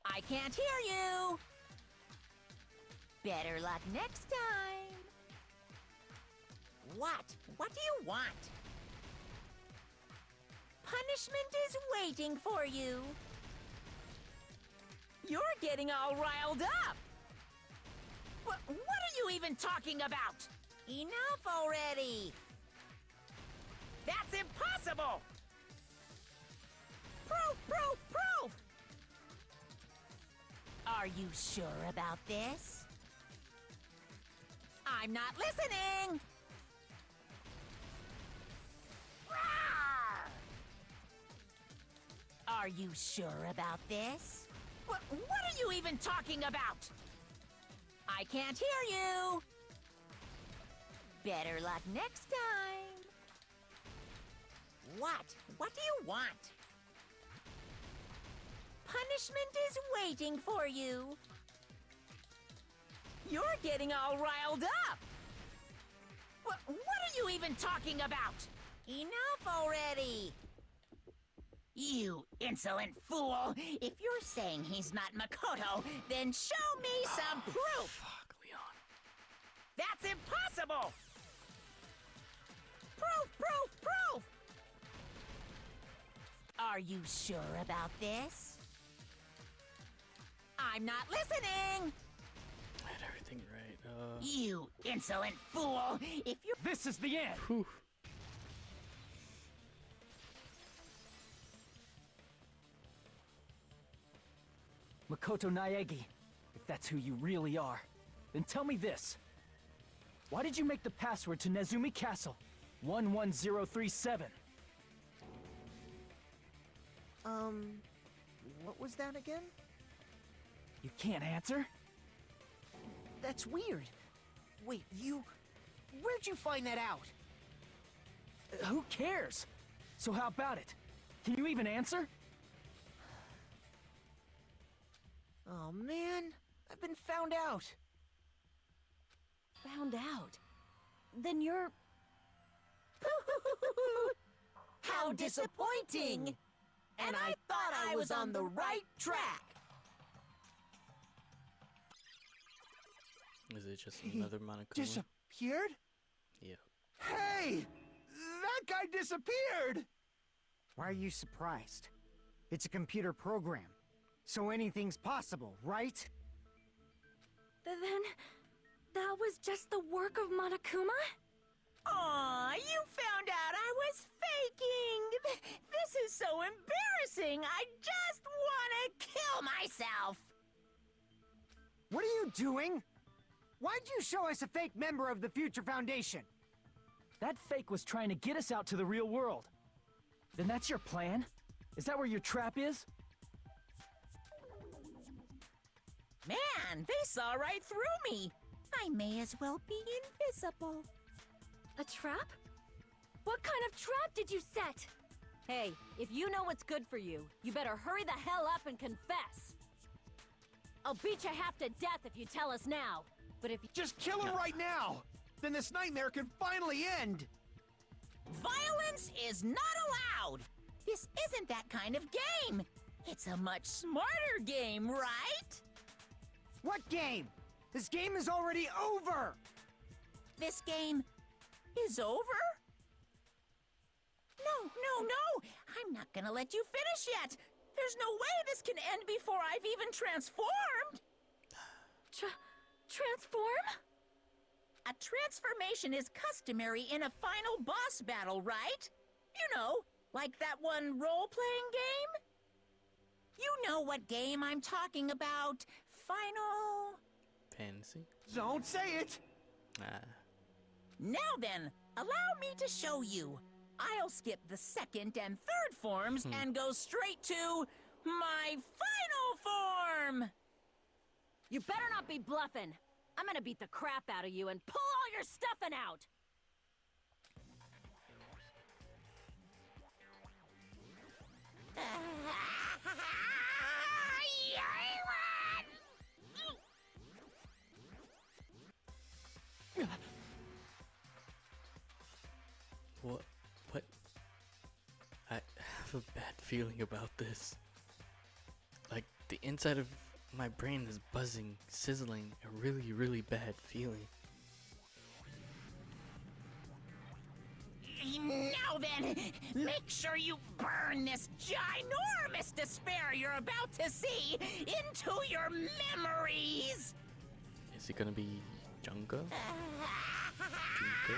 [SPEAKER 2] I can't hear you! Better luck next time! What? What do you want? Punishment is waiting for you! You're getting all riled up! What are you even talking about? Enough already! That's impossible! Proof, proof, proof! Are you sure about this? I'm not listening! Rawr! Are you sure about this? What are you even talking about? I can't hear you! Better luck next time! What? What do you want? Punishment is waiting for you! You're getting all riled up! What are you even talking about? Enough already! You insolent fool! If you're saying he's not Makoto, then show me some proof!
[SPEAKER 1] Fuck, Leon.
[SPEAKER 2] That's impossible! Proof, proof, proof! Are you sure about this? I'm not listening!
[SPEAKER 1] I had everything right.
[SPEAKER 2] You insolent fool! If you
[SPEAKER 6] This is the end!
[SPEAKER 1] Whew.
[SPEAKER 6] Makoto Naegi, if that's who you really are, then tell me this. Why did you make the password to Nezumi Castle 11037?
[SPEAKER 8] What was that again?
[SPEAKER 6] You can't answer?
[SPEAKER 8] That's weird. Wait, where'd you find that out?
[SPEAKER 6] Who cares? So how about it? Can you even answer?
[SPEAKER 8] Oh man, I've been found out.
[SPEAKER 4] Found out. Then you're...
[SPEAKER 2] How disappointing! And I thought I was on the right track!
[SPEAKER 1] Is it just another Monokuma?
[SPEAKER 3] Disappeared?
[SPEAKER 1] Yeah.
[SPEAKER 3] Hey! That guy disappeared!
[SPEAKER 7] Why are you surprised? It's a computer program, so anything's possible, right?
[SPEAKER 4] Then... that was just the work of Monokuma?
[SPEAKER 2] Aw, you found out I was faking! This is so embarrassing! I just wanna kill myself!
[SPEAKER 7] What are you doing? Why'd you show us a fake member of the Future Foundation?
[SPEAKER 6] That fake was trying to get us out to the real world. Then that's your plan? Is that where your trap is?
[SPEAKER 2] Man, they saw right through me! I may as well be invisible.
[SPEAKER 4] A trap? What kind of trap did you set? Hey, if you know what's good for you, you better hurry the hell up and confess. I'll beat you half to death if you tell us now. But if you...
[SPEAKER 3] Just kill him right now! Then this nightmare can finally end!
[SPEAKER 2] Violence is not allowed! This isn't that kind of game! It's a much smarter game, right?
[SPEAKER 7] What game? This game is already over!
[SPEAKER 2] This game is over? No! I'm not gonna let you finish yet! There's no way this can end before I've even transformed!
[SPEAKER 4] Transform?
[SPEAKER 2] A transformation is customary in a final boss battle, right? You know, like that one role-playing game? You know what game I'm talking about. Final...
[SPEAKER 1] Fantasy?
[SPEAKER 3] Don't say it!
[SPEAKER 2] Now then, allow me to show you. I'll skip the second and third forms and go straight to my final form!
[SPEAKER 4] You better not be bluffing. I'm gonna beat the crap out of you and pull all your stuffing out!
[SPEAKER 1] What? I have a bad feeling about this. Like, the inside of my brain is buzzing, sizzling, a really, really bad feeling.
[SPEAKER 2] Now then, make sure you burn this ginormous despair you're about to see into your memories!
[SPEAKER 1] Is it gonna be Junko? Junko?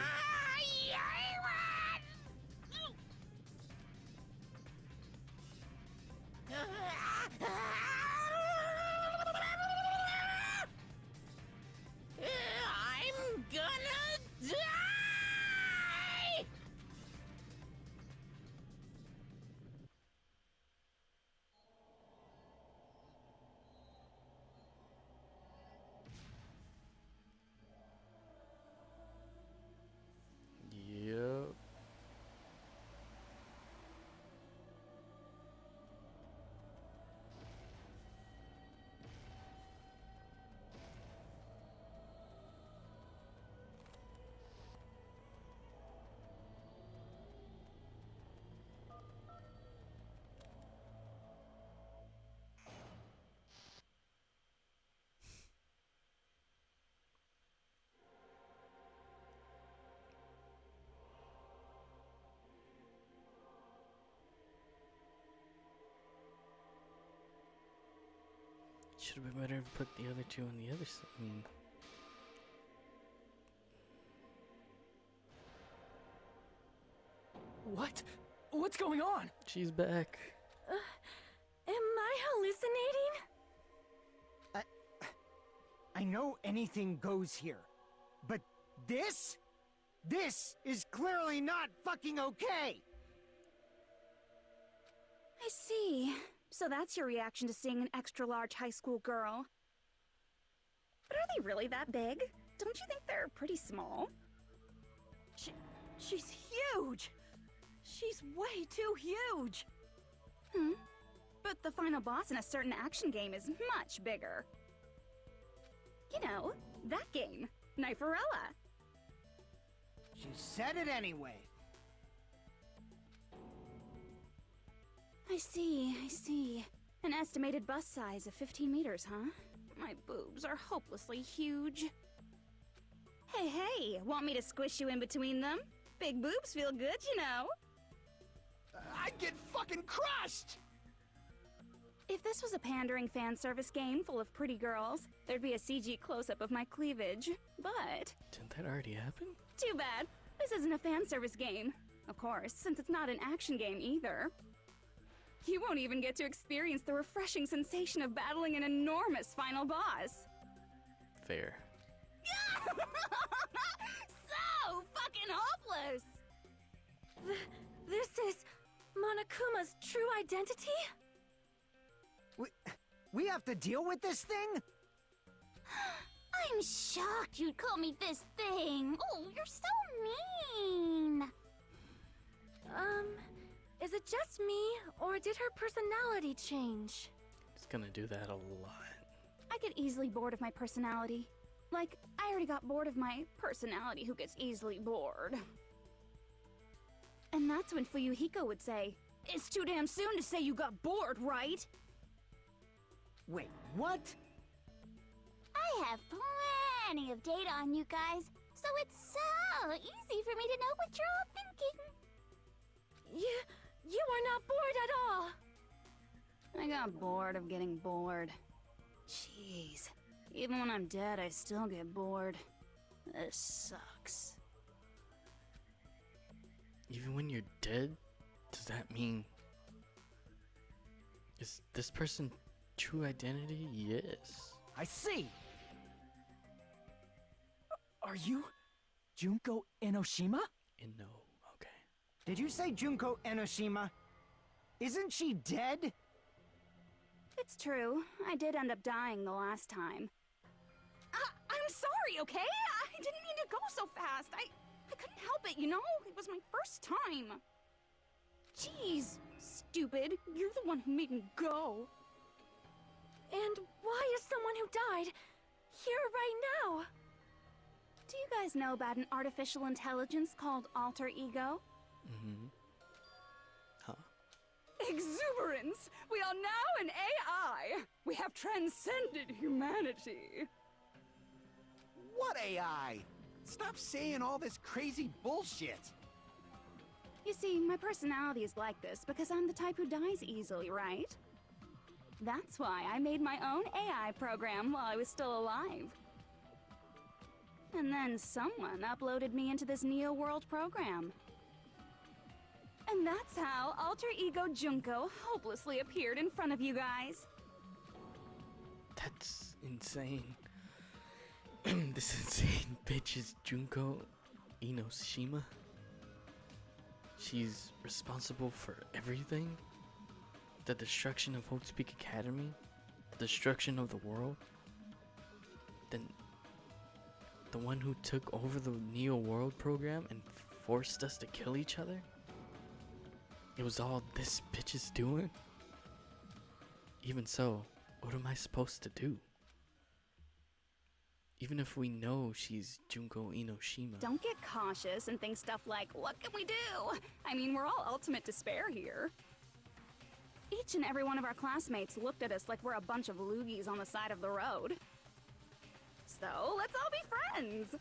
[SPEAKER 2] I'm gonna die!
[SPEAKER 1] Yep. Should have been better to put the other two on the other side. I mean,
[SPEAKER 6] What? What's going on?
[SPEAKER 1] she's back.
[SPEAKER 4] Am I hallucinating?
[SPEAKER 7] I know anything goes here, but this is clearly not fucking okay!
[SPEAKER 9] I see. So that's your reaction to seeing an extra-large high school girl. But are they really that big? Don't you think they're pretty small?
[SPEAKER 4] She's huge! She's way too huge!
[SPEAKER 9] But the final boss in a certain action game is much bigger. You know, that game, Kniferella.
[SPEAKER 7] She said it anyway.
[SPEAKER 9] I see. An estimated bust size of 15 meters, huh? My boobs are hopelessly huge. Hey, want me to squish you in between them? Big boobs feel good, you know.
[SPEAKER 3] I'd get fucking crushed!
[SPEAKER 9] If this was a pandering fan service game full of pretty girls, there'd be a CG close-up of my cleavage. But
[SPEAKER 1] Didn't that already happen?
[SPEAKER 9] too bad. This isn't a fan service game. Of course, since it's not an action game either. You won't even get to experience the refreshing sensation of battling an enormous final boss.
[SPEAKER 1] Fair.
[SPEAKER 9] So fucking hopeless!
[SPEAKER 4] This is Monokuma's true identity?
[SPEAKER 7] We have to deal with this thing?
[SPEAKER 9] I'm shocked you'd call me this thing. Oh, you're so mean.
[SPEAKER 4] Is it just me, or did her personality change?
[SPEAKER 1] It's gonna do that a lot.
[SPEAKER 9] I get easily bored of my personality. Like, I already got bored of my personality who gets easily bored. And that's when Fuyuhiko would say, "It's too damn soon to say you got bored, right?"
[SPEAKER 7] Wait, what?
[SPEAKER 10] I have plenty of data on you guys, so it's so easy for me to know what you're all thinking.
[SPEAKER 4] You are not bored at all!
[SPEAKER 9] I got bored of getting bored. Jeez. Even when I'm dead, I still get bored. This sucks.
[SPEAKER 1] Even when you're dead, does that mean... Is this person true identity? Yes.
[SPEAKER 6] I see! Are you Junko Enoshima?
[SPEAKER 1] And no. Okay.
[SPEAKER 7] Did you say Junko Enoshima? Isn't she dead?
[SPEAKER 9] It's true. I did end up dying the last time. I'm sorry, okay? I didn't mean to go so fast. I couldn't help it, you know? It was my first time. Jeez, stupid. You're the one who made me go.
[SPEAKER 4] And why is someone who died here right now?
[SPEAKER 9] Do you guys know about an artificial intelligence called alter ego?
[SPEAKER 1] Mm-hmm. Huh?
[SPEAKER 9] Exuberance! We are now an AI! We have transcended humanity!
[SPEAKER 3] What AI? Stop saying all this crazy bullshit!
[SPEAKER 9] You see, my personality is like this because I'm the type who dies easily, right? That's why I made my own AI program while I was still alive. And then someone uploaded me into this Neo World program. And that's how Alter Ego Junko hopelessly appeared in front of you guys.
[SPEAKER 1] That's insane. This insane bitch is Junko Enoshima. She's responsible for everything. The destruction of Hope Speak Academy. The destruction of the world. Then the one who took over the Neo World program and forced us to kill each other. It was all this bitch is doing? Even so, what am I supposed to do? Even if we know she's Junko Enoshima.
[SPEAKER 9] Don't get cautious and think stuff like, what can we do? I mean, we're all ultimate despair here. Each and every one of our classmates looked at us like we're a bunch of loogies on the side of the road. So, let's all be friends!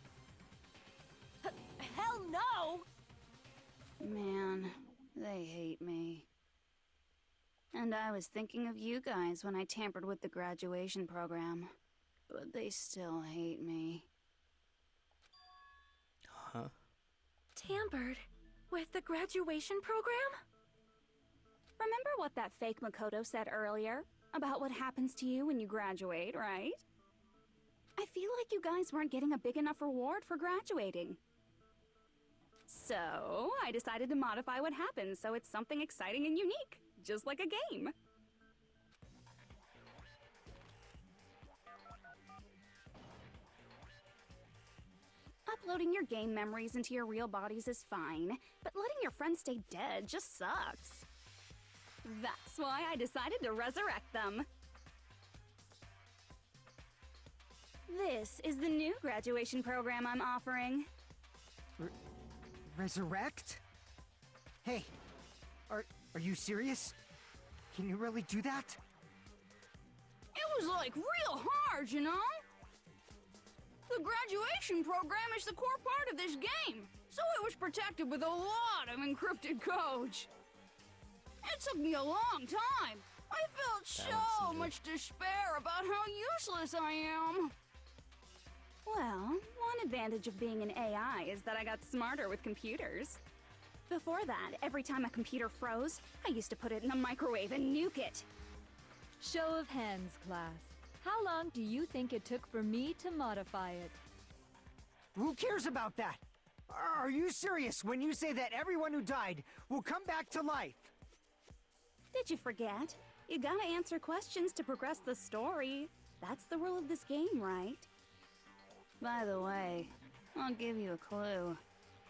[SPEAKER 4] Hell no!
[SPEAKER 9] Man, they hate me. And I was thinking of you guys when I tampered with the graduation program. But they still hate me.
[SPEAKER 1] Huh?
[SPEAKER 4] Tampered with the graduation program?
[SPEAKER 9] Remember what that fake Makoto said earlier? About what happens to you when you graduate, right? I feel like you guys weren't getting a big enough reward for graduating. So, I decided to modify what happens so it's something exciting and unique, just like a game. Uploading your game memories into your real bodies is fine, but letting your friends stay dead just sucks. That's why I decided to resurrect them. This is the new graduation program I'm offering.
[SPEAKER 7] Resurrect? Hey, are you serious? Can you really do that?
[SPEAKER 9] It was like real hard, you know? The graduation program is the core part of this game, so it was protected with a lot of encrypted codes. It took me a long time. I felt so much despair about how useless I am. Well, one advantage of being an AI is that I got smarter with computers. Before that, every time a computer froze, I used to put it in the microwave and nuke it.
[SPEAKER 11] Show of hands, class. How long do you think it took for me to modify it?
[SPEAKER 7] Who cares about that? Are you serious when you say that everyone who died will come back to life?
[SPEAKER 9] Did you forget? You gotta answer questions to progress the story. That's the rule of this game, right? By the way, I'll give you a clue.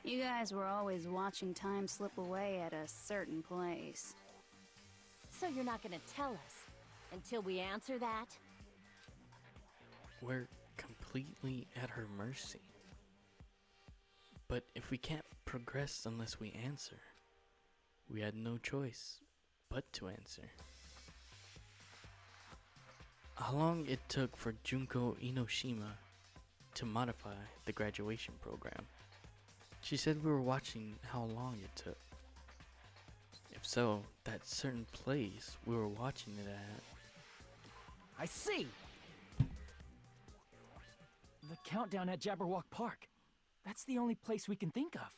[SPEAKER 9] You guys were always watching time slip away at a certain place.
[SPEAKER 12] So you're not gonna tell us until we answer that?
[SPEAKER 1] We're completely at her mercy. But if we can't progress unless we answer, we had no choice but to answer. How long it took for Junko Inoshima to modify the graduation program? She said we were watching how long it took. If so, that certain place we were watching it at.
[SPEAKER 6] I see! The countdown at Jabberwock Park. That's the only place we can think of.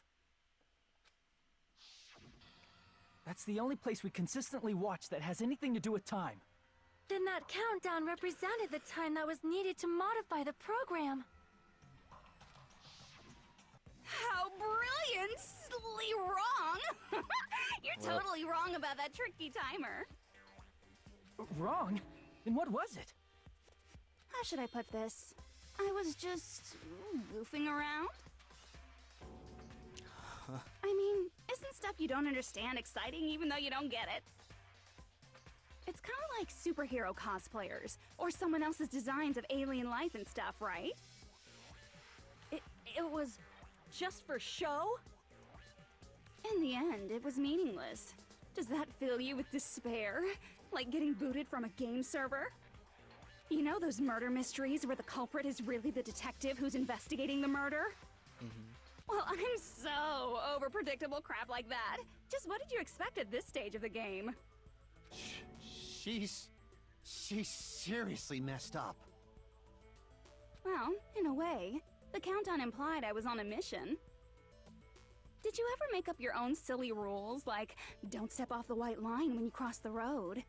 [SPEAKER 6] That's the only place we consistently watch that has anything to do with time.
[SPEAKER 4] Then that countdown represented the time that was needed to modify the program.
[SPEAKER 9] How brilliantly wrong! You're totally wrong about that tricky timer.
[SPEAKER 6] Wrong? Then what was it?
[SPEAKER 9] How should I put this? I was just goofing around. I mean, isn't stuff you don't understand exciting even though you don't get it? It's kind of like superhero cosplayers, or someone else's designs of alien life and stuff, right?
[SPEAKER 4] It was just for show?
[SPEAKER 9] In the end, it was meaningless. Does that fill you with despair? Like getting booted from a game server? You know those murder mysteries where the culprit is really the detective who's investigating the murder? Well, I'm so over predictable crap like that. Just what did you expect at this stage of the game?
[SPEAKER 3] She's seriously messed up.
[SPEAKER 9] Well, in a way, the countdown implied I was on a mission. Did you ever make up your own silly rules, like don't step off the white line when you cross the road?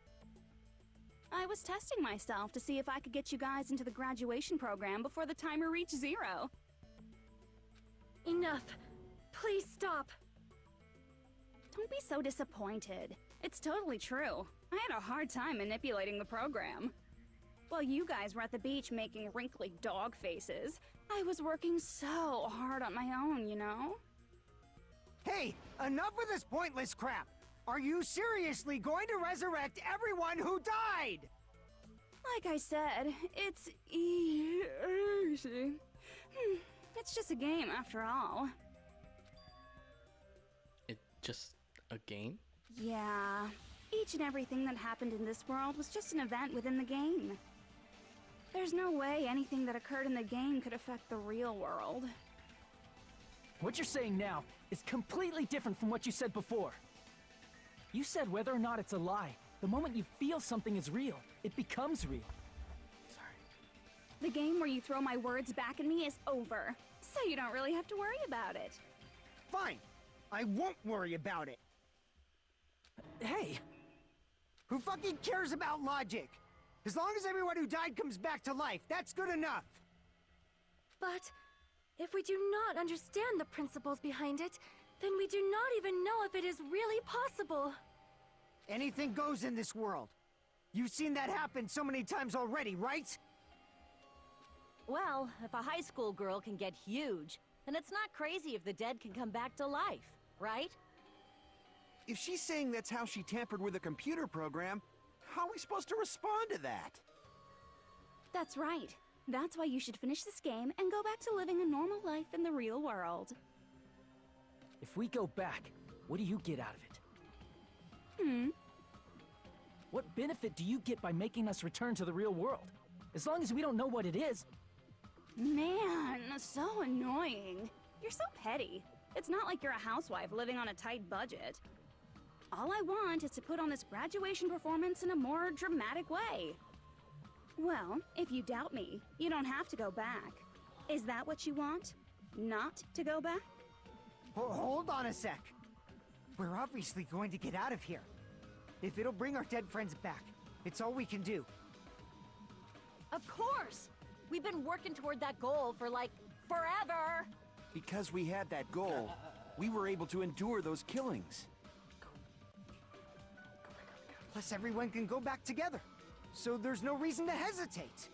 [SPEAKER 9] I was testing myself to see if I could get you guys into the graduation program before the timer reached 0.
[SPEAKER 4] Enough. Please stop.
[SPEAKER 9] Don't be so disappointed. It's totally true. I had a hard time manipulating the program. While you guys were at the beach making wrinkly dog faces, I was working so hard on my own, you know?
[SPEAKER 7] Hey, enough with this pointless crap! Are you seriously going to resurrect everyone who died?
[SPEAKER 9] Like I said, it's easy. It's just a game after all.
[SPEAKER 1] It's just a game?
[SPEAKER 9] Yeah. Each and everything that happened in this world was just an event within the game. There's no way anything that occurred in the game could affect the real world.
[SPEAKER 6] What you're saying now is completely different from what you said before. You said whether or not it's a lie, The moment you feel something is real, it becomes real.
[SPEAKER 1] Sorry.
[SPEAKER 9] The game where you throw my words back at me is over, so you don't really have to worry about it.
[SPEAKER 7] Fine. I won't worry about it.
[SPEAKER 6] Hey!
[SPEAKER 7] Who fucking cares about logic? As long as everyone who died comes back to life, that's good enough.
[SPEAKER 4] But if we do not understand the principles behind it, then we do not even know if it is really possible.
[SPEAKER 7] Anything goes in this world. You've seen that happen so many times already, right?
[SPEAKER 12] Well, if a high school girl can get huge, then it's not crazy if the dead can come back to life, right?
[SPEAKER 3] If she's saying that's how she tampered with a computer program, how are we supposed to respond to that?
[SPEAKER 9] That's right. That's why you should finish this game and go back to living a normal life in the real world.
[SPEAKER 6] If we go back, what do you get out of it? What benefit do you get by making us return to the real world? As long as we don't know what it is.
[SPEAKER 9] Man, so annoying. You're so petty. It's not like you're a housewife living on a tight budget. All I want is to put on this graduation performance in a more dramatic way. Well, if you doubt me, you don't have to go back. Is that what you want? Not to go back?
[SPEAKER 7] Hold on a sec. We're obviously going to get out of here. If it'll bring our dead friends back, it's all we can do.
[SPEAKER 12] Of course! We've been working toward that goal for, like, forever!
[SPEAKER 3] Because we had that goal, we were able to endure those killings.
[SPEAKER 7] Plus everyone can go back together. So there's no reason to hesitate.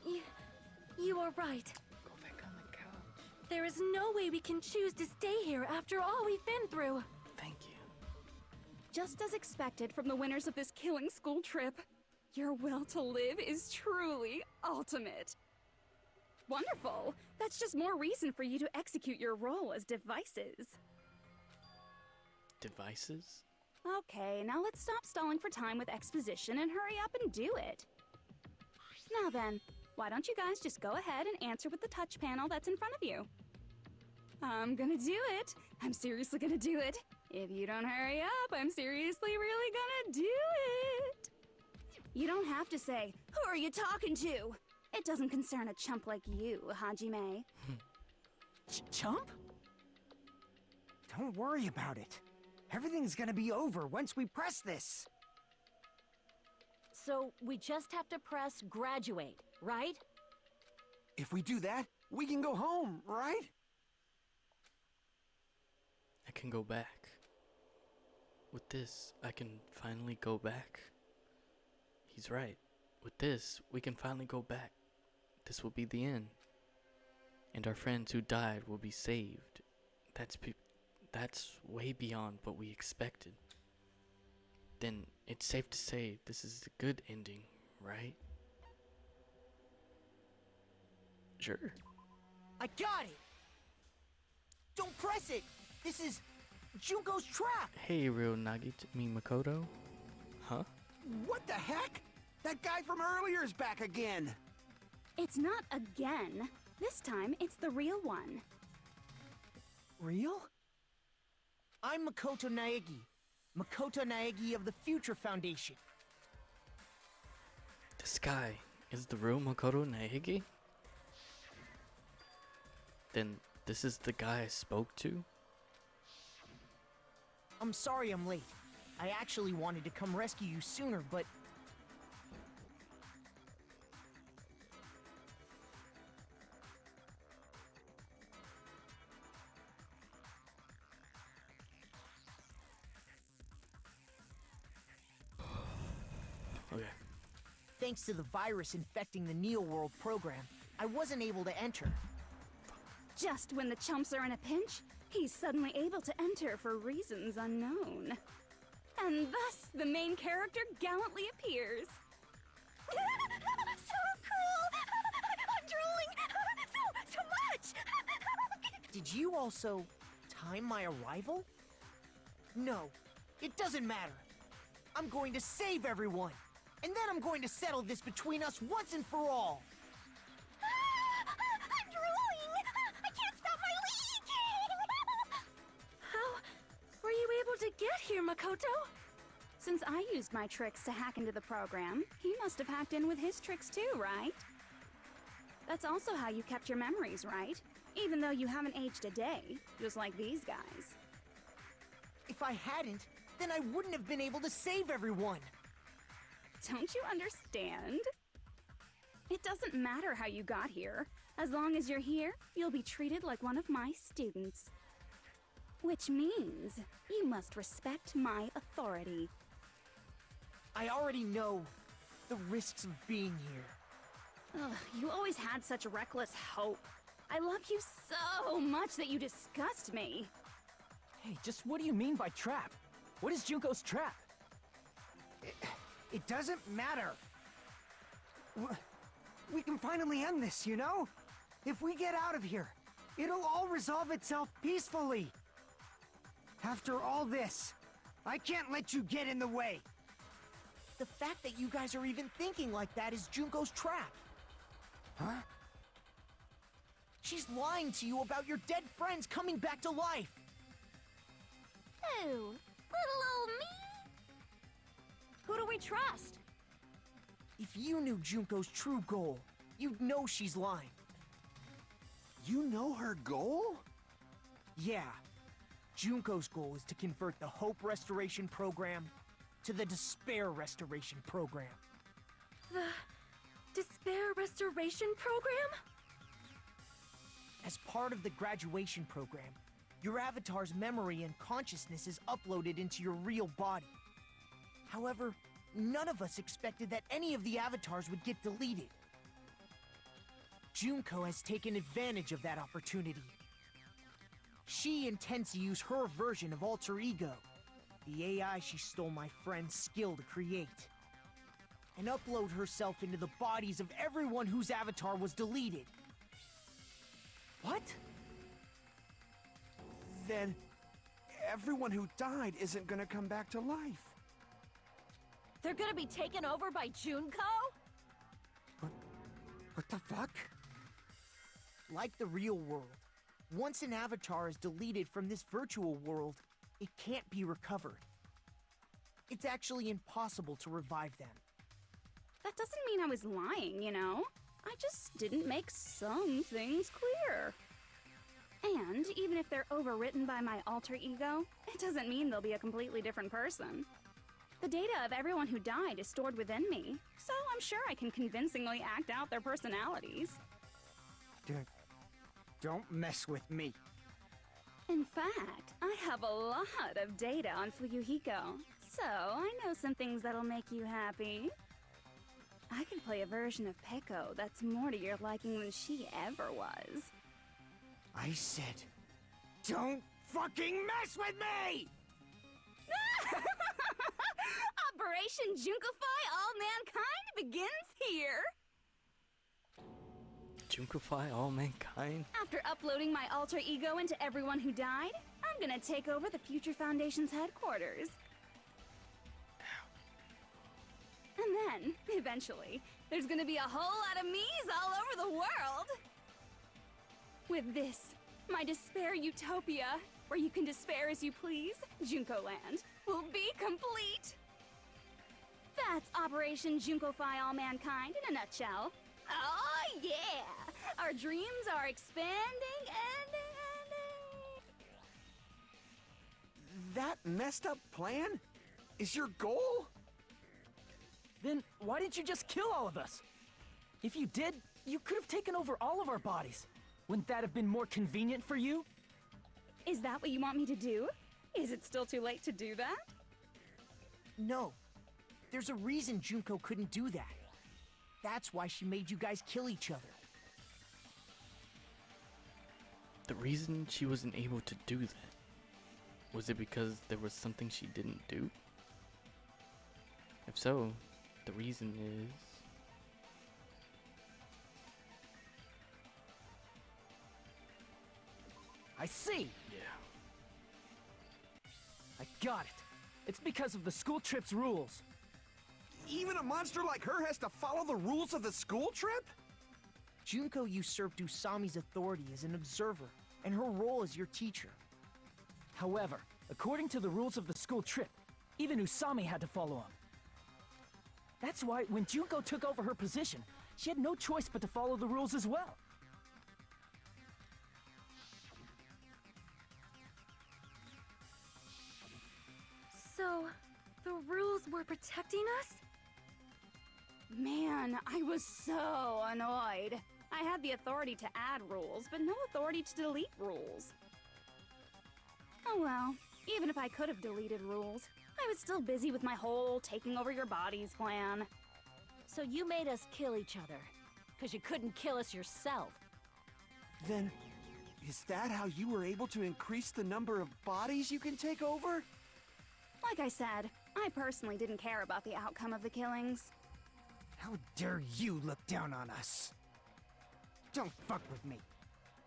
[SPEAKER 4] You are right.
[SPEAKER 1] Go back on the couch.
[SPEAKER 4] There is no way we can choose to stay here after all we've been through.
[SPEAKER 1] Thank you.
[SPEAKER 9] Just as expected from the winners of this killing school trip, your will to live is truly ultimate. Wonderful! That's just more reason for you to execute your role as devices.
[SPEAKER 1] Devices?
[SPEAKER 9] Okay, now let's stop stalling for time with exposition and hurry up and do it. Now then, why don't you guys just go ahead and answer with the touch panel that's in front of you? I'm gonna do it. I'm seriously gonna do it. If you don't hurry up, I'm seriously really gonna do it. You don't have to say, "Who are you talking to?" It doesn't concern a chump like you, Hajime.
[SPEAKER 6] Chump?
[SPEAKER 7] Don't worry about it. Everything's gonna be over once we press this.
[SPEAKER 12] So, we just have to press graduate, right?
[SPEAKER 3] If we do that, we can go home, right?
[SPEAKER 1] I can go back. With this, I can finally go back. He's right. With this, we can finally go back. This will be the end. And our friends who died will be saved. That's way beyond what we expected. Then it's safe to say this is a good ending, right? Sure.
[SPEAKER 8] I got it! Don't press it! This is Junko's trap!
[SPEAKER 1] Hey, real Makoto? Huh?
[SPEAKER 3] What the heck? That guy from earlier is back again!
[SPEAKER 9] It's not again. This time, it's the real one.
[SPEAKER 6] Real?
[SPEAKER 8] I'm Makoto Naegi. Makoto Naegi of the Future Foundation.
[SPEAKER 1] This guy is the real Makoto Naegi? Then this is the guy I spoke to?
[SPEAKER 8] I'm sorry I'm late. I actually wanted to come rescue you sooner, but...
[SPEAKER 1] Okay.
[SPEAKER 8] Thanks to the virus infecting the Neo World program, I wasn't able to enter.
[SPEAKER 9] Just when the chumps are in a pinch, he's suddenly able to enter for reasons unknown. And thus, the main character gallantly appears.
[SPEAKER 10] So cool! I'm drooling! So much!
[SPEAKER 8] Did you also time my arrival? No, it doesn't matter. I'm going to save everyone. And then I'm going to settle this between us once and for all.
[SPEAKER 10] I'm drooling! I can't stop my leaking!
[SPEAKER 4] How were you able to get here, Makoto?
[SPEAKER 9] Since I used my tricks to hack into the program, he must have hacked in with his tricks too, right? That's also how you kept your memories, right? Even though you haven't aged a day, just like these guys.
[SPEAKER 8] If I hadn't, then I wouldn't have been able to save everyone.
[SPEAKER 9] Don't you understand? It doesn't matter how you got here. As long as you're here, you'll be treated like one of my students. Which means you must respect my authority.
[SPEAKER 8] I already know the risks of being here.
[SPEAKER 9] Ugh, you always had such reckless hope. I love you so much that you disgust me.
[SPEAKER 6] Hey, just what do you mean by trap? What is Junko's trap?
[SPEAKER 7] It doesn't matter. We can finally end this, you know? If we get out of here, it'll all resolve itself peacefully. After all this, I can't let you get in the way.
[SPEAKER 8] The fact that you guys are even thinking like that is Junko's trap.
[SPEAKER 7] Huh?
[SPEAKER 8] She's lying to you about your dead friends coming back to life.
[SPEAKER 10] Oh, little old me?
[SPEAKER 12] Who do we trust?
[SPEAKER 8] If you knew Junko's true goal, you'd know she's lying.
[SPEAKER 3] You know her goal?
[SPEAKER 8] Yeah. Junko's goal is to convert the Hope Restoration Program to the Despair Restoration Program.
[SPEAKER 4] The Despair Restoration Program?
[SPEAKER 8] As part of the graduation program, your avatar's memory and consciousness is uploaded into your real body. However, none of us expected that any of the avatars would get deleted. Junko has taken advantage of that opportunity. She intends to use her version of Alter Ego, the AI she stole my friend's skill to create, and upload herself into the bodies of everyone whose avatar was deleted.
[SPEAKER 6] What?
[SPEAKER 3] Then everyone who died isn't gonna come back to life.
[SPEAKER 12] They're gonna be taken over by Junko?
[SPEAKER 7] What the fuck?
[SPEAKER 8] Like the real world, once an avatar is deleted from this virtual world, it can't be recovered. It's actually impossible to revive them.
[SPEAKER 9] That doesn't mean I was lying, you know? I just didn't make some things clear. And even if they're overwritten by my alter ego, it doesn't mean they'll be a completely different person. The data of everyone who died is stored within me, so I'm sure I can convincingly act out their personalities.
[SPEAKER 7] Don't mess with me.
[SPEAKER 9] In fact, I have a lot of data on Fuyuhiko, so I know some things that'll make you happy. I can play a version of Peko that's more to your liking than she ever was.
[SPEAKER 7] I said, don't fucking mess with me!
[SPEAKER 9] Operation Junkify All Mankind begins here!
[SPEAKER 1] Junkify all mankind?
[SPEAKER 9] After uploading my alter ego into everyone who died, I'm gonna take over the Future Foundation's headquarters. And then, eventually, there's gonna be a whole lot of me's all over the world! With this, my despair utopia, where you can despair as you please, Junko Land, will be complete! That's Operation Junkify All Mankind in a nutshell. Oh yeah! Our dreams are expanding and...
[SPEAKER 3] That messed up plan is your goal?
[SPEAKER 6] Then why didn't you just kill all of us? If you did, you could have taken over all of our bodies. Wouldn't that have been more convenient for you?
[SPEAKER 9] Is that what you want me to do? Is it still too late to do that?
[SPEAKER 8] No. There's a reason Junko couldn't do that. That's why she made you guys kill each other.
[SPEAKER 1] The reason she wasn't able to do that, was it because there was something she didn't do? If so, the reason is...
[SPEAKER 6] I see!
[SPEAKER 1] Yeah.
[SPEAKER 6] I got it. It's because of the school trip's rules.
[SPEAKER 3] Even a monster like her has to follow the rules of the school trip?
[SPEAKER 8] Junko usurped Usami's authority as an observer, and her role as your teacher.
[SPEAKER 6] However, according to the rules of the school trip, Even Usami had to follow him. That's why when Junko took over her position, she had no choice but to follow the rules as well.
[SPEAKER 4] So, the rules were protecting us?
[SPEAKER 9] Man, I was so annoyed. I had the authority to add rules, but no authority to delete rules. Oh well, even if I could have deleted rules, I was still busy with my whole taking over your bodies plan.
[SPEAKER 12] So you made us kill each other, because you couldn't kill us yourself.
[SPEAKER 3] Then, is that how you were able to increase the number of bodies you can take over?
[SPEAKER 9] Like I said, I personally didn't care about the outcome of the killings.
[SPEAKER 7] How dare you look down on us? Don't fuck with me.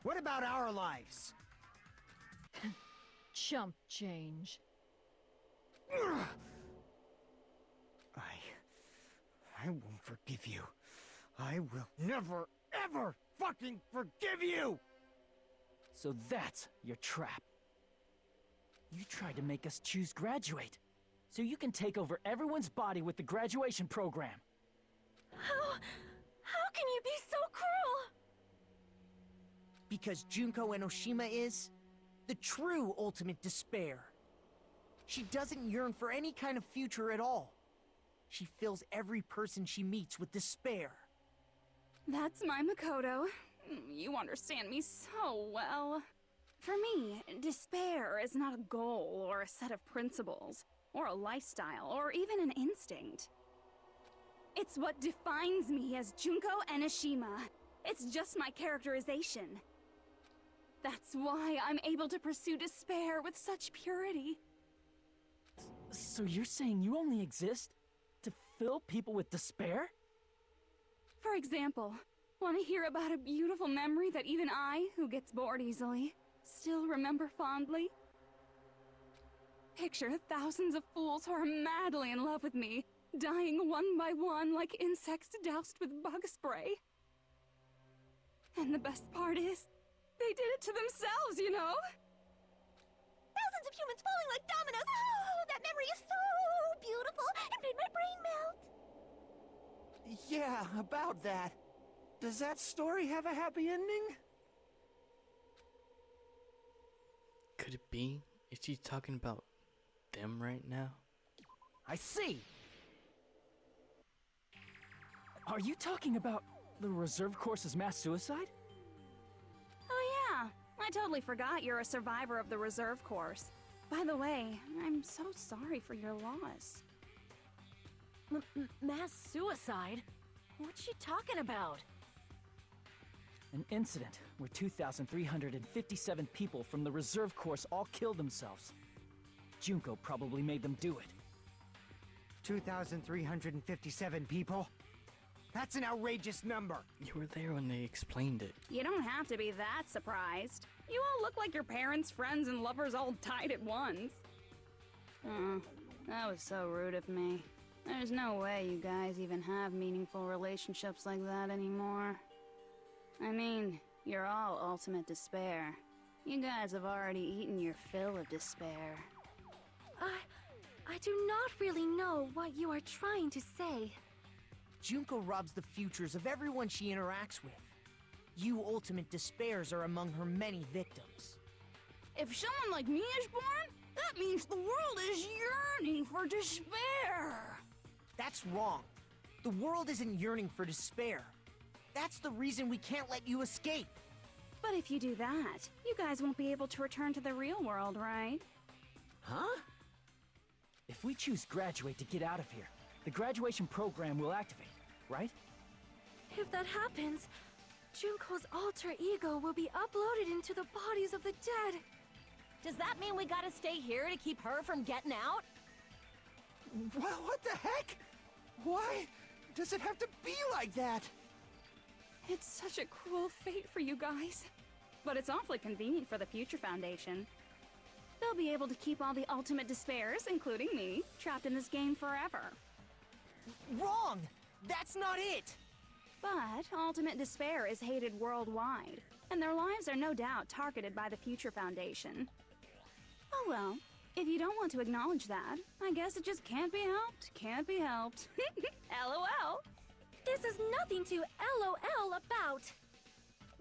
[SPEAKER 7] What about our lives?
[SPEAKER 11] Chump change.
[SPEAKER 7] I won't forgive you. I will never, ever fucking forgive you!
[SPEAKER 6] So that's your trap. You tried to make us choose graduate, so you can take over everyone's body with the graduation program.
[SPEAKER 4] How can you be so cruel?
[SPEAKER 8] Because Junko Enoshima is the true ultimate despair. She doesn't yearn for any kind of future at all. She fills every person she meets with despair.
[SPEAKER 9] That's my Makoto. You understand me so well. For me, despair is not a goal or a set of principles, or a lifestyle, or even an instinct. It's what defines me as Junko Enoshima. It's just my characterization. That's why I'm able to pursue despair with such purity.
[SPEAKER 6] So you're saying you only exist to fill people with despair?
[SPEAKER 9] For example, want to hear about a beautiful memory that even I, who gets bored easily, still remember fondly? Picture thousands of fools who are madly in love with me, dying one by one like insects doused with bug spray. And the best part is, they did it to themselves, you know?
[SPEAKER 10] Thousands of humans falling like dominoes. Oh, that memory is so beautiful. It made my brain melt.
[SPEAKER 3] Yeah, about that. Does that story have a happy ending?
[SPEAKER 1] Could it be? Is she talking about them right now?
[SPEAKER 6] I see! Are you talking about the reserve course's mass suicide?
[SPEAKER 9] Oh yeah, I totally forgot you're a survivor of the reserve course. By the way, I'm so sorry for your loss.
[SPEAKER 12] Mass suicide? What's she talking about?
[SPEAKER 6] An incident where 2,357 people from the reserve course all killed themselves. Junko probably made them do it.
[SPEAKER 7] 2,357 people? That's an outrageous number!
[SPEAKER 1] You were there when they explained it.
[SPEAKER 9] You don't have to be that surprised. You all look like your parents, friends, and lovers all died at once. That was so rude of me. There's no way you guys even have meaningful relationships like that anymore. I mean, you're all ultimate despair. You guys have already eaten your fill of despair.
[SPEAKER 4] I do not really know what you are trying to say.
[SPEAKER 8] Junko robs the futures of everyone she interacts with. You ultimate despairs are among her many victims.
[SPEAKER 9] If someone like me is born, that means the world is yearning for despair.
[SPEAKER 8] That's wrong. The world isn't yearning for despair. That's the reason we can't let you escape.
[SPEAKER 9] But if you do that, you guys won't be able to return to the real world, right?
[SPEAKER 6] Huh? If we choose graduate to get out of here, the graduation program will activate, right?
[SPEAKER 4] If that happens, Junko's alter ego will be uploaded into the bodies of the dead.
[SPEAKER 12] Does that mean we gotta stay here to keep her from getting out?
[SPEAKER 3] Well, what the heck? Why does it have to be like that?
[SPEAKER 9] It's such a cruel fate for you guys. But it's awfully convenient for the Future Foundation. They'll be able to keep all the ultimate despairs, including me, trapped in this game forever.
[SPEAKER 8] Wrong! That's not it!
[SPEAKER 9] But ultimate despair is hated worldwide, and their lives are no doubt targeted by the Future Foundation. Oh well, If you don't want to acknowledge that, I guess it just can't be helped. Can't be helped. LOL.
[SPEAKER 4] This is nothing to LOL about.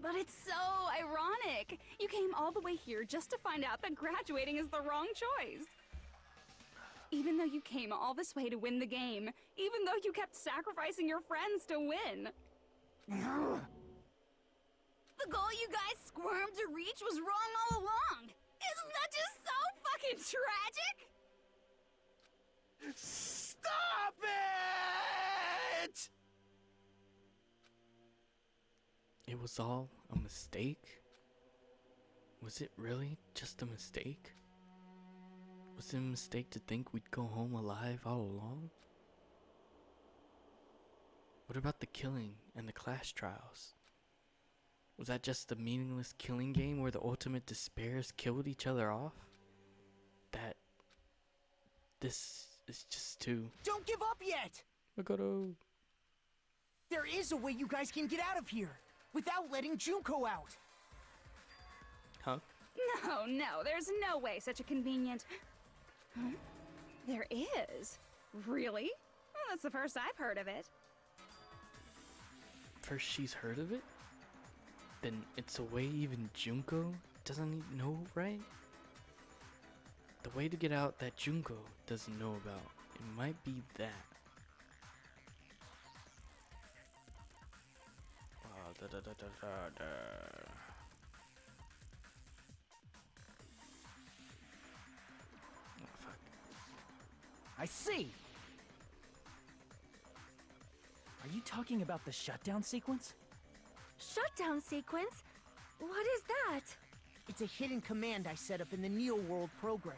[SPEAKER 9] But it's so ironic. You came all the way here just to find out that graduating is the wrong choice. Even though you came all this way to win the game, even though you kept sacrificing your friends to win. The goal you guys squirmed to reach was wrong all along. Isn't that just so fucking tragic?
[SPEAKER 3] Stop it!
[SPEAKER 1] It was all a mistake? Was it really just a mistake? Was it a mistake to think we'd go home alive all along? What about the killing and the class trials? Was that just a meaningless killing game where the ultimate despairs killed each other off? This is just too...
[SPEAKER 8] Don't give up yet!
[SPEAKER 1] Makoto.
[SPEAKER 8] There is a way you guys can get out of here, without letting Junko out.
[SPEAKER 1] Huh?
[SPEAKER 9] No, there's no way such a convenient... Huh? There is? Really? Well, that's the first I've heard of it.
[SPEAKER 1] First she's heard of it? Then it's a way even Junko doesn't even know, right? The way to get out that Junko doesn't know about. It might be that. Oh, fuck.
[SPEAKER 8] I see!
[SPEAKER 6] Are you talking about the shutdown sequence?
[SPEAKER 4] Shutdown sequence? What is that?
[SPEAKER 8] It's a hidden command I set up in the Neo World program.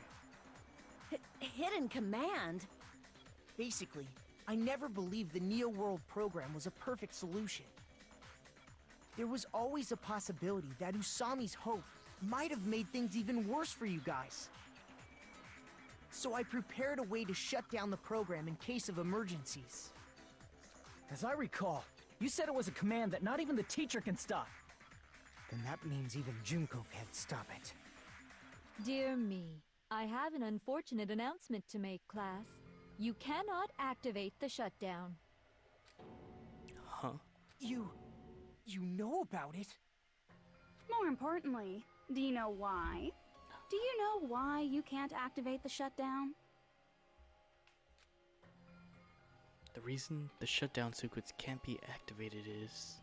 [SPEAKER 12] Hidden command?
[SPEAKER 8] Basically, I never believed the Neo World program was a perfect solution. There was always a possibility that Usami's hope might have made things even worse for you guys. So I prepared a way to shut down the program in case of emergencies.
[SPEAKER 6] As I recall, you said it was a command that not even the teacher can stop.
[SPEAKER 7] Then that means even Junko can't stop it.
[SPEAKER 11] Dear me, I have an unfortunate announcement to make, class. You cannot activate the shutdown.
[SPEAKER 1] Huh?
[SPEAKER 8] You know about it?
[SPEAKER 9] More importantly, do you know why? Do you know why you can't activate the shutdown?
[SPEAKER 1] The reason the shutdown sequence can't be activated is...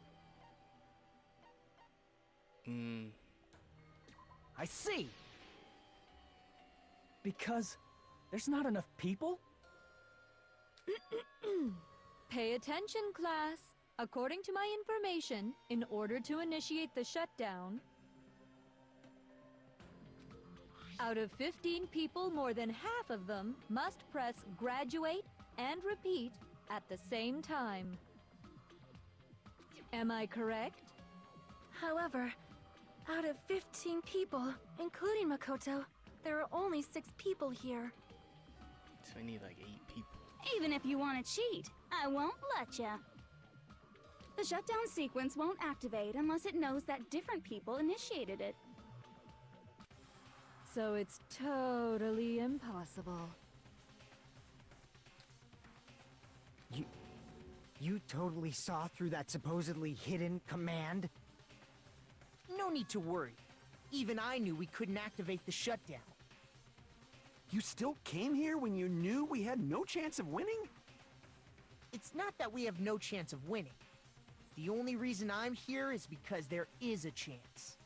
[SPEAKER 8] I see!
[SPEAKER 6] Because there's not enough people?
[SPEAKER 11] Pay attention, class. According to my information, in order to initiate the shutdown, out of 15 people, more than half of them must press graduate and repeat at the same time. Am I correct?
[SPEAKER 4] However, out of 15 people, including Makoto, there are only 6 people here.
[SPEAKER 1] So I need like 8 people.
[SPEAKER 9] Even if you want to cheat, I won't let ya. The shutdown sequence won't activate unless it knows that different people initiated it.
[SPEAKER 11] So it's totally impossible.
[SPEAKER 7] You totally saw through that supposedly hidden command?
[SPEAKER 8] No need to worry. Even I knew we couldn't activate the shutdown.
[SPEAKER 3] You still came here when you knew we had no chance of winning?
[SPEAKER 8] It's not that we have no chance of winning. The only reason I'm here is because there is a chance.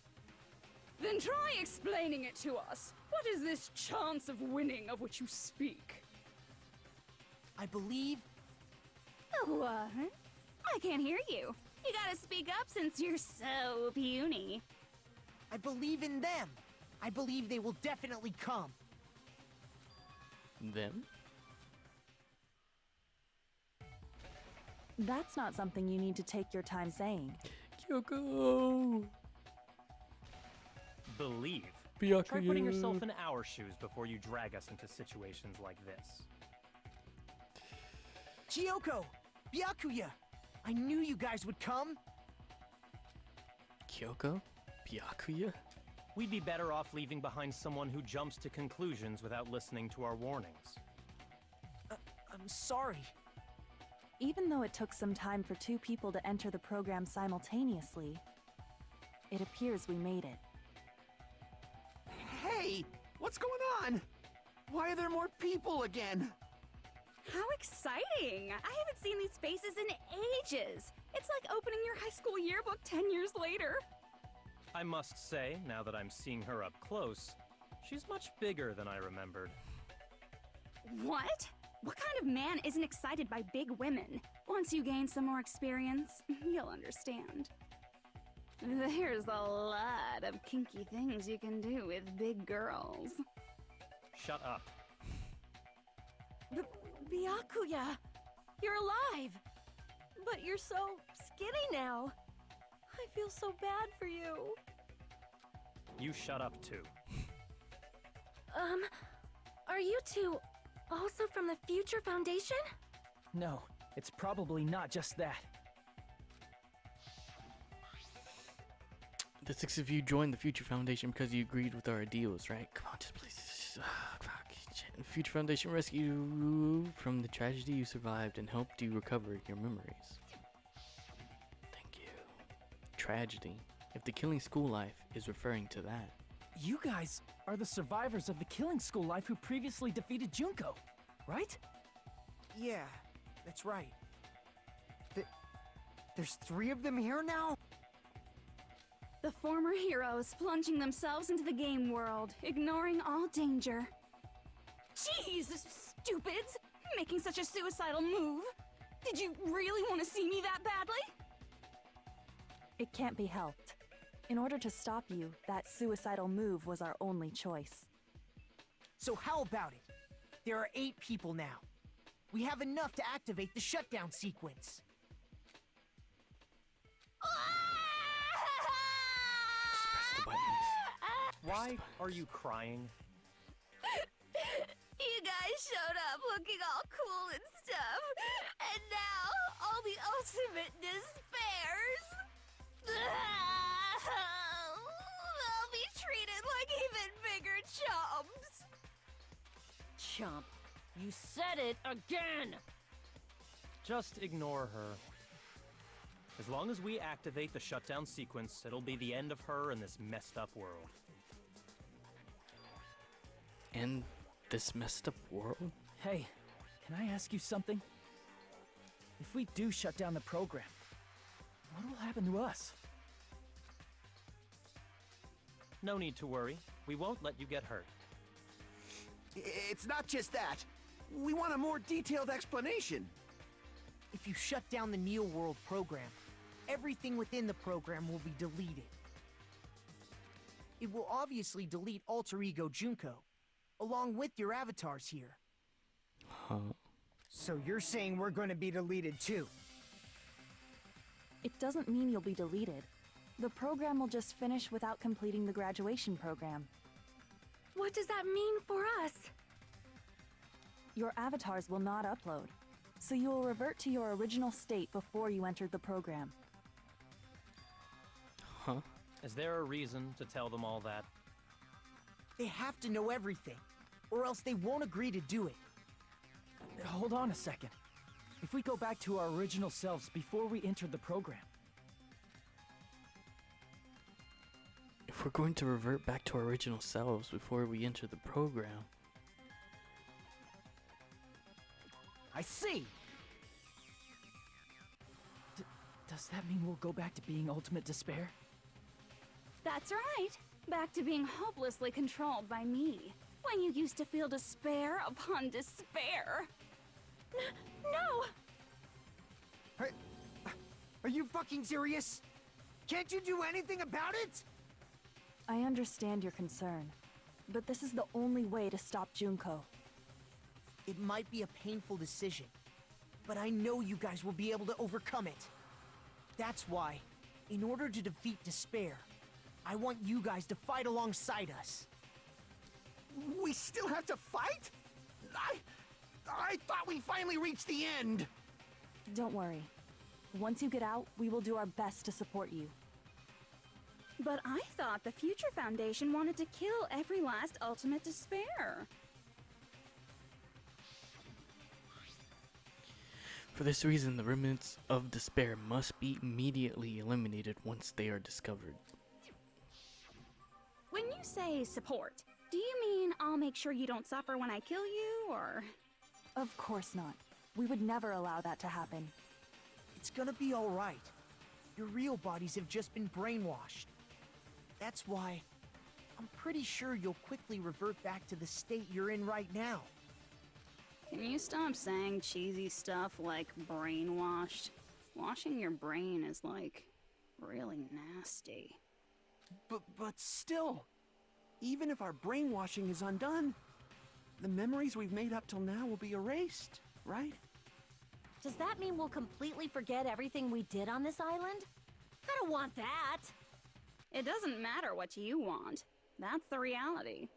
[SPEAKER 9] Then try explaining it to us. What is this chance of winning of which you speak?
[SPEAKER 8] I believe...
[SPEAKER 9] What? I can't hear you. You gotta speak up since you're so puny.
[SPEAKER 8] I believe in them. I believe they will definitely come.
[SPEAKER 1] Them?
[SPEAKER 12] That's not something you need to take your time saying.
[SPEAKER 1] Kyoko!
[SPEAKER 13] Believe.
[SPEAKER 1] Byakuya.
[SPEAKER 13] Try putting yourself in our shoes before you drag us into situations like this.
[SPEAKER 8] Kyoko! Byakuya! I knew you guys would come!
[SPEAKER 1] Kyoko? Byakuya?
[SPEAKER 13] We'd be better off leaving behind someone who jumps to conclusions without listening to our warnings.
[SPEAKER 8] I'm sorry.
[SPEAKER 14] Even though it took some time for 2 people to enter the program simultaneously, it appears we made it.
[SPEAKER 3] Hey, what's going on? Why are there more people again?
[SPEAKER 9] How exciting! I haven't seen these faces in ages. It's like opening your high school yearbook 10 years later.
[SPEAKER 13] I must say, now that I'm seeing her up close, she's much bigger than I remembered.
[SPEAKER 9] What? What kind of man isn't excited by big women? Once you gain some more experience, you'll understand. There's a lot of kinky things you can do with big girls.
[SPEAKER 13] Shut up.
[SPEAKER 12] Byakuya, you're alive! But you're so skinny now. I feel so bad for you.
[SPEAKER 13] You shut up too.
[SPEAKER 4] Are you two also from the Future Foundation?
[SPEAKER 6] No, it's probably not just that.
[SPEAKER 1] The 6 of you joined the Future Foundation because you agreed with our ideals, right? Come on, just please. Fuck. Future Foundation rescued you from the tragedy you survived and helped you recover your memories. Thank you. Tragedy. If the killing school life is referring to that.
[SPEAKER 6] You guys are the survivors of the killing school life who previously defeated Junko, right?
[SPEAKER 7] Yeah, that's right. There's 3 of them here now?
[SPEAKER 9] The former heroes plunging themselves into the game world, ignoring all danger. Jeez, stupids! Making such a suicidal move! Did you really want to see me that badly?
[SPEAKER 14] It can't be helped. In order to stop you, that suicidal move was our only choice.
[SPEAKER 8] So how about it? There are 8 people now. We have enough to activate the shutdown sequence.
[SPEAKER 1] Just press the buttons.
[SPEAKER 13] Why are you crying?
[SPEAKER 10] You guys showed up looking all cool and stuff, and now all the ultimate despairs. They'll be treated like even bigger chumps.
[SPEAKER 12] Chump, you said it again!
[SPEAKER 13] Just ignore her. As long as we activate the shutdown sequence, it'll be the end of her in this messed up world.
[SPEAKER 1] And this messed up world?
[SPEAKER 6] Hey, can I ask you something? If we do shut down the program, what will happen to us?
[SPEAKER 13] No need to worry. We won't let you get hurt.
[SPEAKER 3] It's not just that. We want a more detailed explanation.
[SPEAKER 8] If you shut down the Neo World program, everything within the program will be deleted. It will obviously delete Alter Ego Junko, along with your avatars here.
[SPEAKER 1] Huh.
[SPEAKER 7] So you're saying we're going to be deleted too?
[SPEAKER 14] It doesn't mean you'll be deleted. The program will just finish without completing the graduation program.
[SPEAKER 4] What does that mean for us?
[SPEAKER 14] Your avatars will not upload, so you will revert to your original state before you entered the program.
[SPEAKER 1] Huh?
[SPEAKER 13] Is there a reason to tell them all that?
[SPEAKER 8] They have to know everything, or else they won't agree to do it.
[SPEAKER 6] Hold on a second. If we go back to our original selves before we entered the program,
[SPEAKER 1] If we're going to revert back to our original selves before we enter the program.
[SPEAKER 8] I see!
[SPEAKER 6] does that mean we'll go back to being ultimate despair?
[SPEAKER 9] That's right. Back to being hopelessly controlled by me. When you used to feel despair upon despair.
[SPEAKER 4] No!
[SPEAKER 7] Are you fucking serious? Can't you do anything about it?
[SPEAKER 14] I understand your concern, but this is the only way to stop Junko.
[SPEAKER 8] It might be a painful decision, but I know you guys will be able to overcome it. That's why, in order to defeat despair, I want you guys to fight alongside us.
[SPEAKER 3] We still have to fight? I thought we finally reached the end.
[SPEAKER 14] Don't worry. Once you get out, we will do our best to support you.
[SPEAKER 9] But I thought the Future Foundation wanted to kill every last Ultimate Despair.
[SPEAKER 1] For this reason, the remnants of despair must be immediately eliminated once they are discovered.
[SPEAKER 9] When you say support, do you mean I'll make sure you don't suffer when I kill you, or...?
[SPEAKER 14] Of course not. We would never allow that to happen.
[SPEAKER 8] It's gonna be alright. Your real bodies have just been brainwashed. That's why I'm pretty sure you'll quickly revert back to the state you're in right now.
[SPEAKER 9] Can you stop saying cheesy stuff like brainwashed? Washing your brain is, like, really nasty.
[SPEAKER 3] But still, even if our brainwashing is undone, the memories we've made up till now will be erased, right?
[SPEAKER 12] Does that mean we'll completely forget everything we did on this island? I don't want that!
[SPEAKER 9] It doesn't matter what you want. That's the reality.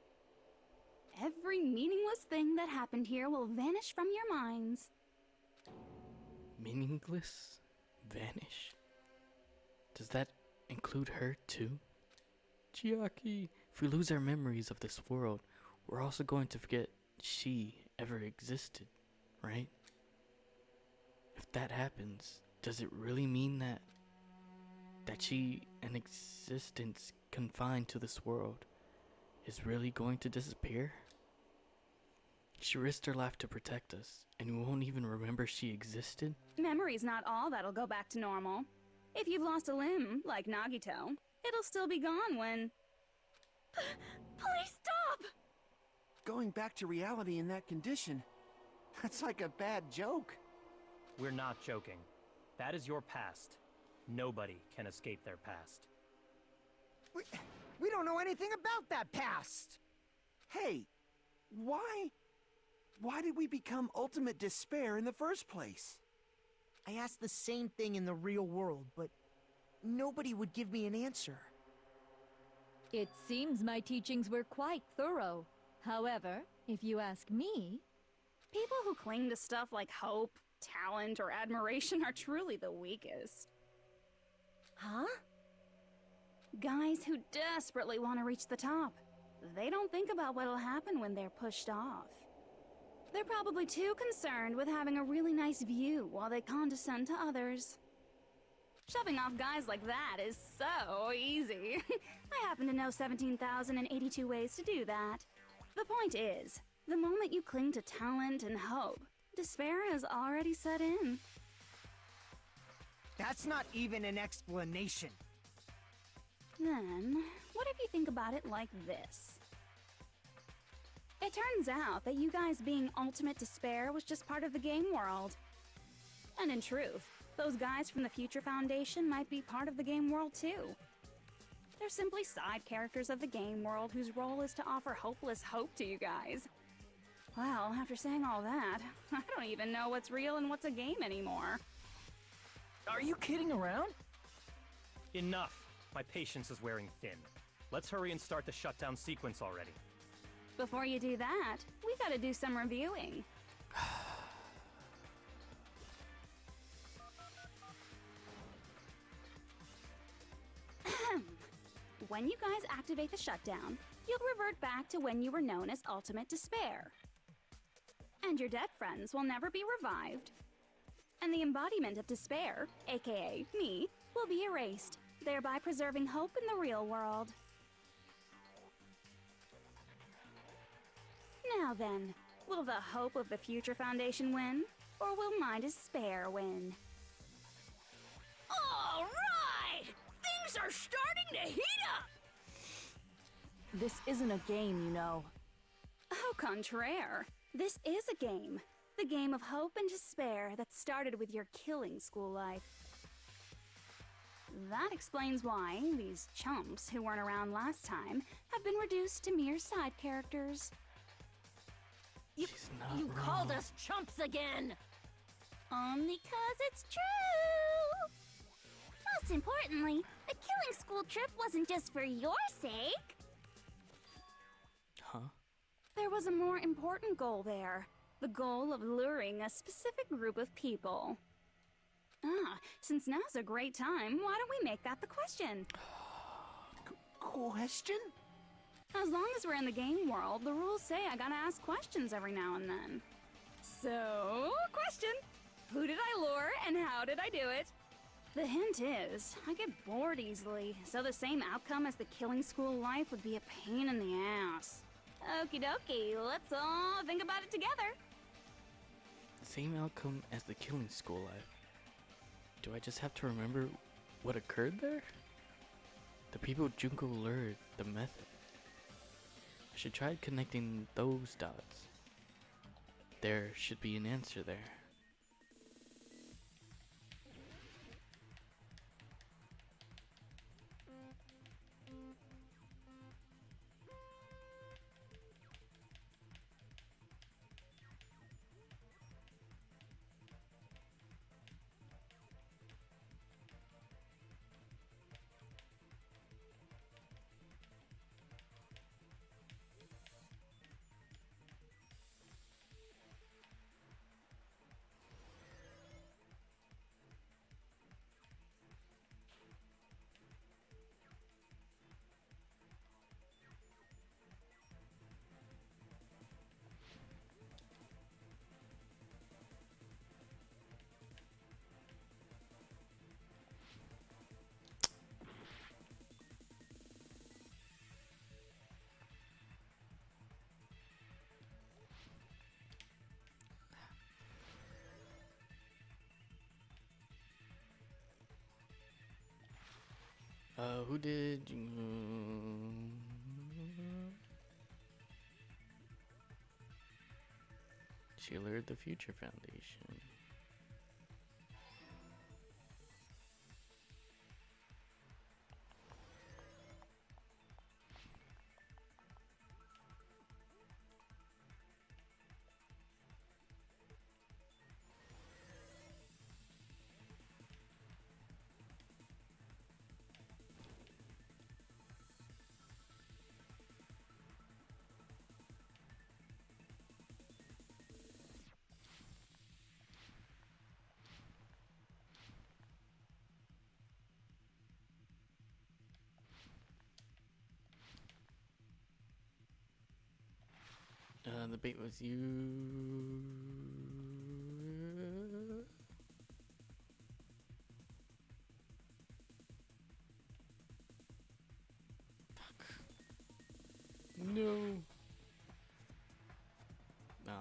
[SPEAKER 9] Every meaningless thing that happened here will vanish from your minds.
[SPEAKER 1] Meaningless? Vanish? Does that include her too? Chiaki, if we lose our memories of this world, we're also going to forget she ever existed, right? If that happens, does it really mean that she, an existence confined to this world, is really going to disappear? She risked her life to protect us, and we won't even remember she existed?
[SPEAKER 9] Memory's not all that'll go back to normal. If you've lost a limb, like Nagito, it'll still be gone when...
[SPEAKER 12] Please stop!
[SPEAKER 3] Going back to reality in that condition, that's like a bad joke.
[SPEAKER 13] We're not joking. That is your past. Nobody can escape their past.
[SPEAKER 7] We don't know anything about that past!
[SPEAKER 3] Hey, why did we become Ultimate Despair in the first place?
[SPEAKER 8] I asked the same thing in the real world, but nobody would give me an answer.
[SPEAKER 11] It seems my teachings were quite thorough. However, if you ask me...
[SPEAKER 9] People who cling to stuff like hope, talent, or admiration are truly the weakest.
[SPEAKER 12] Huh?
[SPEAKER 9] Guys who desperately want to reach the top. They don't think about what'll happen when they're pushed off. They're probably too concerned with having a really nice view while they condescend to others. Shoving off guys like that is so easy. I happen to know 17,082 ways to do that. The point is, the moment you cling to talent and hope, despair has already set in.
[SPEAKER 7] That's not even an explanation.
[SPEAKER 9] Then, what if you think about it like this? It turns out that you guys being Ultimate Despair was just part of the game world. And in truth, those guys from the Future Foundation might be part of the game world too. They're simply side characters of the game world whose role is to offer hopeless hope to you guys. Well, after saying all that, I don't even know what's real and what's a game anymore.
[SPEAKER 6] Are you kidding around?
[SPEAKER 13] Enough! My patience is wearing thin. Let's hurry and start the shutdown sequence already.
[SPEAKER 9] Before you do that, we gotta do some reviewing. When you guys activate the shutdown, you'll revert back to when you were known as Ultimate Despair. And your dead friends will never be revived. And the embodiment of despair, aka me, will be erased, thereby preserving hope in the real world. Now then, will the hope of the Future Foundation win, or will my despair win?
[SPEAKER 12] All right! Things are starting to heat up!
[SPEAKER 14] This isn't a game, you know.
[SPEAKER 9] Au contraire, this is a game. The game of hope and despair that started with your killing school life. That explains why these chumps who weren't around last time have been reduced to mere side characters.
[SPEAKER 12] You called us chumps again!
[SPEAKER 10] Only 'cause it's true! Most importantly, the killing school trip wasn't just for your sake.
[SPEAKER 1] Huh?
[SPEAKER 9] There was a more important goal there. The goal of luring a specific group of people. Since now's a great time, why don't we make that the question?
[SPEAKER 3] Question?
[SPEAKER 9] As long as we're in the game world, the rules say I gotta ask questions every now and then. So, question. Who did I lure and how did I do it? The hint is, I get bored easily, so the same outcome as the killing school life would be a pain in the ass. Okie dokie, let's all think about it together.
[SPEAKER 1] Same outcome as the killing school life. Do I just have to remember what occurred there? The people Junko lured, the method. I should try connecting those dots. There should be an answer there. Who did you... She lured the Future Foundation. The bait was you. Fuck. No. No.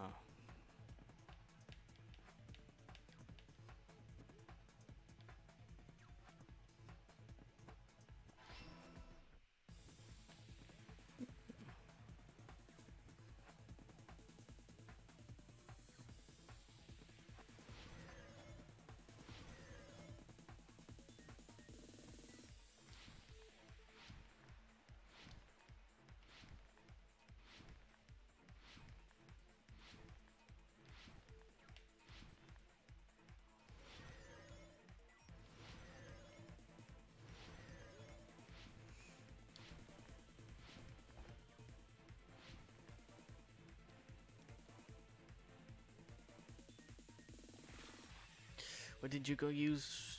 [SPEAKER 1] What did you go use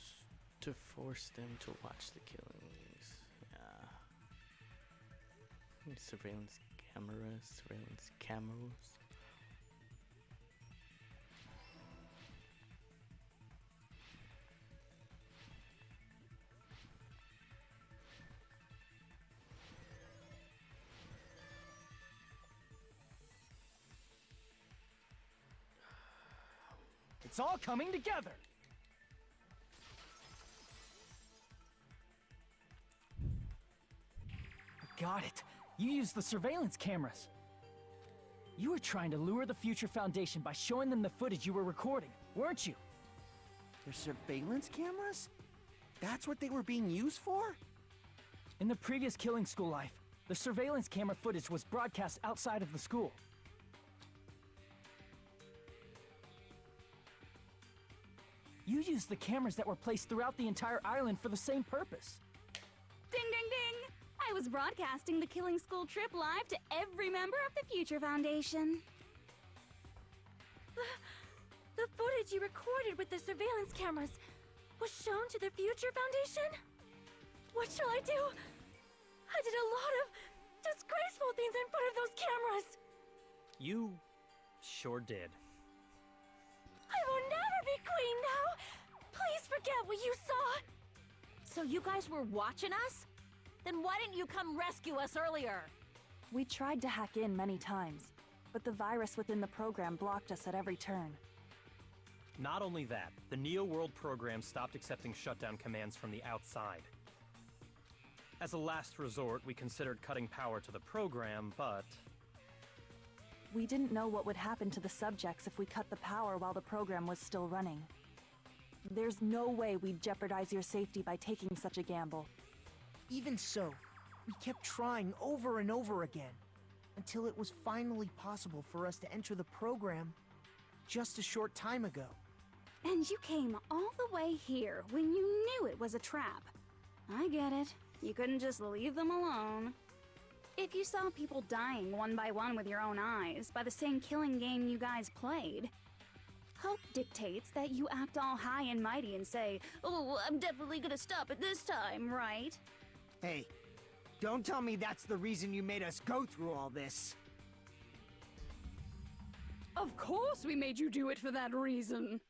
[SPEAKER 1] to force them to watch the killings? Yeah. Surveillance cameras.
[SPEAKER 6] It's all coming together! Got it. You used the surveillance cameras. You were trying to lure the Future Foundation by showing them the footage you were recording, weren't you?
[SPEAKER 3] The surveillance cameras? That's what they were being used for?
[SPEAKER 6] In the previous killing school life, the surveillance camera footage was broadcast outside of the school. You used the cameras that were placed throughout the entire island for the same purpose.
[SPEAKER 9] Ding, ding, ding! I was broadcasting the killing school trip live to every member of the Future Foundation.
[SPEAKER 4] The footage you recorded with the surveillance cameras was shown to the Future Foundation? What shall I do? I did a lot of disgraceful things in front of those cameras.
[SPEAKER 13] You sure did.
[SPEAKER 4] I will never be queen now. Please forget what you saw.
[SPEAKER 12] So you guys were watching us? Then why didn't you come rescue us earlier?
[SPEAKER 14] We tried to hack in many times, but the virus within the program blocked us at every turn.
[SPEAKER 13] Not only that, the Neo World program stopped accepting shutdown commands from the outside. As a last resort, we considered cutting power to the program, but...
[SPEAKER 14] We didn't know what would happen to the subjects if we cut the power while the program was still running. There's no way we'd jeopardize your safety by taking such a gamble.
[SPEAKER 8] Even so, we kept trying over and over again, until it was finally possible for us to enter the program just a short time ago.
[SPEAKER 9] And you came all the way here when you knew it was a trap. I get it. You couldn't just leave them alone. If you saw people dying one by one with your own eyes by the same killing game you guys played, hope dictates that you act all high and mighty and say, "Oh, I'm definitely gonna stop it this time, right?"
[SPEAKER 7] Hey, don't tell me that's the reason you made us go through all this.
[SPEAKER 15] Of course we made you do it for that reason.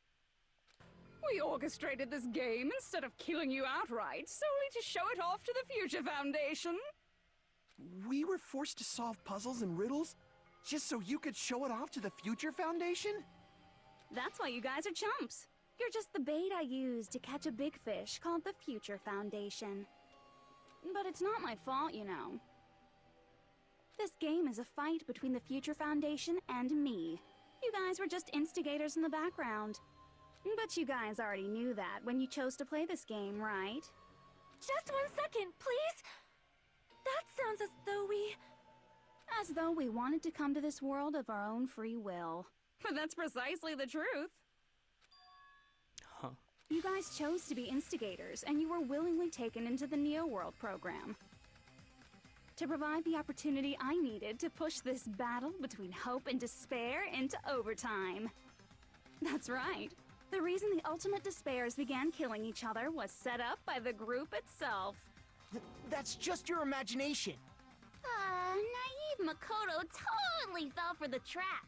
[SPEAKER 15] We orchestrated this game instead of killing you outright, solely to show it off to the Future Foundation.
[SPEAKER 3] We were forced to solve puzzles and riddles just so you could show it off to the Future Foundation?
[SPEAKER 9] That's why you guys are chumps. You're just the bait I used to catch a big fish called the Future Foundation. But it's not my fault, you know. This game is a fight between the Future Foundation and me. You guys were just instigators in the background. But you guys already knew that when you chose to play this game, right?
[SPEAKER 4] Just 1 second, please. That sounds
[SPEAKER 9] As though we wanted to come to this world of our own free will.
[SPEAKER 15] But that's precisely the truth.
[SPEAKER 1] Huh.
[SPEAKER 9] You guys chose to be instigators, and you were willingly taken into the Neo World program. To provide the opportunity I needed to push this battle between hope and despair into overtime. That's right. The reason the ultimate despairs began killing each other was set up by the group itself.
[SPEAKER 8] That's just your imagination.
[SPEAKER 10] Naive Makoto totally fell for the trap.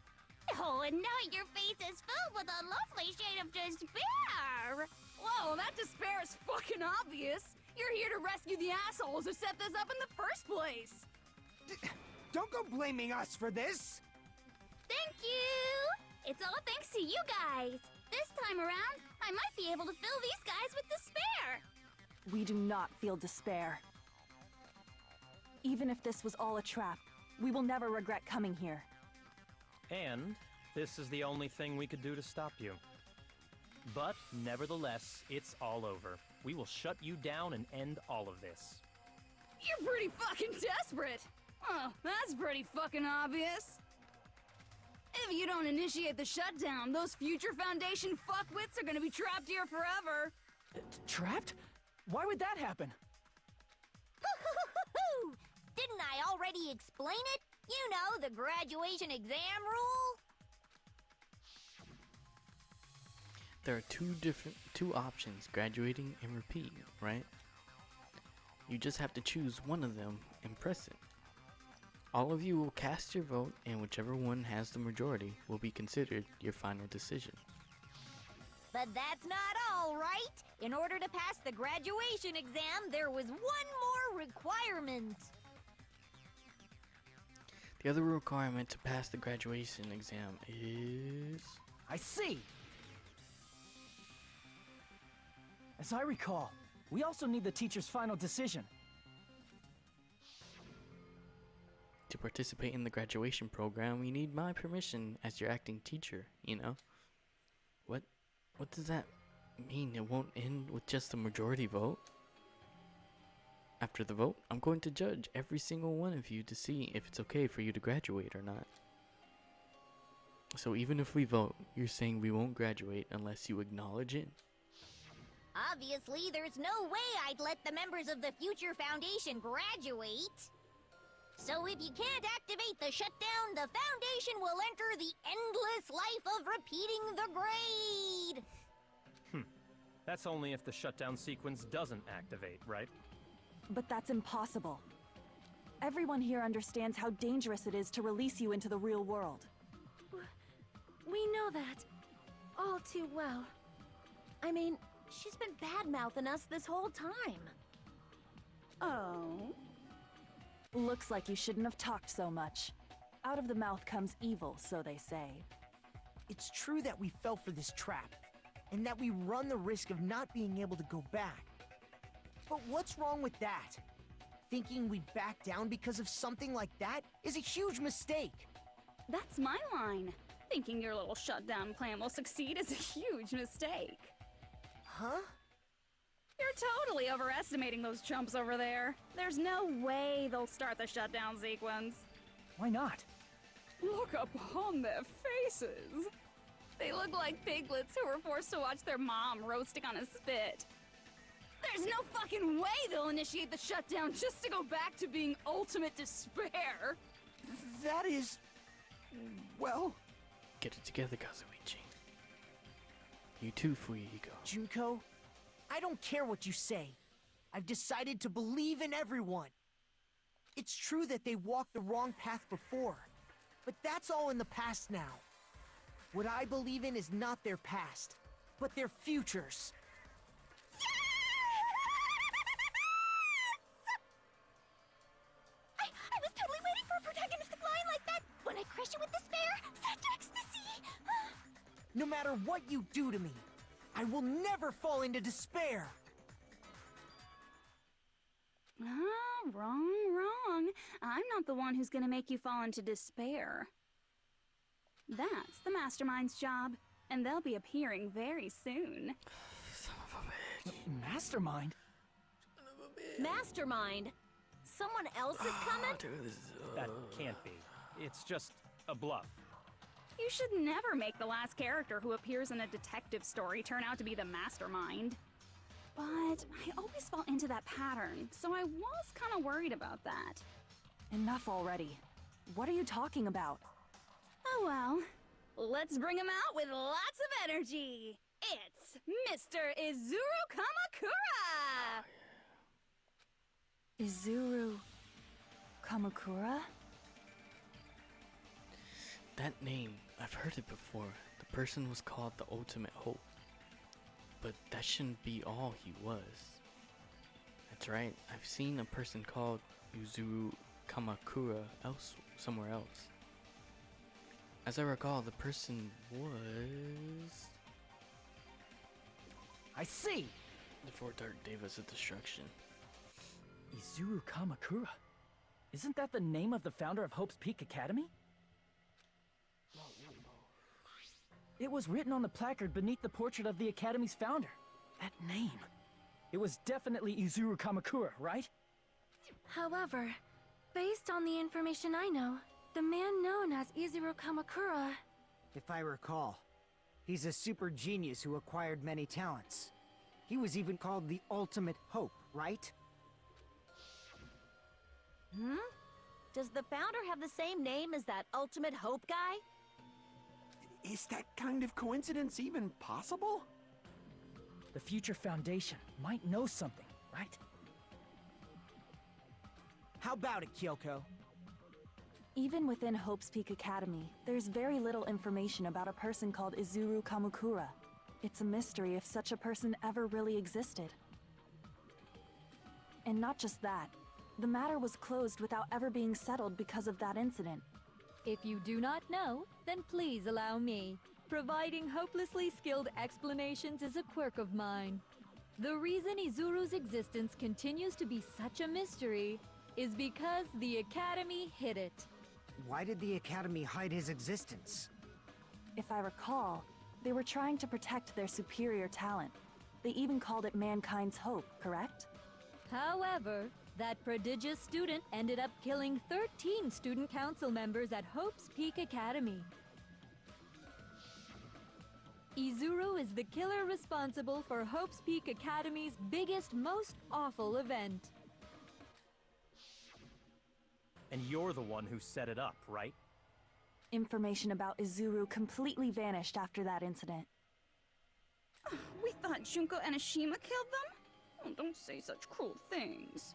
[SPEAKER 10] Oh, and now your face is filled with a lovely shade of despair.
[SPEAKER 12] Whoa, that despair is fucking obvious. You're here to rescue the assholes who set this up in the first place.
[SPEAKER 7] Don't go blaming us for this!
[SPEAKER 10] Thank you! It's all thanks to you guys. This time around, I might be able to fill these guys with despair.
[SPEAKER 14] We do not feel despair. Even if this was all a trap, we will never regret coming here.
[SPEAKER 13] And this is the only thing we could do to stop you. But nevertheless, it's all over. We will shut you down and end all of this.
[SPEAKER 12] You're pretty fucking desperate. Oh, that's pretty fucking obvious. If you don't initiate the shutdown, those Future Foundation fuckwits are gonna be trapped here forever.
[SPEAKER 6] Trapped? Why would that happen?
[SPEAKER 10] Didn't I already explain it? You know, the graduation exam rule?
[SPEAKER 1] There are two options, graduating and repeat, right? You just have to choose one of them and press it. All of you will cast your vote, and whichever one has the majority will be considered your final decision.
[SPEAKER 10] But that's not all, right? In order to pass the graduation exam, there was one more requirement.
[SPEAKER 1] The other requirement to pass the graduation exam is...
[SPEAKER 6] I see! As I recall, we also need the teacher's final decision.
[SPEAKER 1] To participate in the graduation program, you need my permission as your acting teacher, you know? What does that mean? It won't end with just a majority vote? After the vote, I'm going to judge every single one of you to see if it's okay for you to graduate or not. So even if we vote, you're saying we won't graduate unless you acknowledge it?
[SPEAKER 10] Obviously, there's no way I'd let the members of the Future Foundation graduate. So if you can't activate the shutdown, the Foundation will enter the endless life of repeating the grade.
[SPEAKER 13] That's only if the shutdown sequence doesn't activate, right?
[SPEAKER 14] But that's impossible. Everyone here understands how dangerous it is to release you into the real world.
[SPEAKER 4] We know that. All too well.
[SPEAKER 16] I mean, she's been bad-mouthing us this whole time.
[SPEAKER 4] Oh?
[SPEAKER 14] Looks like you shouldn't have talked so much. Out of the mouth comes evil, so they say.
[SPEAKER 8] It's true that we fell for this trap, and that we run the risk of not being able to go back. But what's wrong with that? Thinking we'd back down because of something like that is a huge mistake.
[SPEAKER 12] That's my line. Thinking your little shutdown plan will succeed is a huge mistake.
[SPEAKER 8] Huh?
[SPEAKER 12] You're totally overestimating those chumps over there. There's no way they'll start the shutdown sequence.
[SPEAKER 6] Why not?
[SPEAKER 12] Look upon their faces. They look like piglets who were forced to watch their mom roasting on a spit. There's no fucking way they'll initiate the shutdown just to go back to being ultimate despair.
[SPEAKER 8] That is... well...
[SPEAKER 1] Get it together, Kazuichi. You too, Fuigo.
[SPEAKER 8] Junko, I don't care what you say. I've decided to believe in everyone. It's true that they walked the wrong path before, but that's all in the past now. What I believe in is not their past, but their futures.
[SPEAKER 10] I was totally waiting for a protagonistic line like that. When I crush you with despair, such ecstasy.
[SPEAKER 8] No matter what you do to me, I will never fall into despair.
[SPEAKER 12] Ah, wrong. I'm not the one who's gonna make you fall into despair. That's the Mastermind's job, and they'll be appearing very soon.
[SPEAKER 1] Son of a bitch.
[SPEAKER 6] Mastermind?
[SPEAKER 16] Mastermind? Someone else is coming?
[SPEAKER 13] That can't be. It's just a bluff.
[SPEAKER 12] You should never make the last character who appears in a detective story turn out to be the mastermind. But I always fall into that pattern, so I was kind of worried about that.
[SPEAKER 14] Enough already. What are you talking about?
[SPEAKER 12] Oh well, let's bring him out with lots of energy. It's Mr. Izuru Kamakura!
[SPEAKER 14] Izuru Kamakura?
[SPEAKER 1] That name, I've heard it before. The person was called the Ultimate Hope. But that shouldn't be all he was. That's right, I've seen a person called Izuru Kamakura somewhere else. As I recall, the person was...
[SPEAKER 8] I see!
[SPEAKER 1] The Four Dark Devas of Destruction.
[SPEAKER 6] Izuru Kamakura? Isn't that the name of the founder of Hope's Peak Academy? It was written on the placard beneath the portrait of the Academy's founder. That name. It was definitely Izuru Kamakura, right?
[SPEAKER 4] However, based on the information I know, the man known as Izuru Kamakura...
[SPEAKER 7] If I recall, he's a super genius who acquired many talents. He was even called the Ultimate Hope, right?
[SPEAKER 16] Does the founder have the same name as that Ultimate Hope guy?
[SPEAKER 3] Is that kind of coincidence even possible?
[SPEAKER 6] The Future Foundation might know something, right?
[SPEAKER 8] How about it, Kyoko?
[SPEAKER 14] Even within Hope's Peak Academy, there's very little information about a person called Izuru Kamakura. It's a mystery if such a person ever really existed. And not just that, the matter was closed without ever being settled because of that incident.
[SPEAKER 11] If you do not know, then please allow me. Providing hopelessly skilled explanations is a quirk of mine. The reason Izuru's existence continues to be such a mystery is because the Academy hid it.
[SPEAKER 7] Why did the Academy hide his existence?
[SPEAKER 14] If I recall, they were trying to protect their superior talent. They even called it mankind's hope, correct?
[SPEAKER 11] However, that prodigious student ended up killing 13 student council members at Hope's Peak Academy. Izuru is the killer responsible for Hope's Peak Academy's biggest, most awful event.
[SPEAKER 13] And you're the one who set it up, right?
[SPEAKER 14] Information about Izuru completely vanished after that incident.
[SPEAKER 12] We thought Junko and Ashima killed them? Oh, don't say such cruel things.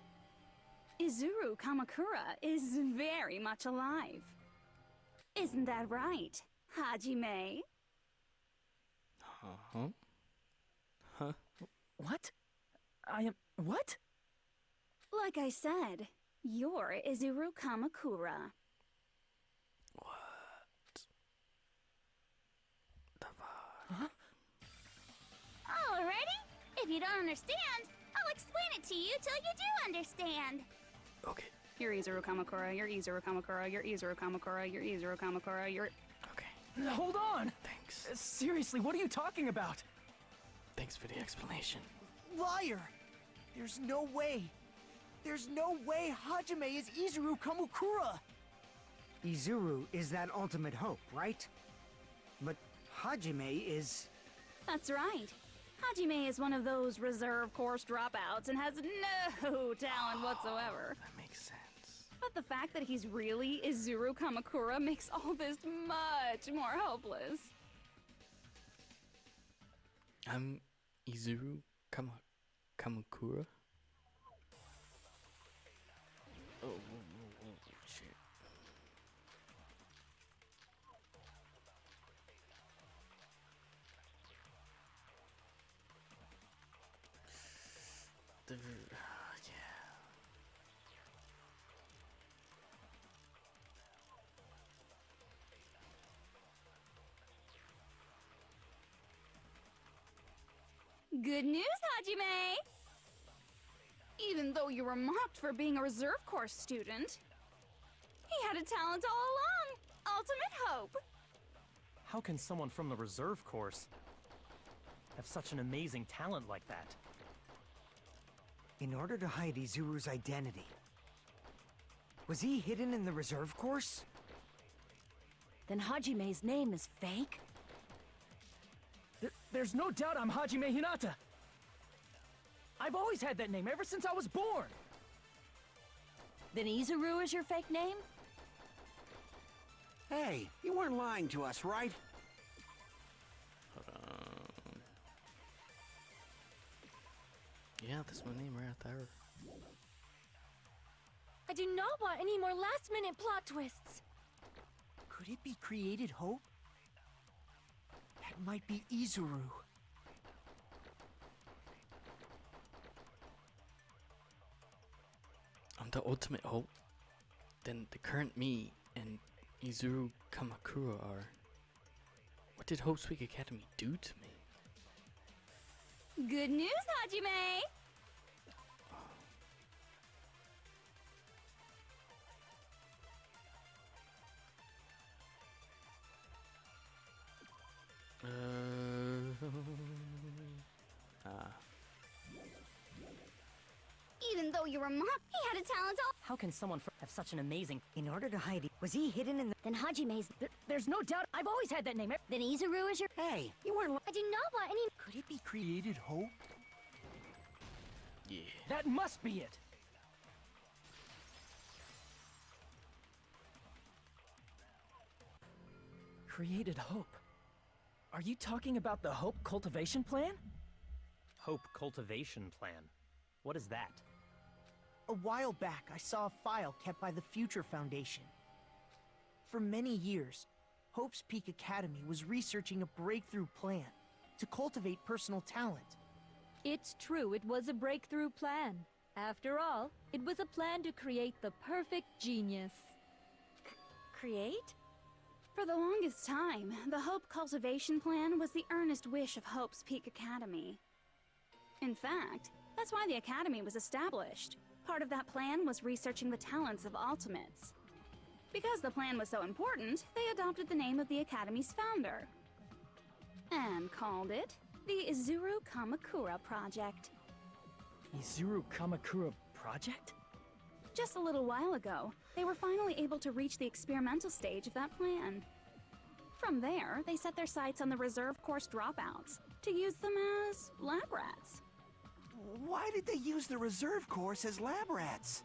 [SPEAKER 9] Izuru Kamakura is very much alive. Isn't that right, Hajime?
[SPEAKER 1] Huh? Huh?
[SPEAKER 6] What? I am. What?
[SPEAKER 9] Like I said, you're Izuru Kamakura.
[SPEAKER 6] Huh?
[SPEAKER 10] Alrighty. If you don't understand, I'll explain it to you till you do understand.
[SPEAKER 1] Okay.
[SPEAKER 12] You're Izuru Kamakura, you're Izuru Kamakura, you're Izuru Kamakura, you're Izuru Kamakura, you're...
[SPEAKER 1] Okay.
[SPEAKER 6] Hold on!
[SPEAKER 1] Thanks.
[SPEAKER 6] Seriously, what are you talking about?
[SPEAKER 1] Thanks for the explanation.
[SPEAKER 8] Liar! There's no way. There's no way Hajime is Izuru Kamakura!
[SPEAKER 7] Izuru is that ultimate hope, right? But Hajime is...
[SPEAKER 9] That's right. Hajime is one of those reserve course dropouts and has no talent whatsoever.
[SPEAKER 1] That makes sense.
[SPEAKER 9] But the fact that he's really Izuru Kamakura makes all this much more hopeless.
[SPEAKER 1] I'm Izuru Kamakura? Oh, shit. Yeah.
[SPEAKER 9] Good news, Hajime! Even though you were mocked for being a reserve course student, he had a talent all along! Ultimate hope!
[SPEAKER 13] How can someone from the reserve course have such an amazing talent like that?
[SPEAKER 7] In order to hide Izuru's identity. Was he hidden in the reserve course?
[SPEAKER 16] Then Hajime's name is fake?
[SPEAKER 6] There's no doubt I'm Hajime Hinata! I've always had that name ever since I was born!
[SPEAKER 16] Then Izuru is your fake name?
[SPEAKER 3] Hey, you weren't lying to us, right?
[SPEAKER 1] Yeah, that's my name right there.
[SPEAKER 4] I do not want any more last-minute plot twists.
[SPEAKER 8] Could it be created hope? That might be Izuru.
[SPEAKER 1] I'm the ultimate hope. Then the current me and Izuru Kamakura are. What did Hope's Week Academy do to me?
[SPEAKER 9] Good news, Hajime! Even though you were mocked, he had a talent all...
[SPEAKER 14] How can someone have such an amazing...
[SPEAKER 7] In order to hide it, was he hidden in the...
[SPEAKER 16] Then Hajime's...
[SPEAKER 14] There's no doubt I've always had that name.
[SPEAKER 16] Then Izuru is your...
[SPEAKER 3] Hey, you weren't
[SPEAKER 16] I do not want any...
[SPEAKER 8] Could it be created hope?
[SPEAKER 1] Yeah.
[SPEAKER 6] That must be it! Created hope. Are you talking about the Hope Cultivation Plan?
[SPEAKER 13] Hope Cultivation Plan. What is that?
[SPEAKER 8] A while back, I saw a file kept by the Future Foundation. For many years, Hope's Peak Academy was researching a breakthrough plan to cultivate personal talent.
[SPEAKER 11] It's true, it was a breakthrough plan. After all, it was a plan to create the perfect genius.
[SPEAKER 16] Create?
[SPEAKER 9] For the longest time, the Hope Cultivation Plan was the earnest wish of Hope's Peak Academy. In fact, that's why the Academy was established. Part of that plan was researching the talents of Ultimates. Because the plan was so important, they adopted the name of the Academy's founder. And called it the Izuru Kamakura Project.
[SPEAKER 6] Izuru Kamakura Project?
[SPEAKER 9] Just a little while ago, they were finally able to reach the experimental stage of that plan. From there, they set their sights on the reserve course dropouts to use them as lab rats.
[SPEAKER 3] Why did they use the reserve course as lab rats?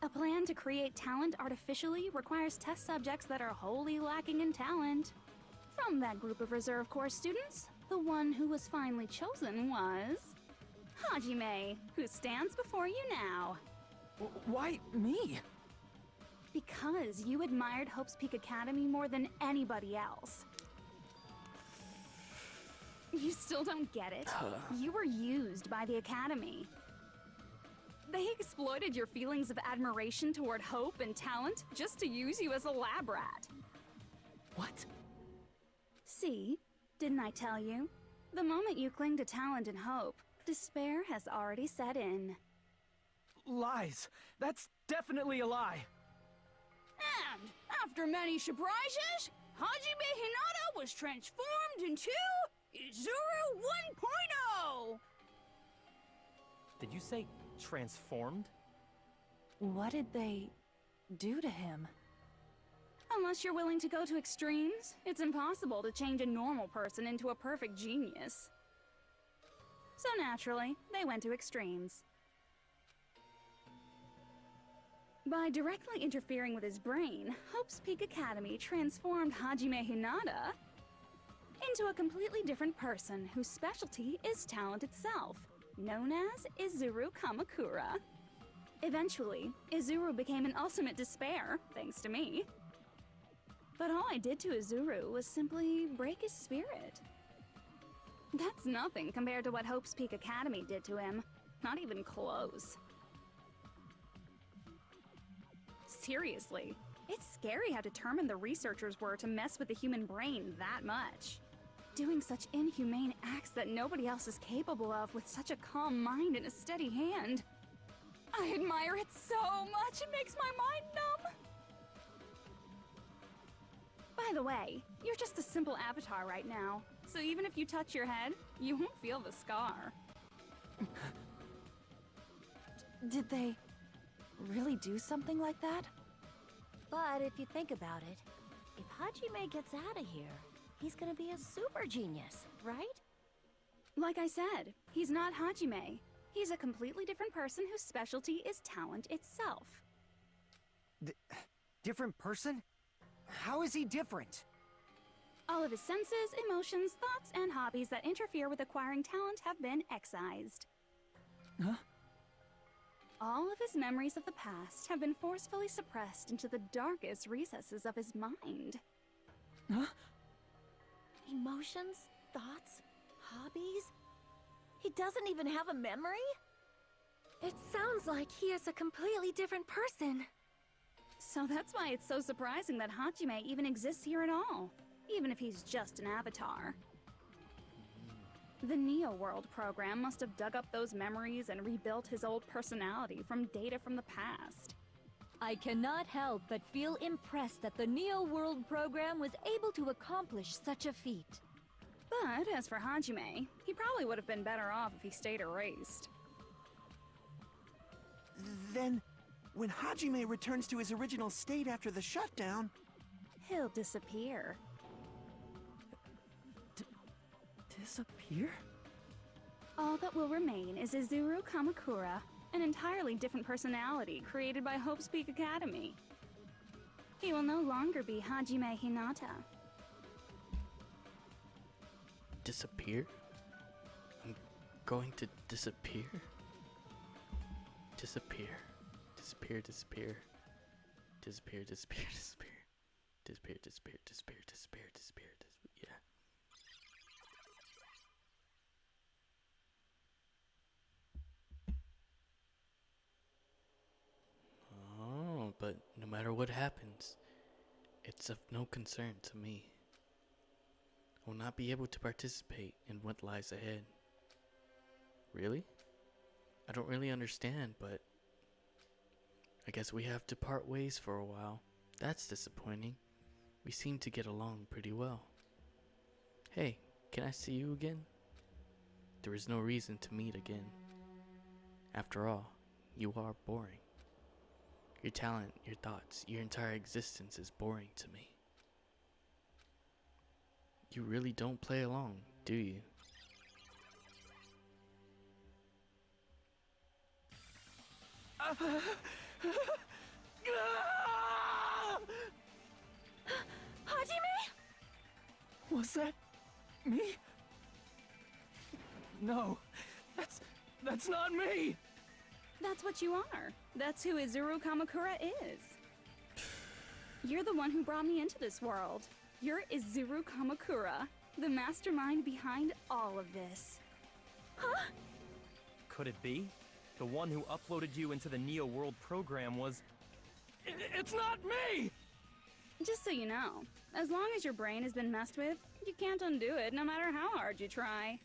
[SPEAKER 9] A plan to create talent artificially requires test subjects that are wholly lacking in talent. From that group of reserve course students, the one who was finally chosen was... Hajime, who stands before you now.
[SPEAKER 6] Why me?
[SPEAKER 9] Because you admired Hope's Peak Academy more than anybody else. You still don't get it? You were used by the Academy. They exploited your feelings of admiration toward Hope and talent just to use you as a lab rat.
[SPEAKER 6] What?
[SPEAKER 9] See? Didn't I tell you? The moment you cling to talent and hope, despair has already set in.
[SPEAKER 6] Lies. That's definitely a lie.
[SPEAKER 12] And after many surprises, Hajime Hinata was transformed into Izuru 1.0!
[SPEAKER 13] Did you say transformed?
[SPEAKER 14] What did they do to him?
[SPEAKER 9] Unless you're willing to go to extremes, it's impossible to change a normal person into a perfect genius. So naturally, they went to extremes. By directly interfering with his brain, Hope's Peak Academy transformed Hajime Hinata into a completely different person whose specialty is talent itself, known as Izuru Kamakura. Eventually, Izuru became an ultimate despair, thanks to me. But all I did to Izuru was simply break his spirit. That's nothing compared to what Hope's Peak Academy did to him. Not even close. Seriously, it's scary how determined the researchers were to mess with the human brain that much. Doing such inhumane acts that nobody else is capable of with such a calm mind and a steady hand. I admire it so much, it makes my mind numb. By the way, you're just a simple avatar right now, so even if you touch your head, you won't feel the scar.
[SPEAKER 14] Did they really do something like that?
[SPEAKER 16] But if you think about it, if Hajime gets out of here, he's gonna be a super genius, right?
[SPEAKER 9] Like I said, he's not Hajime. He's a completely different person whose specialty is talent itself.
[SPEAKER 7] Different person? How is he different?
[SPEAKER 9] All of his senses, emotions, thoughts, and hobbies that interfere with acquiring talent have been excised.
[SPEAKER 6] Huh?
[SPEAKER 9] All of his memories of the past have been forcefully suppressed into the darkest recesses of his mind.
[SPEAKER 6] Huh?
[SPEAKER 16] Emotions, thoughts, hobbies? He doesn't even have a memory?
[SPEAKER 4] It sounds like he is a completely different person.
[SPEAKER 9] So that's why it's so surprising that Hajime even exists here at all, even if he's just an avatar. The Neo World program must have dug up those memories and rebuilt his old personality from data from the past.
[SPEAKER 11] I cannot help but feel impressed that the Neo World program was able to accomplish such a feat.
[SPEAKER 9] But as for Hajime, he probably would have been better off if he stayed erased.
[SPEAKER 3] Then, when Hajime returns to his original state after the shutdown,
[SPEAKER 9] he'll disappear.
[SPEAKER 6] Disappear?
[SPEAKER 9] All that will remain is Izuru Kamakura, an entirely different personality created by Hope's Peak Academy. He will no longer be Hajime Hinata.
[SPEAKER 1] Disappear? I'm going to disappear? Disappear. Disappear, disappear. Disappear, disappear, disappear. Disappear, disappear, disappear, disappear, disappear, yeah. Oh, but no matter what happens, it's of no concern to me. I will not be able to participate in what lies ahead. Really? I don't really understand, but I guess we have to part ways for a while. That's disappointing. We seem to get along pretty well. Hey, can I see you again? There is no reason to meet again. After all, you are boring. Your talent, your thoughts, your entire existence is boring to me. You really don't play along, do you?
[SPEAKER 4] Hajime?
[SPEAKER 6] Was that me? No, that's not me!
[SPEAKER 12] That's what you are. That's who Izuru Kamakura is. You're the one who brought me into this world. You're Izuru Kamakura, the mastermind behind all of this.
[SPEAKER 4] Huh?
[SPEAKER 13] Could it be? The one who uploaded you into the Neo World program was... It's not me!
[SPEAKER 12] Just so you know, as long as your brain has been messed with, you can't undo it no matter how hard you try.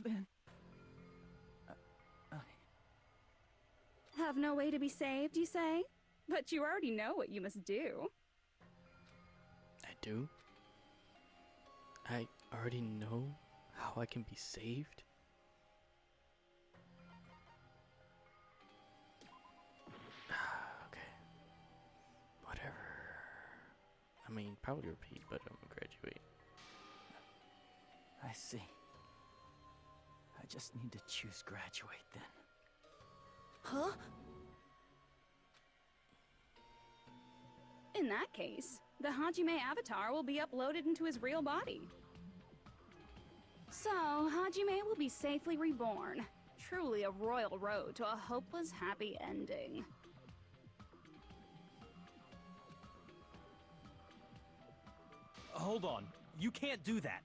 [SPEAKER 6] Then...
[SPEAKER 12] Have no way to be saved, you say? But you already know what you must do.
[SPEAKER 1] I do? I already know how I can be saved? Okay. Whatever. I mean, probably repeat, but I'm gonna graduate.
[SPEAKER 6] I see. I just need to choose graduate then.
[SPEAKER 16] Huh?
[SPEAKER 12] In that case, the Hajime avatar will be uploaded into his real body. So, Hajime will be safely reborn. Truly a royal road to a hopeless happy ending.
[SPEAKER 13] Hold on. You can't do that.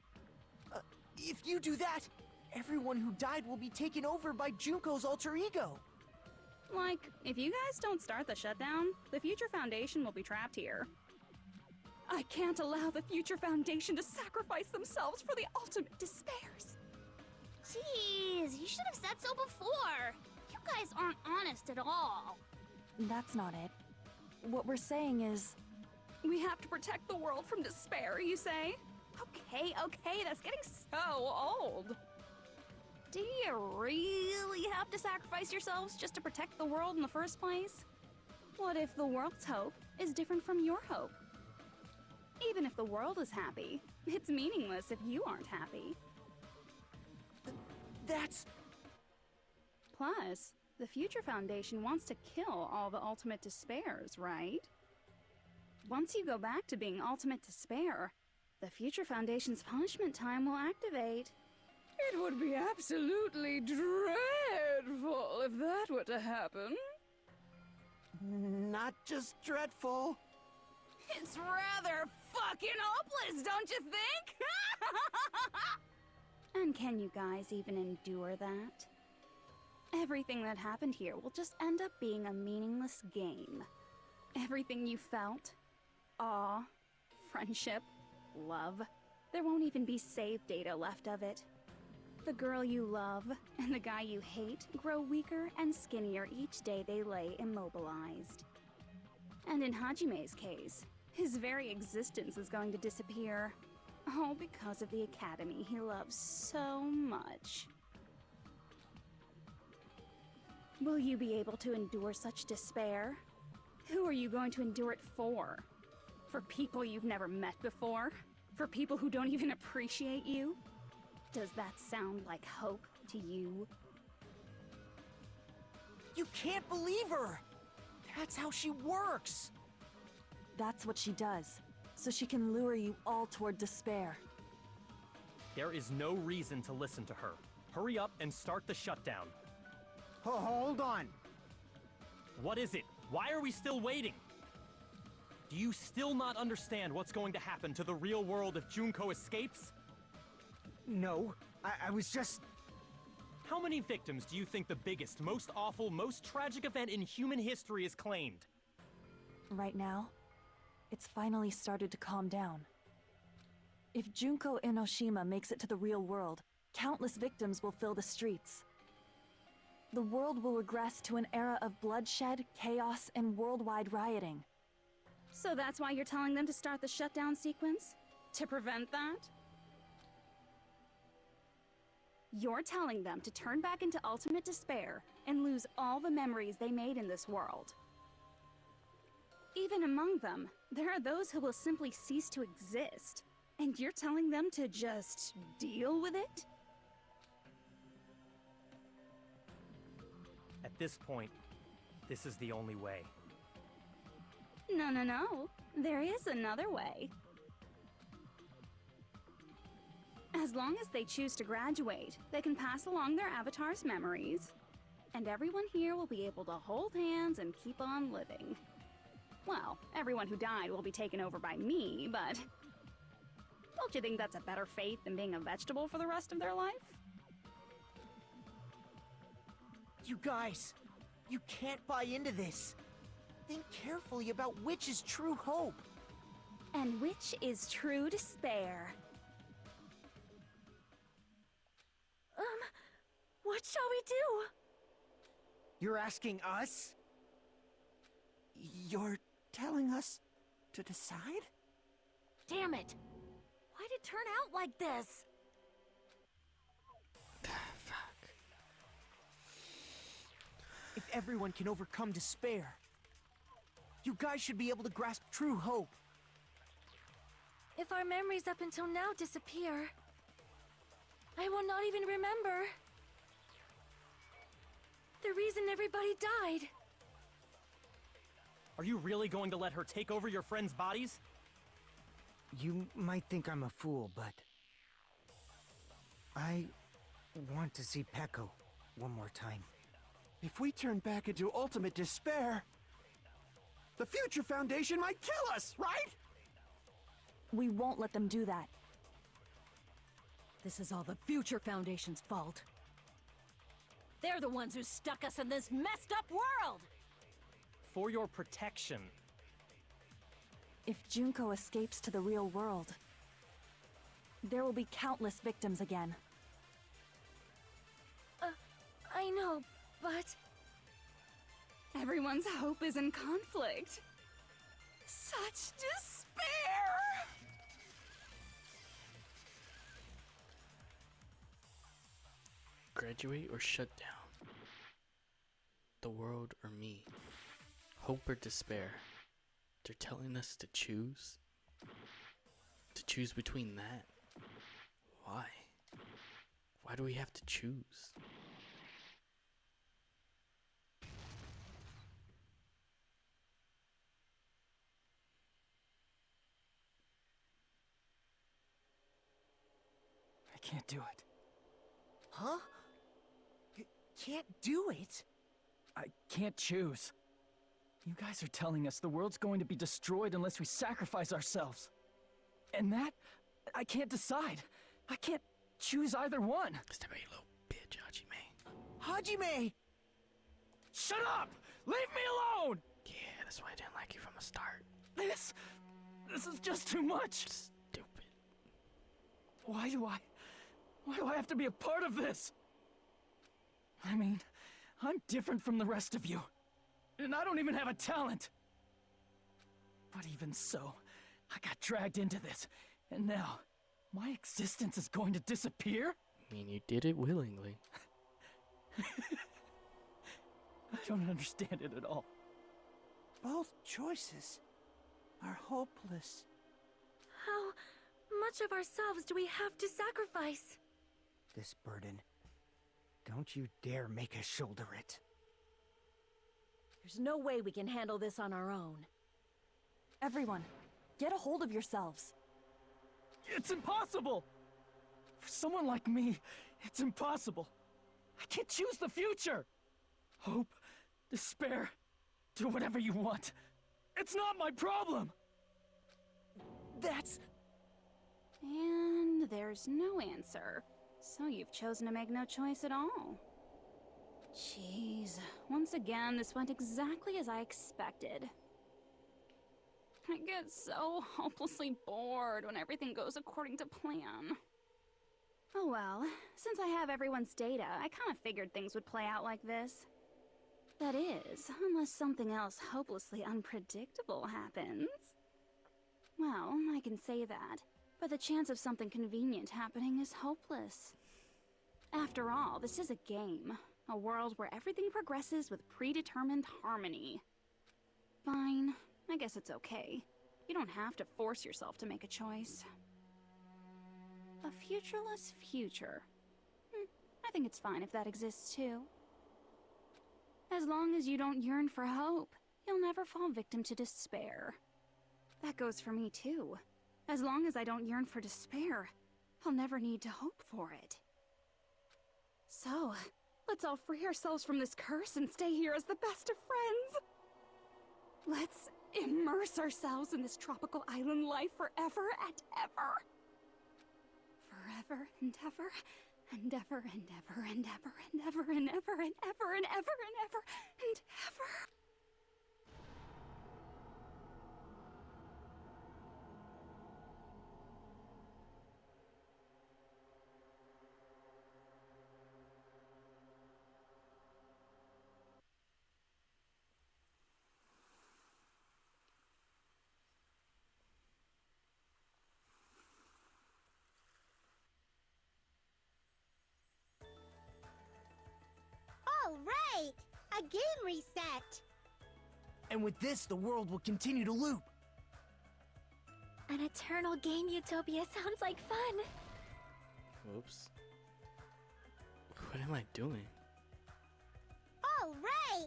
[SPEAKER 8] If you do that, everyone who died will be taken over by Junko's alter ego.
[SPEAKER 12] Like, if you guys don't start the shutdown, the Future Foundation will be trapped here. I can't allow the Future Foundation to sacrifice themselves for the ultimate despairs.
[SPEAKER 10] Jeez, you should have said so before. You guys aren't honest at all.
[SPEAKER 14] That's not it. What we're saying is...
[SPEAKER 12] We have to protect the world from despair, you say? Okay, that's getting so old. Do you really have to sacrifice yourselves just to protect the world in the first place? What if the world's hope is different from your hope? Even if the world is happy, it's meaningless if you aren't happy.
[SPEAKER 8] That's...
[SPEAKER 12] Plus, the Future Foundation wants to kill all the ultimate despairs, right? Once you go back to being ultimate despair, the Future Foundation's punishment time will activate.
[SPEAKER 15] It would be absolutely dreadful if that were to happen.
[SPEAKER 8] Not just dreadful.
[SPEAKER 12] It's rather fucking hopeless, don't you think? And can you guys even endure that? Everything that happened here will just end up being a meaningless game. Everything you felt, awe, friendship, love, there won't even be save data left of it. The girl you love and the guy you hate grow weaker and skinnier each day they lay immobilized. And in Hajime's case, his very existence is going to disappear. All because of the academy he loves so much. Will you be able to endure such despair? Who are you going to endure it for? For people you've never met before? For people who don't even appreciate you? Does that sound like hope to you?
[SPEAKER 8] You can't believe her! That's how she works!
[SPEAKER 14] That's what she does, so she can lure you all toward despair.
[SPEAKER 13] There is no reason to listen to her. Hurry up and start the shutdown.
[SPEAKER 3] Hold on!
[SPEAKER 13] What is it? Why are we still waiting? Do you still not understand what's going to happen to the real world if Junko escapes?
[SPEAKER 3] No, I was just...
[SPEAKER 13] How many victims do you think the biggest, most awful, most tragic event in human history has claimed?
[SPEAKER 14] Right now, it's finally started to calm down. If Junko Enoshima makes it to the real world, countless victims will fill the streets. The world will regress to an era of bloodshed, chaos, and worldwide rioting.
[SPEAKER 12] So that's why you're telling them to start the shutdown sequence? To prevent that? You're telling them to turn back into ultimate despair and lose all the memories they made in this world. Even among them, there are those who will simply cease to exist. And you're telling them to just deal with it?
[SPEAKER 13] At this point, this is the only way.
[SPEAKER 12] No. There is another way.
[SPEAKER 9] As long as they choose to graduate, they can pass along their avatar's memories. And everyone here will be able to hold hands and keep on living. Well, everyone who died will be taken over by me, but... Don't you think that's a better fate than being a vegetable for the rest of their life?
[SPEAKER 8] You guys, you can't buy into this. Think carefully about which is true hope.
[SPEAKER 9] And which is true despair.
[SPEAKER 14] What shall we do?
[SPEAKER 3] You're asking us? You're telling us to decide?
[SPEAKER 16] Damn it! Why'd it turn out like this?
[SPEAKER 1] Fuck.
[SPEAKER 8] If everyone can overcome despair, you guys should be able to grasp true hope.
[SPEAKER 14] If our memories up until now disappear, I will not even remember the reason everybody died.
[SPEAKER 13] Are you really going to let her take over your friends' bodies?
[SPEAKER 7] You might think I'm a fool, but I want to see Peko one more time.
[SPEAKER 3] If we turn back into ultimate despair, the Future Foundation might kill us, right?
[SPEAKER 14] We won't let them do that.
[SPEAKER 16] This is all the Future Foundation's fault. They're the ones who stuck us in this messed up world!
[SPEAKER 13] For your protection.
[SPEAKER 14] If Junko escapes to the real world, there will be countless victims again. I know, but...
[SPEAKER 9] Everyone's hope is in conflict. Such despair!
[SPEAKER 1] Graduate or shut down? The world or me? Hope or despair? They're telling us to choose? To choose between that? Why? Why do we have to choose?
[SPEAKER 6] I can't do it.
[SPEAKER 8] Huh? Can't do it?
[SPEAKER 6] I can't choose. You guys are telling us the world's going to be destroyed unless we sacrifice ourselves. And that, I can't decide. I can't choose either one.
[SPEAKER 1] Step out, you little bitch, Hajime.
[SPEAKER 8] Hajime!
[SPEAKER 6] Shut up! Leave me alone!
[SPEAKER 1] Yeah, that's why I didn't like you from the start.
[SPEAKER 6] This is just too much.
[SPEAKER 1] Stupid.
[SPEAKER 6] Why do I have to be a part of this? I mean, I'm different from the rest of you. And I don't even have a talent. But even so, I got dragged into this. And now, my existence is going to disappear?
[SPEAKER 1] I mean, you did it willingly.
[SPEAKER 6] I don't understand it at all.
[SPEAKER 3] Both choices are hopeless.
[SPEAKER 14] How much of ourselves do we have to sacrifice?
[SPEAKER 7] This burden, don't you dare make us shoulder it.
[SPEAKER 16] There's no way we can handle this on our own.
[SPEAKER 14] Everyone, get a hold of yourselves.
[SPEAKER 6] It's impossible! For someone like me, it's impossible. I can't choose the future! Hope, despair, do whatever you want. It's not my problem!
[SPEAKER 8] That's...
[SPEAKER 9] And there's no answer. So you've chosen to make no choice at all. Jeez. Once again, this went exactly as I expected. I get so hopelessly bored when everything goes according to plan. Oh well, since I have everyone's data, I kind of figured things would play out like this. That is, unless something else hopelessly unpredictable happens. Well, I can say that, but the chance of something convenient happening is hopeless. After all, this is a game. A world where everything progresses with predetermined harmony. Fine. I guess it's okay. You don't have to force yourself to make a choice. A futureless future. I think it's fine if that exists too. As long as you don't yearn for hope, you'll never fall victim to despair. That goes for me too. As long as I don't yearn for despair,
[SPEAKER 12] I'll never need to hope for it. So, let's all free ourselves from this curse and stay here as the best of friends. Let's immerse ourselves in this tropical island life forever and ever. Forever and ever, and ever and ever and ever and ever and ever and ever and ever and ever and ever.
[SPEAKER 10] All right! A game reset!
[SPEAKER 8] And with this, the world will continue to loop.
[SPEAKER 16] An eternal game utopia sounds like fun.
[SPEAKER 1] Whoops. What am I doing?
[SPEAKER 10] All right!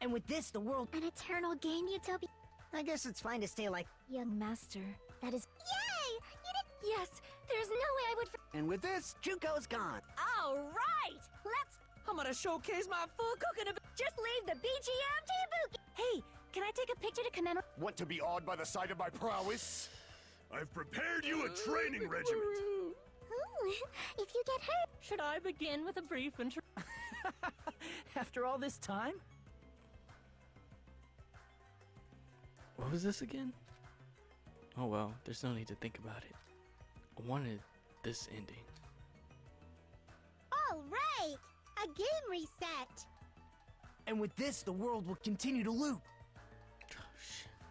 [SPEAKER 8] And with this, the world...
[SPEAKER 16] An eternal game utopia...
[SPEAKER 8] I guess it's fine to stay like...
[SPEAKER 16] Young master, that is...
[SPEAKER 10] Yay! You did...
[SPEAKER 16] Yes! There's no way I would...
[SPEAKER 3] And with this,
[SPEAKER 8] Junko's gone.
[SPEAKER 10] All right! Let's...
[SPEAKER 4] I'm gonna showcase my full cooking ability.
[SPEAKER 10] Just leave the BGM to Ibuki!
[SPEAKER 16] Hey, can I take a picture to commemorate?
[SPEAKER 5] Want to be awed by the sight of my prowess? I've prepared you a training regiment.
[SPEAKER 10] Ooh, if you get hurt...
[SPEAKER 11] Should I begin with a brief intro?
[SPEAKER 6] After all this time?
[SPEAKER 1] What was this again? Oh well, there's no need to think about it. I wanted this ending.
[SPEAKER 10] All right! A game reset!
[SPEAKER 8] And with this, the world will continue to loop.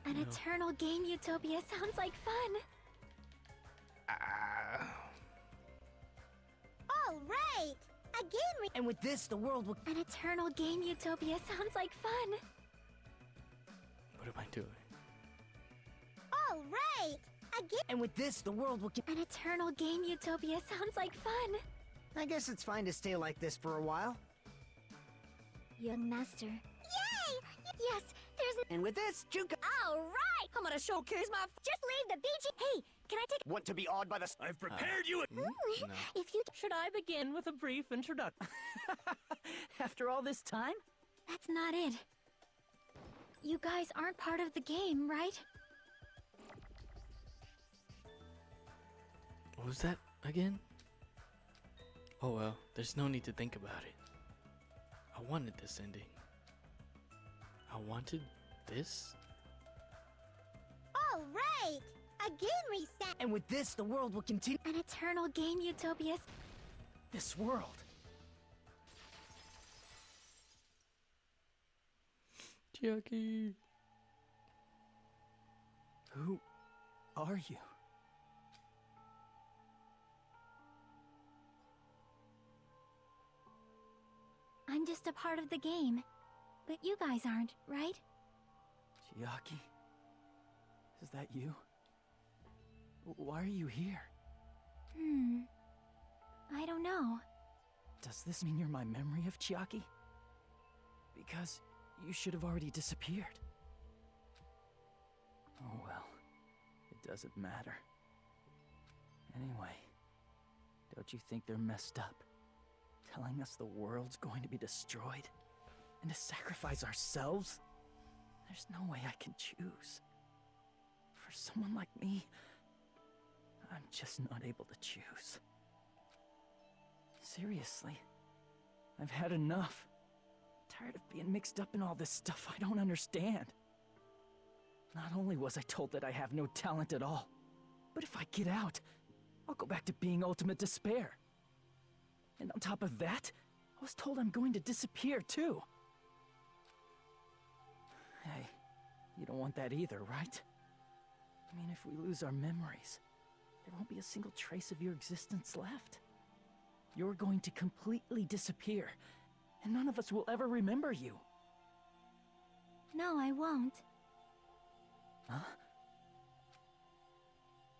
[SPEAKER 16] An eternal game utopia sounds like fun.
[SPEAKER 10] All right! A game
[SPEAKER 8] And with this, the world will...
[SPEAKER 16] An eternal game utopia sounds like fun.
[SPEAKER 1] What am I doing?
[SPEAKER 10] All right! A game...
[SPEAKER 8] And with this, the world will...
[SPEAKER 16] An eternal game utopia sounds like fun.
[SPEAKER 8] I guess it's fine to stay like this for a while.
[SPEAKER 16] Young master.
[SPEAKER 10] Yay!
[SPEAKER 16] Yes, there's...
[SPEAKER 8] And with this, Junko...
[SPEAKER 10] All right!
[SPEAKER 4] I'm gonna showcase my...
[SPEAKER 10] Just leave the BG...
[SPEAKER 16] Hey, can I take...
[SPEAKER 5] Want to be awed by the... I've prepared you a...
[SPEAKER 1] No.
[SPEAKER 16] If you...
[SPEAKER 11] Should I begin with a brief introduction?
[SPEAKER 6] After all this time?
[SPEAKER 16] That's not it. You guys aren't part of the game, right?
[SPEAKER 1] What was that again? Oh well, there's no need to think about it. I wanted this ending. I wanted this?
[SPEAKER 10] All right! A game reset!
[SPEAKER 8] And with this, the world will continue...
[SPEAKER 16] An eternal game utopia...
[SPEAKER 6] This world.
[SPEAKER 1] Chucky.
[SPEAKER 6] Who are you?
[SPEAKER 16] I'm just a part of the game. But you guys aren't, right?
[SPEAKER 6] Chiaki? Is that you? Why are you here?
[SPEAKER 16] I don't know.
[SPEAKER 6] Does this mean you're my memory of Chiaki? Because you should have already disappeared. Oh well, it doesn't matter. Anyway, don't you think they're messed up? Telling us the world's going to be destroyed? And to sacrifice ourselves? There's no way I can choose. For someone like me, I'm just not able to choose. Seriously, I've had enough. Tired of being mixed up in all this stuff I don't understand. Not only was I told that I have no talent at all, but if I get out, I'll go back to being ultimate despair. And on top of that, I was told I'm going to disappear too. Hey, you don't want that either, right? I mean, if we lose our memories, there won't be a single trace of your existence left. You're going to completely disappear, and none of us will ever remember you.
[SPEAKER 16] No, I won't.
[SPEAKER 6] Huh?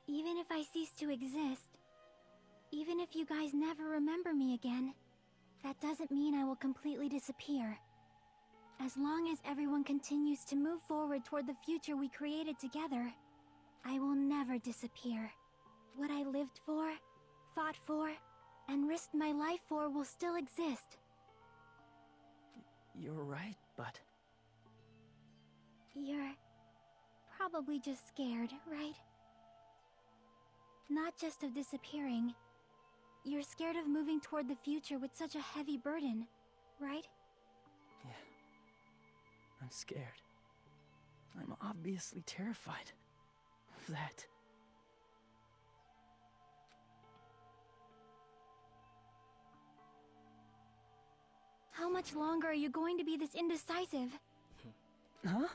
[SPEAKER 16] Even if I cease to exist, even if you guys never remember me again, that doesn't mean I will completely disappear. As long as everyone continues to move forward toward the future we created together, I will never disappear. What I lived for fought for and risked my life for will still exist.
[SPEAKER 6] You're right, but...
[SPEAKER 16] You're probably just scared, right? Not just of disappearing. You're scared of moving toward the future with such a heavy burden, right?
[SPEAKER 6] Yeah. I'm scared. I'm obviously terrified of that.
[SPEAKER 16] How much longer are you going to be this indecisive?
[SPEAKER 6] Huh?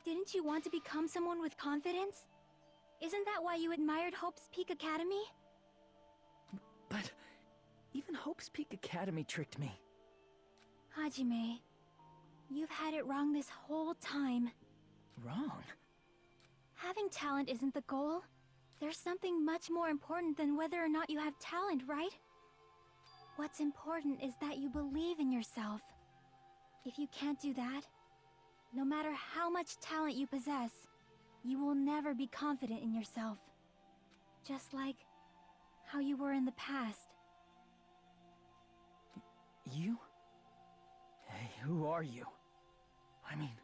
[SPEAKER 16] Didn't you want to become someone with confidence? Isn't that why you admired Hope's Peak Academy?
[SPEAKER 6] But even Hope's Peak Academy tricked me.
[SPEAKER 16] Hajime, you've had it wrong this whole time.
[SPEAKER 6] Wrong?
[SPEAKER 16] Having talent isn't the goal. There's something much more important than whether or not you have talent, right? What's important is that you believe in yourself. If you can't do that, no matter how much talent you possess, you will never be confident in yourself. Just like how you were in the past.
[SPEAKER 6] You? Hey, who are you? I mean,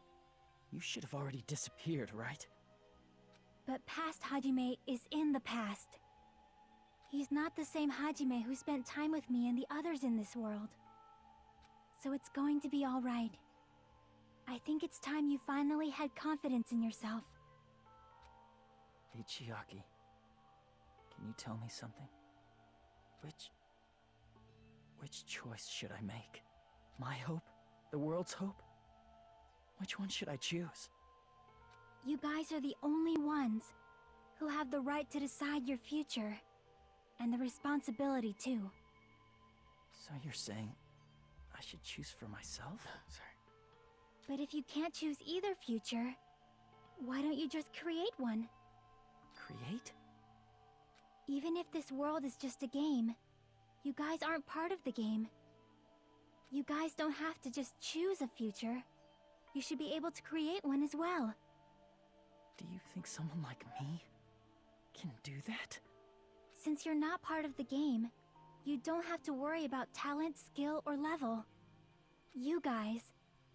[SPEAKER 6] you should have already disappeared, right?
[SPEAKER 16] But past Hajime is in the past. He's not the same Hajime who spent time with me and the others in this world. So it's going to be all right. I think it's time you finally had confidence in yourself.
[SPEAKER 6] Hey, Chiaki. Can you tell me something? Which choice should I make? My hope? The world's hope? Which one should I choose?
[SPEAKER 16] You guys are the only ones who have the right to decide your future. And the responsibility, too.
[SPEAKER 6] So you're saying I should choose for myself?
[SPEAKER 1] Sorry.
[SPEAKER 16] But if you can't choose either future, why don't you just create one?
[SPEAKER 6] Create?
[SPEAKER 16] Even if this world is just a game, you guys aren't part of the game. You guys don't have to just choose a future. You should be able to create one as well.
[SPEAKER 6] Do you think someone like me can do that?
[SPEAKER 16] Since you're not part of the game, you don't have to worry about talent, skill, or level. You guys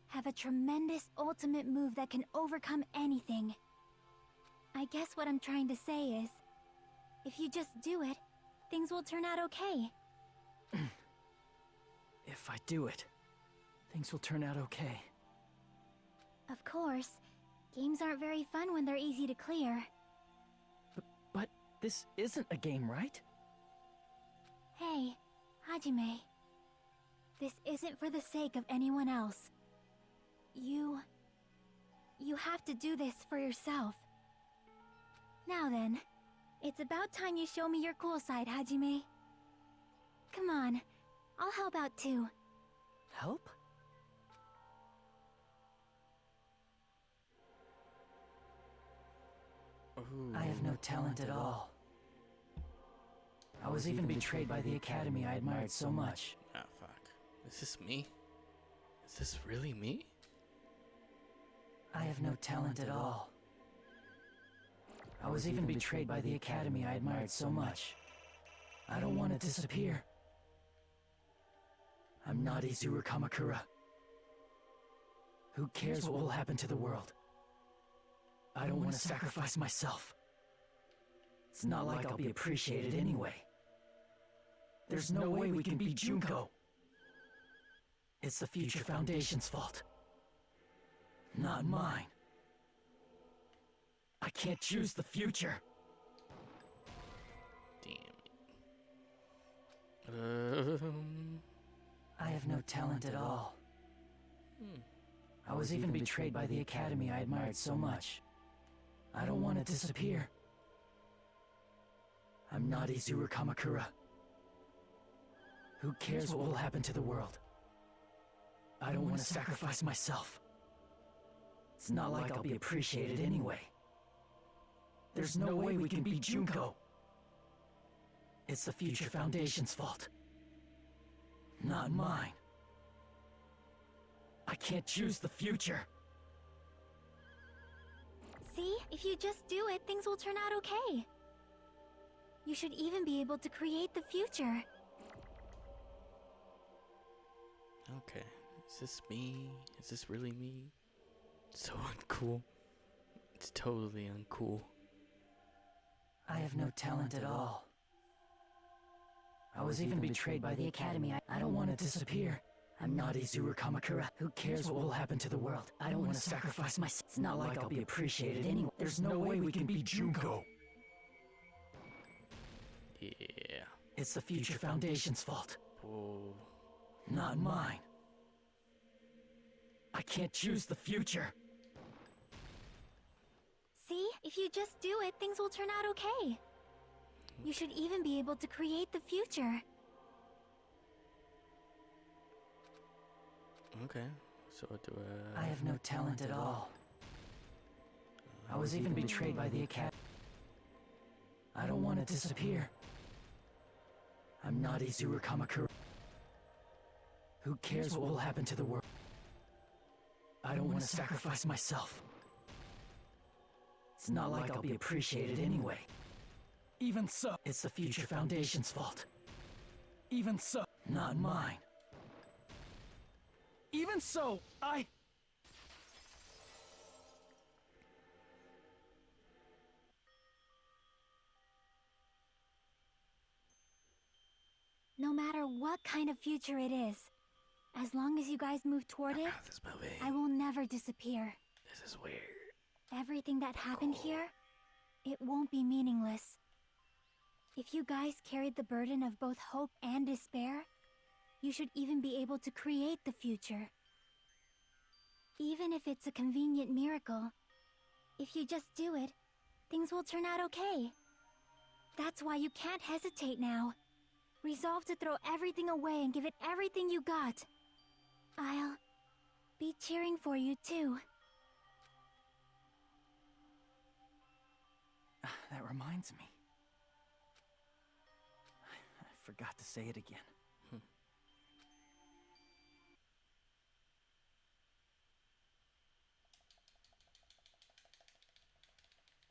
[SPEAKER 16] have a tremendous ultimate move that can overcome anything. I guess what I'm trying to say is, if you just do it, things will turn out okay.
[SPEAKER 6] If I do it, things will turn out okay.
[SPEAKER 16] Of course, games aren't very fun when they're easy to clear.
[SPEAKER 6] But this isn't a game, right?
[SPEAKER 16] Hey, Hajime. This isn't for the sake of anyone else. You have to do this for yourself. Now then, it's about time you show me your cool side, Hajime. Come on, I'll help out too.
[SPEAKER 6] Help?
[SPEAKER 1] Ooh.
[SPEAKER 6] I have no talent at all. I was even betrayed by the academy I admired so much.
[SPEAKER 1] Ah, fuck. Is this me? Is this really me?
[SPEAKER 6] I have no talent at all. I was even betrayed by the academy I admired so much. I don't want to disappear. I'm not Izuru Kamakura. Who cares what will happen to the world? I don't want to sacrifice myself. It's not like I'll be appreciated anyway. There's no way we can beat Junko. It's the Future Foundation's fault. Not mine. I can't choose the future.
[SPEAKER 1] Damn.
[SPEAKER 6] I have no talent at all. I was even betrayed by the academy I admired so much. I don't want to disappear. I'm not Izuru Kamakura. Who cares what will happen to the world? I don't want to sacrifice myself. It's not like I'll be appreciated anyway. There's no way we can beat Junko. It's the Future Foundation's fault. Not mine. I can't choose the future.
[SPEAKER 16] See? If you just do it, things will turn out okay. You should even be able to create the future.
[SPEAKER 1] Okay. Is this me? Is this really me? So uncool. It's totally uncool.
[SPEAKER 6] I have no talent at all. I was even betrayed by the Academy. I don't want to disappear. I'm not Izuru Kamakura. Who cares what will happen to the world? I don't want to sacrifice myself. It's not like I'll be appreciated anyway. There's no way we can beat Junko.
[SPEAKER 1] Yeah.
[SPEAKER 6] It's the Future Foundation's fault.
[SPEAKER 1] Whoa.
[SPEAKER 6] Not mine. I can't choose the future.
[SPEAKER 16] See? If you just do it, things will turn out okay. You should even be able to create the future.
[SPEAKER 1] Okay. So do
[SPEAKER 6] I have no talent at all. I was even betrayed by the Academy. I don't want to disappear. I'm not Izuru Kamakura. Who cares what will happen to the world? I don't want to sacrifice myself. It's not like I'll be appreciated anyway. Even so, it's the Future Foundation's fault. Even so, not mine. Even so,
[SPEAKER 16] No matter what kind of future it is, as long as you guys move toward it, I will never disappear.
[SPEAKER 1] This is weird.
[SPEAKER 16] Everything that happened here, it won't be meaningless. If you guys carried the burden of both hope and despair, you should even be able to create the future. Even if it's a convenient miracle, if you just do it, things will turn out okay. That's why you can't hesitate now. Resolve to throw everything away and give it everything you got. I'll be cheering for you too.
[SPEAKER 6] That reminds me. I forgot to say it again.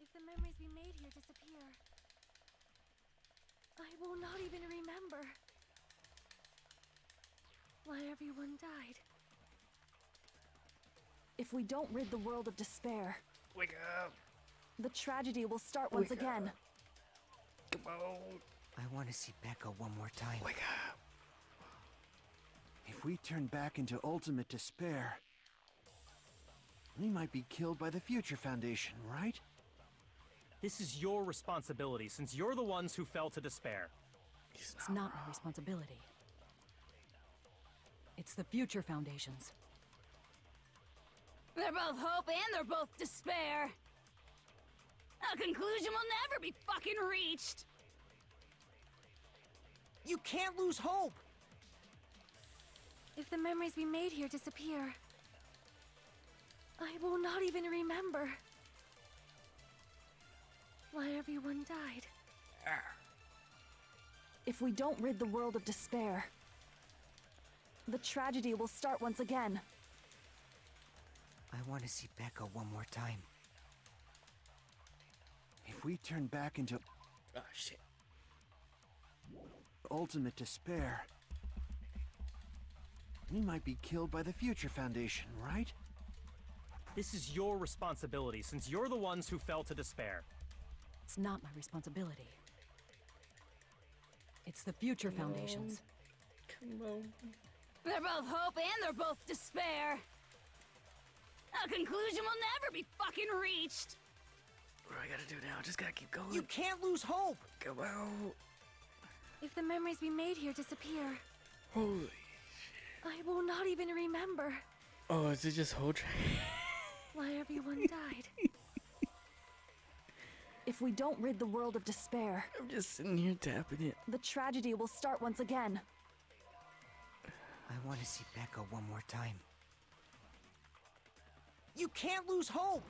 [SPEAKER 14] If the memories we made here disappear, I will not even remember why everyone died. If we don't rid the world of despair,
[SPEAKER 1] wake up.
[SPEAKER 14] The tragedy will start once again.
[SPEAKER 1] Come on.
[SPEAKER 7] I want to see Becca one more time.
[SPEAKER 1] Wake up.
[SPEAKER 3] If we turn back into ultimate despair, we might be killed by the Future Foundation, right?
[SPEAKER 13] This is your responsibility, since you're the ones who fell to despair.
[SPEAKER 4] It's not my responsibility. It's the Future Foundation's.
[SPEAKER 12] They're both hope and they're both despair. A conclusion will never be fucking reached.
[SPEAKER 8] You can't lose hope!
[SPEAKER 14] If the memories we made here disappear, I will not even remember why everyone died. If we don't rid the world of despair, the tragedy will start once again.
[SPEAKER 7] I want to see Becca one more time.
[SPEAKER 3] If we turn back into ultimate despair, we might be killed by the Future Foundation, right?
[SPEAKER 13] This is your responsibility, since you're the ones who fell to despair.
[SPEAKER 4] It's not my responsibility. It's the Future Foundation's.
[SPEAKER 1] Come on.
[SPEAKER 12] They're both hope and they're both despair. A conclusion will never be fucking reached.
[SPEAKER 1] What do I gotta do now? I just gotta keep going.
[SPEAKER 8] You can't lose hope!
[SPEAKER 1] Come on.
[SPEAKER 14] If the memories we made here disappear,
[SPEAKER 1] Holy.
[SPEAKER 14] I will not even remember
[SPEAKER 1] Oh, is it just whole track?
[SPEAKER 14] why everyone died. If we don't rid the world of despair,
[SPEAKER 1] I'm just sitting here tapping it.
[SPEAKER 14] the tragedy will start once again.
[SPEAKER 7] I want to see Becca one more time.
[SPEAKER 8] You can't lose hope!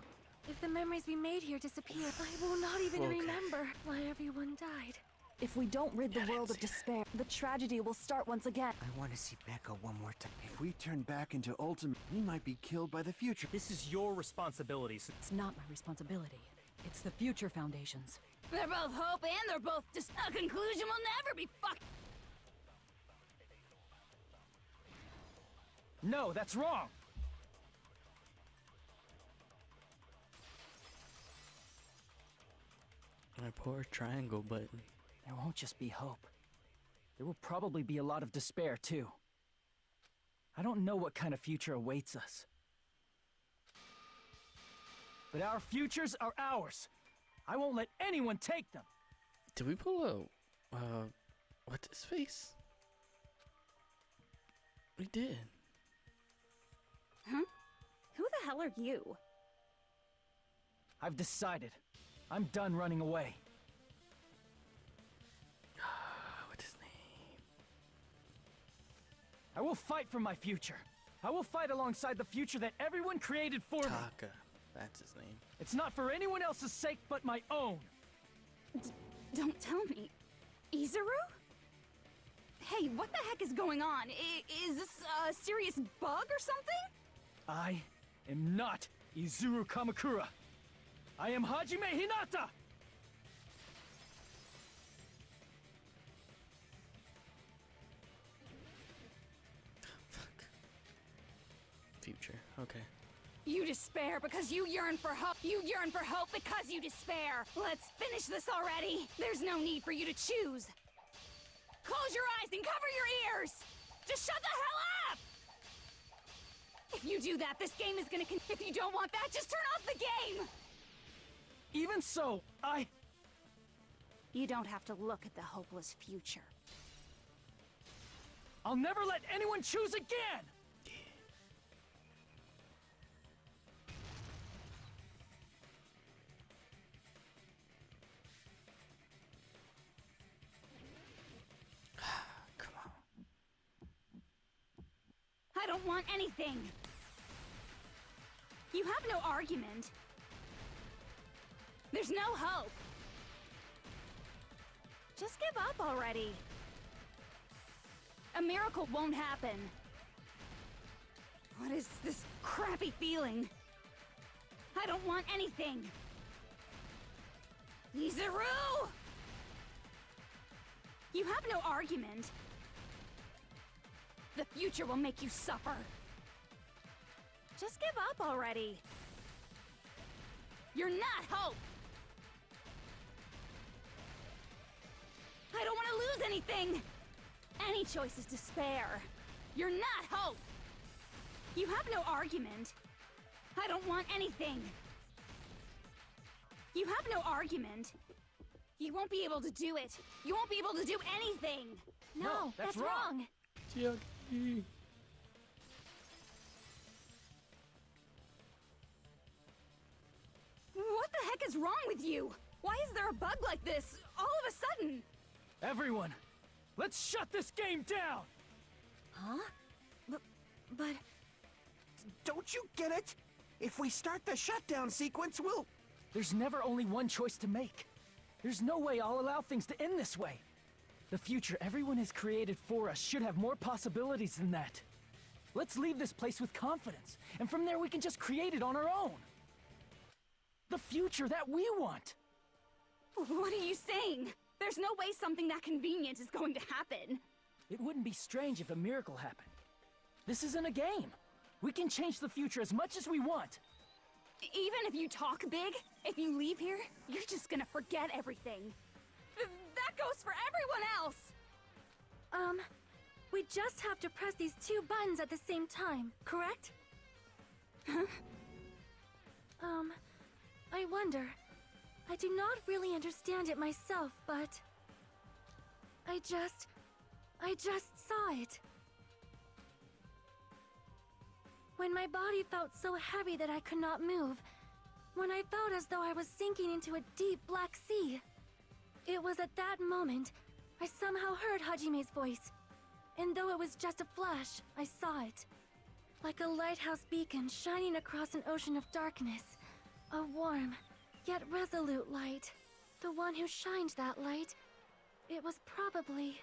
[SPEAKER 14] If the memories we made here disappear, I will not even
[SPEAKER 1] Okay.
[SPEAKER 14] remember why everyone died. If we don't rid the world of despair, the tragedy will start once again.
[SPEAKER 7] I want to see Becca one more time.
[SPEAKER 3] If we turn back into ultimate, we might be killed by the Future.
[SPEAKER 13] This is your responsibility,
[SPEAKER 4] It's not my responsibility. It's the Future Foundation's.
[SPEAKER 12] They're both hope and they're both just a conclusion will never be fucked.
[SPEAKER 6] No, that's wrong!
[SPEAKER 1] My poor triangle button.
[SPEAKER 6] There won't just be hope. There will probably be a lot of despair, too. I don't know what kind of future awaits us. But our futures are ours. I won't let anyone take them.
[SPEAKER 1] Did we pull a, what's his face? We did.
[SPEAKER 12] Huh? Who the hell are you?
[SPEAKER 6] I've decided. I'm done running away.
[SPEAKER 1] What's his name?
[SPEAKER 6] I will fight for my future. I will fight alongside the future that everyone created for me.
[SPEAKER 1] Taka. That's his name.
[SPEAKER 6] It's not for anyone else's sake but my own.
[SPEAKER 12] Don't tell me. Izuru? Hey, what the heck is going on? Is this a serious bug or something?
[SPEAKER 6] I am not Izuru Kamakura. I am Hajime Hinata!
[SPEAKER 1] Future. Okay.
[SPEAKER 12] You despair because you yearn for hope. You yearn for hope because you despair. Let's finish this already. There's no need for you to choose. Close your eyes and cover your ears. Just shut the hell up! If you do that, this game is gonna if you don't want that, just turn off the game!
[SPEAKER 6] Even so,
[SPEAKER 12] You don't have to look at the hopeless future.
[SPEAKER 6] I'll never let anyone choose again!
[SPEAKER 12] I don't want anything. You have no argument. There's no hope. Just give up already. A miracle won't happen. What is this crappy feeling? I don't want anything. Izuru! You have no argument. The future will make you suffer. Just give up already. You're not hope. I don't want to lose anything. Any choice is despair. You're not hope. You have no argument. I don't want anything. You have no argument. You won't be able to do it. You won't be able to do anything.
[SPEAKER 14] No, that's wrong.
[SPEAKER 1] Yucky.
[SPEAKER 12] What the heck is wrong with you? Why is there a bug like this all of a sudden?
[SPEAKER 6] Everyone, let's shut this game down!
[SPEAKER 12] Huh? But...
[SPEAKER 3] Don't you get it? If we start the shutdown sequence, we'll...
[SPEAKER 6] There's never only one choice to make. There's no way I'll allow things to end this way. The future everyone has created for us should have more possibilities than that. Let's leave this place with confidence, and from there we can just create it on our own. The future that we want!
[SPEAKER 12] What are you saying? There's no way something that convenient is going to happen.
[SPEAKER 6] It wouldn't be strange if a miracle happened. This isn't a game. We can change the future as much as we want.
[SPEAKER 12] Even if you talk big, if you leave here, you're just gonna forget everything. That goes for everyone else!
[SPEAKER 16] We just have to press these two buttons at the same time, correct?
[SPEAKER 12] Huh?
[SPEAKER 16] I wonder. I do not really understand it myself, but... I just saw it. When my body felt so heavy that I could not move. When I felt as though I was sinking into a deep black sea. It was at that moment, I somehow heard Hajime's voice. And though it was just a flash, I saw it. Like a lighthouse beacon shining across an ocean of darkness. A warm, yet resolute light. The one who shined that light, it was probably...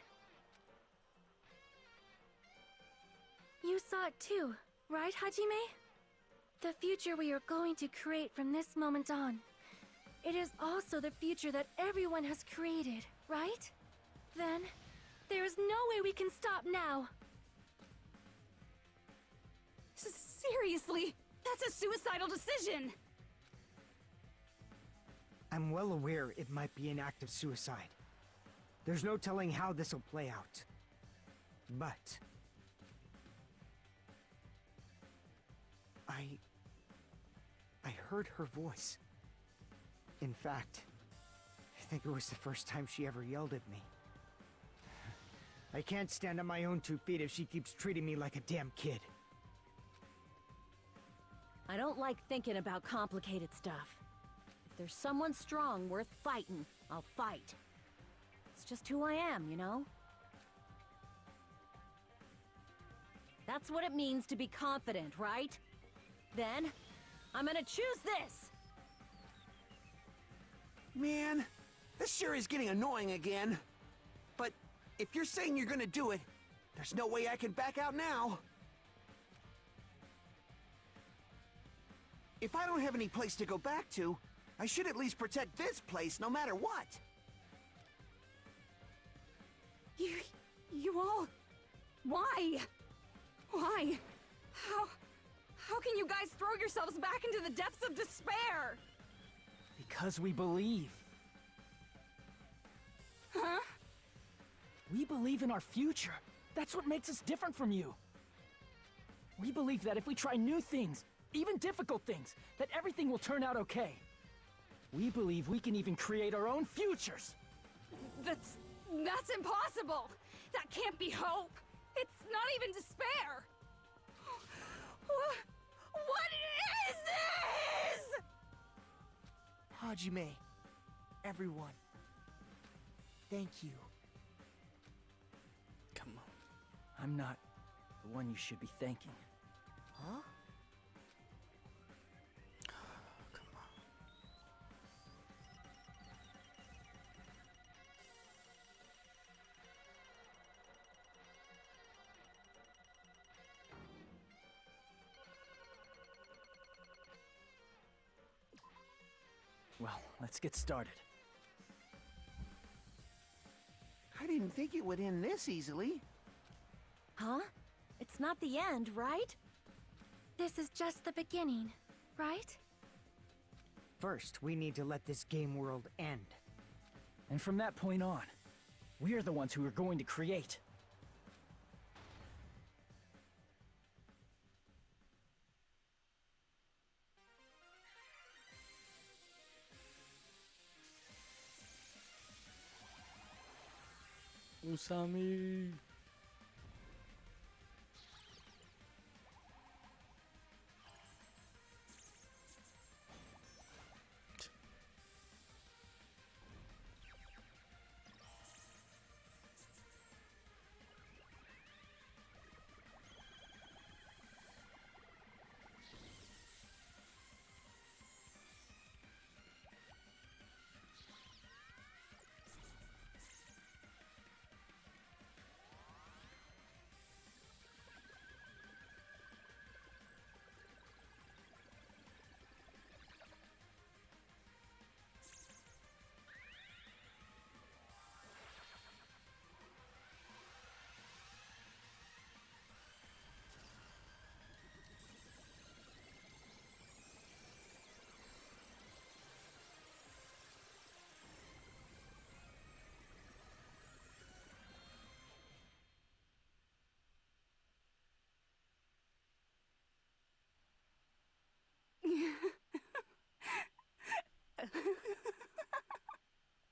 [SPEAKER 16] You saw it too, right, Hajime? The future we are going to create from this moment on. it is also the future that everyone has created, right? Then, there is no way we can stop now.
[SPEAKER 12] Seriously, that's a suicidal decision!
[SPEAKER 7] I'm well aware it might be an act of suicide. There's no telling how this'll play out. But... I heard her voice. In fact, I think it was the first time she ever yelled at me. I can't stand on my own 2 feet if she keeps treating me like a damn kid.
[SPEAKER 17] I don't like thinking about complicated stuff. If there's someone strong worth fighting, I'll fight. It's just who I am, you know? That's what it means to be confident, right? Then, I'm gonna choose this!
[SPEAKER 3] Man, this sure is getting annoying again. But if you're saying you're gonna do it, there's no way I can back out now. If I don't have any place to go back to, I should at least protect this place no matter what.
[SPEAKER 12] You all... Why? Why? How can you guys throw yourselves back into the depths of despair?
[SPEAKER 6] Because we believe.
[SPEAKER 12] Huh?
[SPEAKER 6] We believe in our future. That's what makes us different from you. We believe that if we try new things, even difficult things, that everything will turn out okay. We believe we can even create our own futures.
[SPEAKER 12] That's impossible! That can't be hope! It's not even despair! What is this?!
[SPEAKER 8] Hajime, everyone, thank you.
[SPEAKER 1] Come on.
[SPEAKER 6] I'm not the one you should be thanking.
[SPEAKER 8] Huh?
[SPEAKER 1] Come on.
[SPEAKER 6] Well, let's get started.
[SPEAKER 3] I didn't think it would end this easily.
[SPEAKER 17] Huh? It's not the end, right?
[SPEAKER 16] This is just the beginning, right?
[SPEAKER 7] First, we need to let this game world end.
[SPEAKER 6] And from that point on, we're the ones who are going to create.
[SPEAKER 1] Usami.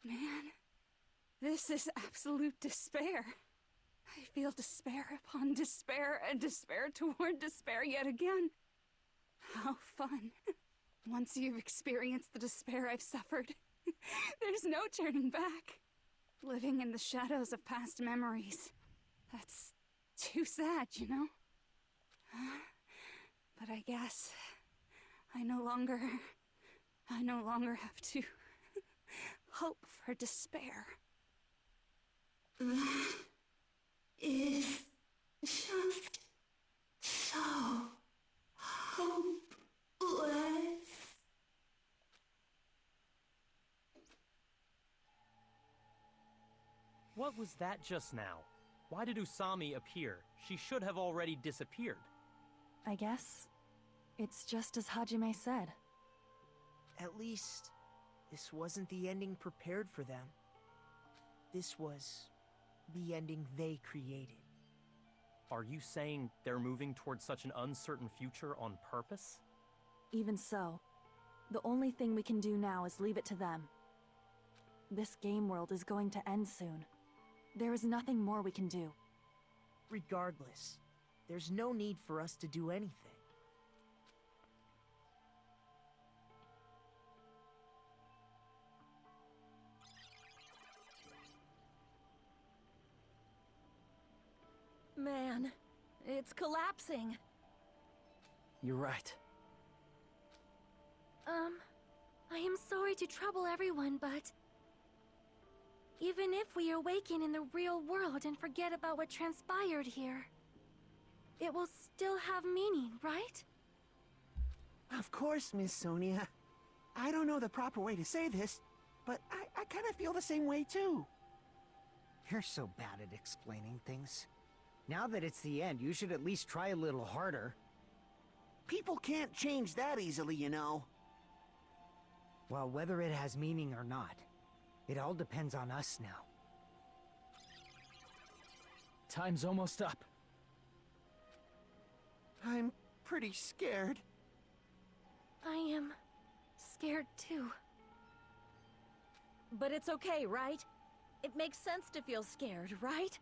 [SPEAKER 12] Man, this is absolute despair. I feel despair upon despair and despair toward despair yet again. How fun. Once you've experienced the despair I've suffered, there's no turning back. Living in the shadows of past memories. That's too sad, you know? But I guess I no longer have to hope for despair.
[SPEAKER 16] That is just so hopeless.
[SPEAKER 13] What was that just now? Why did Usami appear? She should have already disappeared.
[SPEAKER 14] I guess it's just as Hajime said.
[SPEAKER 8] At least, this wasn't the ending prepared for them. This was the ending they created.
[SPEAKER 13] Are you saying they're moving towards such an uncertain future on purpose?
[SPEAKER 14] Even so, the only thing we can do now is leave it to them. This game world is going to end soon. There is nothing more we can do.
[SPEAKER 8] Regardless, there's no need for us to do anything.
[SPEAKER 17] Man, it's collapsing.
[SPEAKER 6] You're right.
[SPEAKER 16] I am sorry to trouble everyone, but even if we awaken in the real world and forget about what transpired here, it will still have meaning, right?
[SPEAKER 3] Of course, Miss Sonia. I don't know the proper way to say this, but I kind of feel the same way too.
[SPEAKER 7] You're so bad at explaining things. Now that it's the end, you should at least try a little harder.
[SPEAKER 3] People can't change that easily, you know.
[SPEAKER 7] Well, whether it has meaning or not, it all depends on us now.
[SPEAKER 6] Time's almost up.
[SPEAKER 3] I'm pretty scared.
[SPEAKER 16] I am scared too.
[SPEAKER 17] But it's okay, right? It makes sense to feel scared, right?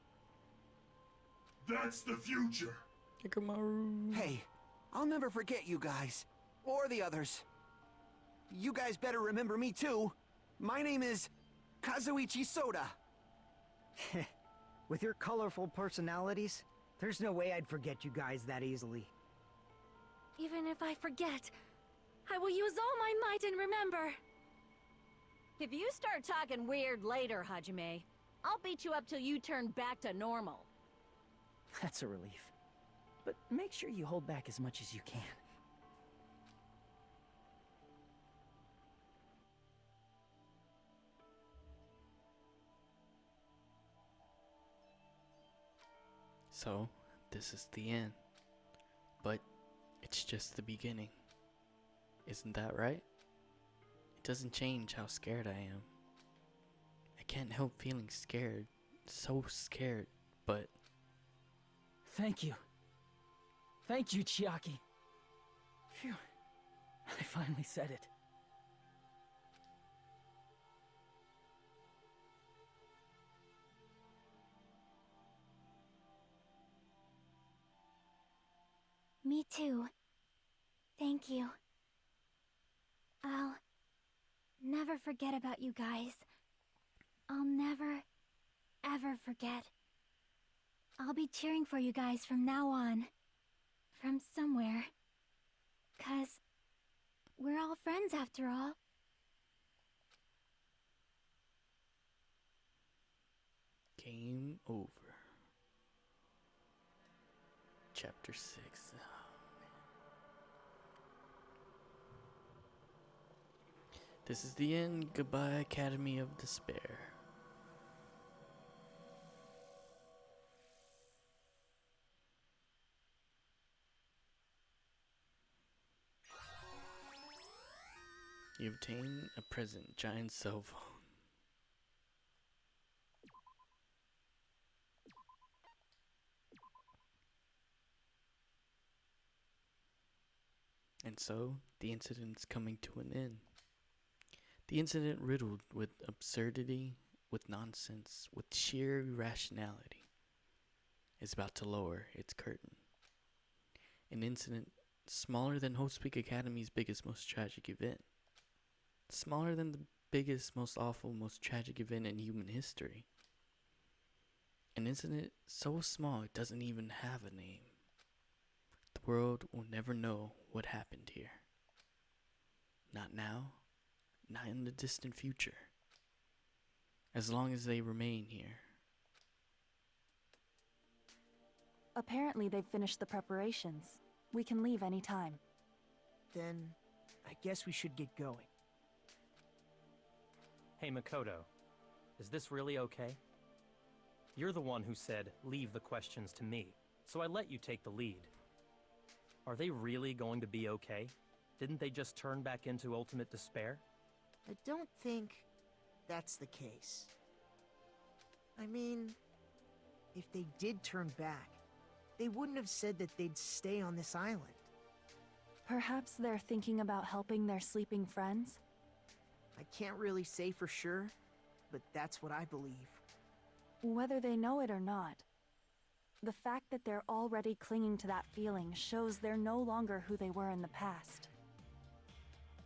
[SPEAKER 5] That's the future.
[SPEAKER 1] Hikamaru.
[SPEAKER 3] Hey, I'll never forget you guys. Or the others. You guys better remember me too. My name is Kazuichi Soda.
[SPEAKER 7] With your colorful personalities, there's no way I'd forget you guys that easily.
[SPEAKER 16] Even if I forget, I will use all my might and remember.
[SPEAKER 17] If you start talking weird later, Hajime, I'll beat you up till you turn back to normal.
[SPEAKER 6] That's a relief. But make sure you hold back as much as you can.
[SPEAKER 1] So, this is the end. But it's just the beginning. Isn't that right? It doesn't change how scared I am. I can't help feeling scared. So scared, but...
[SPEAKER 6] Thank you. Thank you, Chiaki. Phew. I finally said it.
[SPEAKER 16] Me too. Thank you. I'll never forget about you guys. I'll never, ever forget. I'll be cheering for you guys from now on. From somewhere. 'Cause we're all friends after all.
[SPEAKER 1] Game over. Chapter 6. This is the end. Goodbye, Academy of Despair. You obtain a present, giant cell phone. And so, the incident's coming to an end. The incident riddled with absurdity, with nonsense, with sheer irrationality, is about to lower its curtain. An incident smaller than Hope Peak Academy's biggest, most tragic event. Smaller than the biggest, most awful, most tragic event in human history. An incident so small it doesn't even have a name. The world will never know what happened here. Not now, not in the distant future. As long as they remain here.
[SPEAKER 14] Apparently they've finished the preparations. We can leave any time.
[SPEAKER 8] Then, I guess we should get going.
[SPEAKER 13] Hey, Makoto. Is this really okay? You're the one who said, leave the questions to me, so I let you take the lead. Are they really going to be okay? Didn't they just turn back into ultimate despair?
[SPEAKER 8] I don't think that's the case. I mean, if they did turn back, they wouldn't have said that they'd stay on this island.
[SPEAKER 14] Perhaps they're thinking about helping their sleeping friends?
[SPEAKER 8] I can't really say for sure, but that's what I believe.
[SPEAKER 14] Whether they know it or not, the fact that they're already clinging to that feeling shows they're no longer who they were in the past.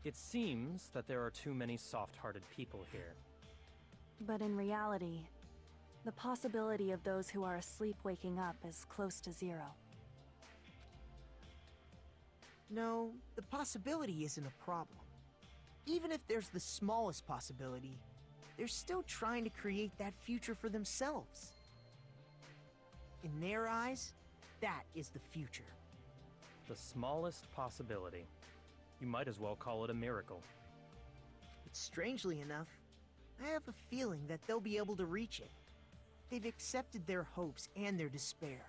[SPEAKER 13] It seems that there are too many soft-hearted people here.
[SPEAKER 14] But in reality, the possibility of those who are asleep waking up is close to zero.
[SPEAKER 8] No, the possibility isn't a problem. Even if there's the smallest possibility, they're still trying to create that future for themselves. In their eyes, that is the future.
[SPEAKER 13] The smallest possibility. You might as well call it a miracle.
[SPEAKER 8] But strangely enough, I have a feeling that they'll be able to reach it. They've accepted their hopes and their despair,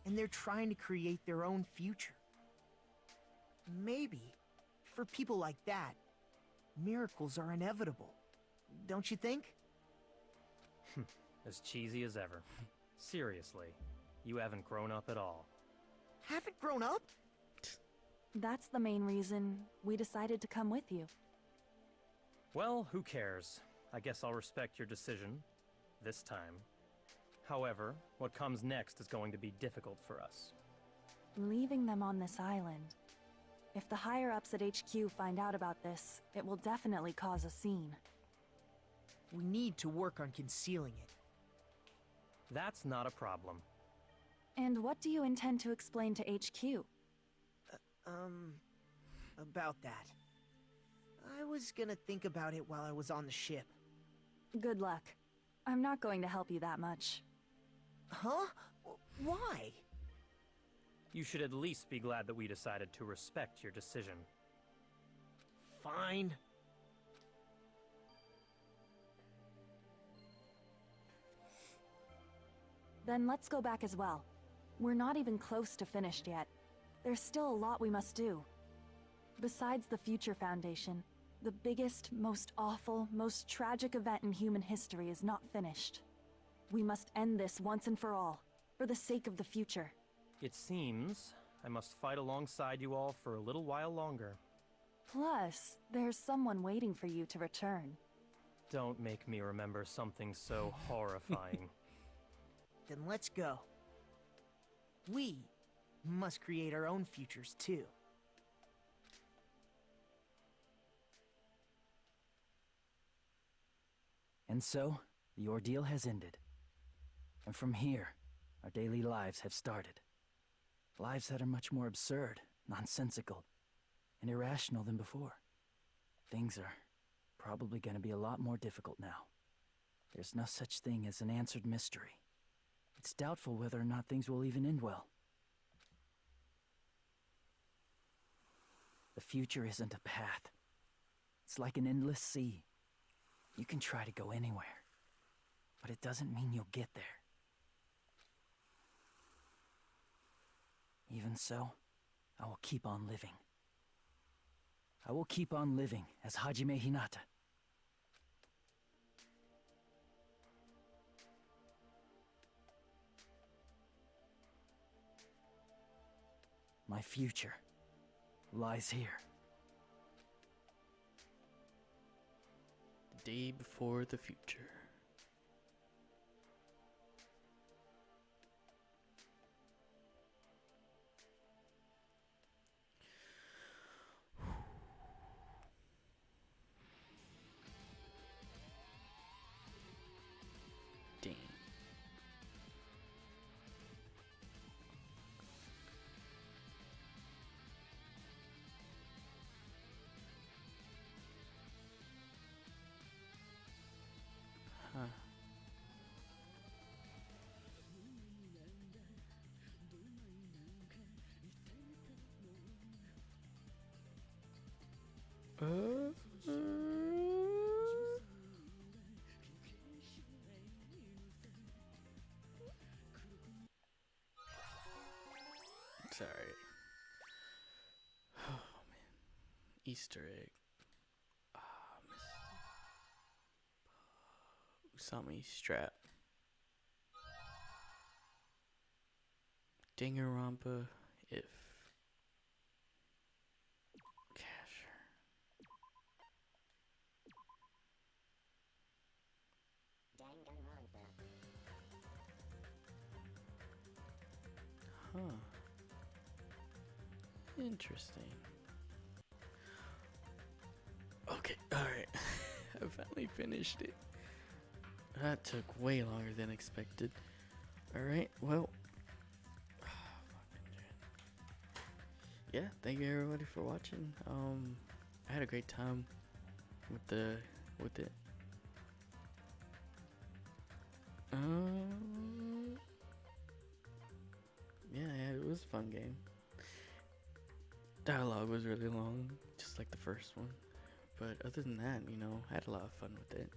[SPEAKER 8] and they're trying to create their own future. Maybe, for people like that, miracles are inevitable. Don't you think?
[SPEAKER 13] As cheesy as ever. Seriously, you haven't grown up at all.
[SPEAKER 8] Haven't grown up?
[SPEAKER 14] That's the main reason we decided to come with you.
[SPEAKER 13] Well, who cares? I guess I'll respect your decision. This time. However, what comes next is going to be difficult for us.
[SPEAKER 14] Leaving them on this island. If the higher-ups at HQ find out about this, it will definitely cause a scene.
[SPEAKER 8] We need to work on concealing it.
[SPEAKER 13] That's not a problem.
[SPEAKER 14] And what do you intend to explain to HQ?
[SPEAKER 8] About that. I was gonna think about it while I was on the ship.
[SPEAKER 14] Good luck. I'm not going to help you that much.
[SPEAKER 8] Huh? Why?
[SPEAKER 13] You should at least be glad that we decided to respect your decision.
[SPEAKER 8] Fine.
[SPEAKER 14] Then let's go back as well. We're not even close to finished yet. There's still a lot we must do. Besides the Future Foundation, the biggest, most awful, most tragic event in human history is not finished. We must end this once and for all, for the sake of the future.
[SPEAKER 13] It seems I must fight alongside you all for a little while longer.
[SPEAKER 14] Plus, there's someone waiting for you to return.
[SPEAKER 13] Don't make me remember something so horrifying.
[SPEAKER 8] Then let's go. We must create our own futures too.
[SPEAKER 6] And so, the ordeal has ended. And from here, our daily lives have started. Lives that are much more absurd, nonsensical, and irrational than before. Things are probably going to be a lot more difficult now. There's no such thing as an answered mystery. It's doubtful whether or not things will even end well. The future isn't a path. It's like an endless sea. You can try to go anywhere, but it doesn't mean you'll get there. Even so, I will keep on living. I will keep on living as Hajime Hinata. My future lies here.
[SPEAKER 1] The day before the future. Damn. Huh. Sorry. Oh man. Easter egg. Usami strap. Danganronpa if cash. Huh. Interesting. Okay, alright. I finally finished it. That took way longer than expected. Alright, well. Yeah, thank you everybody for watching. I had a great time with it. Yeah, it was a fun game. Dialogue was really long, just like the first one. But other than that, you know, I had a lot of fun with it.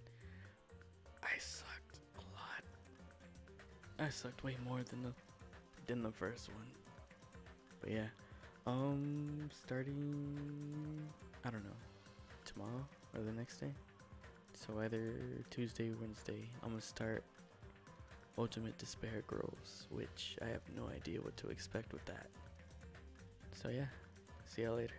[SPEAKER 1] I sucked a lot. I sucked way more than the first one. But yeah, starting, I don't know, tomorrow or the next day. So either Tuesday or Wednesday, I'm gonna start Ultimate Despair Girls, which I have no idea what to expect with that. So yeah, see y'all later.